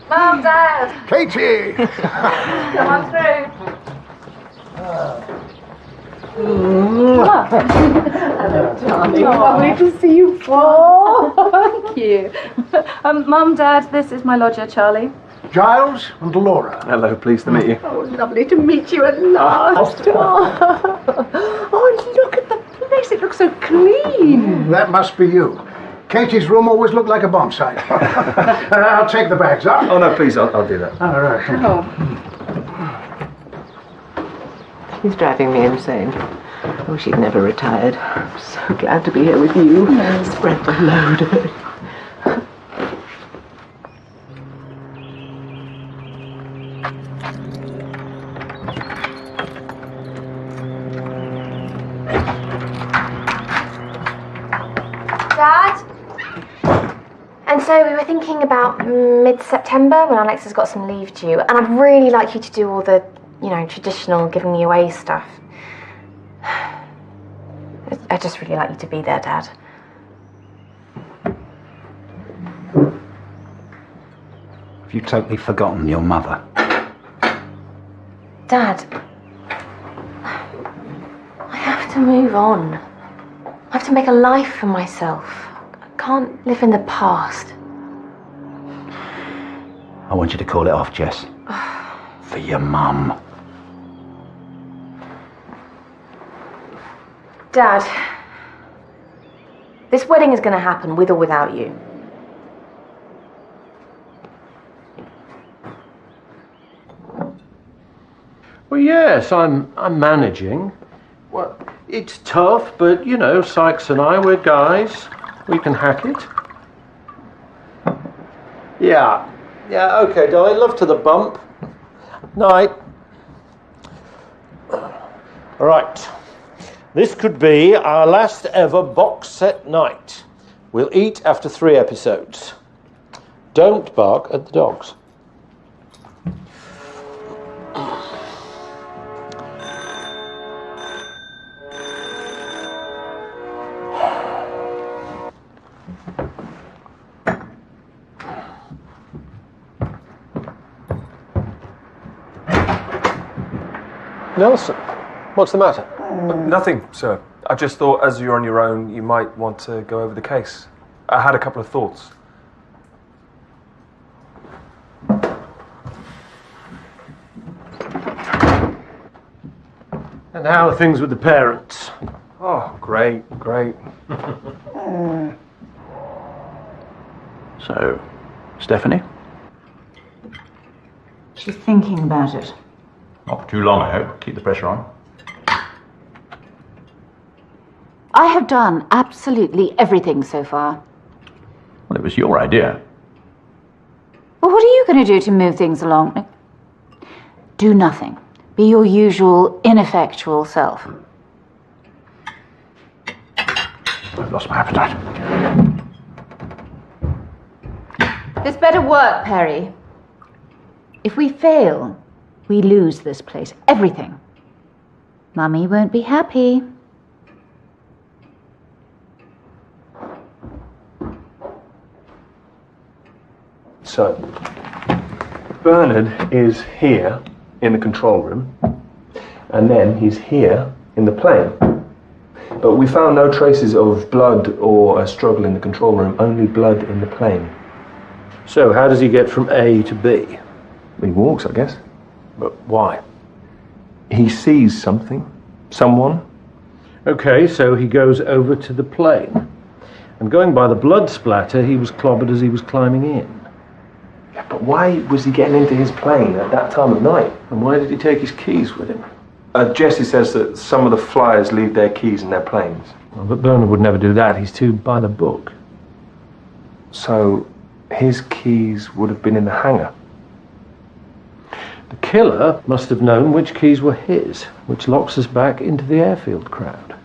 Mom, Dad! Katie! Come on through. Hello, darling. Lovely to see you, Paul. Thank you. Mum, Dad, this is my lodger, Charlie. Giles and Laura. Hello, pleased to meet you. Oh, lovely to meet you at last. Oh, look at the place. It looks so clean. That must be you. Katie's room always looked like a bomb site. I'll take the bags up. Oh, no, please, I'll do that. All right. He's driving me insane. I wish he'd never retired. I'm so glad to be here with you. Spread the load. Dad? And so we were thinking about mid-September when Alex has got some leave due, and I'd really like you to do all the, traditional giving me away stuff. I'd just really like you to be there, Dad. Have you totally forgotten your mother? Dad, I have to move on. I have to make a life for myself. I can't live in the past. I want you to call it off, Jess. For your mum. Dad, this wedding is going to happen with or without you. Well, yes, I'm managing. Well, it's tough, but, Sykes and I, we're guys. We can hack it. Yeah, okay, darling. Love to the bump. Night. All right. This could be our last ever box set night. We'll eat after 3 episodes. Don't bark at the dogs. Nelson, what's the matter? Nothing, sir. I just thought as you're on your own, you might want to go over the case. I had a couple of thoughts. And how are things with the parents? Oh, great. So, Stephanie? She's thinking about it. Not for too long, I hope. Keep the pressure on. I have done absolutely everything so far. Well, it was your idea. Well, what are you going to do to move things along? Do nothing. Be your usual ineffectual self. I've lost my appetite. This better work, Perry. If we fail, we lose this place. Everything. Mummy won't be happy. So, Bernard is here in the control room, and then he's here in the plane. But we found no traces of blood or a struggle in the control room, only blood in the plane. So, how does he get from A to B? He walks, I guess. But why? He sees something. Someone. Okay, so he goes over to the plane. And going by the blood splatter, he was clobbered as he was climbing in. Yeah, but why was he getting into his plane at that time of night? And why did he take his keys with him? Jesse says that some of the flyers leave their keys in their planes. Well, but Bernard would never do that. He's too by the book. So his keys would have been in the hangar. The killer must have known which keys were his, which locks us back into the airfield crowd.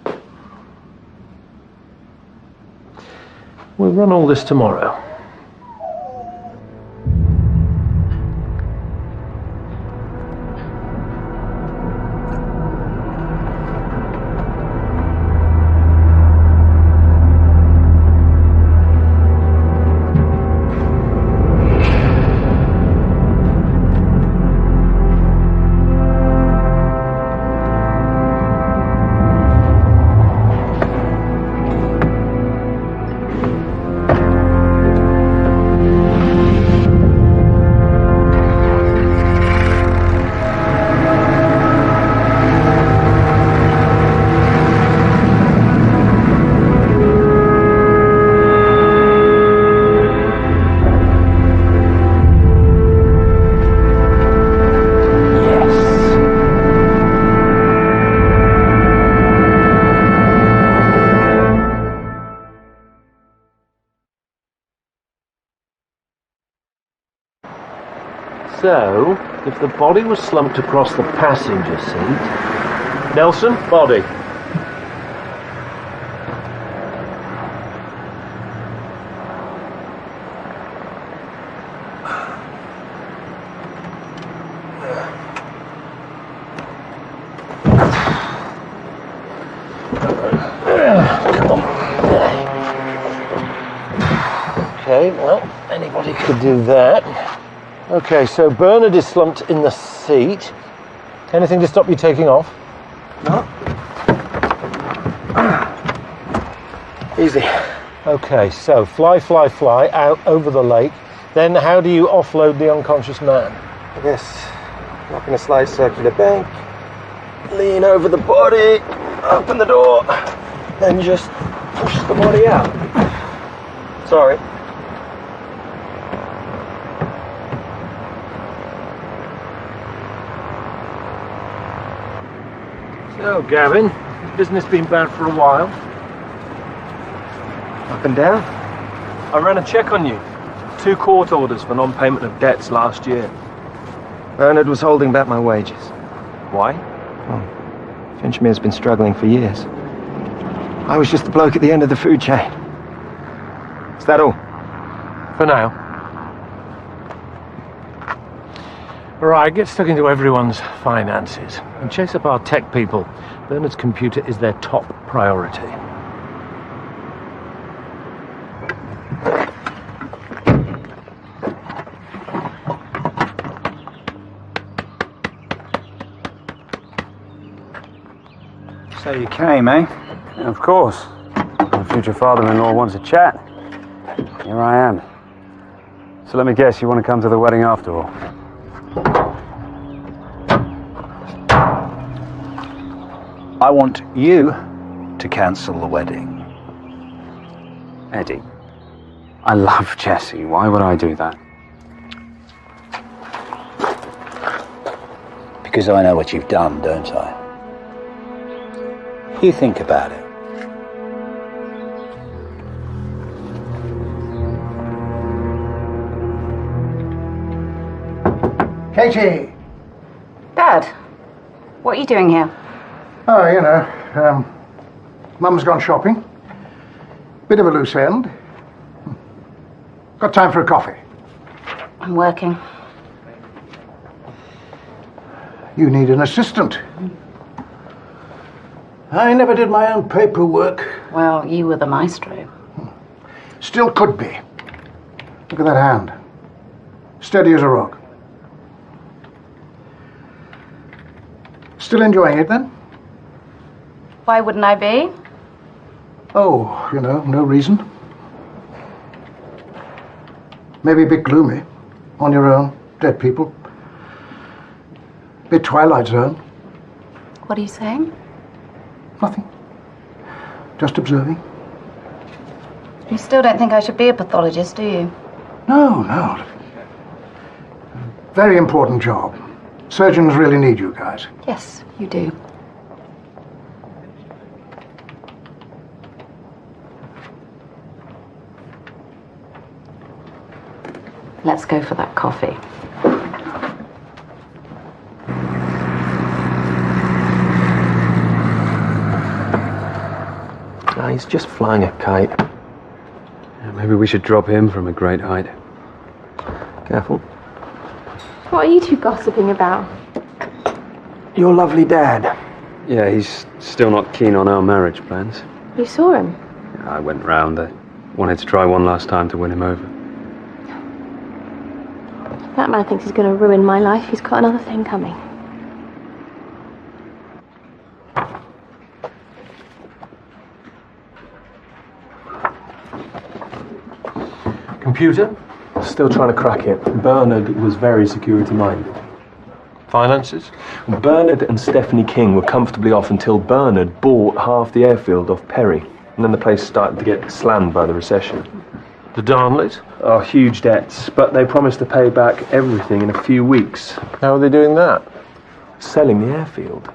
We'll run all this tomorrow. So, if the body was slumped across the passenger seat... Nelson, body. Come on. Okay, well, anybody could do that. Okay, so Bernard is slumped in the seat. Anything to stop you taking off? No. Easy. Okay, so fly out over the lake. Then how do you offload the unconscious man? I guess knock in a slight circular bank, lean over the body, open the door, then just push the body out. Sorry. So, Gavin, business been bad for a while? Up and down? I ran a check on you. 2 court orders for non-payment of debts last year. Bernard was holding back my wages. Why? Oh, Finchmere's been struggling for years. I was just the bloke at the end of the food chain. Is that all? For now. Right, get stuck into everyone's finances and chase up our tech people. Bernard's computer is their top priority. So you came, eh? Yeah, of course. My future father-in-law wants a chat. Here I am. So let me guess, you want to come to the wedding after all? I want you to cancel the wedding. Eddie, I love Jessie. Why would I do that? Because I know what you've done, don't I? You think about it. Katie! Dad, what are you doing here? Oh, you know, Mum's gone shopping. Bit of a loose end. Got time for a coffee? I'm working. You need an assistant. I never did my own paperwork. Well, you were the maestro. Still could be. Look at that hand. Steady as a rock. Still enjoying it then? Why wouldn't I be? Oh, you know, no reason. Maybe a bit gloomy. On your own. Dead people. Bit Twilight Zone. What are you saying? Nothing. Just observing. You still don't think I should be a pathologist, do you? No, no. Very important job. Surgeons really need you guys. Yes, you do. Let's go for that coffee. He's just flying a kite. Yeah, maybe we should drop him from a great height. Careful. What are you two gossiping about? Your lovely dad. Yeah, he's still not keen on our marriage plans. You saw him? Yeah, I went round. I wanted to try one last time to win him over. That man thinks he's going to ruin my life. He's got another thing coming. Computer? Still trying to crack it. Bernard was very security-minded. Finances? Bernard and Stephanie King were comfortably off until Bernard bought half the airfield off Perry. And then the place started to get slammed by the recession. The Darnleys? Oh, huge debts, but they promised to pay back everything in a few weeks. How are they doing that? Selling the airfield.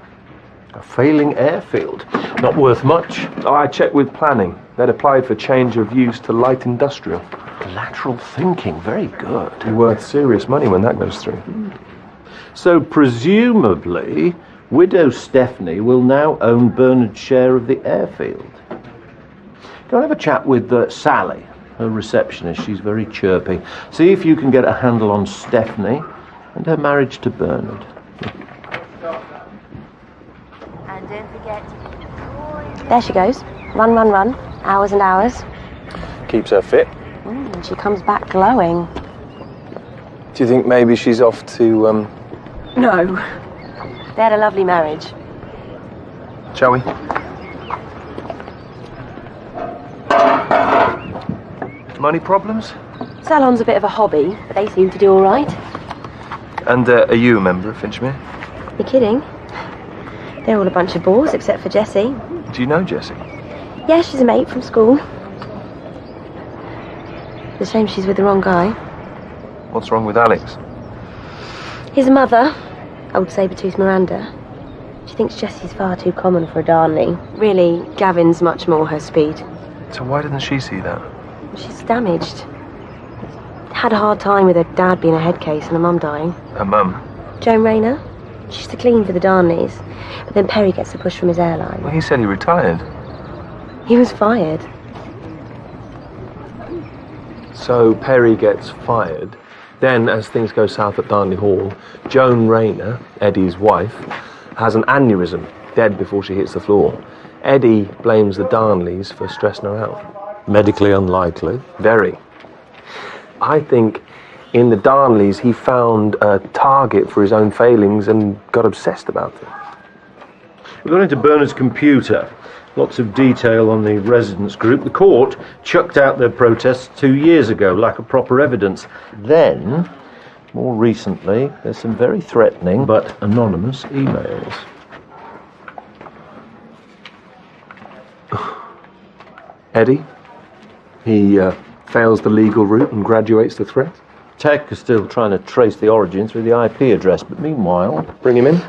A failing airfield? Not worth much. Oh, I checked with planning. They'd applied for change of use to light industrial. Lateral thinking, very good. Worth serious money when that goes through. So presumably, widow Stephanie will now own Bernard's share of the airfield. Go and have a chat with Sally, her receptionist. She's very chirpy. See if you can get a handle on Stephanie and her marriage to Bernard. And don't forget. There she goes. Run, run, run. Hours and hours. Keeps her fit. And she comes back glowing. Do you think maybe she's off to, No. They had a lovely marriage. Shall we? Money problems? Salon's a bit of a hobby, but they seem to do all right. And are you a member of Finchmere? You're kidding? They're all a bunch of bores, except for Jessie. Do you know Jessie? Yeah, she's a mate from school. It's a shame she's with the wrong guy. What's wrong with Alex? His mother, old Sabertooth Miranda, she thinks Jessie's far too common for a Darnley. Really, Gavin's much more her speed. So why didn't she see that? She's damaged. Had a hard time with her dad being a head case and her mum dying. Her mum? Joan Rayner. She used to clean for the Darnleys, but then Perry gets the push from his airline. Well, he said he retired. He was fired. So Perry gets fired. Then, as things go south at Darnley Hall, Joan Rayner, Eddie's wife, has an aneurysm, dead before she hits the floor. Eddie blames the Darnleys for stressing her out. Medically unlikely. Very. I think in the Darnleys he found a target for his own failings and got obsessed about it. We got into Bernard's computer. Lots of detail on the residents group. The court chucked out their protests 2 years ago, lack of proper evidence. Then, more recently, there's some very threatening but anonymous emails. Eddie? He fails the legal route and graduates the threat? Tech is still trying to trace the origin through the IP address, but meanwhile... Bring him in.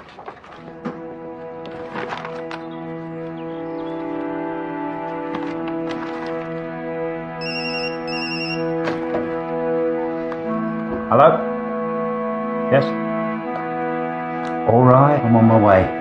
Hello? Yes? All right, I'm on my way.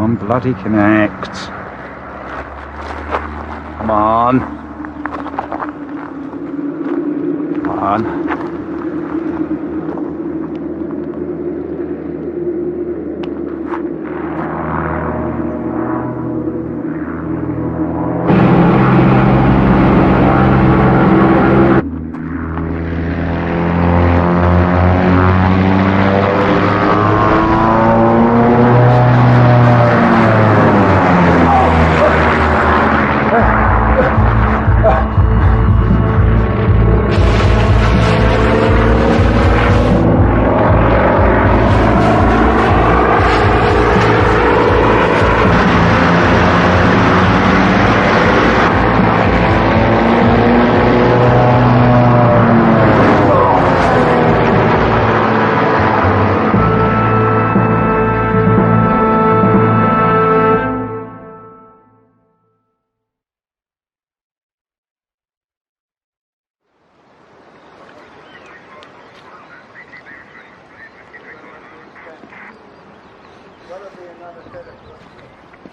on, bloody connect. Come on. Come on.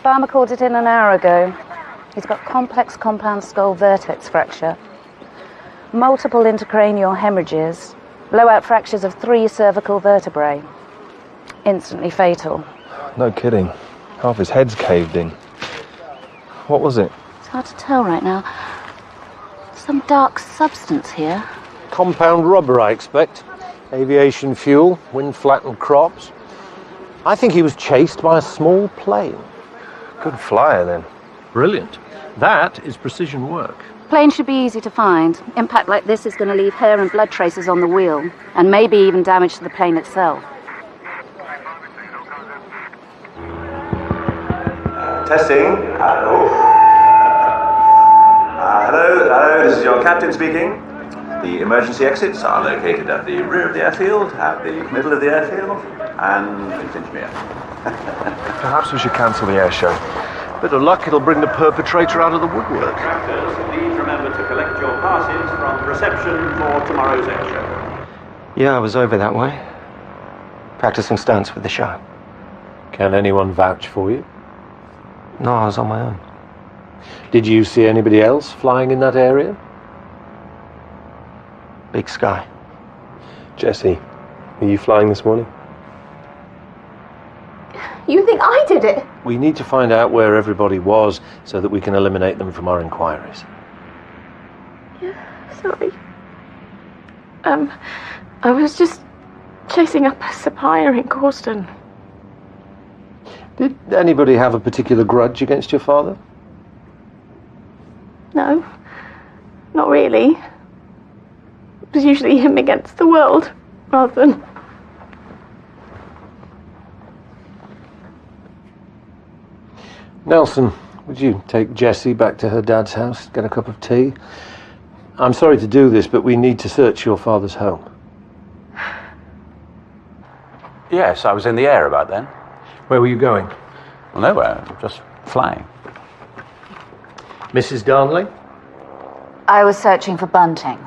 Farmer called it in an hour ago. He's got complex compound skull vertex fracture, multiple intracranial hemorrhages, blowout fractures of 3 cervical vertebrae. Instantly fatal. No kidding. Half his head's caved in. What was it? It's hard to tell right now. Some dark substance here. Compound rubber, I expect. Aviation fuel, wind-flattened crops. I think he was chased by a small plane. Good flyer, then. Brilliant. That is precision work. Plane should be easy to find. Impact like this is going to leave hair and blood traces on the wheel, and maybe even damage to the plane itself. Testing. Hello. Hello, this is your captain speaking. The emergency exits are located at the rear of the airfield, at the middle of the airfield, and in Finchmere. Perhaps we should cancel the air show. Bit of luck, it'll bring the perpetrator out of the woodwork. Crafters, please remember to collect your passes from reception for tomorrow's air show. Yeah, I was over that way. Practicing stunts with the show. Can anyone vouch for you? No, I was on my own. Did you see anybody else flying in that area? Big sky. Jesse, are you flying this morning? You think I did it? We need to find out where everybody was so that we can eliminate them from our inquiries. Sorry. I was just chasing up a supplier in Causton. Did anybody have a particular grudge against your father? No, not really. It was usually him against the world, rather than... Nelson, would you take Jessie back to her dad's house, get a cup of tea? I'm sorry to do this, but we need to search your father's home. Yes, I was in the air about then. Where were you going? Well, nowhere, just flying. Mrs. Darnley? I was searching for bunting.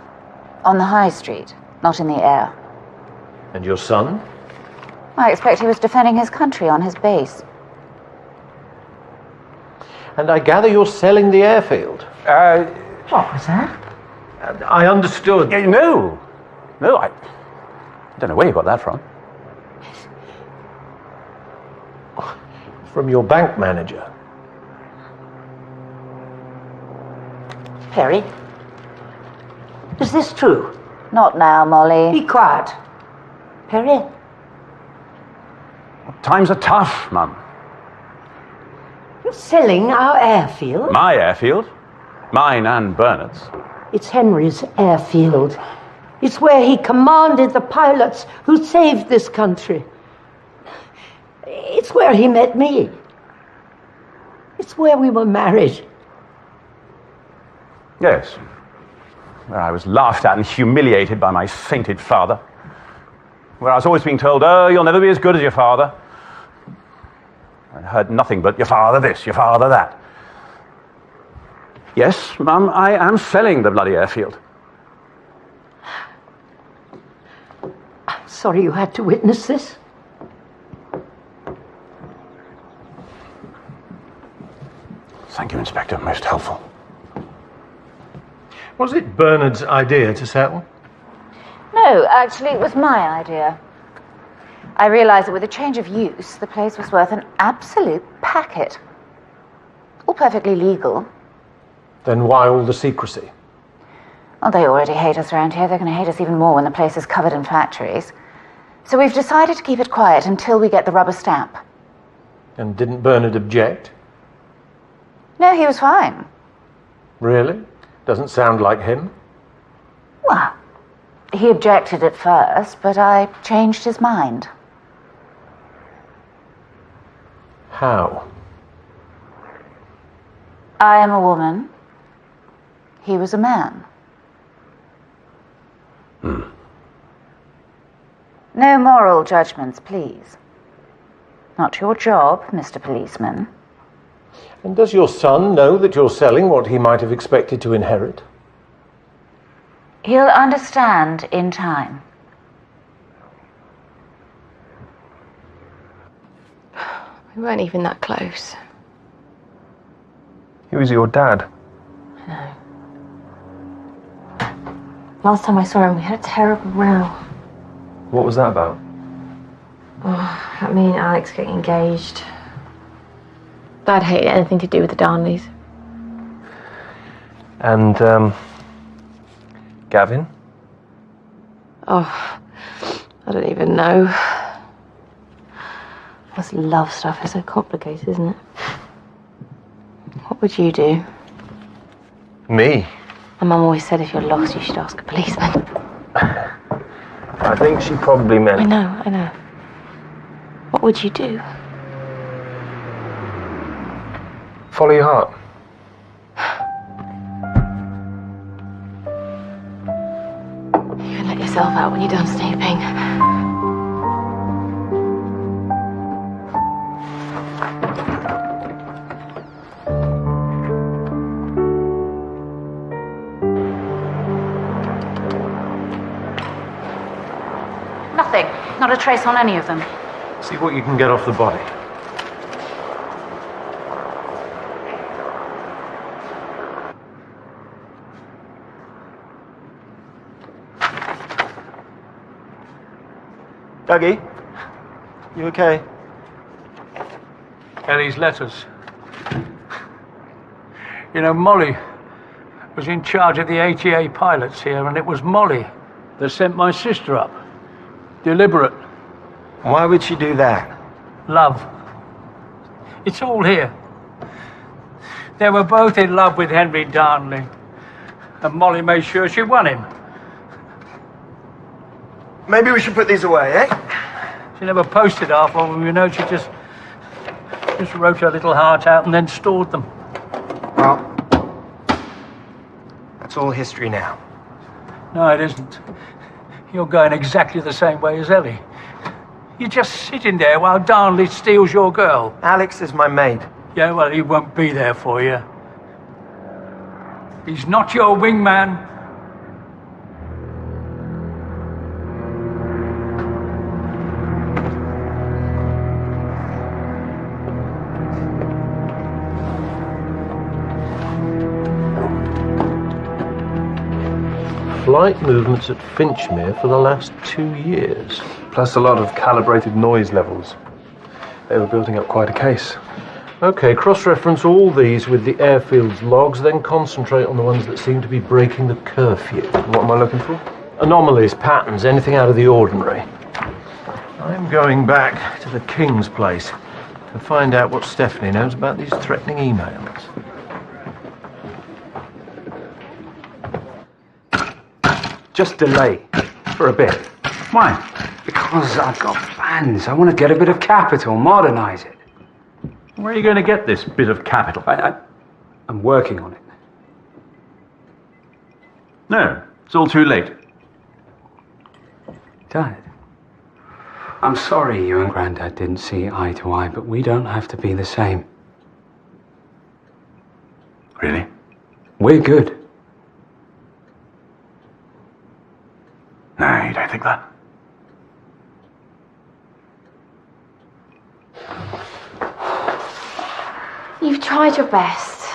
On the high street, not in the air. And your son? I expect he was defending his country on his base. And I gather you're selling the airfield? What was that? I understood. No, I don't know where you got that from. From your bank manager. Perry, is this true? Not now, Molly. Be quiet. Perry? Times are tough, Mum. You're selling our airfield? My airfield? Mine and Bernard's. It's Henry's airfield. It's where he commanded the pilots who saved this country. It's where he met me. It's where we were married. Yes. Where I was laughed at and humiliated by my sainted father. Where I was always being told, oh, you'll never be as good as your father. I heard nothing but your father this, your father that. Yes, Mum, I am selling the bloody airfield. I'm sorry you had to witness this. Thank you, Inspector. Most helpful. Was it Bernard's idea to settle? No, actually, it was my idea. I realised that with a change of use, the place was worth an absolute packet. All perfectly legal. Then why all the secrecy? Well, they already hate us around here. They're going to hate us even more when the place is covered in factories. So we've decided to keep it quiet until we get the rubber stamp. And didn't Bernard object? No, he was fine. Really? Doesn't sound like him. Well, he objected at first, but I changed his mind. How? I am a woman. He was a man. No moral judgments, please. Not your job, Mr. Policeman. And does your son know that you're selling what he might have expected to inherit? He'll understand in time. We weren't even that close. He was your dad. No. Last time I saw him, we had a terrible row. What was that about? Oh, me and Alex getting engaged. Dad hated anything to do with the Darnleys. And, Gavin? Oh, I don't even know. This love stuff is so complicated, isn't it? What would you do? Me? My mum always said if you're lost, you should ask a policeman. I think she probably meant... I know. What would you do? Follow your heart. You can let yourself out when you're done snooping. Nothing. Not a trace on any of them. See what you can get off the body. Dougie? You okay? Ellie's letters. You know, Molly was in charge of the ATA pilots here, and it was Molly that sent my sister up. Deliberate. Why would she do that? Love. It's all here. They were both in love with Henry Darnley, and Molly made sure she won him. Maybe we should put these away, eh? She never posted half of them, you know. She just wrote her little heart out and then stored them. Well, that's all history now. No, it isn't. You're going exactly the same way as Ellie. You're just sitting there while Darnley steals your girl. Alex is my maid. Yeah, well, he won't be there for you. He's not your wingman. Flight movements at Finchmere for the last 2 years. Plus a lot of calibrated noise levels. They were building up quite a case. Okay, cross-reference all these with the airfield's logs, then concentrate on the ones that seem to be breaking the curfew. What am I looking for? Anomalies, patterns, anything out of the ordinary. I'm going back to the King's place to find out what Stephanie knows about these threatening emails. Just delay. For a bit. Why? Because I've got plans. I want to get a bit of capital, modernise it. Where are you going to get this bit of capital? I'm working on it. No, it's all too late. Dad, I'm sorry you and Grandad didn't see eye to eye, but we don't have to be the same. Really? We're good. No, you don't think that? You've tried your best.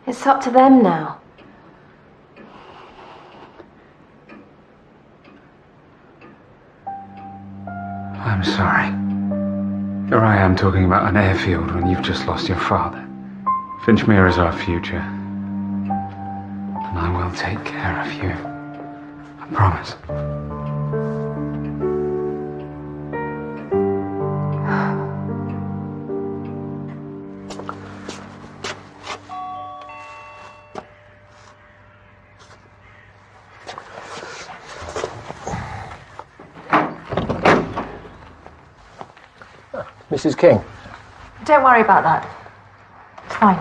It's up to them now. I'm sorry. Here I am talking about an airfield when you've just lost your father. Finchmere is our future. And I will take care of you. I promise. Mrs. King. Don't worry about that. It's fine.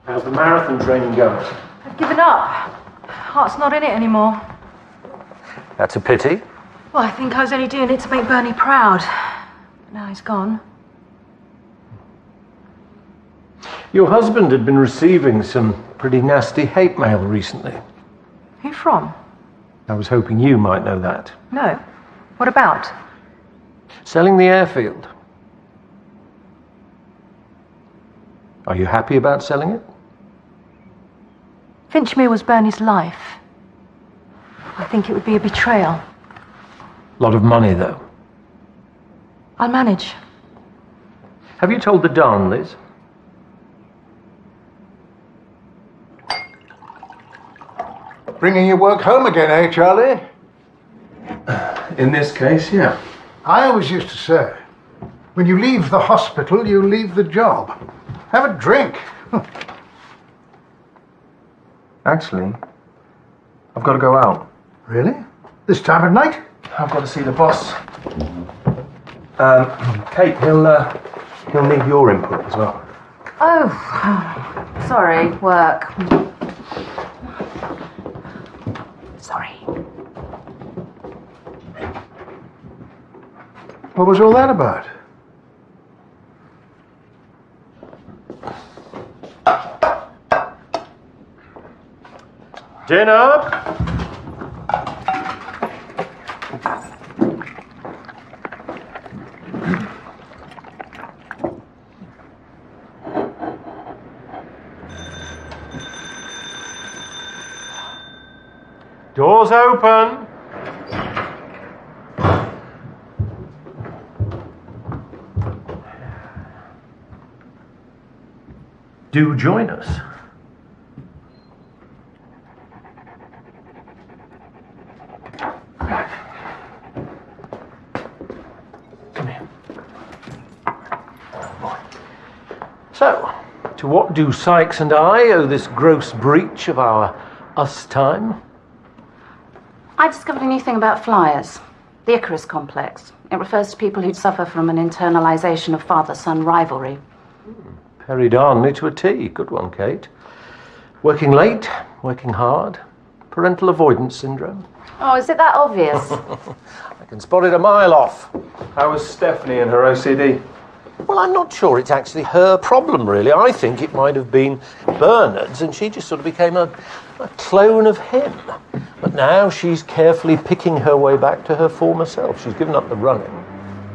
How's the marathon training going? I've given up. Heart's not in it anymore. That's a pity. Well, I think I was only doing it to make Bernie proud. But now he's gone. Your husband had been receiving some pretty nasty hate mail recently. Who from? I was hoping you might know that. No. What about? Selling the airfield. Are you happy about selling it? Finchmere was Bernie's life. I think it would be a betrayal. A lot of money, though. I'll manage. Have you told the Darnleys? Bringing your work home again, eh, Charlie? In this case, yeah. I always used to say, when you leave the hospital, you leave the job. Have a drink. Actually, I've got to go out. Really? This time of night? I've got to see the boss. Kate, he'll need your input as well. Oh, sorry, work. Sorry. What was all that about? Dinner! Doors open! Do join us. Come here. So, to what do Sykes and I owe this gross breach of our us time? I discovered a new thing about flyers. The Icarus complex. It refers to people who suffer from an internalization of father-son rivalry. Perry Darnley to a T. Good one, Kate. Working late, working hard. Parental avoidance syndrome. Oh, is it that obvious? I can spot it a mile off. How was Stephanie and her OCD? Well, I'm not sure it's actually her problem, really. I think it might have been Bernard's, and she just sort of became a clone of him. But now she's carefully picking her way back to her former self. She's given up the running,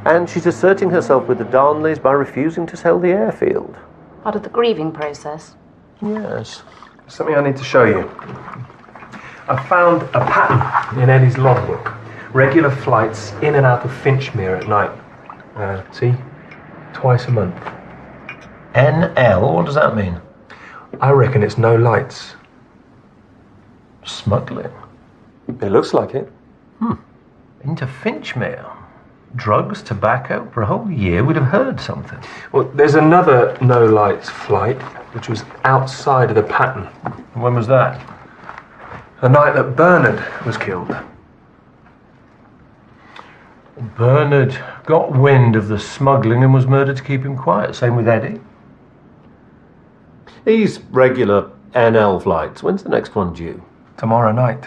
and she's asserting herself with the Darnleys by refusing to sell the airfield. Part of the grieving process. Yes. Something I need to show you. I found a pattern in Eddie's logbook. Regular flights in and out of Finchmere at night. See? Twice a month. NL? What does that mean? I reckon it's no lights. Smuggling? It looks like it. Into Finchmere? Drugs, tobacco, for a whole year we'd have heard something. Well, there's another no lights flight, which was outside of the pattern. When was that? The night that Bernard was killed. Bernard got wind of the smuggling and was murdered to keep him quiet. Same with Eddie. These regular NL flights, when's the next one due? Tomorrow night.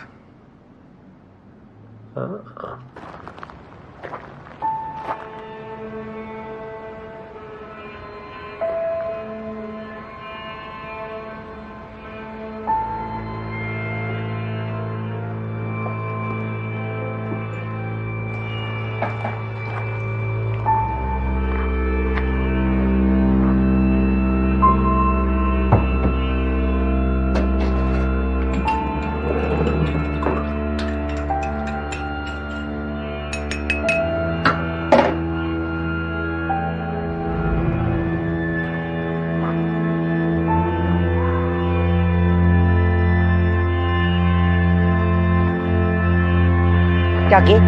Dougie.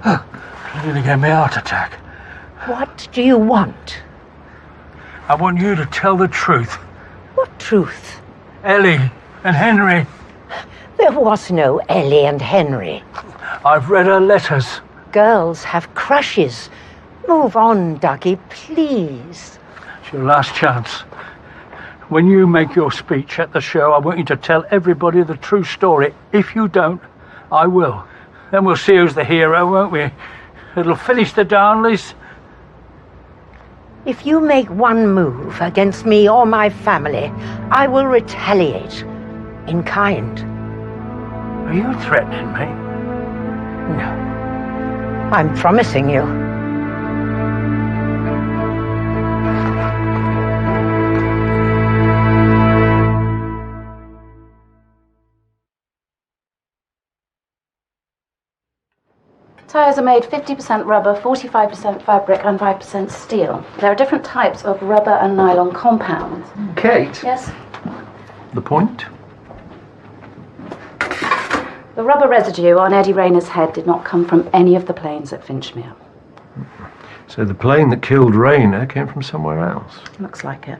You nearly gave me a heart attack. What do you want? I want you to tell the truth. What truth? Ellie and Henry. There was no Ellie and Henry. I've read her letters. Girls have crushes. Move on, Dougie, please. It's your last chance. When you make your speech at the show, I want you to tell everybody the true story. If you don't, I will. Then we'll see who's the hero, won't we? It'll finish the Darnleys. If you make one move against me or my family, I will retaliate in kind. Are you threatening me? No. I'm promising you. Tyres are made 50% rubber, 45% fabric and 5% steel. There are different types of rubber and nylon compounds. Kate? Yes? The point? The rubber residue on Eddie Rayner's head did not come from any of the planes at Finchmere. So the plane that killed Rayner came from somewhere else? Looks like it.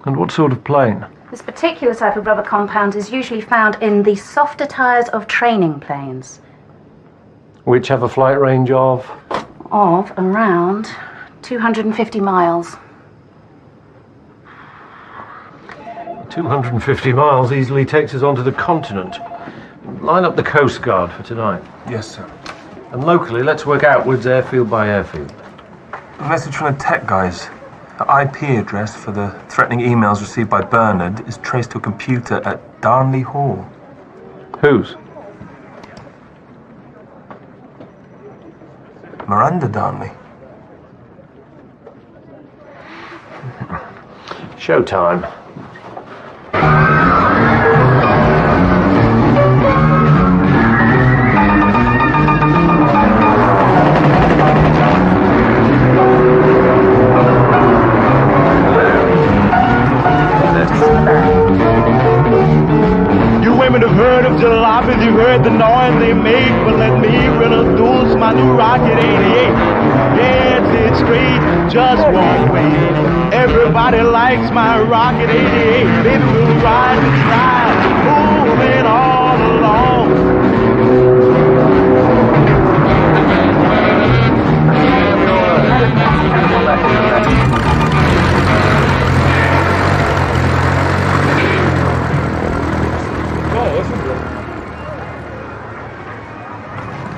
And what sort of plane? This particular type of rubber compound is usually found in the softer tyres of training planes. Which have a flight range of? Of around 250 miles. 250 miles easily takes us onto the continent. Line up the Coast Guard for tonight. Yes, sir. And locally, let's work outwards airfield by airfield. A message from the tech guys. The IP address for the threatening emails received by Bernard is traced to a computer at Darnley Hall. Whose? Miranda Darnley. Showtime. You women have heard of jalopies, you heard the noise they make, but let me introduce my new Rocket 88. Yes, it's straight, just one way. Everybody likes my Rocket 88. Baby, we'll ride and slide, moving all along.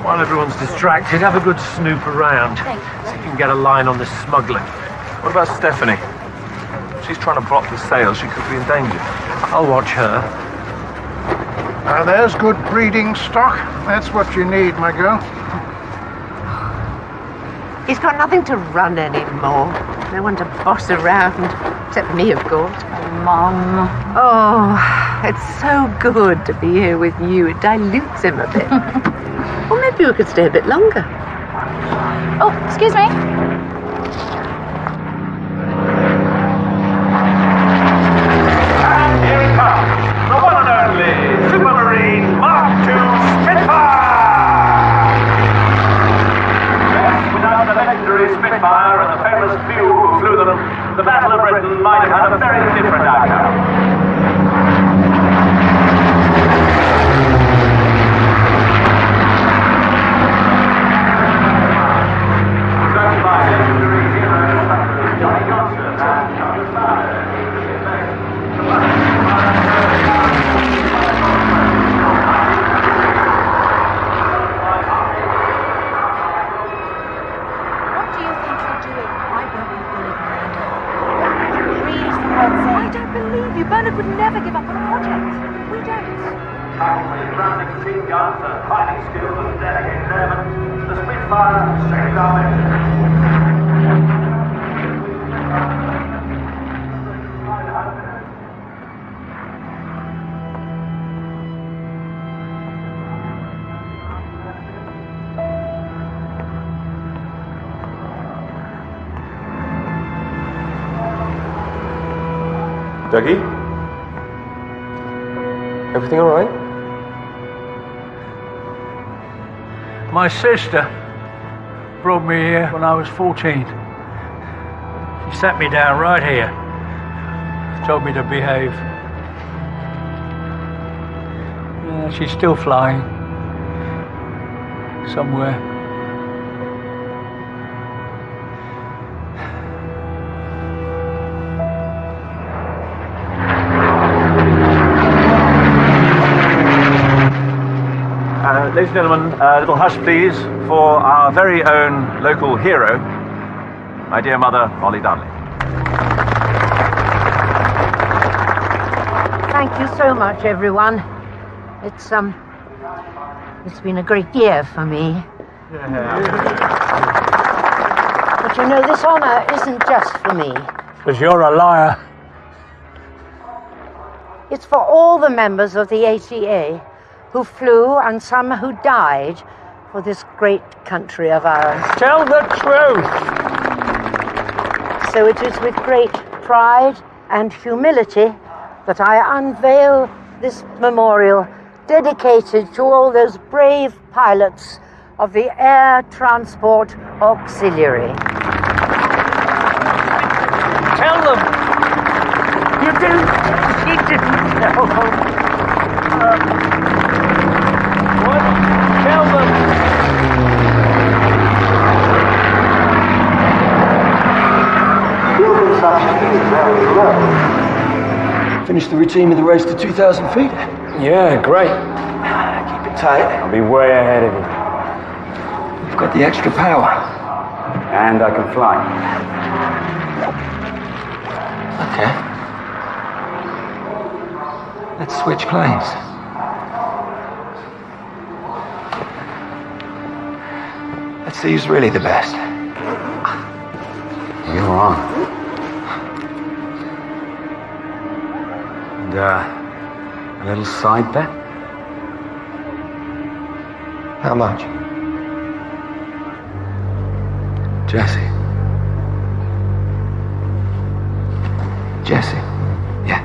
While everyone's distracted, have a good snoop around. See if you can get a line on this smuggling. What about Stephanie? She's trying to block the sale. She could be in danger. I'll watch her. Now there's good breeding stock. That's what you need, my girl. He's got nothing to run anymore. No one to boss around. Except me, of course. Oh, Mum. Oh, it's so good to be here with you. It dilutes him a bit. Or maybe we could stay a bit longer. Oh, excuse me. And here it comes, the one and only Supermarine Mark II Spitfire! Yes, without the legendary Spitfire and the famous few who flew them, the Battle of Britain might have had a very different outcome. Bernard would never give up on a project. We don't. With grounding machine guns and fighting skills and dedicated airmen, the Spitfire saved our mission. Dougie? Everything all right? My sister brought me here when I was 14. She sat me down right here. Told me to behave. Yeah, she's still flying. Somewhere. Ladies and gentlemen, a little hush please for our very own local hero, my dear mother, Molly Darnley. Thank you so much, everyone. It's been a great year for me. But you know, this honor isn't just for me. Because you're a liar. It's for all the members of the ATA who flew and some who died for this great country of ours. Tell the truth! So it is with great pride and humility that I unveil this memorial dedicated to all those brave pilots of the Air Transport Auxiliary. Tell them! You didn't know. What? Tell them! Fuel consumption is very low. Finished the routine with the race to 2,000 feet? Yeah, great. Keep it tight. I'll be way ahead of you. You've got the extra power. And I can fly. Okay. Let's switch planes. Let's see who's really the best. You're on. And, a little side bet? How much? Jesse. Jesse. Yeah.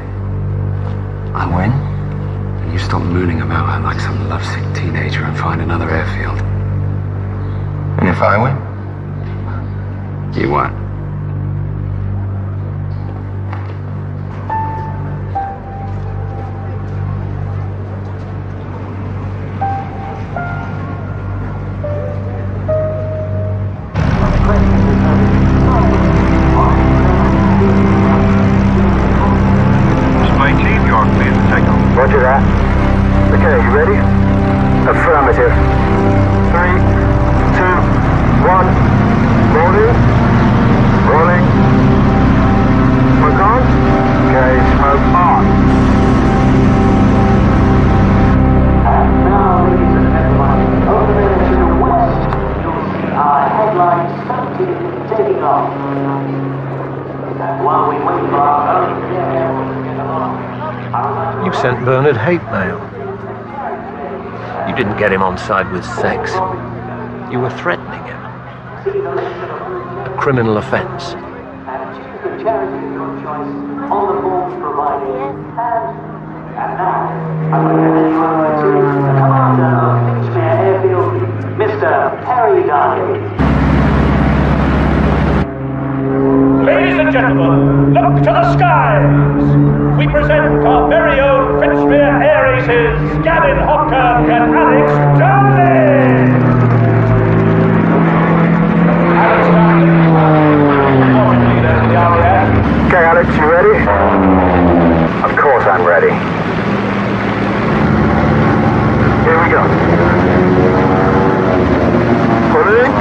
I win? And you stop mooning about her like some lovesick teenager and find another airfield. And if I win? You won't. Roger that. Okay, you ready? Affirmative. 3, 2, 1. Rolling. Rolling. Smoke on. Okay, smoke on. And now, ladies and gentlemen, over there to the west, you'll see our headline 17 taking off. And while we wait for our own airfield to get along, You sent Bernard hate mail. You didn't get him on side with sex. You were threatening him. A criminal offence. and choose the charity of your choice on the forms provided. And now, I'd like to hand you over to the commander of Midsomer Airfield, Mr. Perry Darnley. Ladies and gentlemen, look to the skies. We present our very own Midsomer Air Aces, Gavin Hopkirk and Alex Darnley. Okay, Alex, you ready? Of course I'm ready. Here we go. Pulling.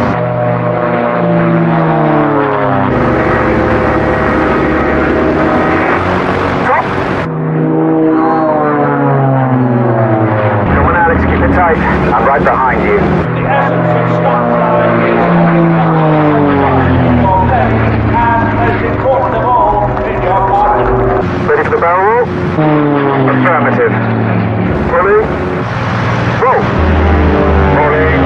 Drop. Come on, Alex, keep it tight. I'm right behind you. The essence of stop flying is most important of all, in your pocket. Ready for the barrel roll? Affirmative. Rolling. Roll. Rolling.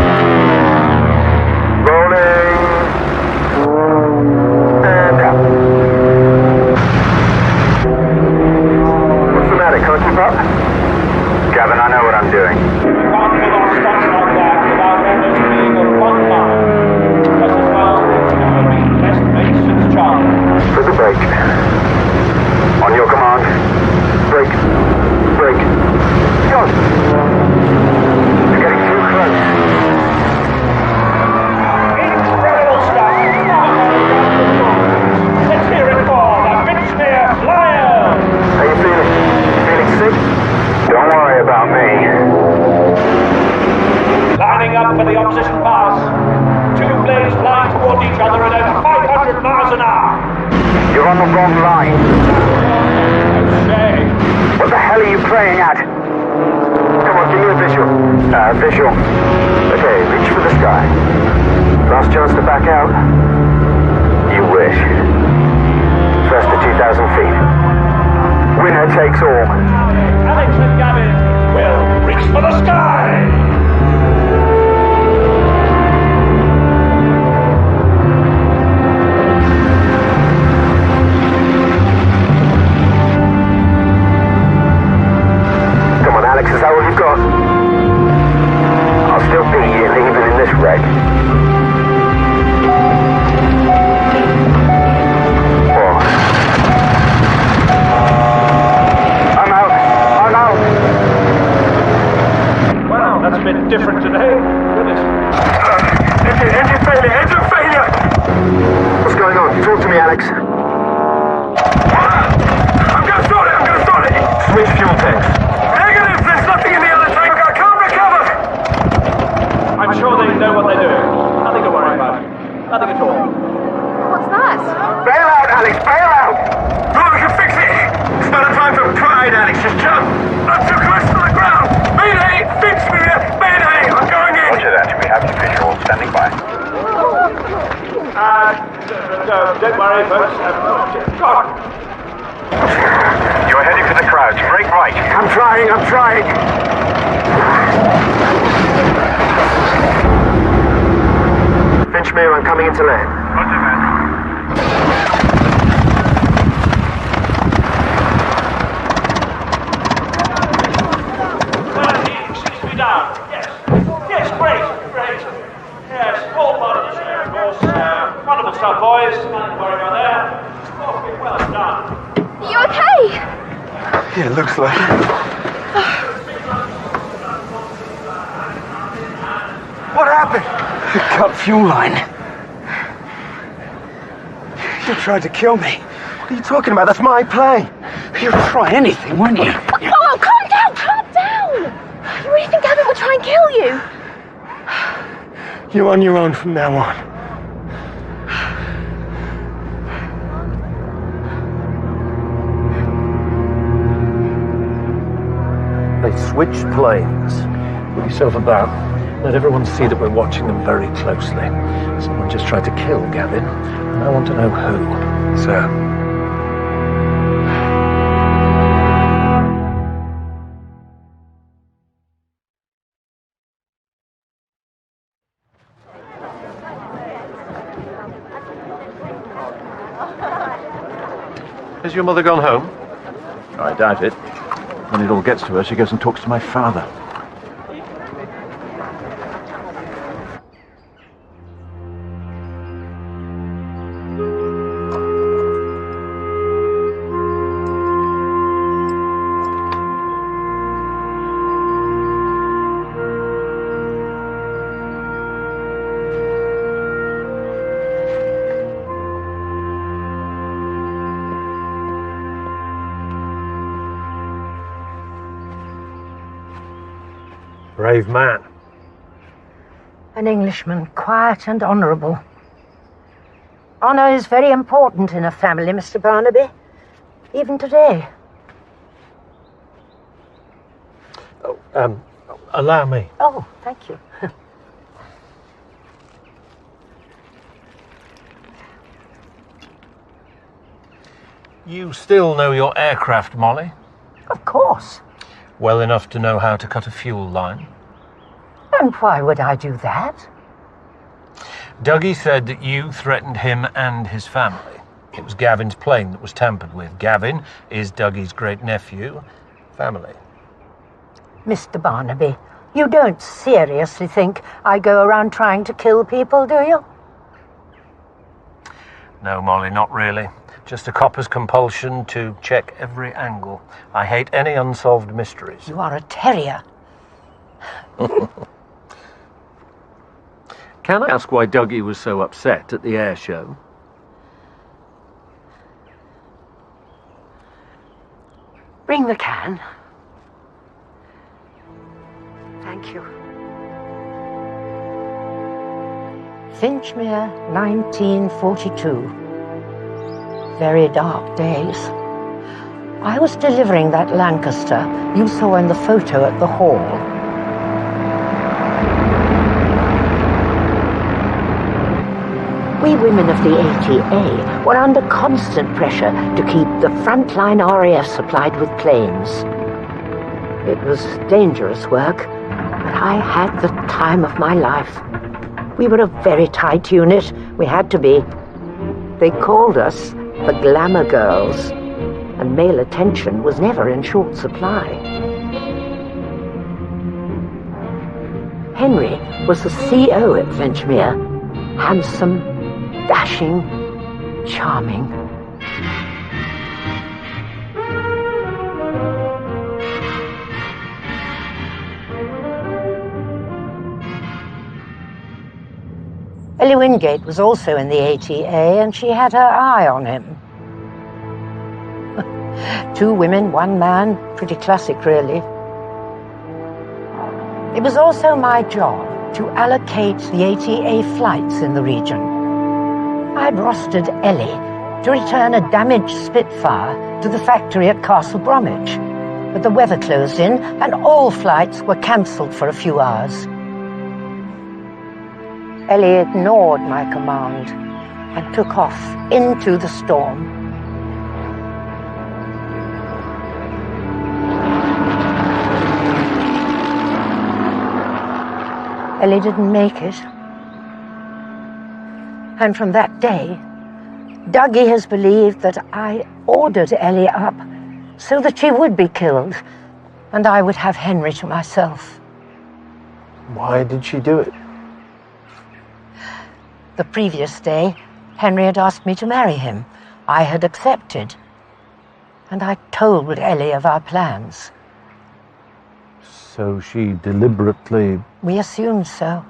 Rolling. And out. What's the matter? Can't keep up? Gavin, I know what I'm doing. You can't pull off stunts like that without almost lining up for the opposition pass. Two blades flying towards each other at over 500 miles an hour. You're on the wrong line. Okay. What the hell are you praying at? Come on, give me a visual. Visual. Okay, reach for the sky. Last chance to back out? You wish. First to 2,000 feet. Winner takes all. Alex and Gavin will reach for the sky. Come on, Alex, is that all you've got? I'll still beat you even in this wreck. That's a bit different today. Goodness. Engine failure! Engine failure! What's going on? Talk to me, Alex. I'm gonna sort it! I'm gonna sort it! Switch fuel tanks. Negative! There's nothing in the other tank! I can't recover! I'm sure they know what they're doing. Nothing to worry about. Nothing at all. What's that? Bail out, Alex! Bail out! No, we can fix it! It's not a time for pride, Alex. Just jump! I'm too close to the ground! Mayday! Fix me! Mayday! I'm going in! Roger that. We have the visual standing by. Don't worry, folks. God. You're heading for the crowds. Break right. I'm trying, I'm trying. Finchmere, I'm coming into land. Roger that. Seems to be down. Yes. Yes, great. Yes, all part of the show, of course. Wonderful stuff, boys. Nothing to worry about there. Okay, well done. Are you okay? Yeah, it looks like. What happened? Cut fuel line. You tried to kill me. What are you talking about? That's my plane. You'd try anything, wouldn't you? Oh, calm down, calm down! You really think Gavin would try and kill you? You're on your own from now on. They switched planes. Put yourself about. Let everyone see that we're watching them very closely. Someone just tried to kill Gavin, and I want to know who. Sir. Has your mother gone home? I doubt it. When it all gets to her, she goes and talks to my father. Brave man. An Englishman, quiet and honourable. Honour is very important in a family, Mr. Barnaby. Even today. Allow me. Oh, thank you. You still know your aircraft, Molly? Of course. Well enough to know how to cut a fuel line? And why would I do that? Dougie said that you threatened him and his family. It was Gavin's plane that was tampered with. Gavin is Dougie's great-nephew. Family. Mr. Barnaby, you don't seriously think I go around trying to kill people, do you? No, Molly, not really. Just a copper's compulsion to check every angle. I hate any unsolved mysteries. You are a terrier. Can I ask why Dougie was so upset at the air show? Bring the can. Thank you. Finchmere, 1942. Very dark days. I was delivering that Lancaster you saw in the photo at the hall. We women of the ATA were under constant pressure to keep the frontline RAF supplied with planes. It was dangerous work, but I had the time of my life. We were a very tight unit. We had to be. They called us the Glamour Girls, and male attention was never in short supply. Henry was the CO at Finchmere. Handsome, dashing, charming. Ellie Wingate was also in the ATA, and she had her eye on him. 2 women, 1 man, pretty classic, really. It was also my job to allocate the ATA flights in the region. I'd rostered Ellie to return a damaged Spitfire to the factory at Castle Bromwich, but the weather closed in and all flights were cancelled for a few hours. Ellie ignored my command and took off into the storm. Ellie didn't make it. And from that day, Dougie has believed that I ordered Ellie up so that she would be killed and I would have Henry to myself. Why did she do it? The previous day, Henry had asked me to marry him. I had accepted. And I told Ellie of our plans. So she deliberately... We assumed so.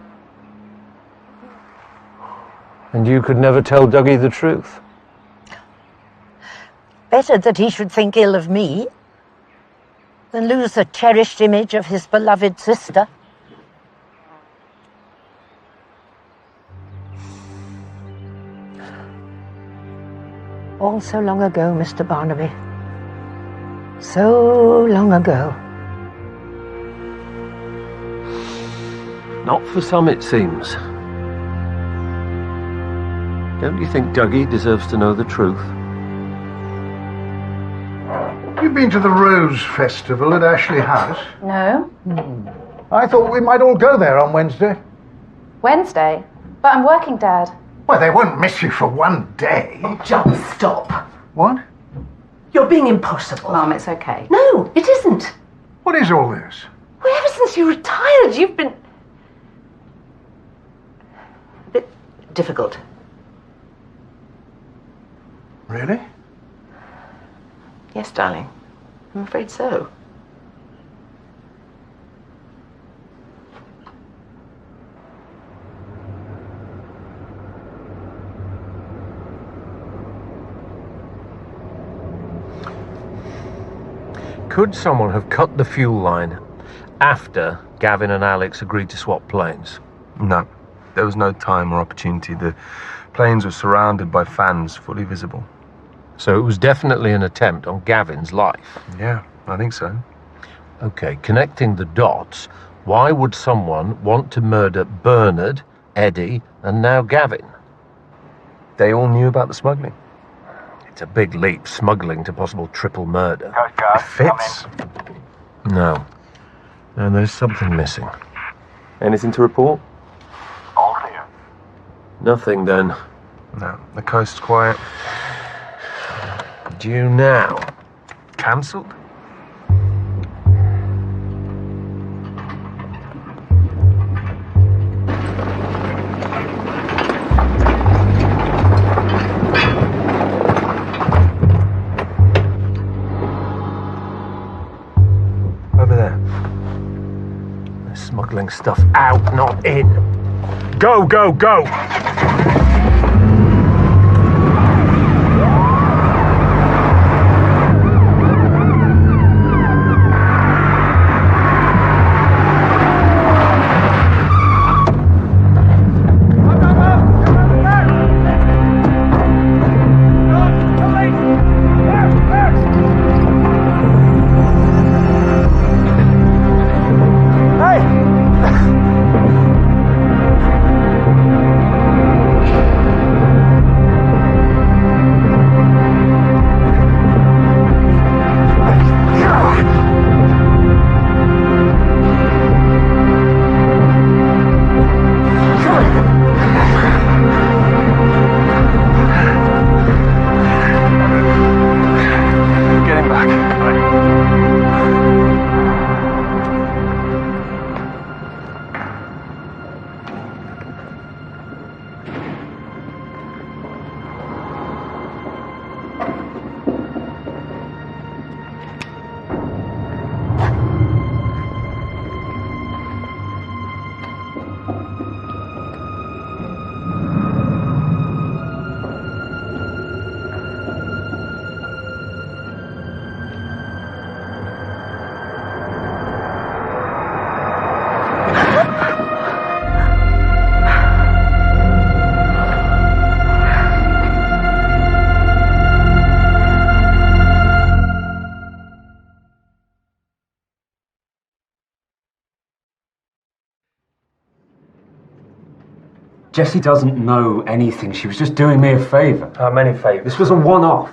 And you could never tell Dougie the truth? Better that he should think ill of me than lose the cherished image of his beloved sister. All so long ago, Mr. Barnaby. So long ago. Not for some, it seems. Don't you think Dougie deserves to know the truth? You've been to the Rose Festival at Ashley House? No. I thought we might all go there on Wednesday. Wednesday? But I'm working, Dad. Well, they won't miss you for one day. Oh, John, stop. What? You're being impossible. Mum, it's okay. No, it isn't. What is all this? Well, ever since you retired, you've been... a bit difficult. Really? Yes, darling. I'm afraid so. Could someone have cut the fuel line after Gavin and Alex agreed to swap planes? No. There was no time or opportunity. The planes were surrounded by fans, fully visible. So it was definitely an attempt on Gavin's life? Yeah, I think so. Okay, connecting the dots, why would someone want to murder Bernard, Eddie, and now Gavin? They all knew about the smuggling. It's a big leap, smuggling to possible triple murder. It fits. No. No, there's something missing. Anything to report? All clear. Nothing, then. No, the coast's quiet. Due now. Cancelled? Over there. They're smuggling stuff out, not in. Go, go, go! Jessie doesn't know anything. She was just doing me a favour. How many favours? This was a one-off.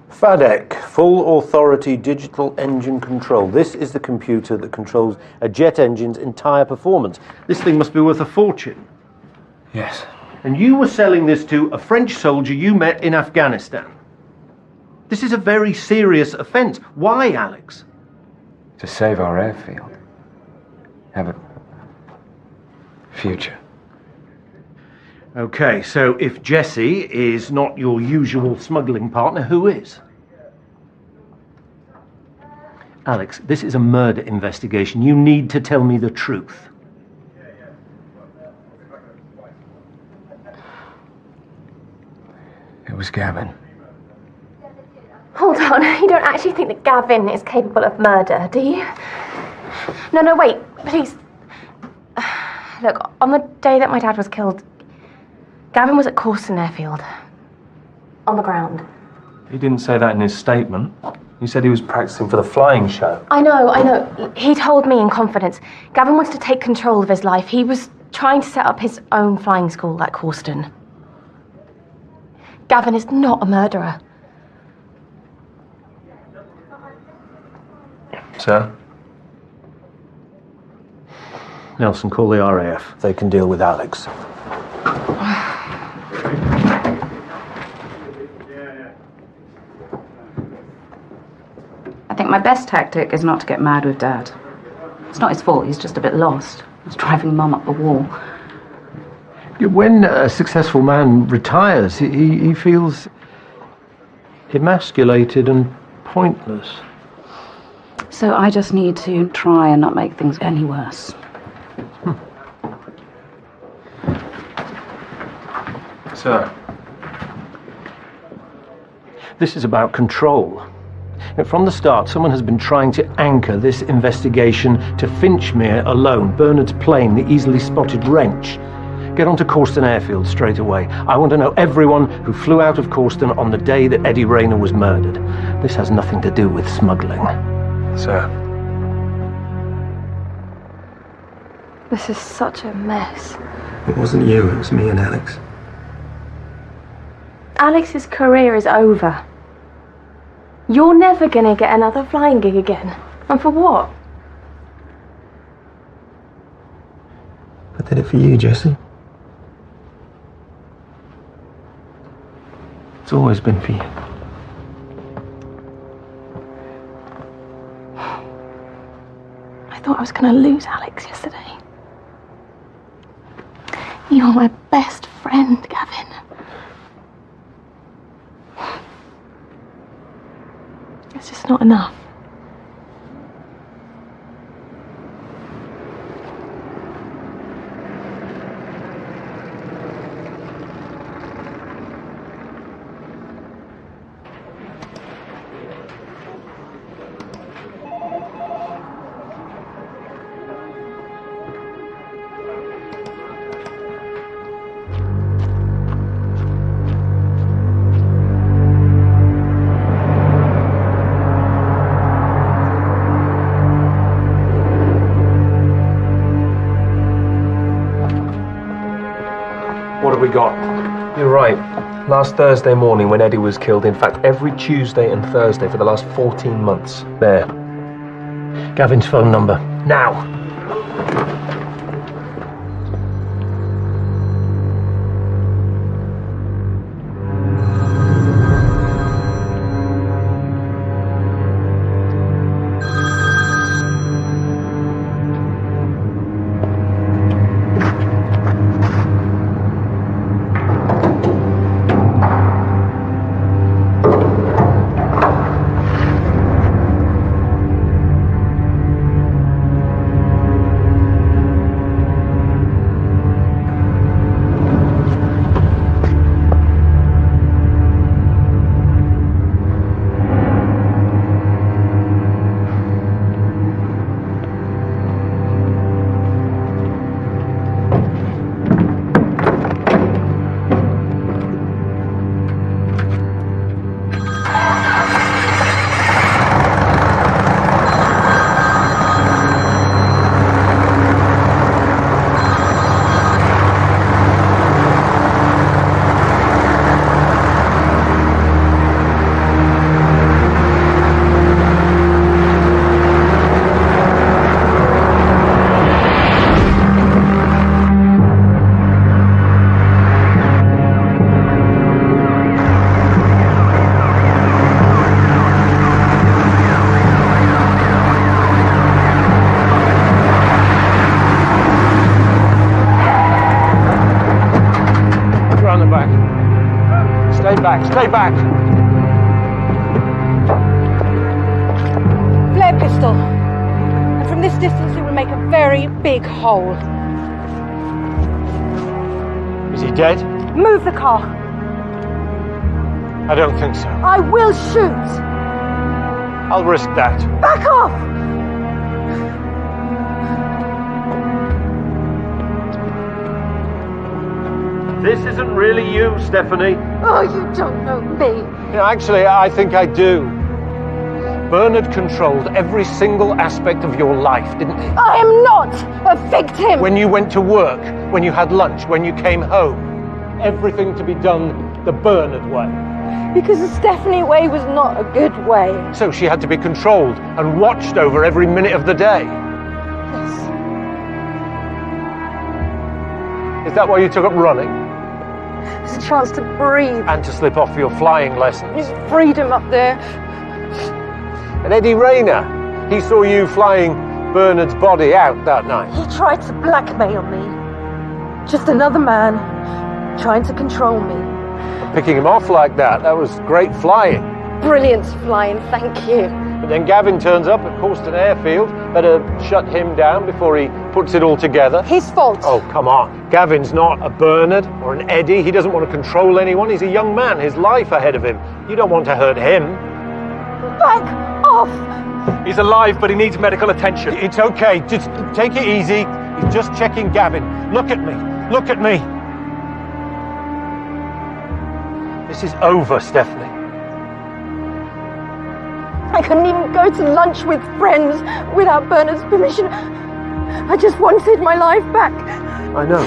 FADEC, Full Authority Digital Engine Control. This is the computer that controls a jet engine's entire performance. This thing must be worth a fortune. Yes. And you were selling this to a French soldier you met in Afghanistan. This is a very serious offence. Why, Alex? To save our airfield. Have a future. Okay, so if Jessie is not your usual smuggling partner, who is? Alex, this is a murder investigation. You need to tell me the truth. It was Gavin. Hold on, you don't actually think that Gavin is capable of murder, do you? No, wait, please. Look, on the day that my dad was killed, Gavin was at Corston Airfield. On the ground. He didn't say that in his statement. He said he was practicing for the flying show. I know. He told me in confidence. Gavin wanted to take control of his life. He was trying to set up his own flying school at Corston. Gavin is not a murderer. Sir? Nelson, call the RAF. They can deal with Alex. I think my best tactic is not to get mad with Dad. It's not his fault, he's just a bit lost. He's driving Mum up the wall. When a successful man retires, he feels emasculated and pointless. So I just need to try and not make things any worse. Sir? This is about control. From the start, someone has been trying to anchor this investigation to Finchmere alone, Bernard's plane, the easily spotted wrench. Get onto Corston Airfield straight away. I want to know everyone who flew out of Corston on the day that Eddie Rayner was murdered. This has nothing to do with smuggling. Sir? This is such a mess. It wasn't you, it was me and Alex. Alex's career is over. You're never gonna get another flying gig again. And for what? I did it for you, Jessie. It's always been for you. I thought I was gonna lose Alex yesterday. You're my best friend, Gavin. It's just not enough. What have we got? You're right. Last Thursday morning when Eddie was killed, in fact, every Tuesday and Thursday for the last 14 months. There. Gavin's phone number. Now. back. Stay back. Flare pistol. And from this distance, it will make a very big hole. Is he dead? Move the car. I don't think so. I will shoot. I'll risk that. Back off! This isn't really you, Stephanie. Oh, you don't know me. Actually, I think I do. Bernard controlled every single aspect of your life, didn't he? I am not a victim. When you went to work, when you had lunch, when you came home. Everything to be done the Bernard way. Because the Stephanie way was not a good way. So she had to be controlled and watched over every minute of the day. Yes. Is that why you took up running? It's a chance to breathe. And to slip off your flying lessons? There's freedom up there. And Eddie Rayner, he saw you flying Bernard's body out that night. He tried to blackmail me. Just another man trying to control me. Picking him off like that was great flying. Brilliant flying, thank you. But then Gavin turns up at Causton Airfield. Better shut him down before he puts it all together. His fault. Oh, come on. Gavin's not a Bernard or an Eddie. He doesn't want to control anyone. He's a young man. His life ahead of him. You don't want to hurt him. Back off! He's alive, but he needs medical attention. It's okay. Just take it easy. He's just checking Gavin. Look at me. Look at me. This is over, Stephanie. I couldn't even go to lunch with friends without Bernard's permission. I just wanted my life back. I know.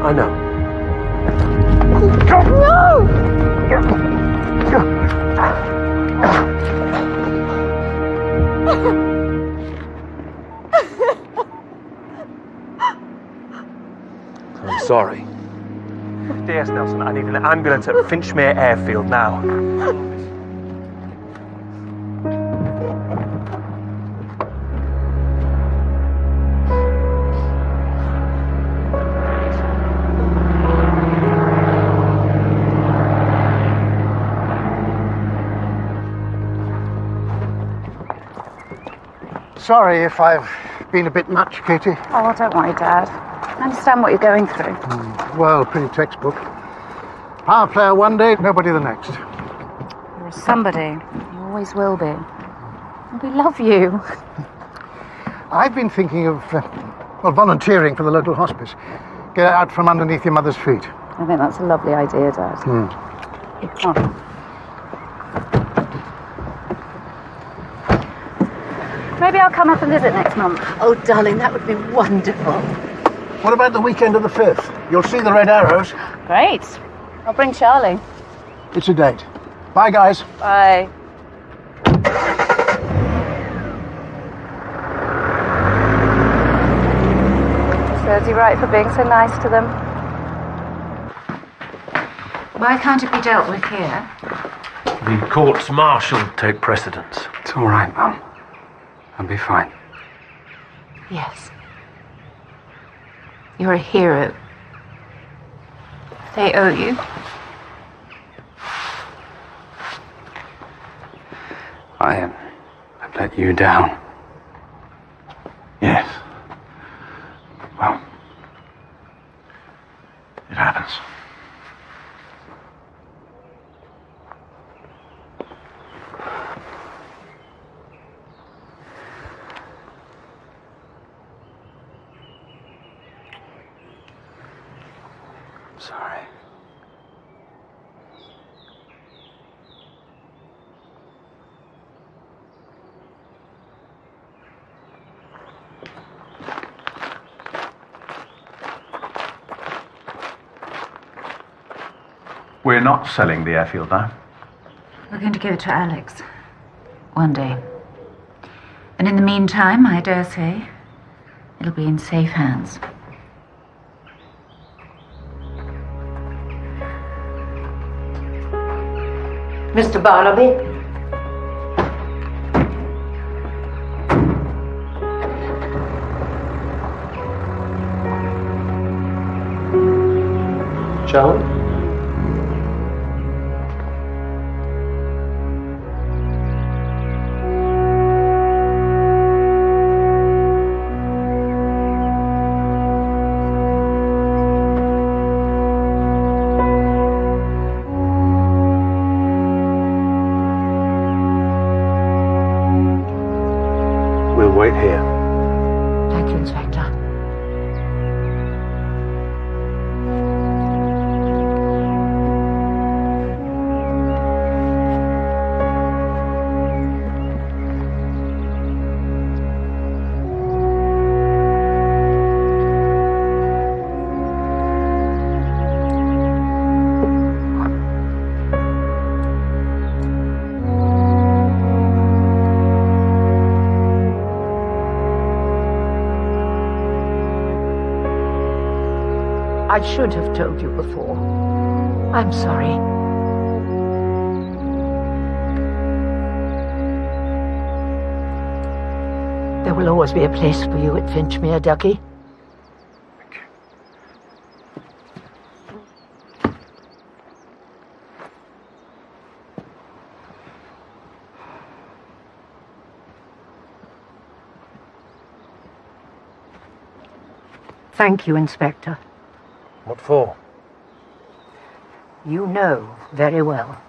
I know. I'm sorry. DS Nelson, I need an ambulance at Finchmere Airfield now. Sorry if I've been a bit much, Katie. Oh, don't worry, Dad. I understand what you're going through. Well, pretty textbook. Power player one day, nobody the next. You're somebody. You always will be. And we love you. I've been thinking of, volunteering for the local hospice. Get out from underneath your mother's feet. I think that's a lovely idea, Dad. Here, come on. Maybe I'll come up and visit next month. Oh, darling, that would be wonderful. What about the weekend of the 5th? You'll see the Red Arrows. Great. I'll bring Charlie. It's a date. Bye, guys. Bye. Serves you right for being so nice to them. Why can't it be dealt with here? The courts martial take precedence. It's all right, Mum. I'll be fine. Yes. You're a hero. They owe you. I've let you down. Yes. Well, it happens. Sorry. We're not selling the airfield now. We're going to give it to Alex. One day. And in the meantime, I dare say, it'll be in safe hands. Mr. Barnaby? Charlie? I should have told you before. I'm sorry. There will always be a place for you at Finchmere, Ducky. Thank you, Inspector. What for? You know very well.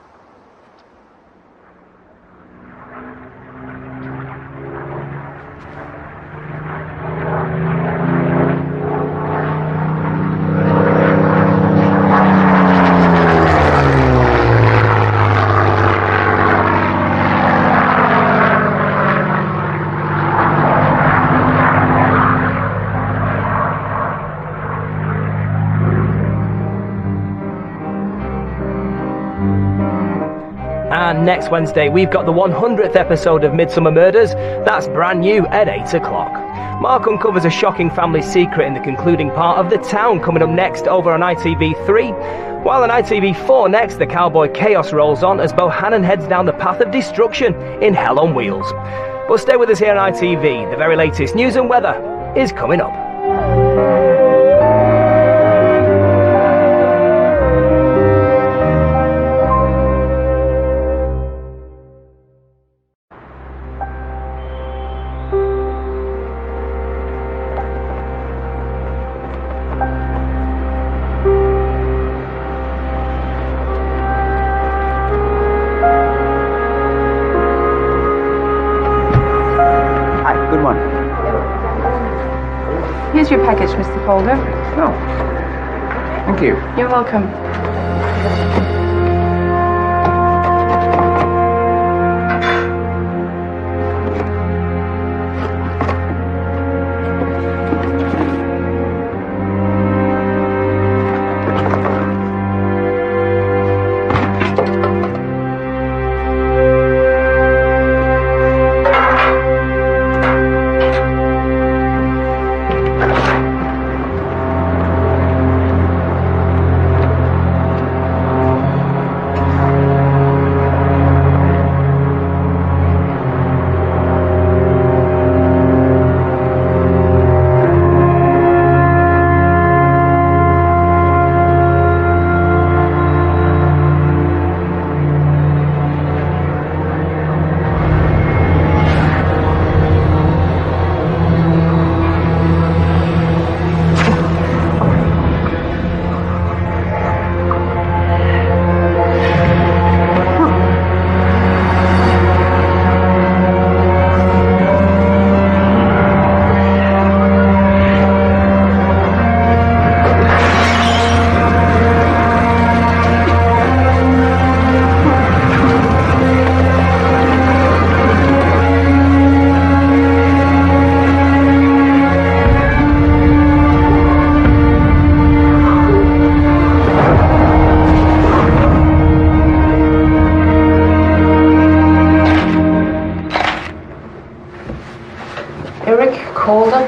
And next Wednesday, we've got the 100th episode of Midsomer Murders. That's brand new at 8 o'clock. Mark uncovers a shocking family secret in the concluding part of The Town, coming up next over on ITV3. While on ITV4 next, the cowboy chaos rolls on as Bohannon heads down the path of destruction in Hell on Wheels. But stay with us here on ITV. The very latest news and weather is coming up. Here's your package, Mr. Calder. Oh, thank you. You're welcome. Calder.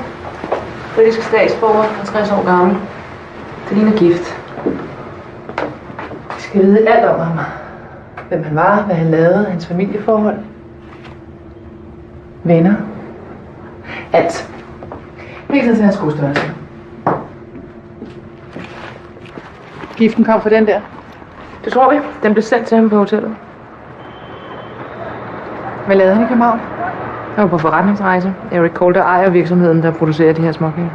Britisk statsborger, 50 år gammel. Det ligner gift. Vi skal vide alt om ham. Hvem han var, hvad han lavede, hans familieforhold. Venner. Alt. Vigtigt til hans skostørrelse. Giften kom fra den der. Det tror vi. Den blev sendt til ham på hotellet. Hvad lavede han i København? Han var på forretningsrejse. Eric Calder ejer virksomheden, der producerer de her småkager.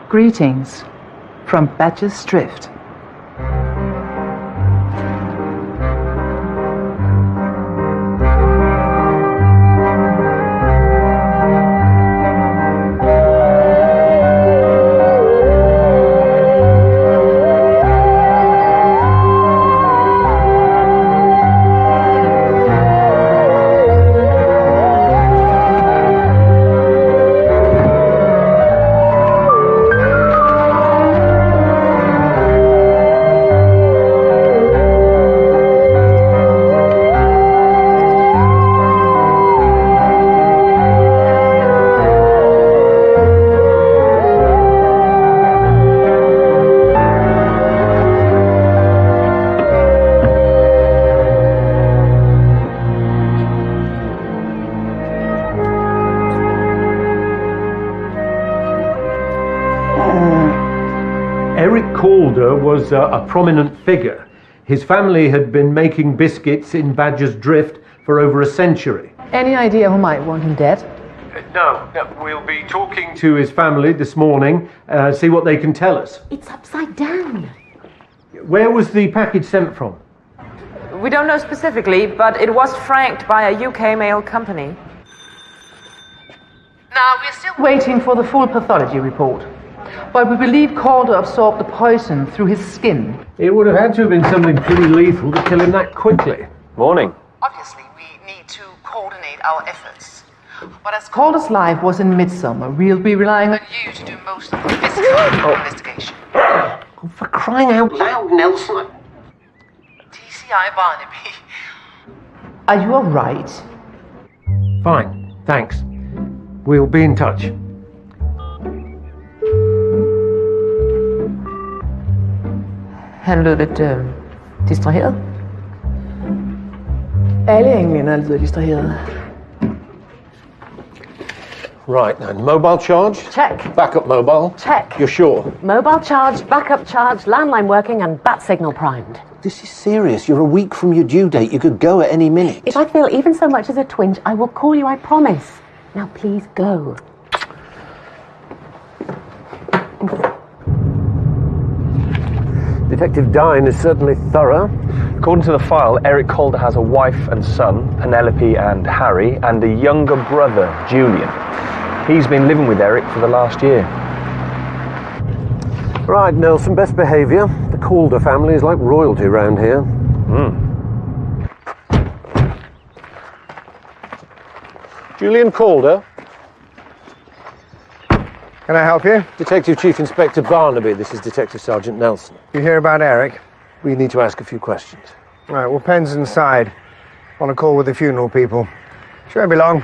Greetings from Badger's Drift. Calder was a prominent figure. His family had been making biscuits in Badger's Drift for over a century. Any idea who might want him dead? No, we'll be talking to his family this morning, see what they can tell us. It's upside down. Where was the package sent from? We don't know specifically, but it was franked by a UK mail company. Now, we're still waiting for the full pathology report. But we believe Calder absorbed the poison through his skin. It would have had to have been something pretty lethal to kill him that quickly. Morning. Obviously, we need to coordinate our efforts. But as Calder's life was in Midsomer, we'll be relying on you to do most of the physical investigation. Oh, for crying out loud, Nelson. TCI Barnaby. Are you all right? Fine, thanks. We'll be in touch. Han lød lidt distraheret. Alle englænder lyder distraheret. Right, and mobile charge? Check. Backup mobile? Check. You're sure? Mobile charge, backup charge, landline working, and bat signal primed. This is serious. You're a week from your due date. You could go at any minute. If I feel even so much as a twinge, I will call you, I promise. Now please go. Detective Dine is certainly thorough. According to the file, Eric Calder has a wife and son, Penelope and Harry, and a younger brother, Julian. He's been living with Eric for the last year. Right, Nelson, best behaviour. The Calder family is like royalty around here. Julian Calder. Can I help you? Detective Chief Inspector Barnaby. This is Detective Sergeant Nelson. You hear about Eric? We need to ask a few questions. Right, well, Penn's inside. On a call with the funeral people. She won't be long.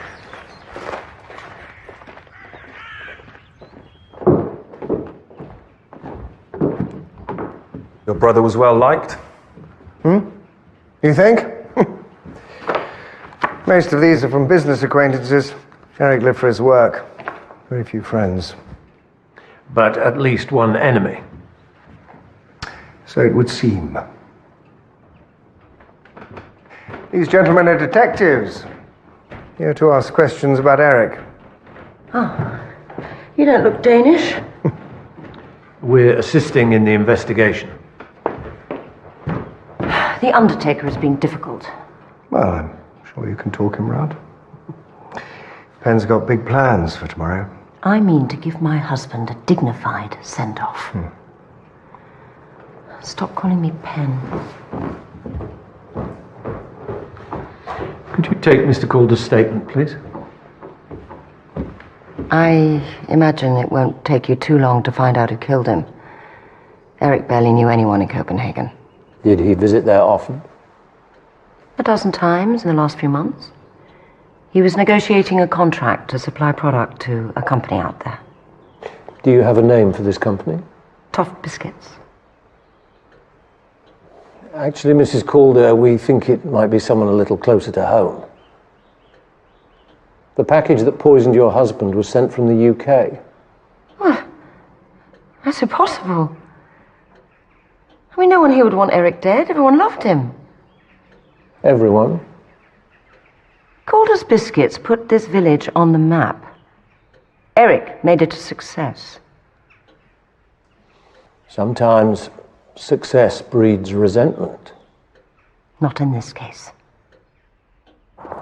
Your brother was well liked? You think? Most of these are from business acquaintances. Eric lived for his work. Very few friends. But at least one enemy. So it would seem. These gentlemen are detectives. Here to ask questions about Eric. Oh, you don't look Danish. We're assisting in the investigation. The undertaker has been difficult. Well, I'm sure you can talk him round. Penn's got big plans for tomorrow. I mean to give my husband a dignified send-off. Stop calling me Penn. Could you take Mr. Calder's statement, please? I imagine it won't take you too long to find out who killed him. Eric barely knew anyone in Copenhagen. Did he visit there often? A dozen times in the last few months. He was negotiating a contract to supply product to a company out there. Do you have a name for this company? Toft Biscuits. Actually, Mrs. Calder, we think it might be someone a little closer to home. The package that poisoned your husband was sent from the UK. What? That's impossible. I mean, no one here would want Eric dead. Everyone loved him. Everyone? Calder's Biscuits put this village on the map. Eric made it a success. Sometimes success breeds resentment. Not in this case.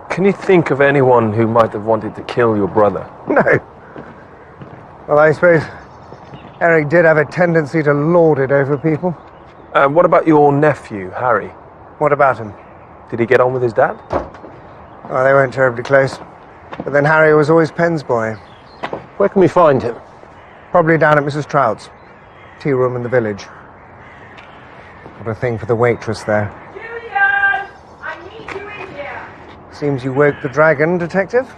Can you think of anyone who might have wanted to kill your brother? No. Well, I suppose Eric did have a tendency to lord it over people. What about your nephew, Harry? What about him? Did he get on with his dad? Oh, they weren't terribly close. But then Harry was always Penn's boy. Where can we find him? Probably down at Mrs. Trout's. Tea room in the village. Got a thing for the waitress there. Julian! I need you in here! Seems you woke the dragon, Detective.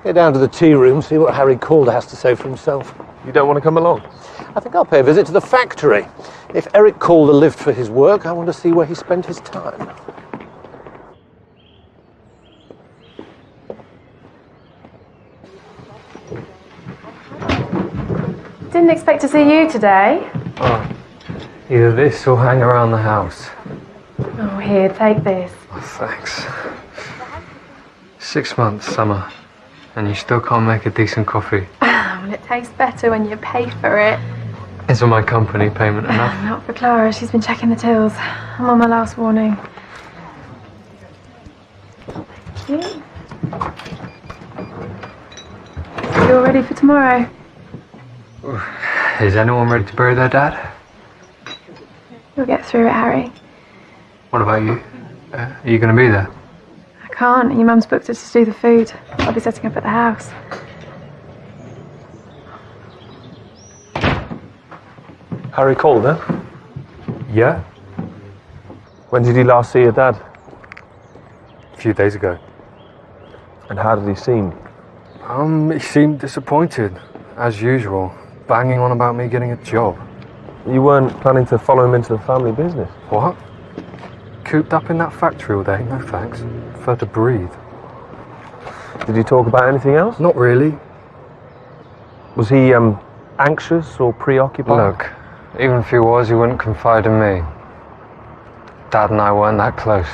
Get down to the tea room, see what Harry Calder has to say for himself. You don't want to come along? I think I'll pay a visit to the factory. If Eric Calder lived for his work, I want to see where he spent his time. didn't expect to see you today. Oh, either this or hang around the house. Oh, here, take this. Oh, thanks. 6 months, Summer, and you still can't make a decent coffee. Well, it tastes better when you pay for it. Isn't my company payment enough? Not for Clara, she's been checking the tills. I'm on my last warning. Thank you. You all ready for tomorrow? Is anyone ready to bury their dad? You'll get through it, Harry. What about you? Are you going to be there? I can't. Your mum's booked us to do the food. I'll be setting up at the house. Harry Calder? Yeah? When did you last see your dad? A few days ago. And how did he seem? He seemed disappointed, as usual, banging on about me getting a job. You weren't planning to follow him into the family business? What? Cooped up in that factory all day? No thanks. Prefer to breathe. Did you talk about anything else? Not really. Was he, anxious or preoccupied? Look, even if he was, he wouldn't confide in me. Dad and I weren't that close.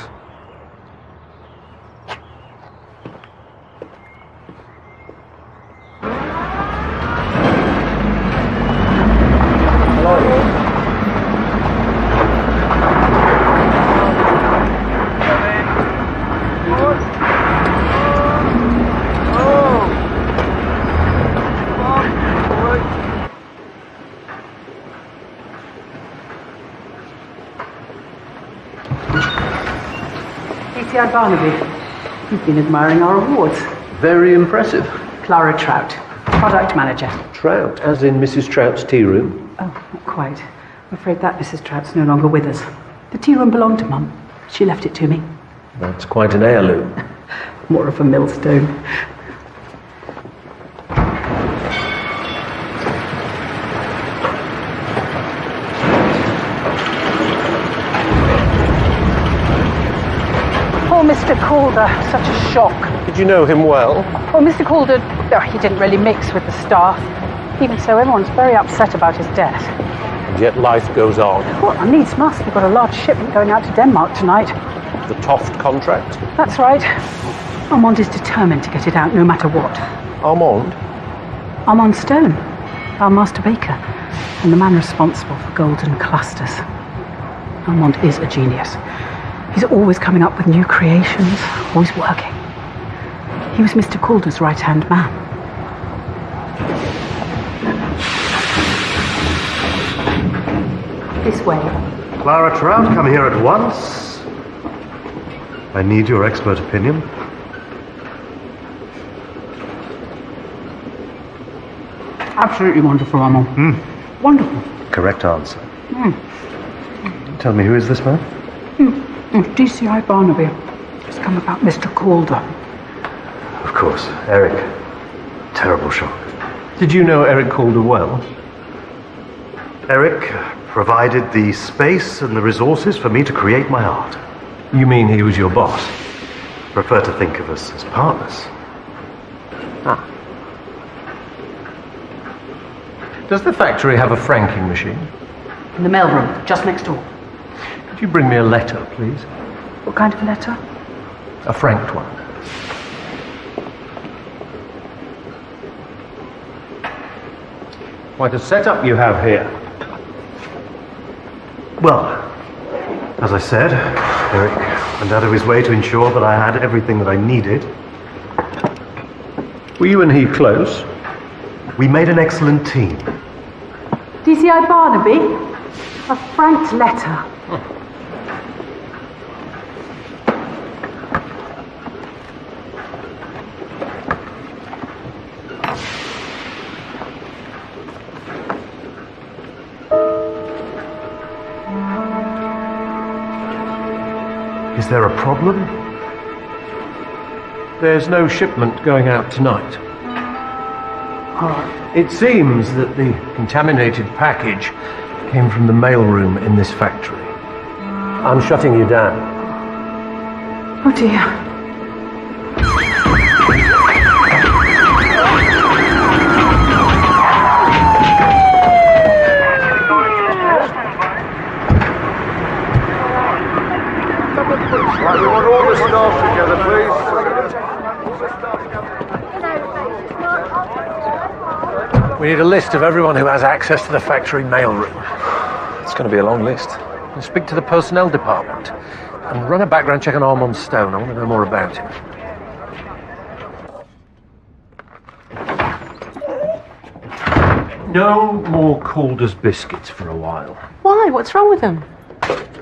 DCI Barnaby, you've been admiring our awards. Very impressive. Clara Trout, product manager. Trout, as in Mrs. Trout's tea room? Oh, not quite. I'm afraid that Mrs. Trout's no longer with us. The tea room belonged to Mum. She left it to me. That's quite an heirloom. More of a millstone. Oh, Mr. Calder, such a shock. Did you know him well? Oh, Mr. Calder, he didn't really mix with the staff. Even so, everyone's very upset about his death. And yet life goes on. Well, needs must. We've got a large shipment going out to Denmark tonight. The Toft contract? That's right. Armand is determined to get it out no matter what. Armand? Armand Stone, our master baker, and the man responsible for golden clusters. Armand is a genius. He's always coming up with new creations, always working. He was Mr. Calder's right-hand man. This way. Clara Trout, come here at once. I need your expert opinion. Absolutely wonderful, Armand. Wonderful. Correct answer. Tell me, who is this man? DCI Barnaby. It's come about Mr. Calder. Of course, Eric. Terrible shock. Did you know Eric Calder well? Eric provided the space and the resources for me to create my art. You mean he was your boss? Prefer to think of us as partners. Does the factory have a franking machine? In the mailroom, just next door. Could you bring me a letter, please? What kind of letter? A franked one. Quite a setup you have here. Well, as I said, Eric went out of his way to ensure that I had everything that I needed. Were you and he close? We made an excellent team. DCI Barnaby? A franked letter. Is there a problem? There's no shipment going out tonight. It seems that the contaminated package came from the mailroom in this factory. I'm shutting you down. Oh dear. Right, we want all the staff together, please. We need a list of everyone who has access to the factory mailroom. It's going to be a long list. And speak to the personnel department and run a background check on Armand Stone. I want to know more about him. No more Calder's biscuits for a while. Why? What's wrong with them?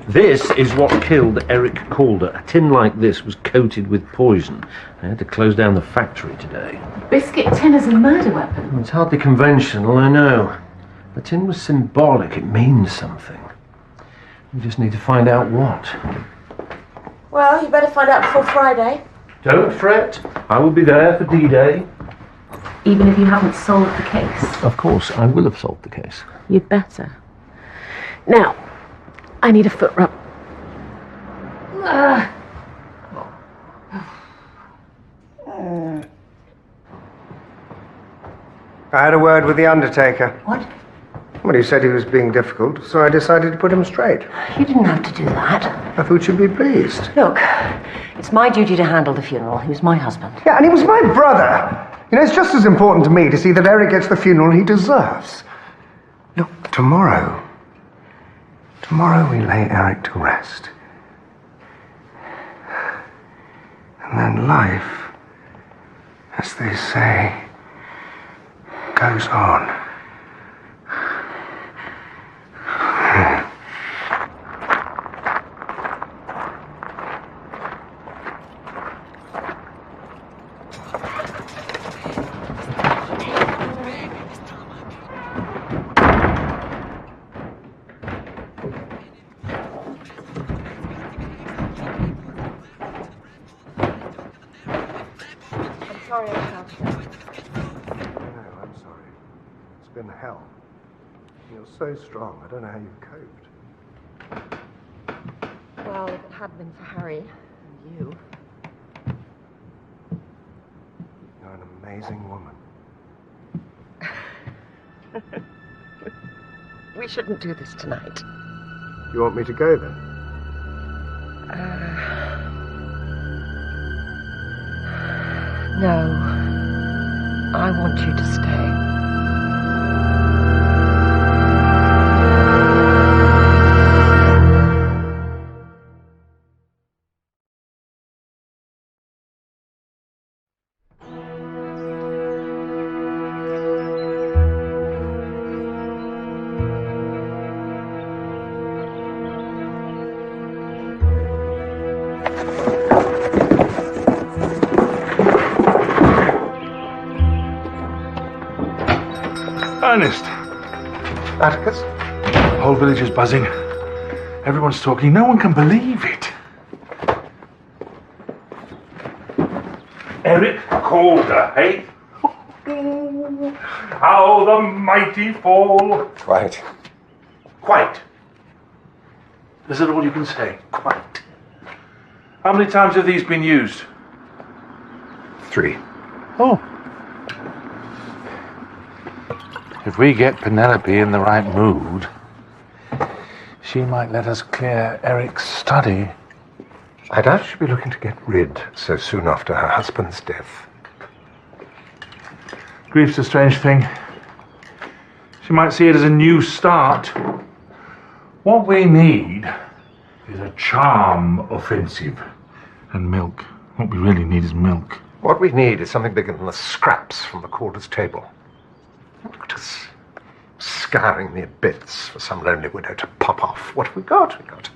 This is what killed Eric Calder. A tin like this was coated with poison. I had to close down the factory today. Biscuit tin as a murder weapon? It's hardly conventional, I know. The tin was symbolic. It means something. We just need to find out what. Well, you better find out before Friday. Don't fret. I will be there for D-Day. Even if you haven't solved the case? Of course, I will have solved the case. You'd better. Now, I need a foot rub. I had a word with the undertaker. What? Well, he said he was being difficult, so I decided to put him straight. You didn't have to do that. I thought you'd be pleased. Look, it's my duty to handle the funeral. He was my husband. Yeah, and he was my brother. You know, it's just as important to me to see that Eric gets the funeral he deserves. Look, tomorrow we lay Eric to rest. And then life, as they say, goes on. Sorry, I can't. No, I'm sorry. It's been hell. You're so strong. I don't know how you've coped. Well, if it had been for Harry and you. You're an amazing woman. We shouldn't do this tonight. Do you want me to go then? No. I want you to stay. Ernest. Atticus? The whole village is buzzing. Everyone's talking. No one can believe it. Eric Calder, eh? How the mighty fall. Quite. Quite. Is that all you can say? Quite. How many times have these been used? 3. Oh. If we get Penelope in the right mood, she might let us clear Eric's study. I doubt she'll be looking to get rid so soon after her husband's death. Grief's a strange thing. She might see it as a new start. What we need is a charm offensive. And milk. What we really need is milk. What we need is something bigger than the scraps from the Calder's table. Look at us scouring the bits for some lonely widow to pop off. What have we got? We've got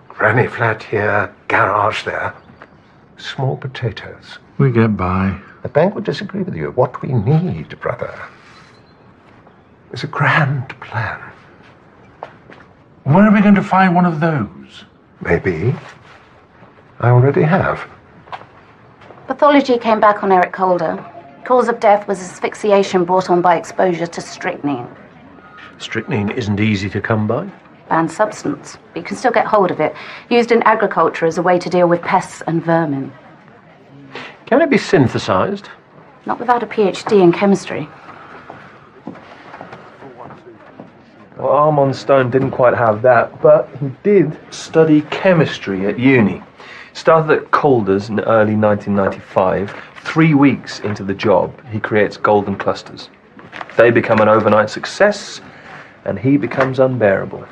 granny flat here, garage there. Small potatoes. We get by. The bank would disagree with you. What we need, brother, is a grand plan. Where are we going to find one of those? Maybe. I already have. Pathology came back on Eric Calder. Cause of death was asphyxiation brought on by exposure to strychnine. Strychnine isn't easy to come by. Banned substance, but you can still get hold of it. Used in agriculture as a way to deal with pests and vermin. Can it be synthesized? Not without a PhD in chemistry. Well, Armand Stone didn't quite have that, but he did study chemistry at uni. Started at Calder's in early 1995. 3 weeks into the job, he creates golden clusters. They become an overnight success, and he becomes unbearable.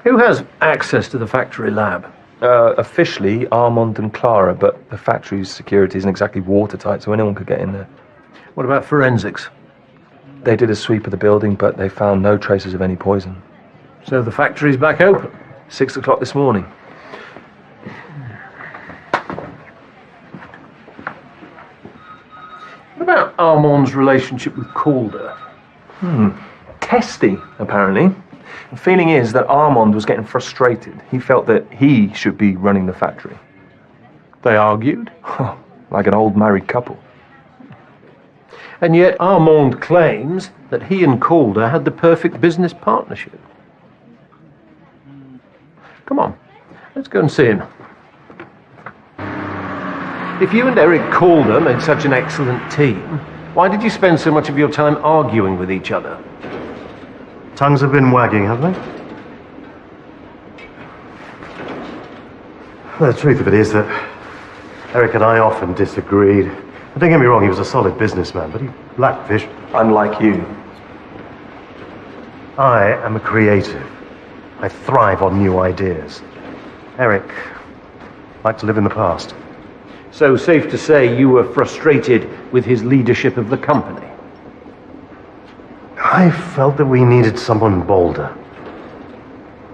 Who has access to the factory lab? Officially, Armand and Clara, but the factory's security isn't exactly watertight, so anyone could get in there. What about forensics? They did a sweep of the building, but they found no traces of any poison. So the factory's back open? 6 o'clock this morning. What about Armand's relationship with Calder? Testy, apparently. The feeling is that Armand was getting frustrated. He felt that he should be running the factory. They argued? Like an old married couple. And yet Armand claims that he and Calder had the perfect business partnership. Come on, let's go and see him. If you and Eric Calder made such an excellent team, why did you spend so much of your time arguing with each other? Tongues have been wagging, have they? The truth of it is that Eric and I often disagreed. And don't get me wrong, he was a solid businessman, but he lacked vision. Unlike you. I am a creative. I thrive on new ideas. Eric liked to live in the past. So safe to say you were frustrated with his leadership of the company? I felt that we needed someone bolder.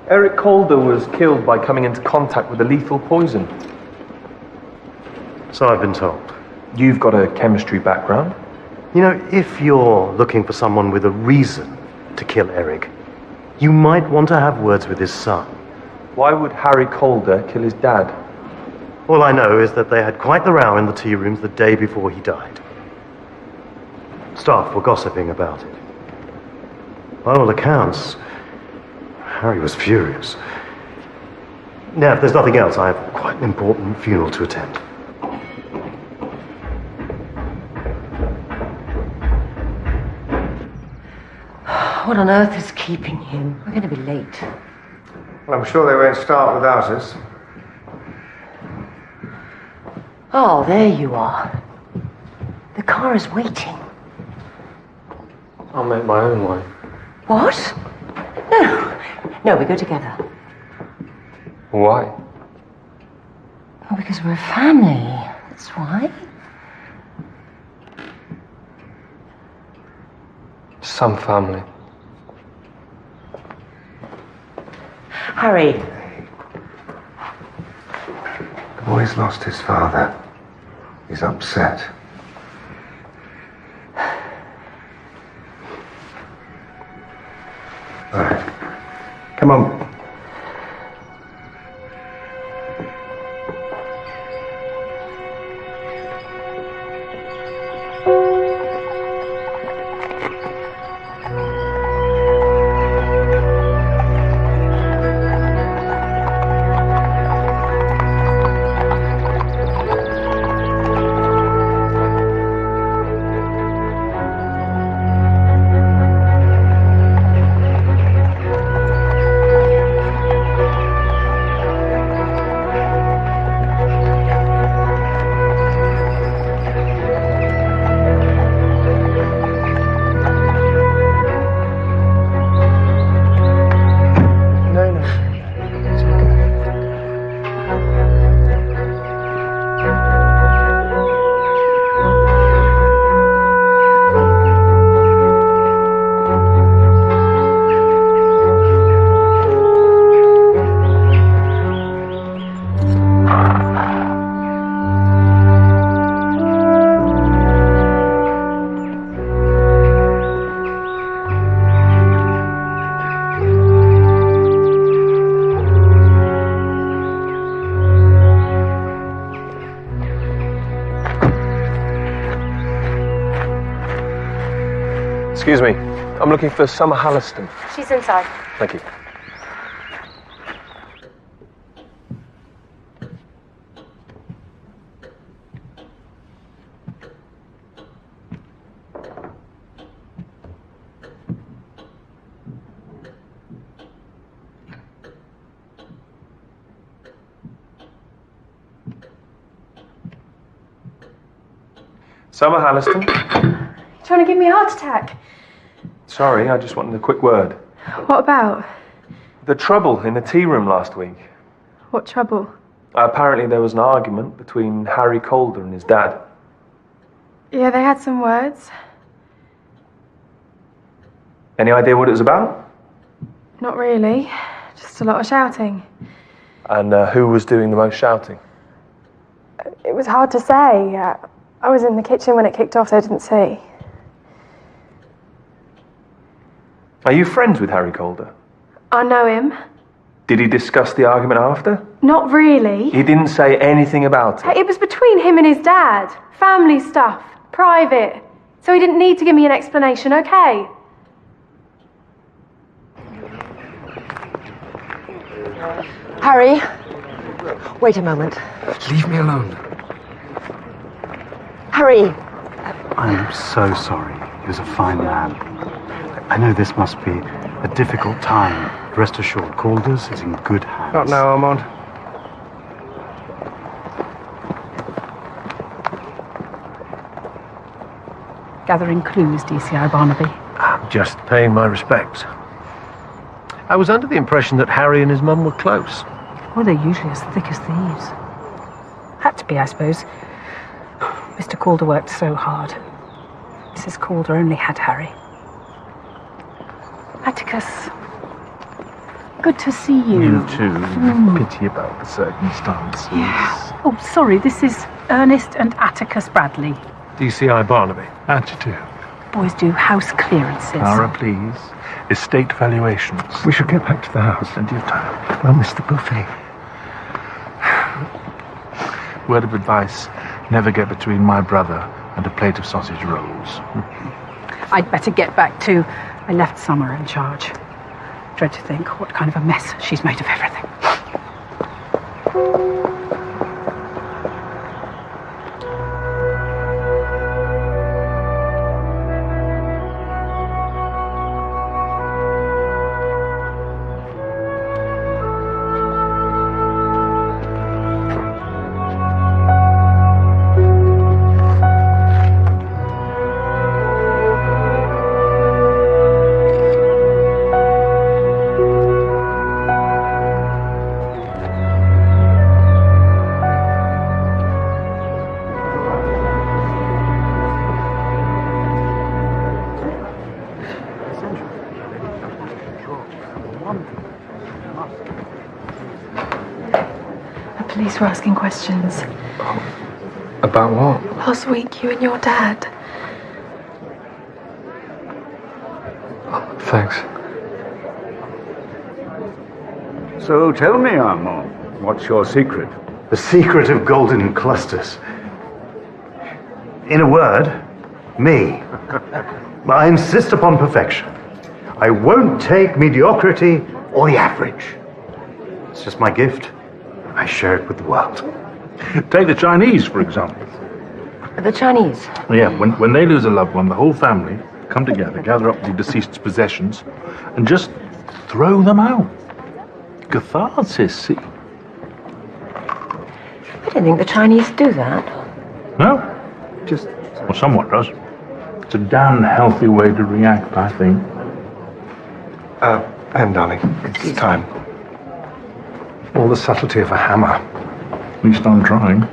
Eric Calder was killed by coming into contact with a lethal poison. So I've been told. You've got a chemistry background. You know, if you're looking for someone with a reason to kill Eric, you might want to have words with his son. Why would Harry Calder kill his dad? All I know is that they had quite the row in the tea rooms the day before he died. Staff were gossiping about it. By all accounts, Harry was furious. Now, if there's nothing else, I have quite an important funeral to attend. What on earth is keeping you? We're going to be late. Well, I'm sure they won't start without us. Oh, there you are. The car is waiting. I'll make my own way. What? No. No, we go together. Why? Oh, because we're a family. That's why. Some family. Harry. The boy's lost his father. He's upset. All right. Come on. Excuse me. I'm looking for Summer Halliston. She's inside. Thank you. Summer Halliston. Trying to give me a heart attack. Sorry, I just wanted a quick word. What about? The trouble in the tea room last week. What trouble? Apparently there was an argument between Harry Calder and his dad. Yeah, they had some words. Any idea what it was about? Not really. Just a lot of shouting. And who was doing the most shouting? It was hard to say. I was in the kitchen when it kicked off, so I didn't see. Are you friends with Harry Calder? I know him. Did he discuss the argument after? Not really. He didn't say anything about it. It was between him and his dad. Family stuff. Private. So he didn't need to give me an explanation, okay? Harry, wait a moment. Leave me alone. Harry! I'm so sorry. He was a fine man. I know this must be a difficult time. Rest assured, Calder's is in good hands. Not now, Armand. Gathering clues, DCI Barnaby. I'm just paying my respects. I was under the impression that Harry and his mum were close. Oh, they're usually as thick as thieves. Had to be, I suppose. Mr. Calder worked so hard. Mrs. Calder only had Harry. Atticus, good to see you. You too. Pity about the circumstances. Yeah. Oh, sorry, this is Ernest and Atticus Bradley. DCI Barnaby. How'd you do? Boys do house clearances. Clara, please. Estate valuations. We should get back to the house. Plenty of time. We'll miss the buffet. Word of advice, never get between my brother and a plate of sausage rolls. I'd better get back to... I left Summer in charge. Dread to think what kind of a mess she's made of everything. Police were asking questions. About what? Last week, you and your dad. Thanks. So tell me, Armand, what's your secret? The secret of golden clusters. In a word, me. I insist upon perfection. I won't take mediocrity or the average. It's just my gift. I share it with the world. Take the Chinese, for example. The Chinese? Yeah, when they lose a loved one, the whole family come together, gather up the deceased's possessions, and just throw them out. Catharsis, see? I don't think the Chinese do that. No? Just, well, somewhat does. It's a damn healthy way to react, I think. Anne, darling, it's time. All the subtlety of a hammer. At least I'm trying.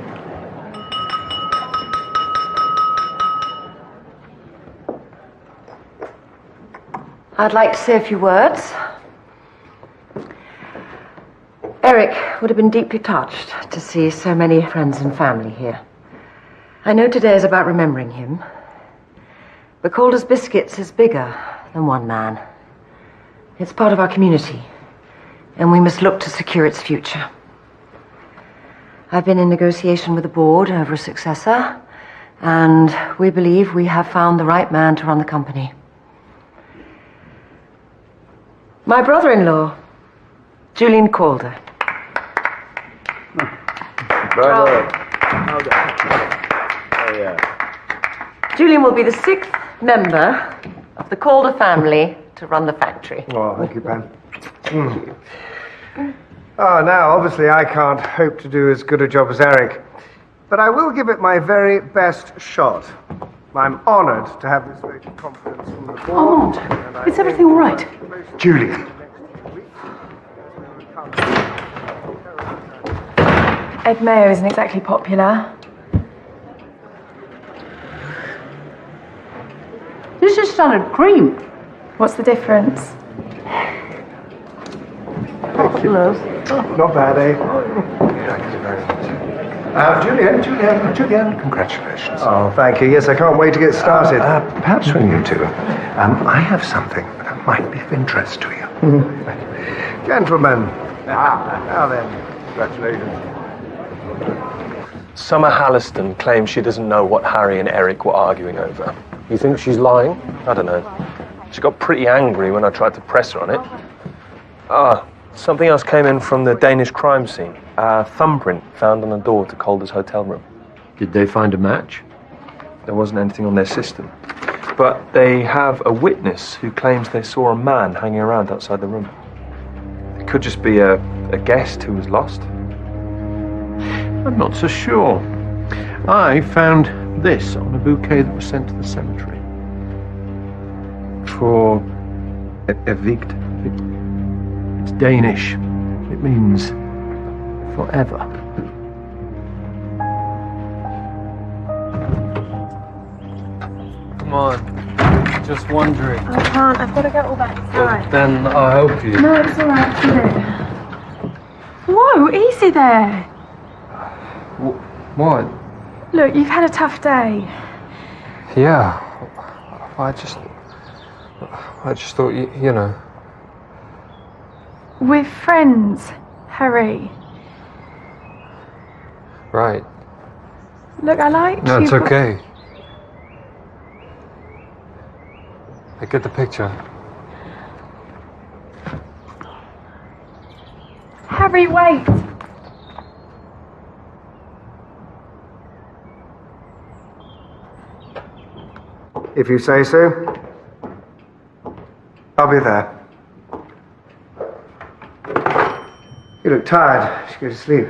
I'd like to say a few words. Eric would have been deeply touched to see so many friends and family here. I know today is about remembering him, but Calder's Biscuits is bigger than one man. It's part of our community, and we must look to secure its future. I've been in negotiation with the board over a successor, and we believe we have found the right man to run the company. My brother-in-law, Julian Calder. Julian will be the 6th member of the Calder family to run the factory. Oh, thank you, Pam. Oh, now, obviously, I can't hope to do as good a job as Eric, but I will give it my very best shot. I'm honoured to have this vote of confidence from the board. Armand, is everything all right? Julian. Egg mayo isn't exactly popular. This is salad cream. What's the difference? Thank you. Not bad, eh? Thank you very much. Julian, congratulations. Oh, thank you. Yes, I can't wait to get started. Perhaps when you do, I have something that might be of interest to you. Gentlemen, now then, congratulations. Summer Halliston claims she doesn't know what Harry and Eric were arguing over. You think she's lying? I don't know. She got pretty angry when I tried to press her on it. Something else came in from the Danish crime scene. A thumbprint found on the door to Calder's hotel room. Did they find a match? There wasn't anything on their system. But they have a witness who claims they saw a man hanging around outside the room. It could just be a guest who was lost. I'm not so sure. I found this on a bouquet that was sent to the cemetery. For Evict. It's Danish. It means forever. Come on. Just wondering. I can't. I've got to get all back inside. Then I'll help you. No, it's all right. Did it? Whoa, easy there. What? Look, you've had a tough day. Yeah. I just thought, you know. We're friends, Harry. Right. Look, I like No, you. it's okay. I get the picture. Harry, wait. If you say so, I'll be there. You look tired. You should go to sleep.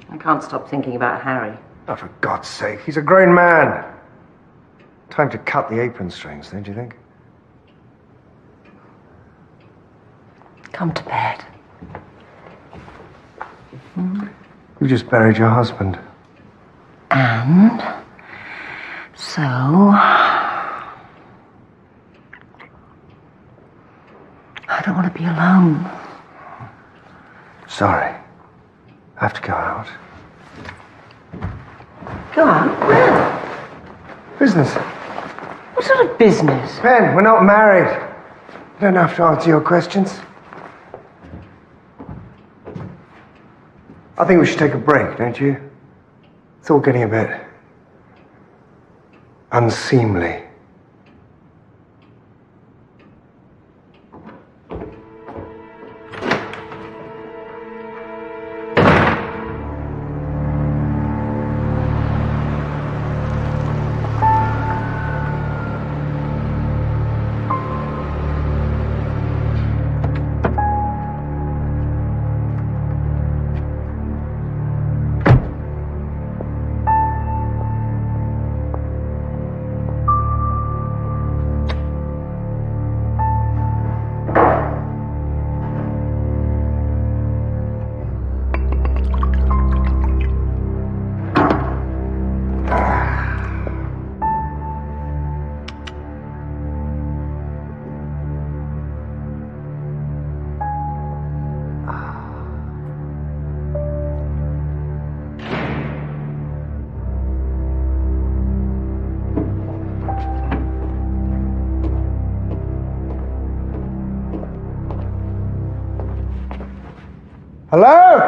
I can't stop thinking about Harry. Oh, for God's sake, he's a grown man. Time to cut the apron strings, don't you think? Come to bed. You just buried your husband. And so I don't want to be alone. Sorry. I have to go out. Go out? Where? Business. What sort of business? Ben, we're not married. I don't have to answer your questions. I think we should take a break, don't you? It's all getting a bit unseemly. Hello?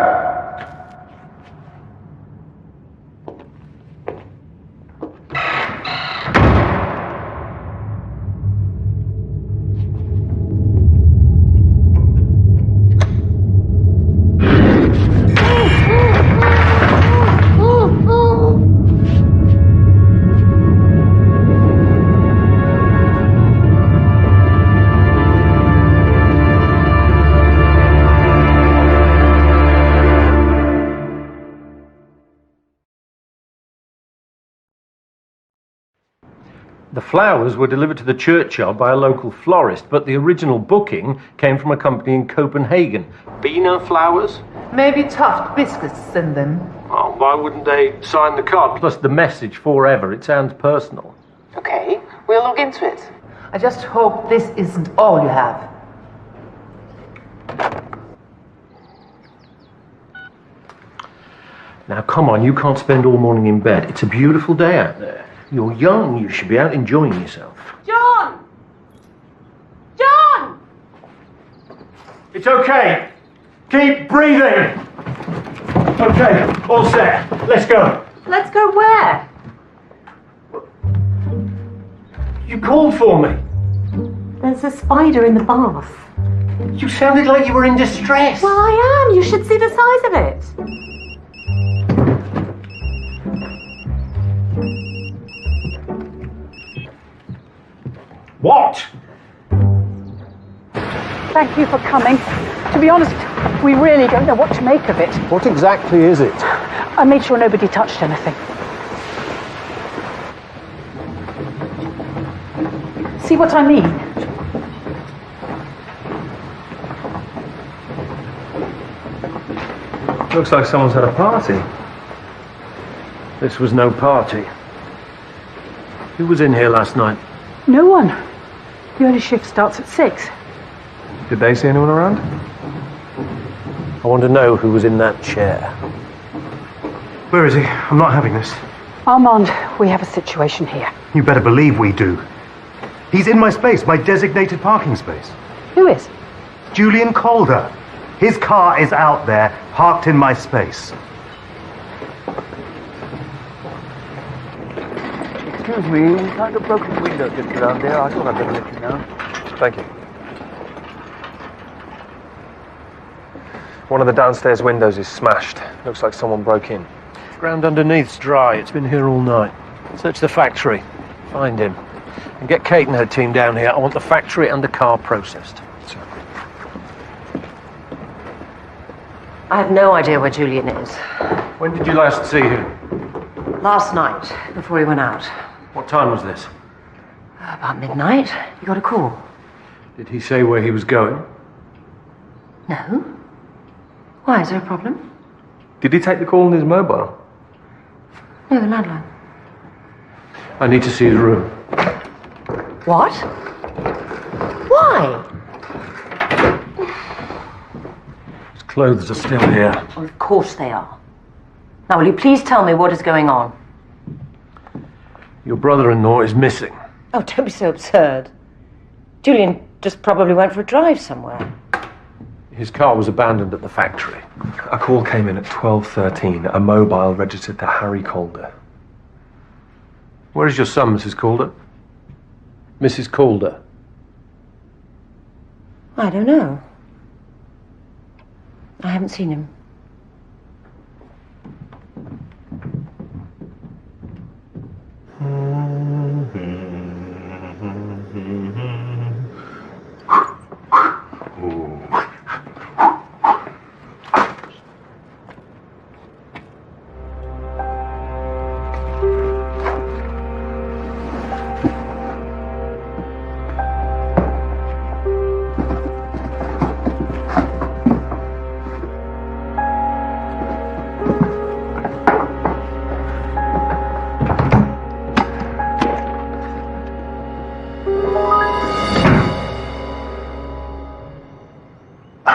The flowers were delivered to the churchyard by a local florist, but the original booking came from a company in Copenhagen. Bina Flowers? Maybe Tuft Biscuits send them. Oh, why wouldn't they sign the card? Plus the message, forever. It sounds personal. Okay, we'll look into it. I just hope this isn't all you have. Now, come on, you can't spend all morning in bed. It's a beautiful day out there. You're young, you should be out enjoying yourself. John! John! It's okay. Keep breathing. Okay, all set. Let's go. Let's go where? You called for me. There's a spider in the bath. You sounded like you were in distress. Well, I am. You should see the size of it. What? Thank you for coming. To be honest, we really don't know what to make of it. What exactly is it? I made sure nobody touched anything. See what I mean? Looks like someone's had a party. This was no party. Who was in here last night? No one. The early shift starts at 6. Did they see anyone around? I want to know who was in that chair. Where is he? I'm not having this. Armand, we have a situation here. You better believe we do. He's in my space, my designated parking space. Who is? Julian Calder. His car is out there, parked in my space. Excuse me, we found a broken window just around there. I thought I'd better let you know. Thank you. One of the downstairs windows is smashed. Looks like someone broke in. Ground underneath's dry. It's been here all night. Search the factory. Find him. And get Kate and her team down here. I want the factory and the car processed. I have no idea where Julian is. When did you last see him? Last night, before he went out. What time was this? About midnight. He got a call. Did he say where he was going? No. Why, is there a problem? Did he take the call on his mobile? No, the landline. I need to see the room. What? Why? His clothes are still here. Well, of course they are. Now, will you please tell me what is going on? Your brother-in-law is missing. Oh, don't be so absurd. Julian just probably went for a drive somewhere. His car was abandoned at the factory. A call came in at 12:13. A mobile registered to Harry Calder. Where is your son, Mrs. Calder? Mrs. Calder? I don't know. I haven't seen him.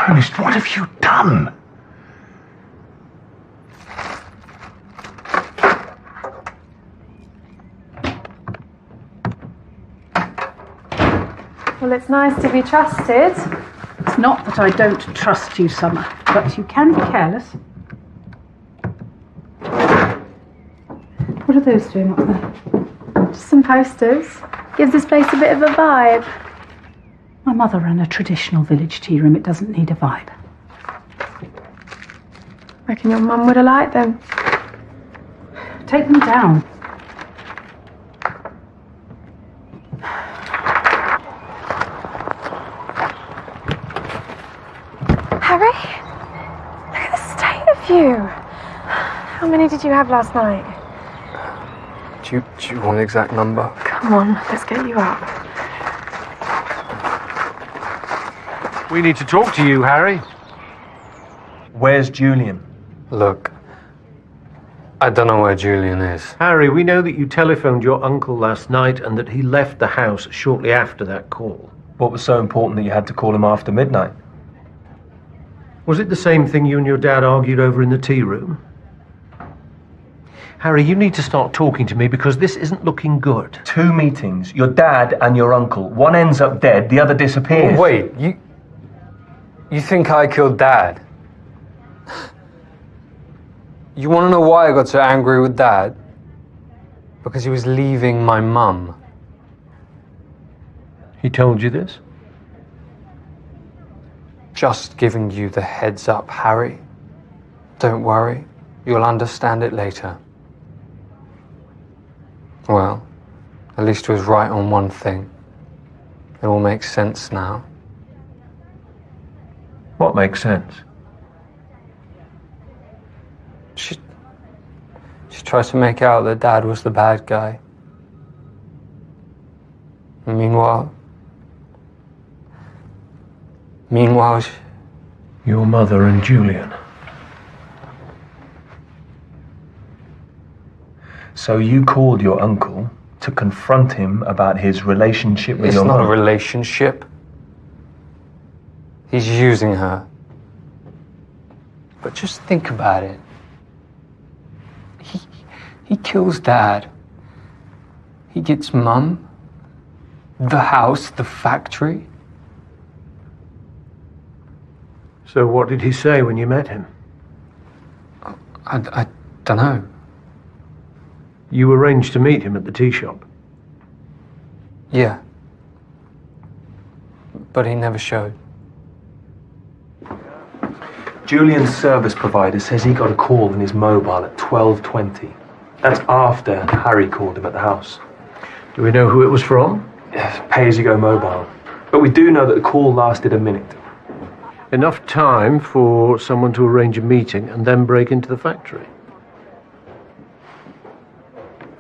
Ernest, what have you done? Well, it's nice to be trusted. It's not that I don't trust you, Summer, but you can be careless. What are those doing up there? Just some posters. Gives this place a bit of a vibe. My mother ran a traditional village tea room. It doesn't need a vibe. Reckon your mum would have liked them. Take them down. Harry? Look at the state of you. How many did you have last night? Do you want an exact number? Come Come on, let's get you up. We need to talk to you, Harry. Where's Julian? Look, I don't know where Julian is. Harry, we know that you telephoned your uncle last night and that he left the house shortly after that call. What was so important that you had to call him after midnight? Was it the same thing you and your dad argued over in the tea room? Harry, you need to start talking to me because this isn't looking good. 2 meetings, your dad and your uncle. One ends up dead, the other disappears. Oh, wait, you think I killed Dad? You want to know why I got so angry with Dad? Because he was leaving my mum. He told you this? Just giving you the heads up, Harry. Don't worry, you'll understand it later. Well, at least he was right on one thing. It all makes sense now. What makes sense? She tries to make out that Dad was the bad guy. And meanwhile, your mother and Julian. So you called your uncle to confront him about his relationship with your mum? It's not a relationship. He's using her. But just think about it. He kills Dad. He gets Mum, the house, the factory. So what did he say when you met him? I don't know. You arranged to meet him at the tea shop? Yeah. But he never showed. Julian's service provider says he got a call on his mobile at 12:20. That's after Harry called him at the house. Do we know who it was from? Yes, pay-as-you-go mobile. But we do know that the call lasted a minute. Enough time for someone to arrange a meeting and then break into the factory.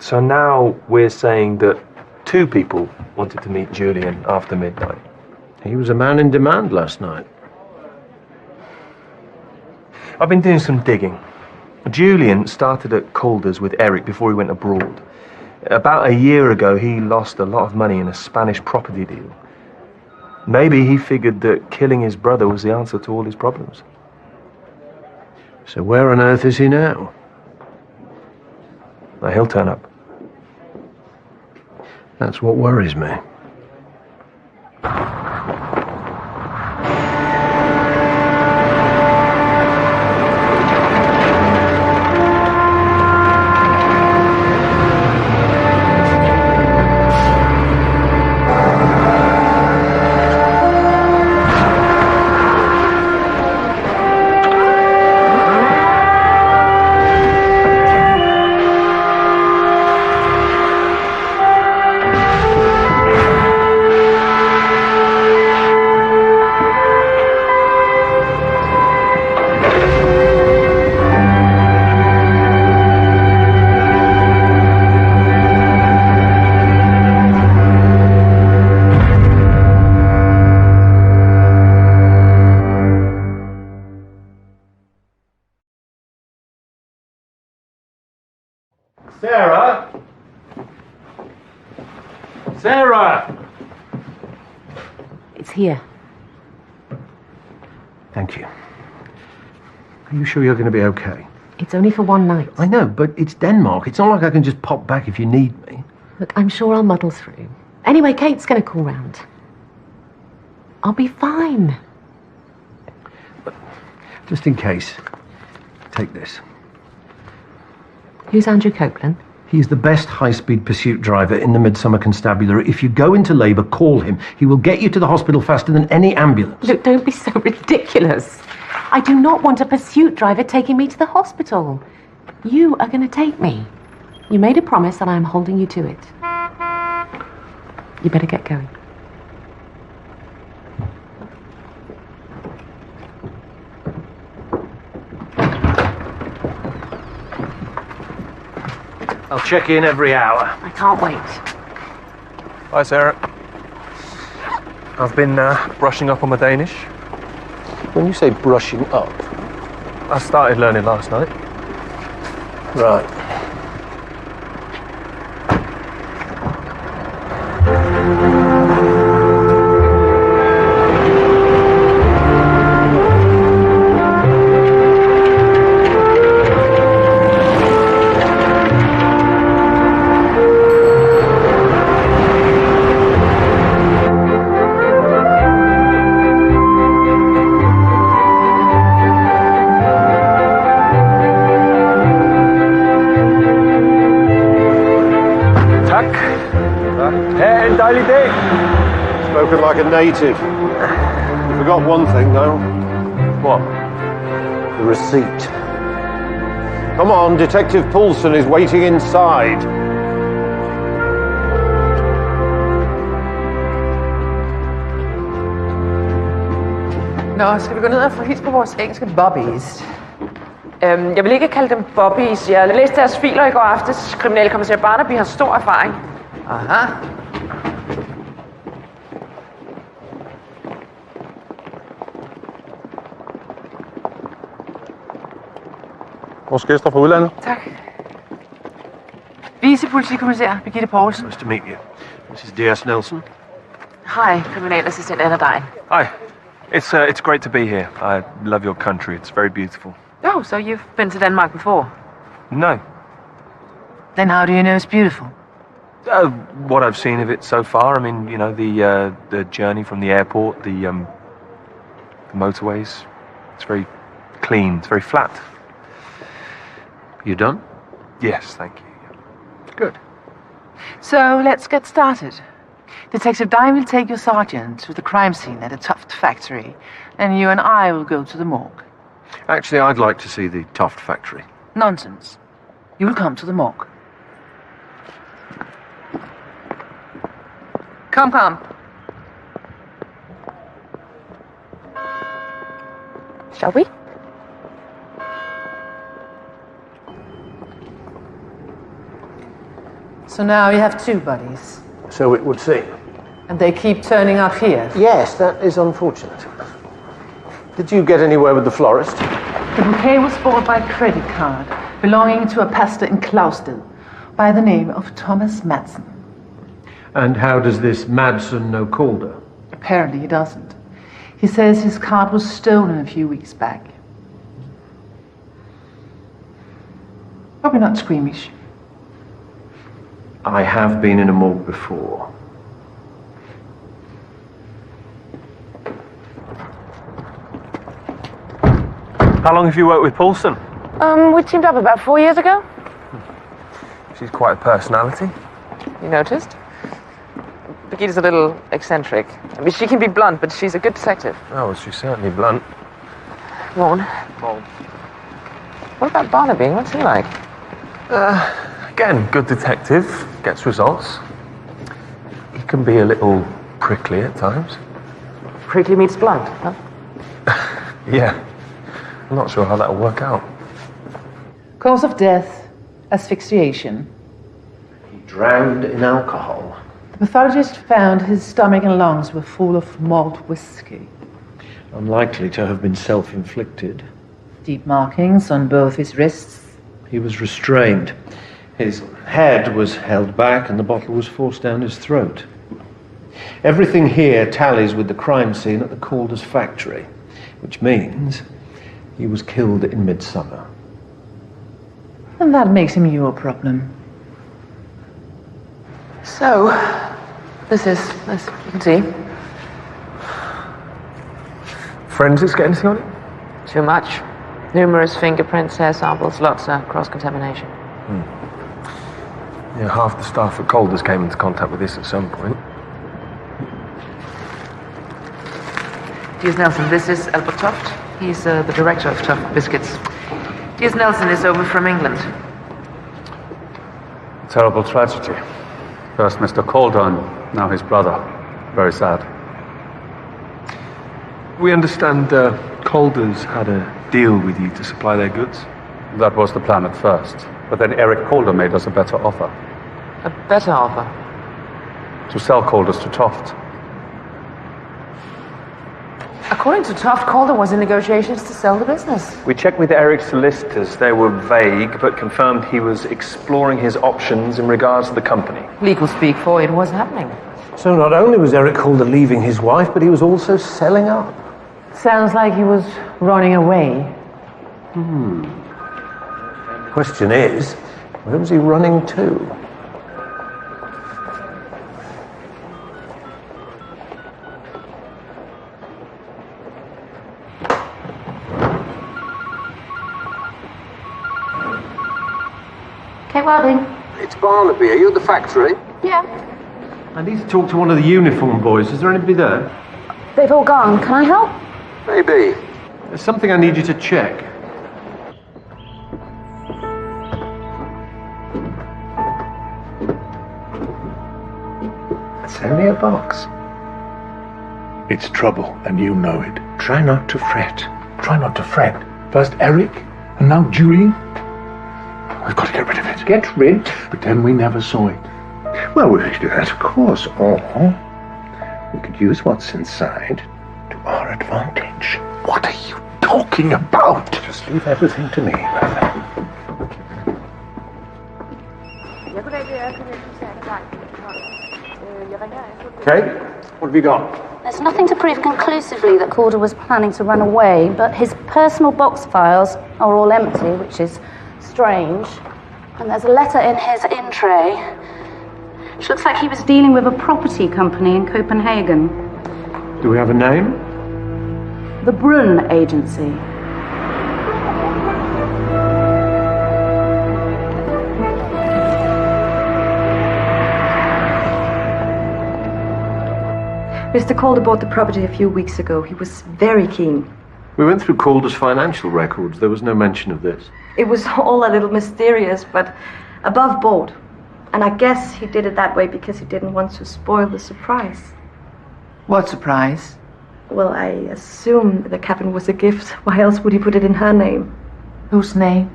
So now we're saying that 2 people wanted to meet Julian after midnight. He was a man in demand last night. I've been doing some digging. Julian started at Calder's with Eric before he went abroad. About a year ago, he lost a lot of money in a Spanish property deal. Maybe he figured that killing his brother was the answer to all his problems. So where on earth is he now? Now, he'll turn up. That's what worries me. Sarah? Sarah! It's here. Thank you. Are you sure you're going to be okay? It's only for one night. I know, but it's Denmark. It's not like I can just pop back if you need me. Look, I'm sure I'll muddle through. Anyway, Kate's going to call round. I'll be fine. But just in case, take this. Who's Andrew Copeland? He's the best high-speed pursuit driver in the Midsomer Constabulary. If you go into labour, call him. He will get you to the hospital faster than any ambulance. Look, don't be so ridiculous. I do not want a pursuit driver taking me to the hospital. You are going to take me. You made a promise and I'm holding you to it. You better get going. I'll check in every hour. I can't wait. Hi, Sarah. I've been brushing up on my Danish. When you say brushing up? I started learning last night. Right. Spoken like a native. You forgot one thing, though. What? The receipt. Come on, Detective Poulsen is waiting inside. Nå, skal vi gå ned og få hils på vores engelske bobbies? Jeg vil ikke kalde dem bobbies. Jeg læste deres filer i går aftes. Kriminalkommissær Barnaby har stor erfaring. Aha. Vores gæster fra udlandet. Tak. Vicepolitikommissær Birgitte Poulsen. Nice to meet you. Mrs. D.S. Nelson. Hej, kriminalassistent Anna Dein. Hi. It's great to be here. I love your country. It's very beautiful. Oh, so you've been to Denmark before? No. Then how do you know it's beautiful? What I've seen of it so far. I mean, you know, the journey from the airport, the motorways. It's very clean. It's very flat. You done? Yes, thank you. Good. So let's get started. Detective Dine will take your sergeant to the crime scene at a Tuft factory, and you and I will go to the morgue. Actually, I'd like to see the Tuft factory. Nonsense. You will come to the morgue. Come. Shall we? So now you have two buddies. So it would seem. And they keep turning up here. Yes, that is unfortunate. Did you get anywhere with the florist? The bouquet was bought by credit card, belonging to a pastor in Klausted, by the name of Thomas Madsen. And how does this Madsen know Calder? Apparently he doesn't. He says his card was stolen a few weeks back. Hope you're not squeamish. I have been in a morgue before. How long have you worked with Poulsen? We teamed up about 4 years ago. She's quite a personality. You noticed? Birgitte's a little eccentric. I mean, she can be blunt, but she's a good detective. Oh, well, she's certainly blunt. Maud. What about Barnaby? What's he like? Again, good detective, gets results. He can be a little prickly at times. Prickly meets blunt, huh? Yeah. I'm not sure how that'll work out. Cause of death, asphyxiation. He drowned in alcohol. The pathologist found his stomach and lungs were full of malt whiskey. Unlikely to have been self-inflicted. Deep markings on both his wrists. He was restrained. His head was held back and the bottle was forced down his throat. Everything here tallies with the crime scene at the Calder's factory, which means he was killed in Midsomer. And that makes him your problem. So, this is, as you can see. Forensics get anything on it? Too much. Numerous fingerprints, hair samples, lots of cross-contamination. Yeah, half the staff at Calder's came into contact with this at some point. D.S. Nelson, this is Albert Toft. He's the director of Toft Biscuits. D.S. Nelson is over from England. Terrible tragedy. First Mr. Calder, now his brother. Very sad. We understand Calder's had a deal with you to supply their goods. That was the plan at first. But then Eric Calder made us a better offer. A better offer? to sell Calder's to Toft. According to Toft, Calder was in negotiations to sell the business. We checked with Eric's solicitors. They were vague, but confirmed he was exploring his options in regards to the company. Legal speak for it was happening. So not only was Eric Calder leaving his wife, but he was also selling up. Sounds like he was running away. Question is, where was he running to? Kate Wilding. It's Barnaby. Are you at the factory? Yeah. I need to talk to one of the uniform boys. Is there anybody there? They've all gone. Can I help? Maybe. There's something I need you to check. It's only a box. It's trouble, and you know it. Try not to fret. Try not to fret. First Eric, and now Julian. We've got to get rid of it. Get rid? Pretend we never saw it. Well, we could do that, of course, or we could use what's inside to our advantage. What are you talking about? Just leave everything to me, brother. Kate, what have you got? There's nothing to prove conclusively that Calder was planning to run away, but his personal box files are all empty, which is strange. And there's a letter in his in tray, which looks like he was dealing with a property company in Copenhagen. Do we have a name? The Brunn Agency. Mr. Calder bought the property a few weeks ago. He was very keen. We went through Calder's financial records. There was no mention of this. It was all a little mysterious, but above board. And I guess he did it that way because he didn't want to spoil the surprise. What surprise? Well, I assume the cabin was a gift. Why else would he put it in her name? Whose name?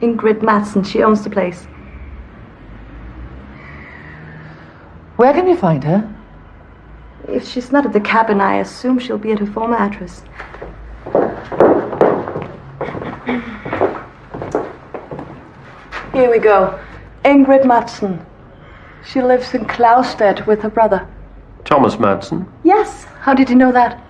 Ingrid Madsen. She owns the place. Where can we find her? If she's not at the cabin, I assume she'll be at her former address. Here we go. Ingrid Madsen. She lives in Klausstedt with her brother. Thomas Madsen? Yes. How did you know that?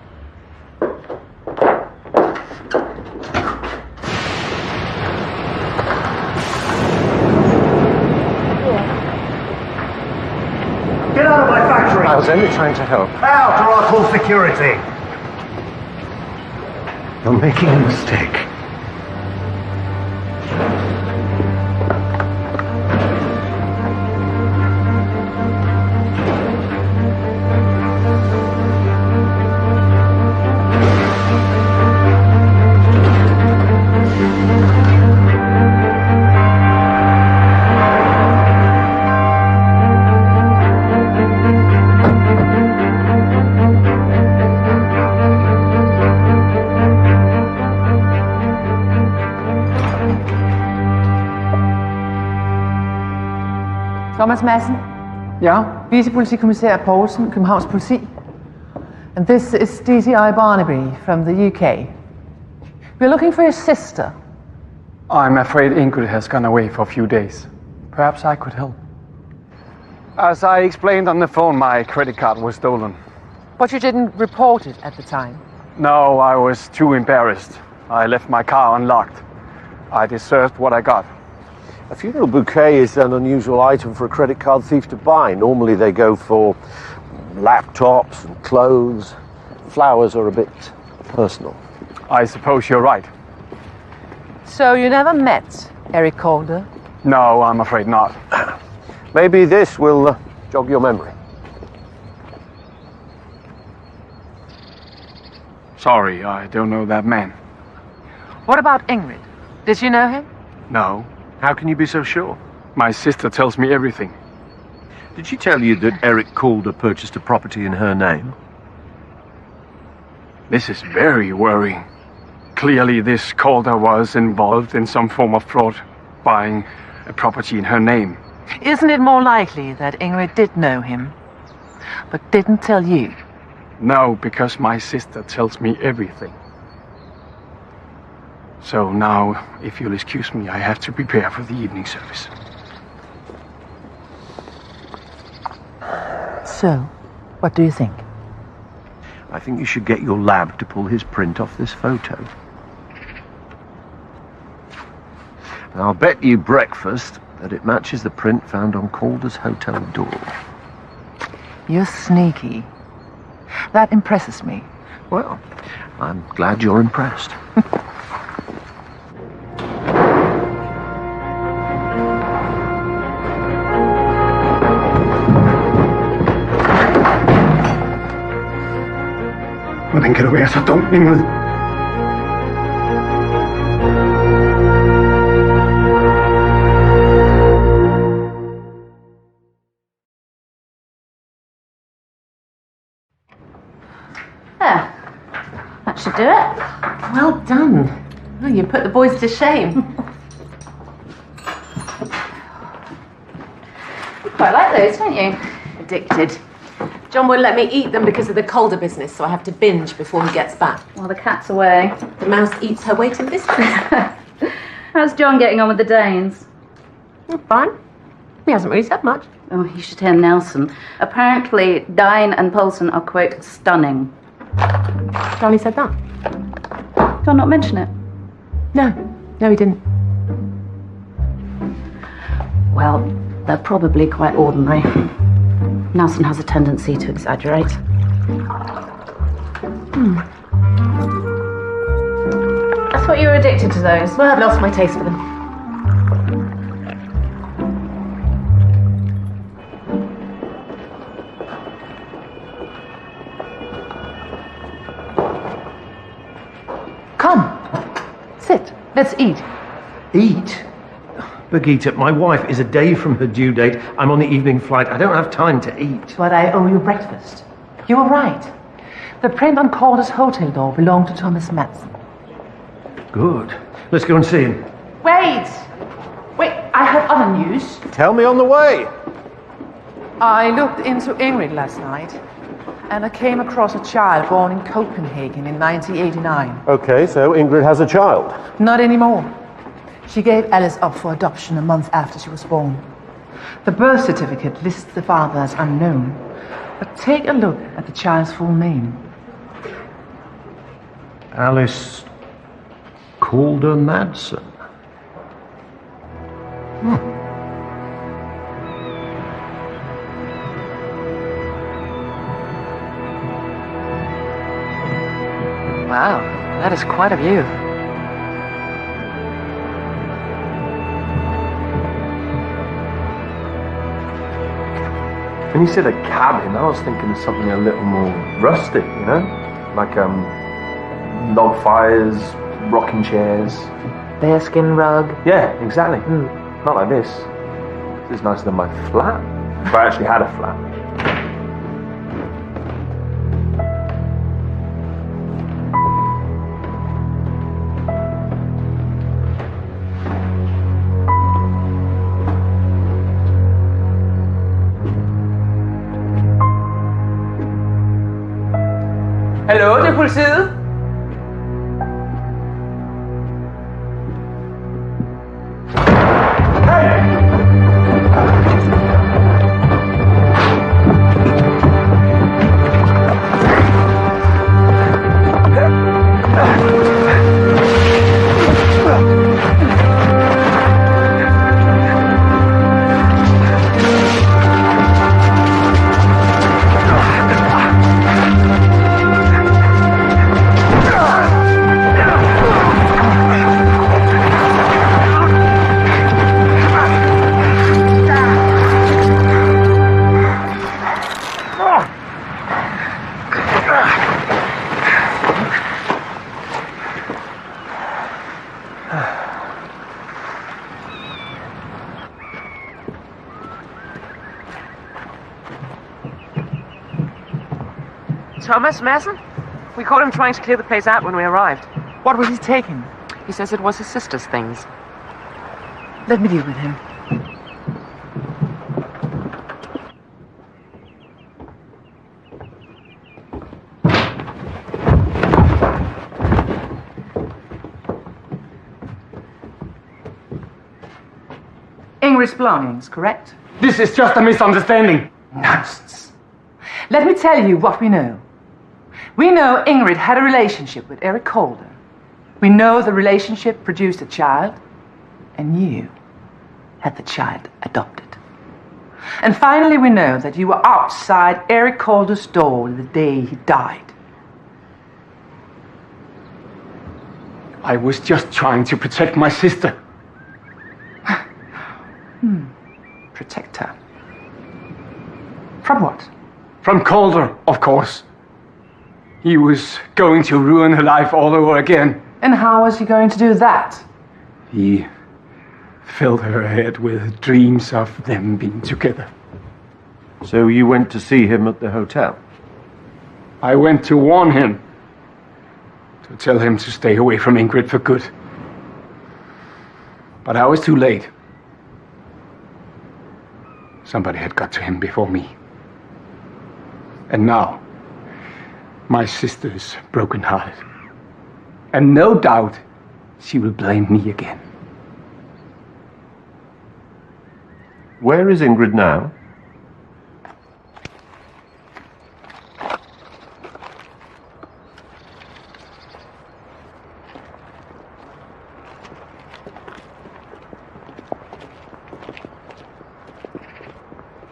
Get out of my factory! I was only trying to help. Out, or I'll call security! You're making a mistake. Thomas Madsen? Yeah? Vicepolitikommissær Poulsen, Københavns Politi. And this is DCI Barnaby from the UK. We're looking for your sister. I'm afraid Ingrid has gone away for a few days. Perhaps I could help. As I explained on the phone, my credit card was stolen. But you didn't report it at the time. No, I was too embarrassed. I left my car unlocked. I deserved what I got. A funeral bouquet is an unusual item for a credit card thief to buy. Normally they go for laptops and clothes. Flowers are a bit personal. I suppose you're right. So you never met Eric Calder? No, I'm afraid not. Maybe this will jog your memory. Sorry, I don't know that man. What about Ingrid? Did you know him? No. How can you be so sure? My sister tells me everything. Did she tell you that Eric Calder purchased a property in her name? This is very worrying. Clearly this Calder was involved in some form of fraud, buying a property in her name. Isn't it more likely that Ingrid did know him? but didn't tell you. No, because my sister tells me everything. So now, if you'll excuse me, I have to prepare for the evening service. So, what do you think? I think you should get your lab to pull his print off this photo. And I'll bet you breakfast that it matches the print found on Calder's hotel door. You're sneaky. That impresses me. Well, I'm glad you're impressed. Hvordan kan du være så dum, Ingrid? There. That should do it. Well done. Well, you put the boys to shame. You quite like those, don't you? Addicted. John won't let me eat them because of the Calder business, so I have to binge before he gets back. Well, the cat's away. The mouse eats her weight in biscuits. How's John getting on with the Danes? Fine. He hasn't really said much. Oh, you should hear Nelson. Apparently, Dine and Poulsen are, quote, stunning. Johnny said that? Did I not mention it? No, he didn't. Well, they're probably quite ordinary. Nelson has a tendency to exaggerate. I thought you were addicted to those. Well, I've lost my taste for them. Come. Sit. Let's eat. Eat? Birgitte, my wife is a day from her due date. I'm on the evening flight. I don't have time to eat. But I owe you breakfast. You were right. The print on Calder's hotel door belonged to Thomas Madsen. Good. Let's go and see him. Wait, I have other news. Tell me on the way. I looked into Ingrid last night, and I came across a child born in Copenhagen in 1989. Okay, so Ingrid has a child. Not anymore. She gave Alice up for adoption a month after she was born. The birth certificate lists the father as unknown, but take a look at the child's full name. Alice Calder Madsen. Wow, that is quite a view. When you said a cabin, I was thinking of something a little more rustic, you know? Like, log fires, rocking chairs. Bearskin rug. Yeah, exactly. Not like this. This is nicer than my flat. If I actually had a flat. Hallo, det er politiet. Thomas Madsen? We caught him trying to clear the place out when we arrived. What was he taking? He says it was his sister's things. Let me deal with him. Ingrid's belongings, correct? This is just a misunderstanding. Nonsense. Let me tell you what we know. We know Ingrid had a relationship with Eric Calder. We know the relationship produced a child, and you had the child adopted. And finally, we know that you were outside Eric Calder's door the day he died. I was just trying to protect my sister. Protect her. From what? From Calder, of course. He was going to ruin her life all over again. And how was he going to do that? He filled her head with dreams of them being together. So you went to see him at the hotel? I went to warn him. To tell him to stay away from Ingrid for good. But I was too late. Somebody had got to him before me. And now, my sister is broken-hearted. And no doubt, she will blame me again. Where is Ingrid now?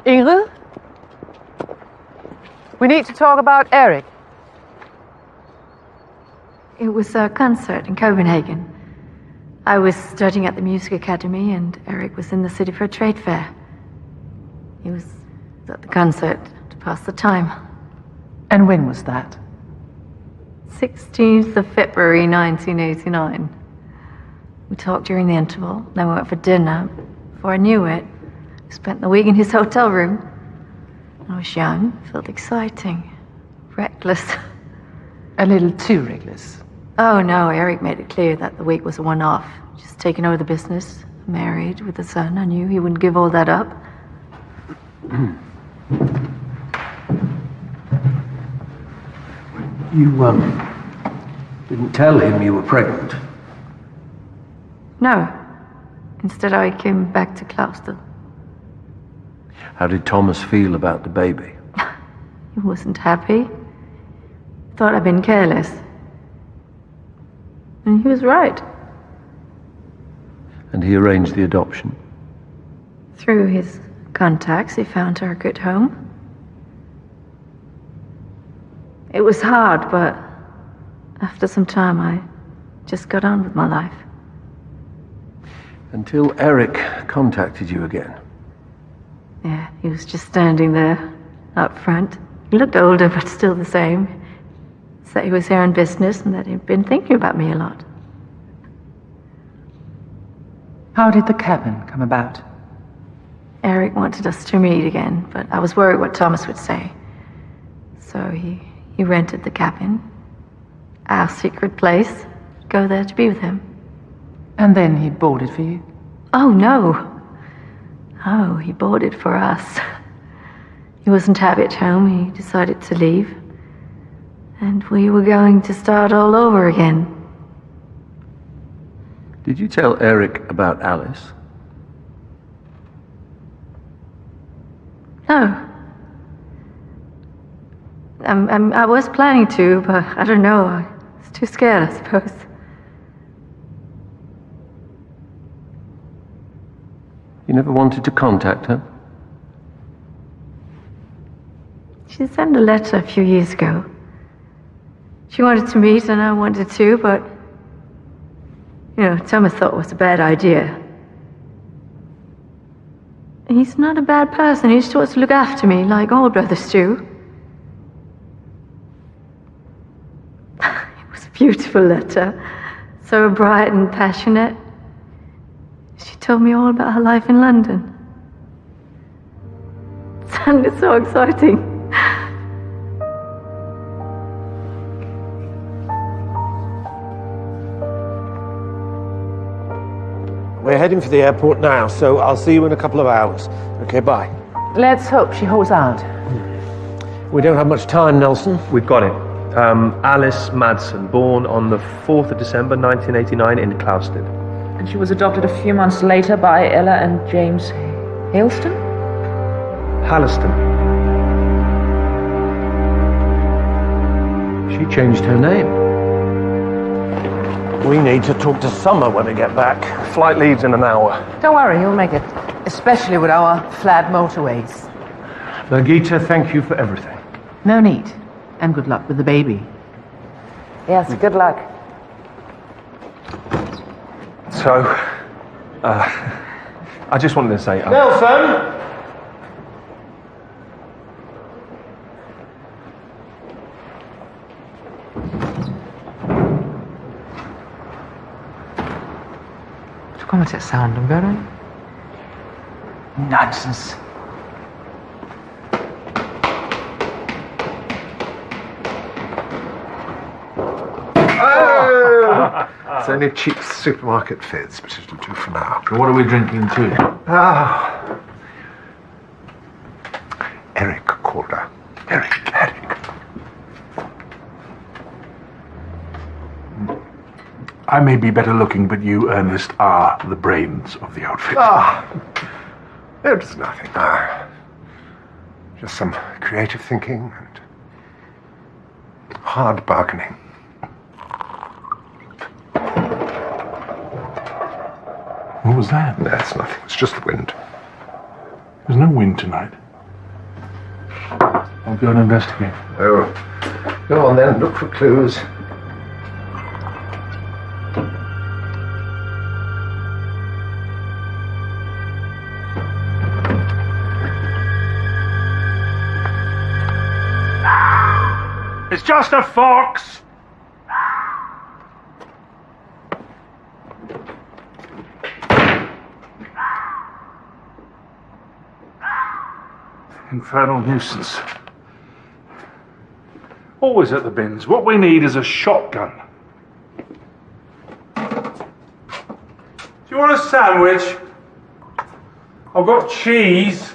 Ingrid? We need to talk about Eric. It was a concert in Copenhagen. I was studying at the music academy and Eric was in the city for a trade fair. He was at the concert to pass the time. And when was that? 16th of February 1989. We talked during the interval, then we went for dinner. Before I knew it, we spent the week in his hotel room. I was young, felt exciting, reckless. A little too reckless. Oh no, Eric made it clear that the week was a one-off. Just taking over the business, married with a son. I knew he wouldn't give all that up. You, didn't tell him you were pregnant? No. Instead, I came back to Gloucester. How did Thomas feel about the baby? He wasn't happy. Thought I'd been careless. And he was right. And he arranged the adoption? Through his contacts, he found her a good home. It was hard, but after some time, I just got on with my life. Until Eric contacted you again? Yeah, he was just standing there, up front. He looked older, but still the same. Said he was here on business and that he'd been thinking about me a lot. How did the cabin come about? Eric wanted us to meet again, but I was worried what Thomas would say. So he rented the cabin, our secret place, go there to be with him. And then he bought it for you? Oh, no. Oh, he bought it for us. He wasn't happy at home. He decided to leave. And we were going to start all over again. Did you tell Eric about Alice? No. I was planning to, but I don't know. I was too scared, I suppose. You never wanted to contact her? She sent a letter a few years ago. She wanted to meet and I wanted to, but, Thomas thought it was a bad idea. He's not a bad person. He just wants to look after me like all brothers do. It was a beautiful letter. So bright and passionate. She told me all about her life in London. It sounded so exciting. We're heading for the airport now, so I'll see you in a couple of hours. Okay, bye. Let's hope she holds out. We don't have much time, Nelson. We've got it. Alice Madsen, born on the 4th of December 1989 in Clousted. And she was adopted a few months later by Ella and James Haleston? Halliston. She changed her name. We need to talk to Summer when we get back. Flight leaves in an hour. Don't worry, you'll make it. Especially with our flat motorways. Birgitta, thank you for everything. No need. And good luck with the baby. Yes, good luck. So, I just wanted to say... Nelson! Kommer til at sound dem, gør du ikke? Nonsense. It's only a cheap supermarket fizz, but it'll do for now. What are we drinking too? Eric Calder. Eric. I may be better looking, but you, Ernest, are the brains of the outfit. It's nothing. Just some creative thinking and hard bargaining. What was that? That's nothing. It's just the wind. There's no wind tonight. I'll go and investigate. Oh, go on then. Look for clues. It's just a fox! Infernal nuisance. Always at the bins. What we need is a shotgun. Do you want a sandwich? I've got cheese.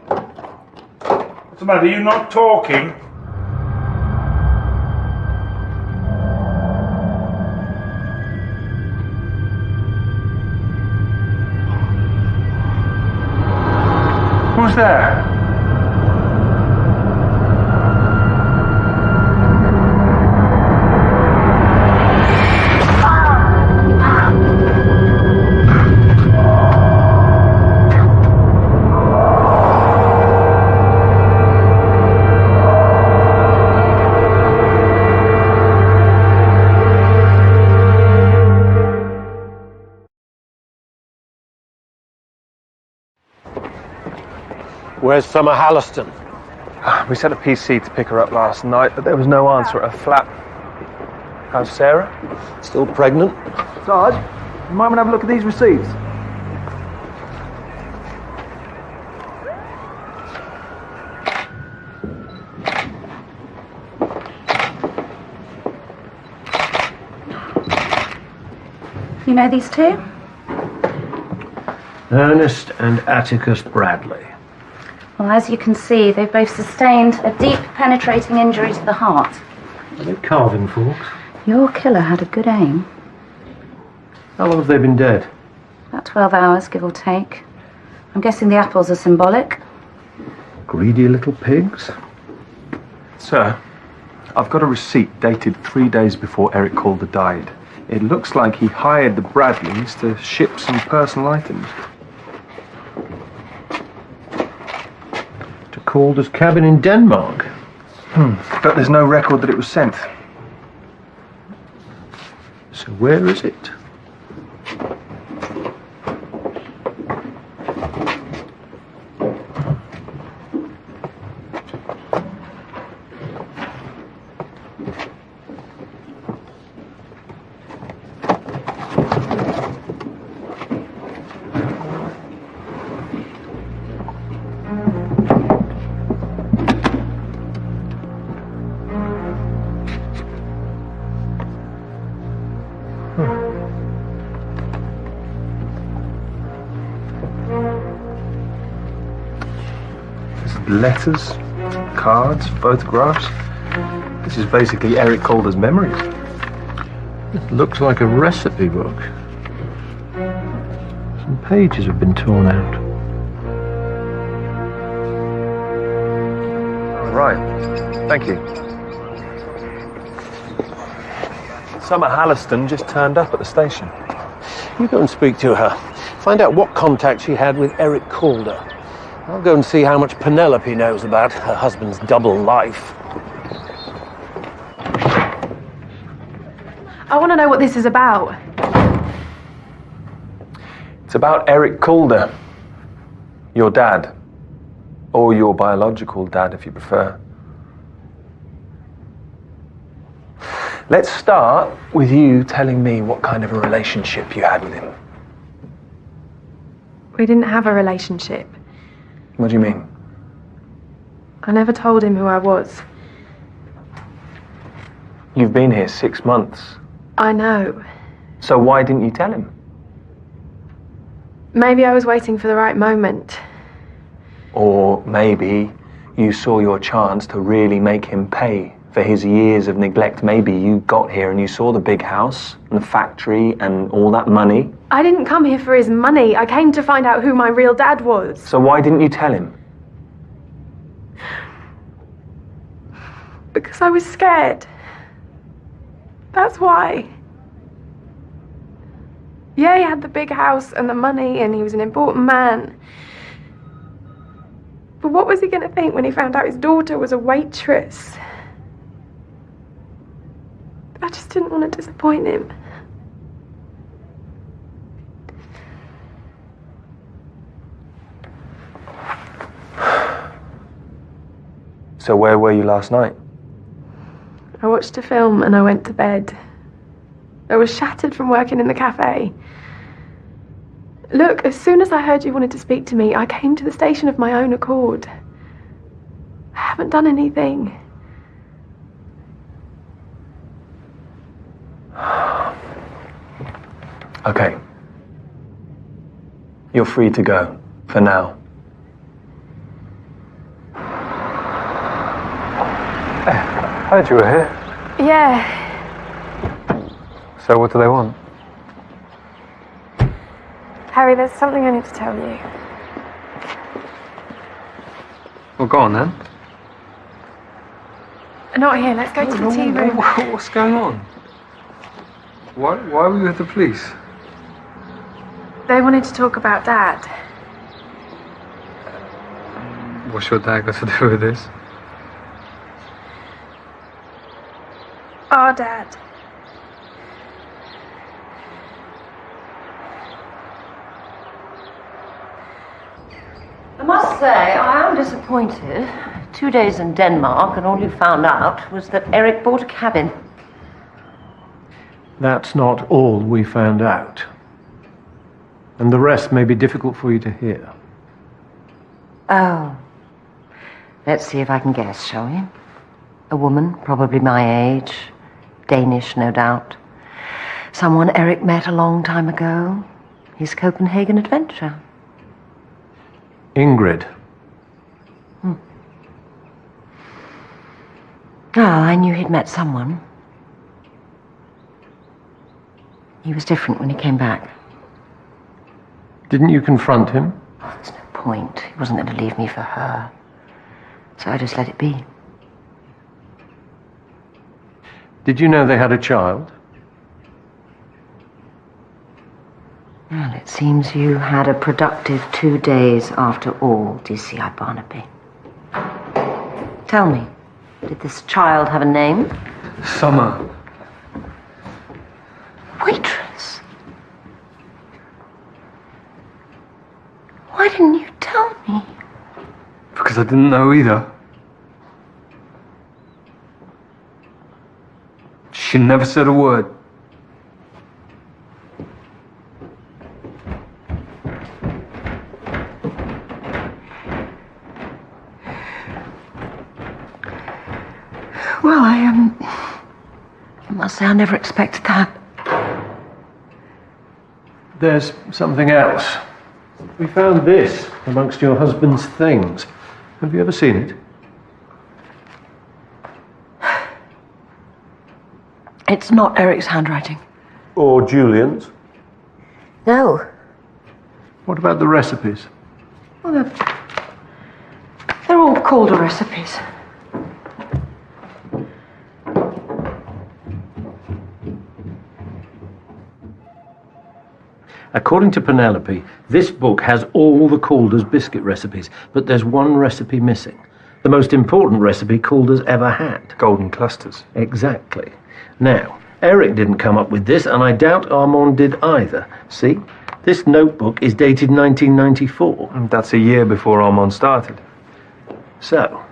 What's the matter? Are you not talking? Who's there? Where's Summer Halliston? We sent a PC to pick her up last night, but there was no answer at her flat. How's Sarah? Still pregnant? Sarge, you might want to have a look at these receipts. You know these two? Ernest and Atticus Bradley. Well, as you can see, they've both sustained a deep, penetrating injury to the heart. Are they carving forks? Your killer had a good aim. How long have they been dead? About 12 hours, give or take. I'm guessing the apples are symbolic. Greedy little pigs. Sir, I've got a receipt dated 3 days before Eric Calder died. It looks like he hired the Bradleys to ship some personal items. To Calder's cabin in Denmark? But there's no record that it was sent. So where is it? Letters, cards, photographs. This is basically Eric Calder's memories. It looks like a recipe book. Some pages have been torn out. Right. Thank you. Summer Halliston just turned up at the station. You go and speak to her. Find out what contact she had with Eric Calder. I'll go and see how much Penelope knows about her husband's double life. I want to know what this is about. It's about Eric Calder. Your dad. Or your biological dad, if you prefer. Let's start with you telling me what kind of a relationship you had with him. We didn't have a relationship. What do you mean? I never told him who I was. You've been here 6 months. I know. So why didn't you tell him? Maybe I was waiting for the right moment. Or maybe you saw your chance to really make him pay for his years of neglect. Maybe you got here and you saw the big house and the factory and all that money. I didn't come here for his money. I came to find out who my real dad was. So why didn't you tell him? Because I was scared. That's why. Yeah, he had the big house and the money and he was an important man. But what was he going to think when he found out his daughter was a waitress? I just didn't want to disappoint him. So where were you last night? I watched a film and I went to bed. I was shattered from working in the cafe. Look, as soon as I heard you wanted to speak to me, I came to the station of my own accord. I haven't done anything. Okay. You're free to go, for now. Heard you were here. Yeah. So what do they want? Harry, there's something I need to tell you. Well, go on then. Not here, let's go to the tea room. What's going on? Why were you with the police? They wanted to talk about Dad. What's your dad got to do with this? Our Dad. I must say, I am disappointed. 2 days in Denmark, and all you found out was that Eric bought a cabin. That's not all we found out. And the rest may be difficult for you to hear. Oh. Let's see if I can guess, shall we? A woman, probably my age. Danish, no doubt. Someone Eric met a long time ago. His Copenhagen adventure. Ingrid. Oh, I knew he'd met someone. He was different when he came back. Didn't you confront him? Oh, there's no point. He wasn't going to leave me for her. So I just let it be. Did you know they had a child? Well, it seems you had a productive 2 days after all, DCI Barnaby. Tell me, did this child have a name? Summer. Waitress? Why didn't you tell me? Because I didn't know either. She never said a word. Well, I must say I never expected that. There's something else. We found this amongst your husband's things. Have you ever seen it? It's not Eric's handwriting. Or Julian's? No. What about the recipes? Well, they're all Calder recipes. According to Penelope, this book has all the Calder's biscuit recipes, but there's one recipe missing. The most important recipe Calder's ever had. Golden clusters. Exactly. Now, Eric didn't come up with this, and I doubt Armand did either. See? This notebook is dated 1994. That's a year before Armand started. So,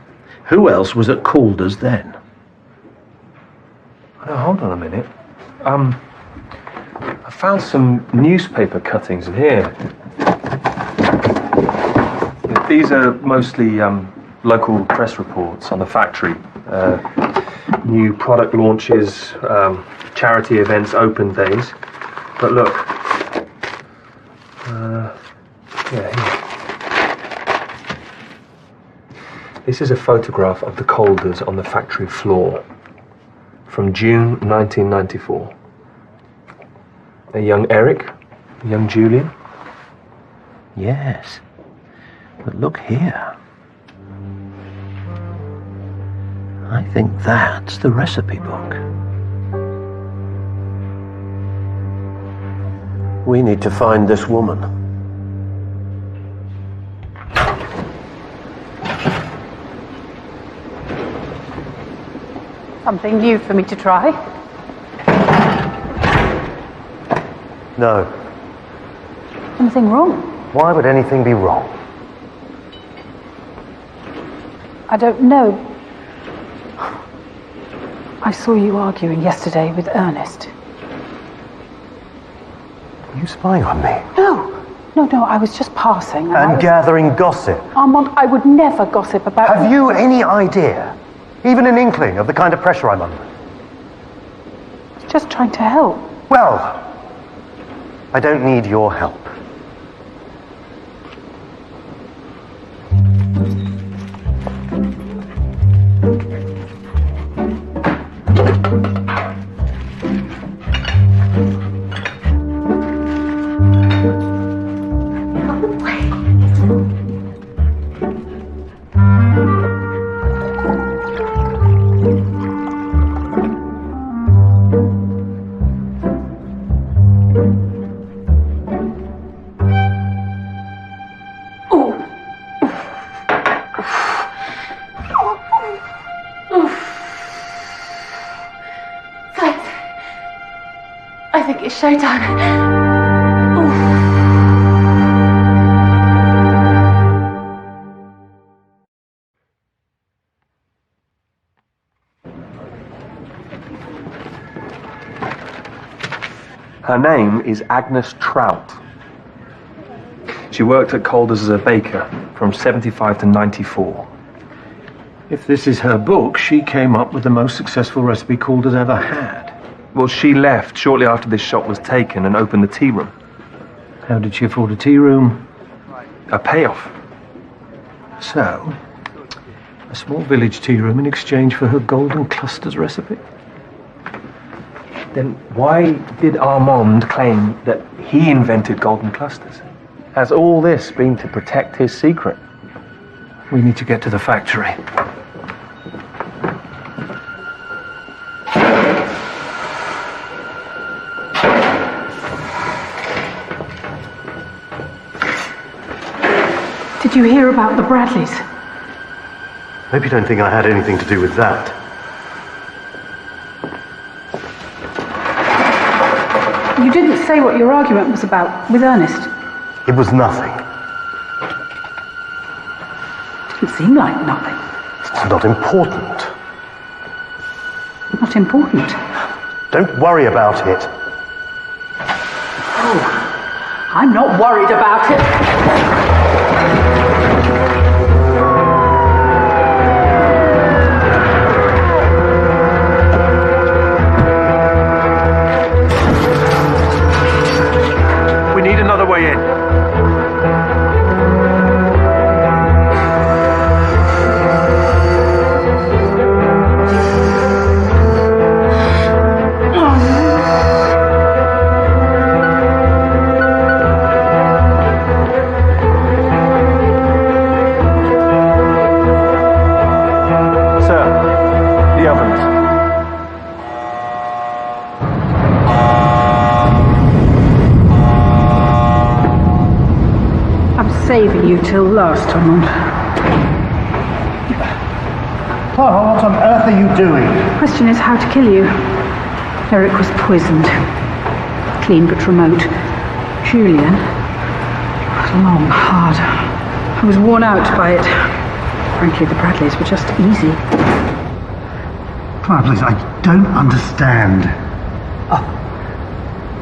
who else was at Calder's then? Oh, hold on a minute. I found some newspaper cuttings in here. These are mostly local press reports on the factory. New product launches, charity events, open days. But look. Here. This is a photograph of the Calders on the factory floor from June 1994. A young Eric, a young Julian. Yes. But look here. I think that's the recipe book. We need to find this woman. Something new for me to try? No. Anything wrong? Why would anything be wrong? I don't know. I saw you arguing yesterday with Ernest. Are you spying on me? No, I was just passing. And gathering gossip? Armand, I would never gossip about... Have you any idea, even an inkling, of the kind of pressure I'm under? Just trying to help. Well, I don't need your help. I think it's showtime. Her name is Agnes Trout. She worked at Calder's as a baker from 75 to 94. If this is her book, she came up with the most successful recipe Calder's ever had. Well, she left shortly after this shop was taken and opened the tea room. How did she afford a tea room? A payoff. So, a small village tea room in exchange for her golden clusters recipe? Then why did Armand claim that he invented golden clusters? Has all this been to protect his secret? We need to get to the factory. Did you hear about the Bradleys? Hope you don't think I had anything to do with that. You didn't say what your argument was about with Ernest. It was nothing. Didn't seem like nothing. It's not important. Not important? Don't worry about it. Oh, I'm not worried about it. We need another way in. saving you till last, Armand. Clara, what on earth are you doing? The question is how to kill you. Eric was poisoned. Clean but remote. Julian was long, hard. I was worn out by it. Frankly, the Bradleys were just easy. Clara, please, I don't understand.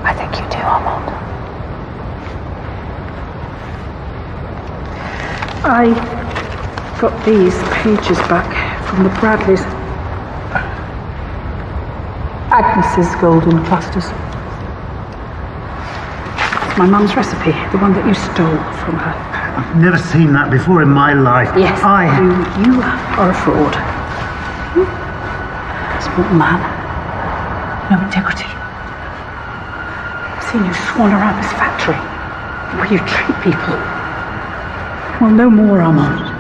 I think you do, Armand. I got these pages back from the Bradleys. Agnes's golden clusters. It's my mum's recipe, the one that you stole from her. I've never seen that before in my life. Yes, you are a fraud. Small man. No integrity. I've seen you swan around this factory, where you treat people. Well, no more, Armand.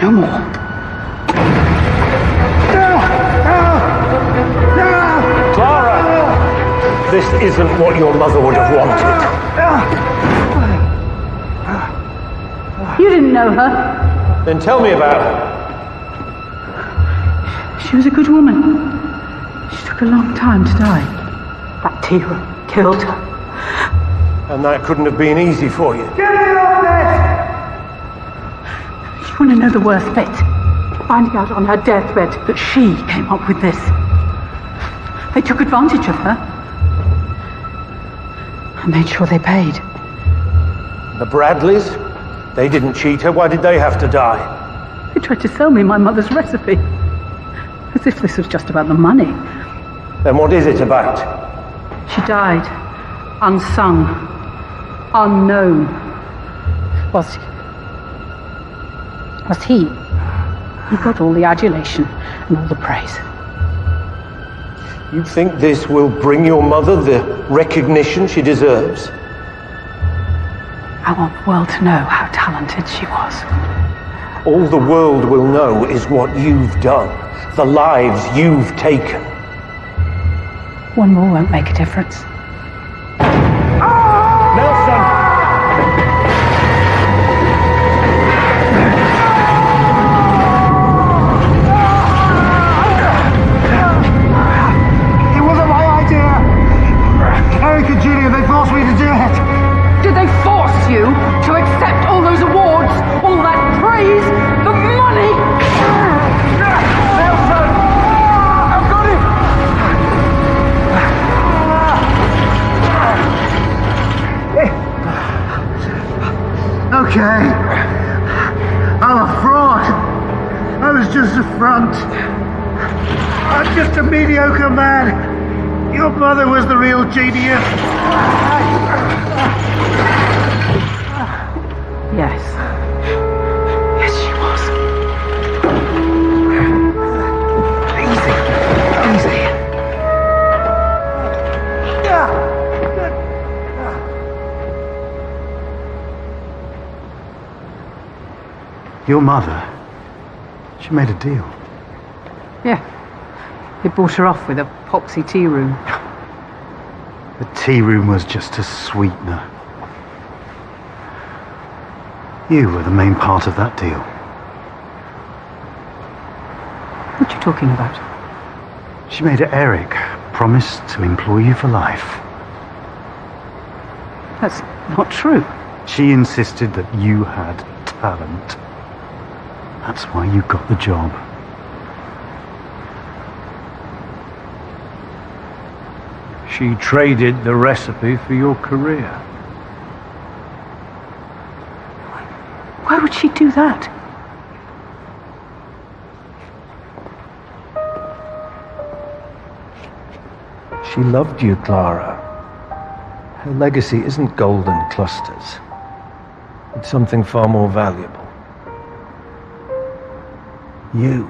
No more. Clara! This isn't what your mother would have wanted. You didn't know her. Then tell me about her. She was a good woman. She took a long time to die. That tea room killed her. And that couldn't have been easy for you. Get me off this! You want to know the worst bit? Finding out on her deathbed that she came up with this. They took advantage of her. I made sure they paid. The Bradleys? They didn't cheat her. Why did they have to die? They tried to sell me my mother's recipe. As if this was just about the money. Then what is it about? She died. Unsung. Unknown. Was he? He got all the adulation and all the praise. You think this will bring your mother the recognition she deserves? I want the world to know how talented she was. All the world will know is what you've done, the lives you've taken. One more won't make a difference. Eric and Julia, they forced me to do it. Did they force you to accept all those awards, all that praise, the money? Nelson! I've got him! Okay. I'm a fraud. I was just a front. I'm just a mediocre man. Your mother was the real genius. Yes. Yes, she was. Easy. Your mother, she made a deal. Yeah. They bought her off with a popsy tea room. The tea room was just a sweetener. You were the main part of that deal. What are you talking about? She made Eric promise to employ you for life. That's not true. She insisted that you had talent. That's why you got the job. She traded the recipe for your career. Why would she do that? She loved you, Clara. Her legacy isn't golden clusters. It's something far more valuable. You.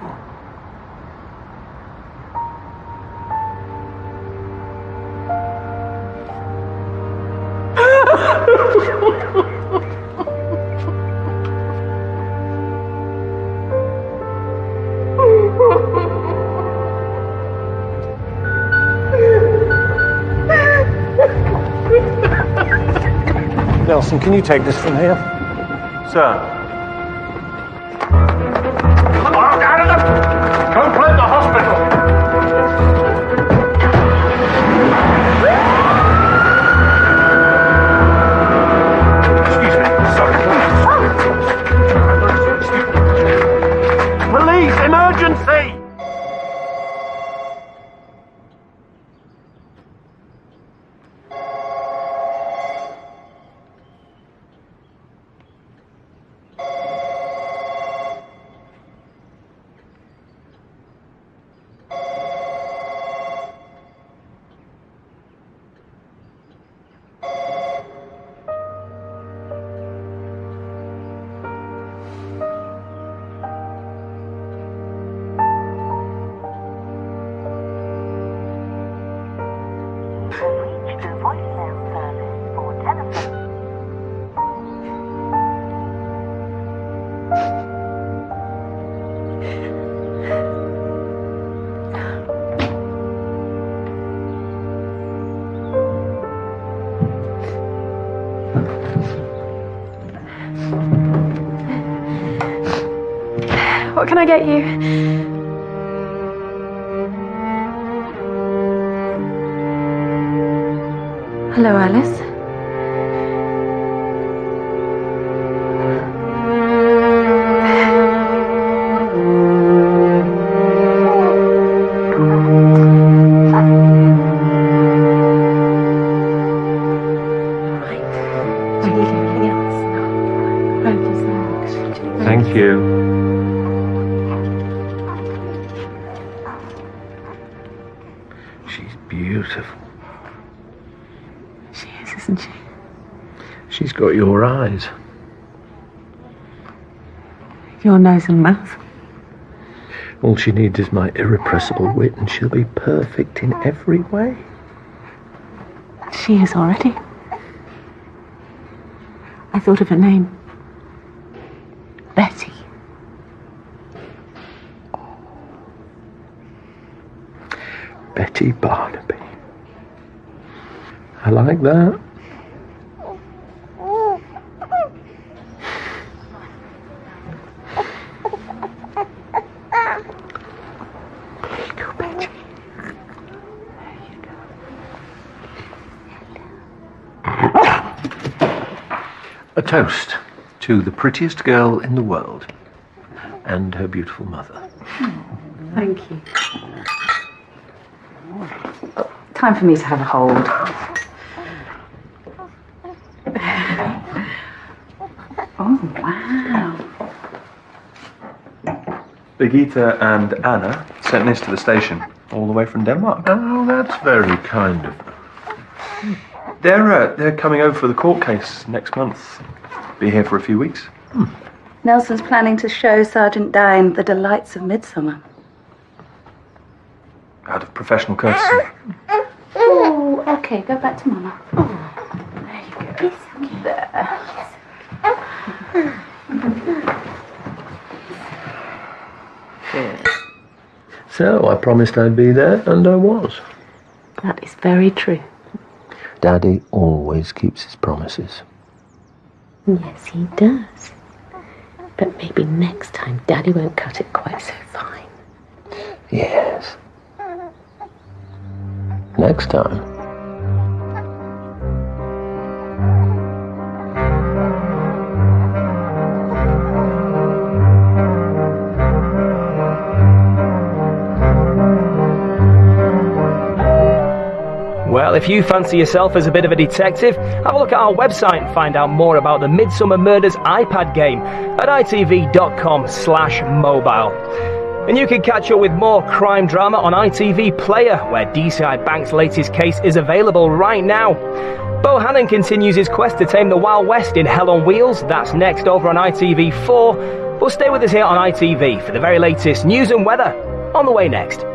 Nelson, can you take this from here? Sir. Come on, out of the... Don't let the hospital! Police, emergency! What can I get you? Hello, Alice. Thank you. She's beautiful. She is, isn't she? She's got your eyes. Your nose and mouth. All she needs is my irrepressible wit, and she'll be perfect in every way. She is already. I thought of a name. Betty. Betty Barnaby. I like that. There you go, Betty. There you go. A toast to the prettiest girl in the world and her beautiful mother. Thank you. Time for me to have a hold. Oh, wow. Birgitta and Anna sent this to the station, all the way from Denmark. Oh, that's very kind of them. They're coming over for the court case next month. Be here for a few weeks. Nelson's planning to show Sergeant Dine the delights of Midsomer. Out of professional courtesy. Oh, okay, go back to Mama. There you go. There. So I promised I'd be there, and I was. That is very true. Daddy always keeps his promises. Yes, he does. But maybe next time Daddy won't cut it quite so fine. Yes. Next time. Well, if you fancy yourself as a bit of a detective, have a look at our website and find out more about the Midsomer Murders iPad game at itv.com/mobile. And you can catch up with more crime drama on ITV Player, where DCI Bank's latest case is available right now. Bohannon continues his quest to tame the Wild West in Hell on Wheels. That's next over on ITV4. But stay with us here on ITV for the very latest news and weather. On the way next.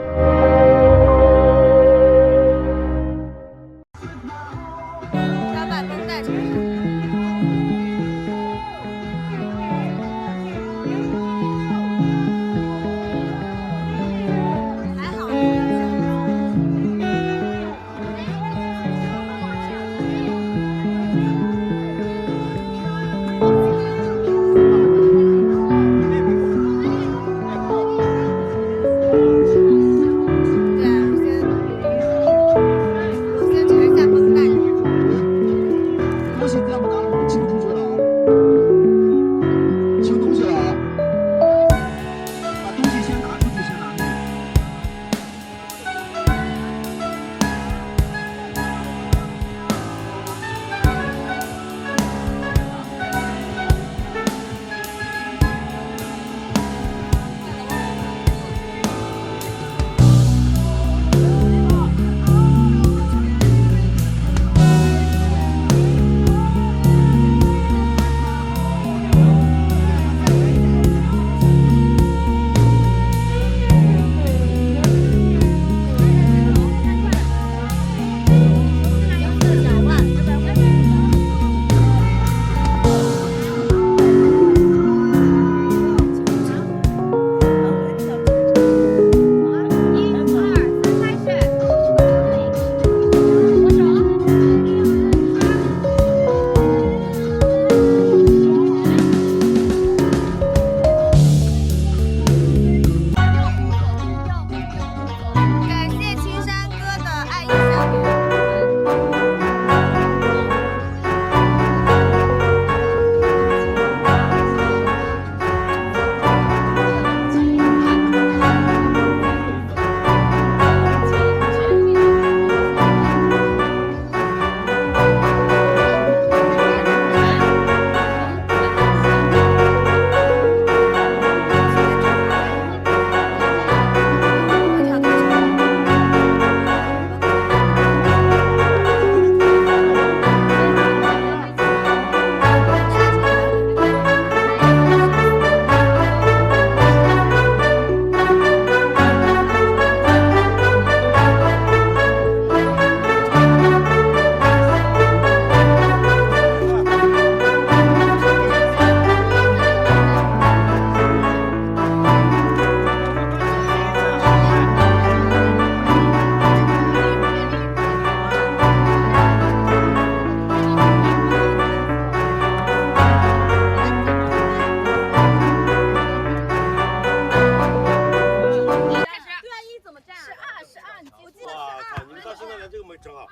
giữ mày trò.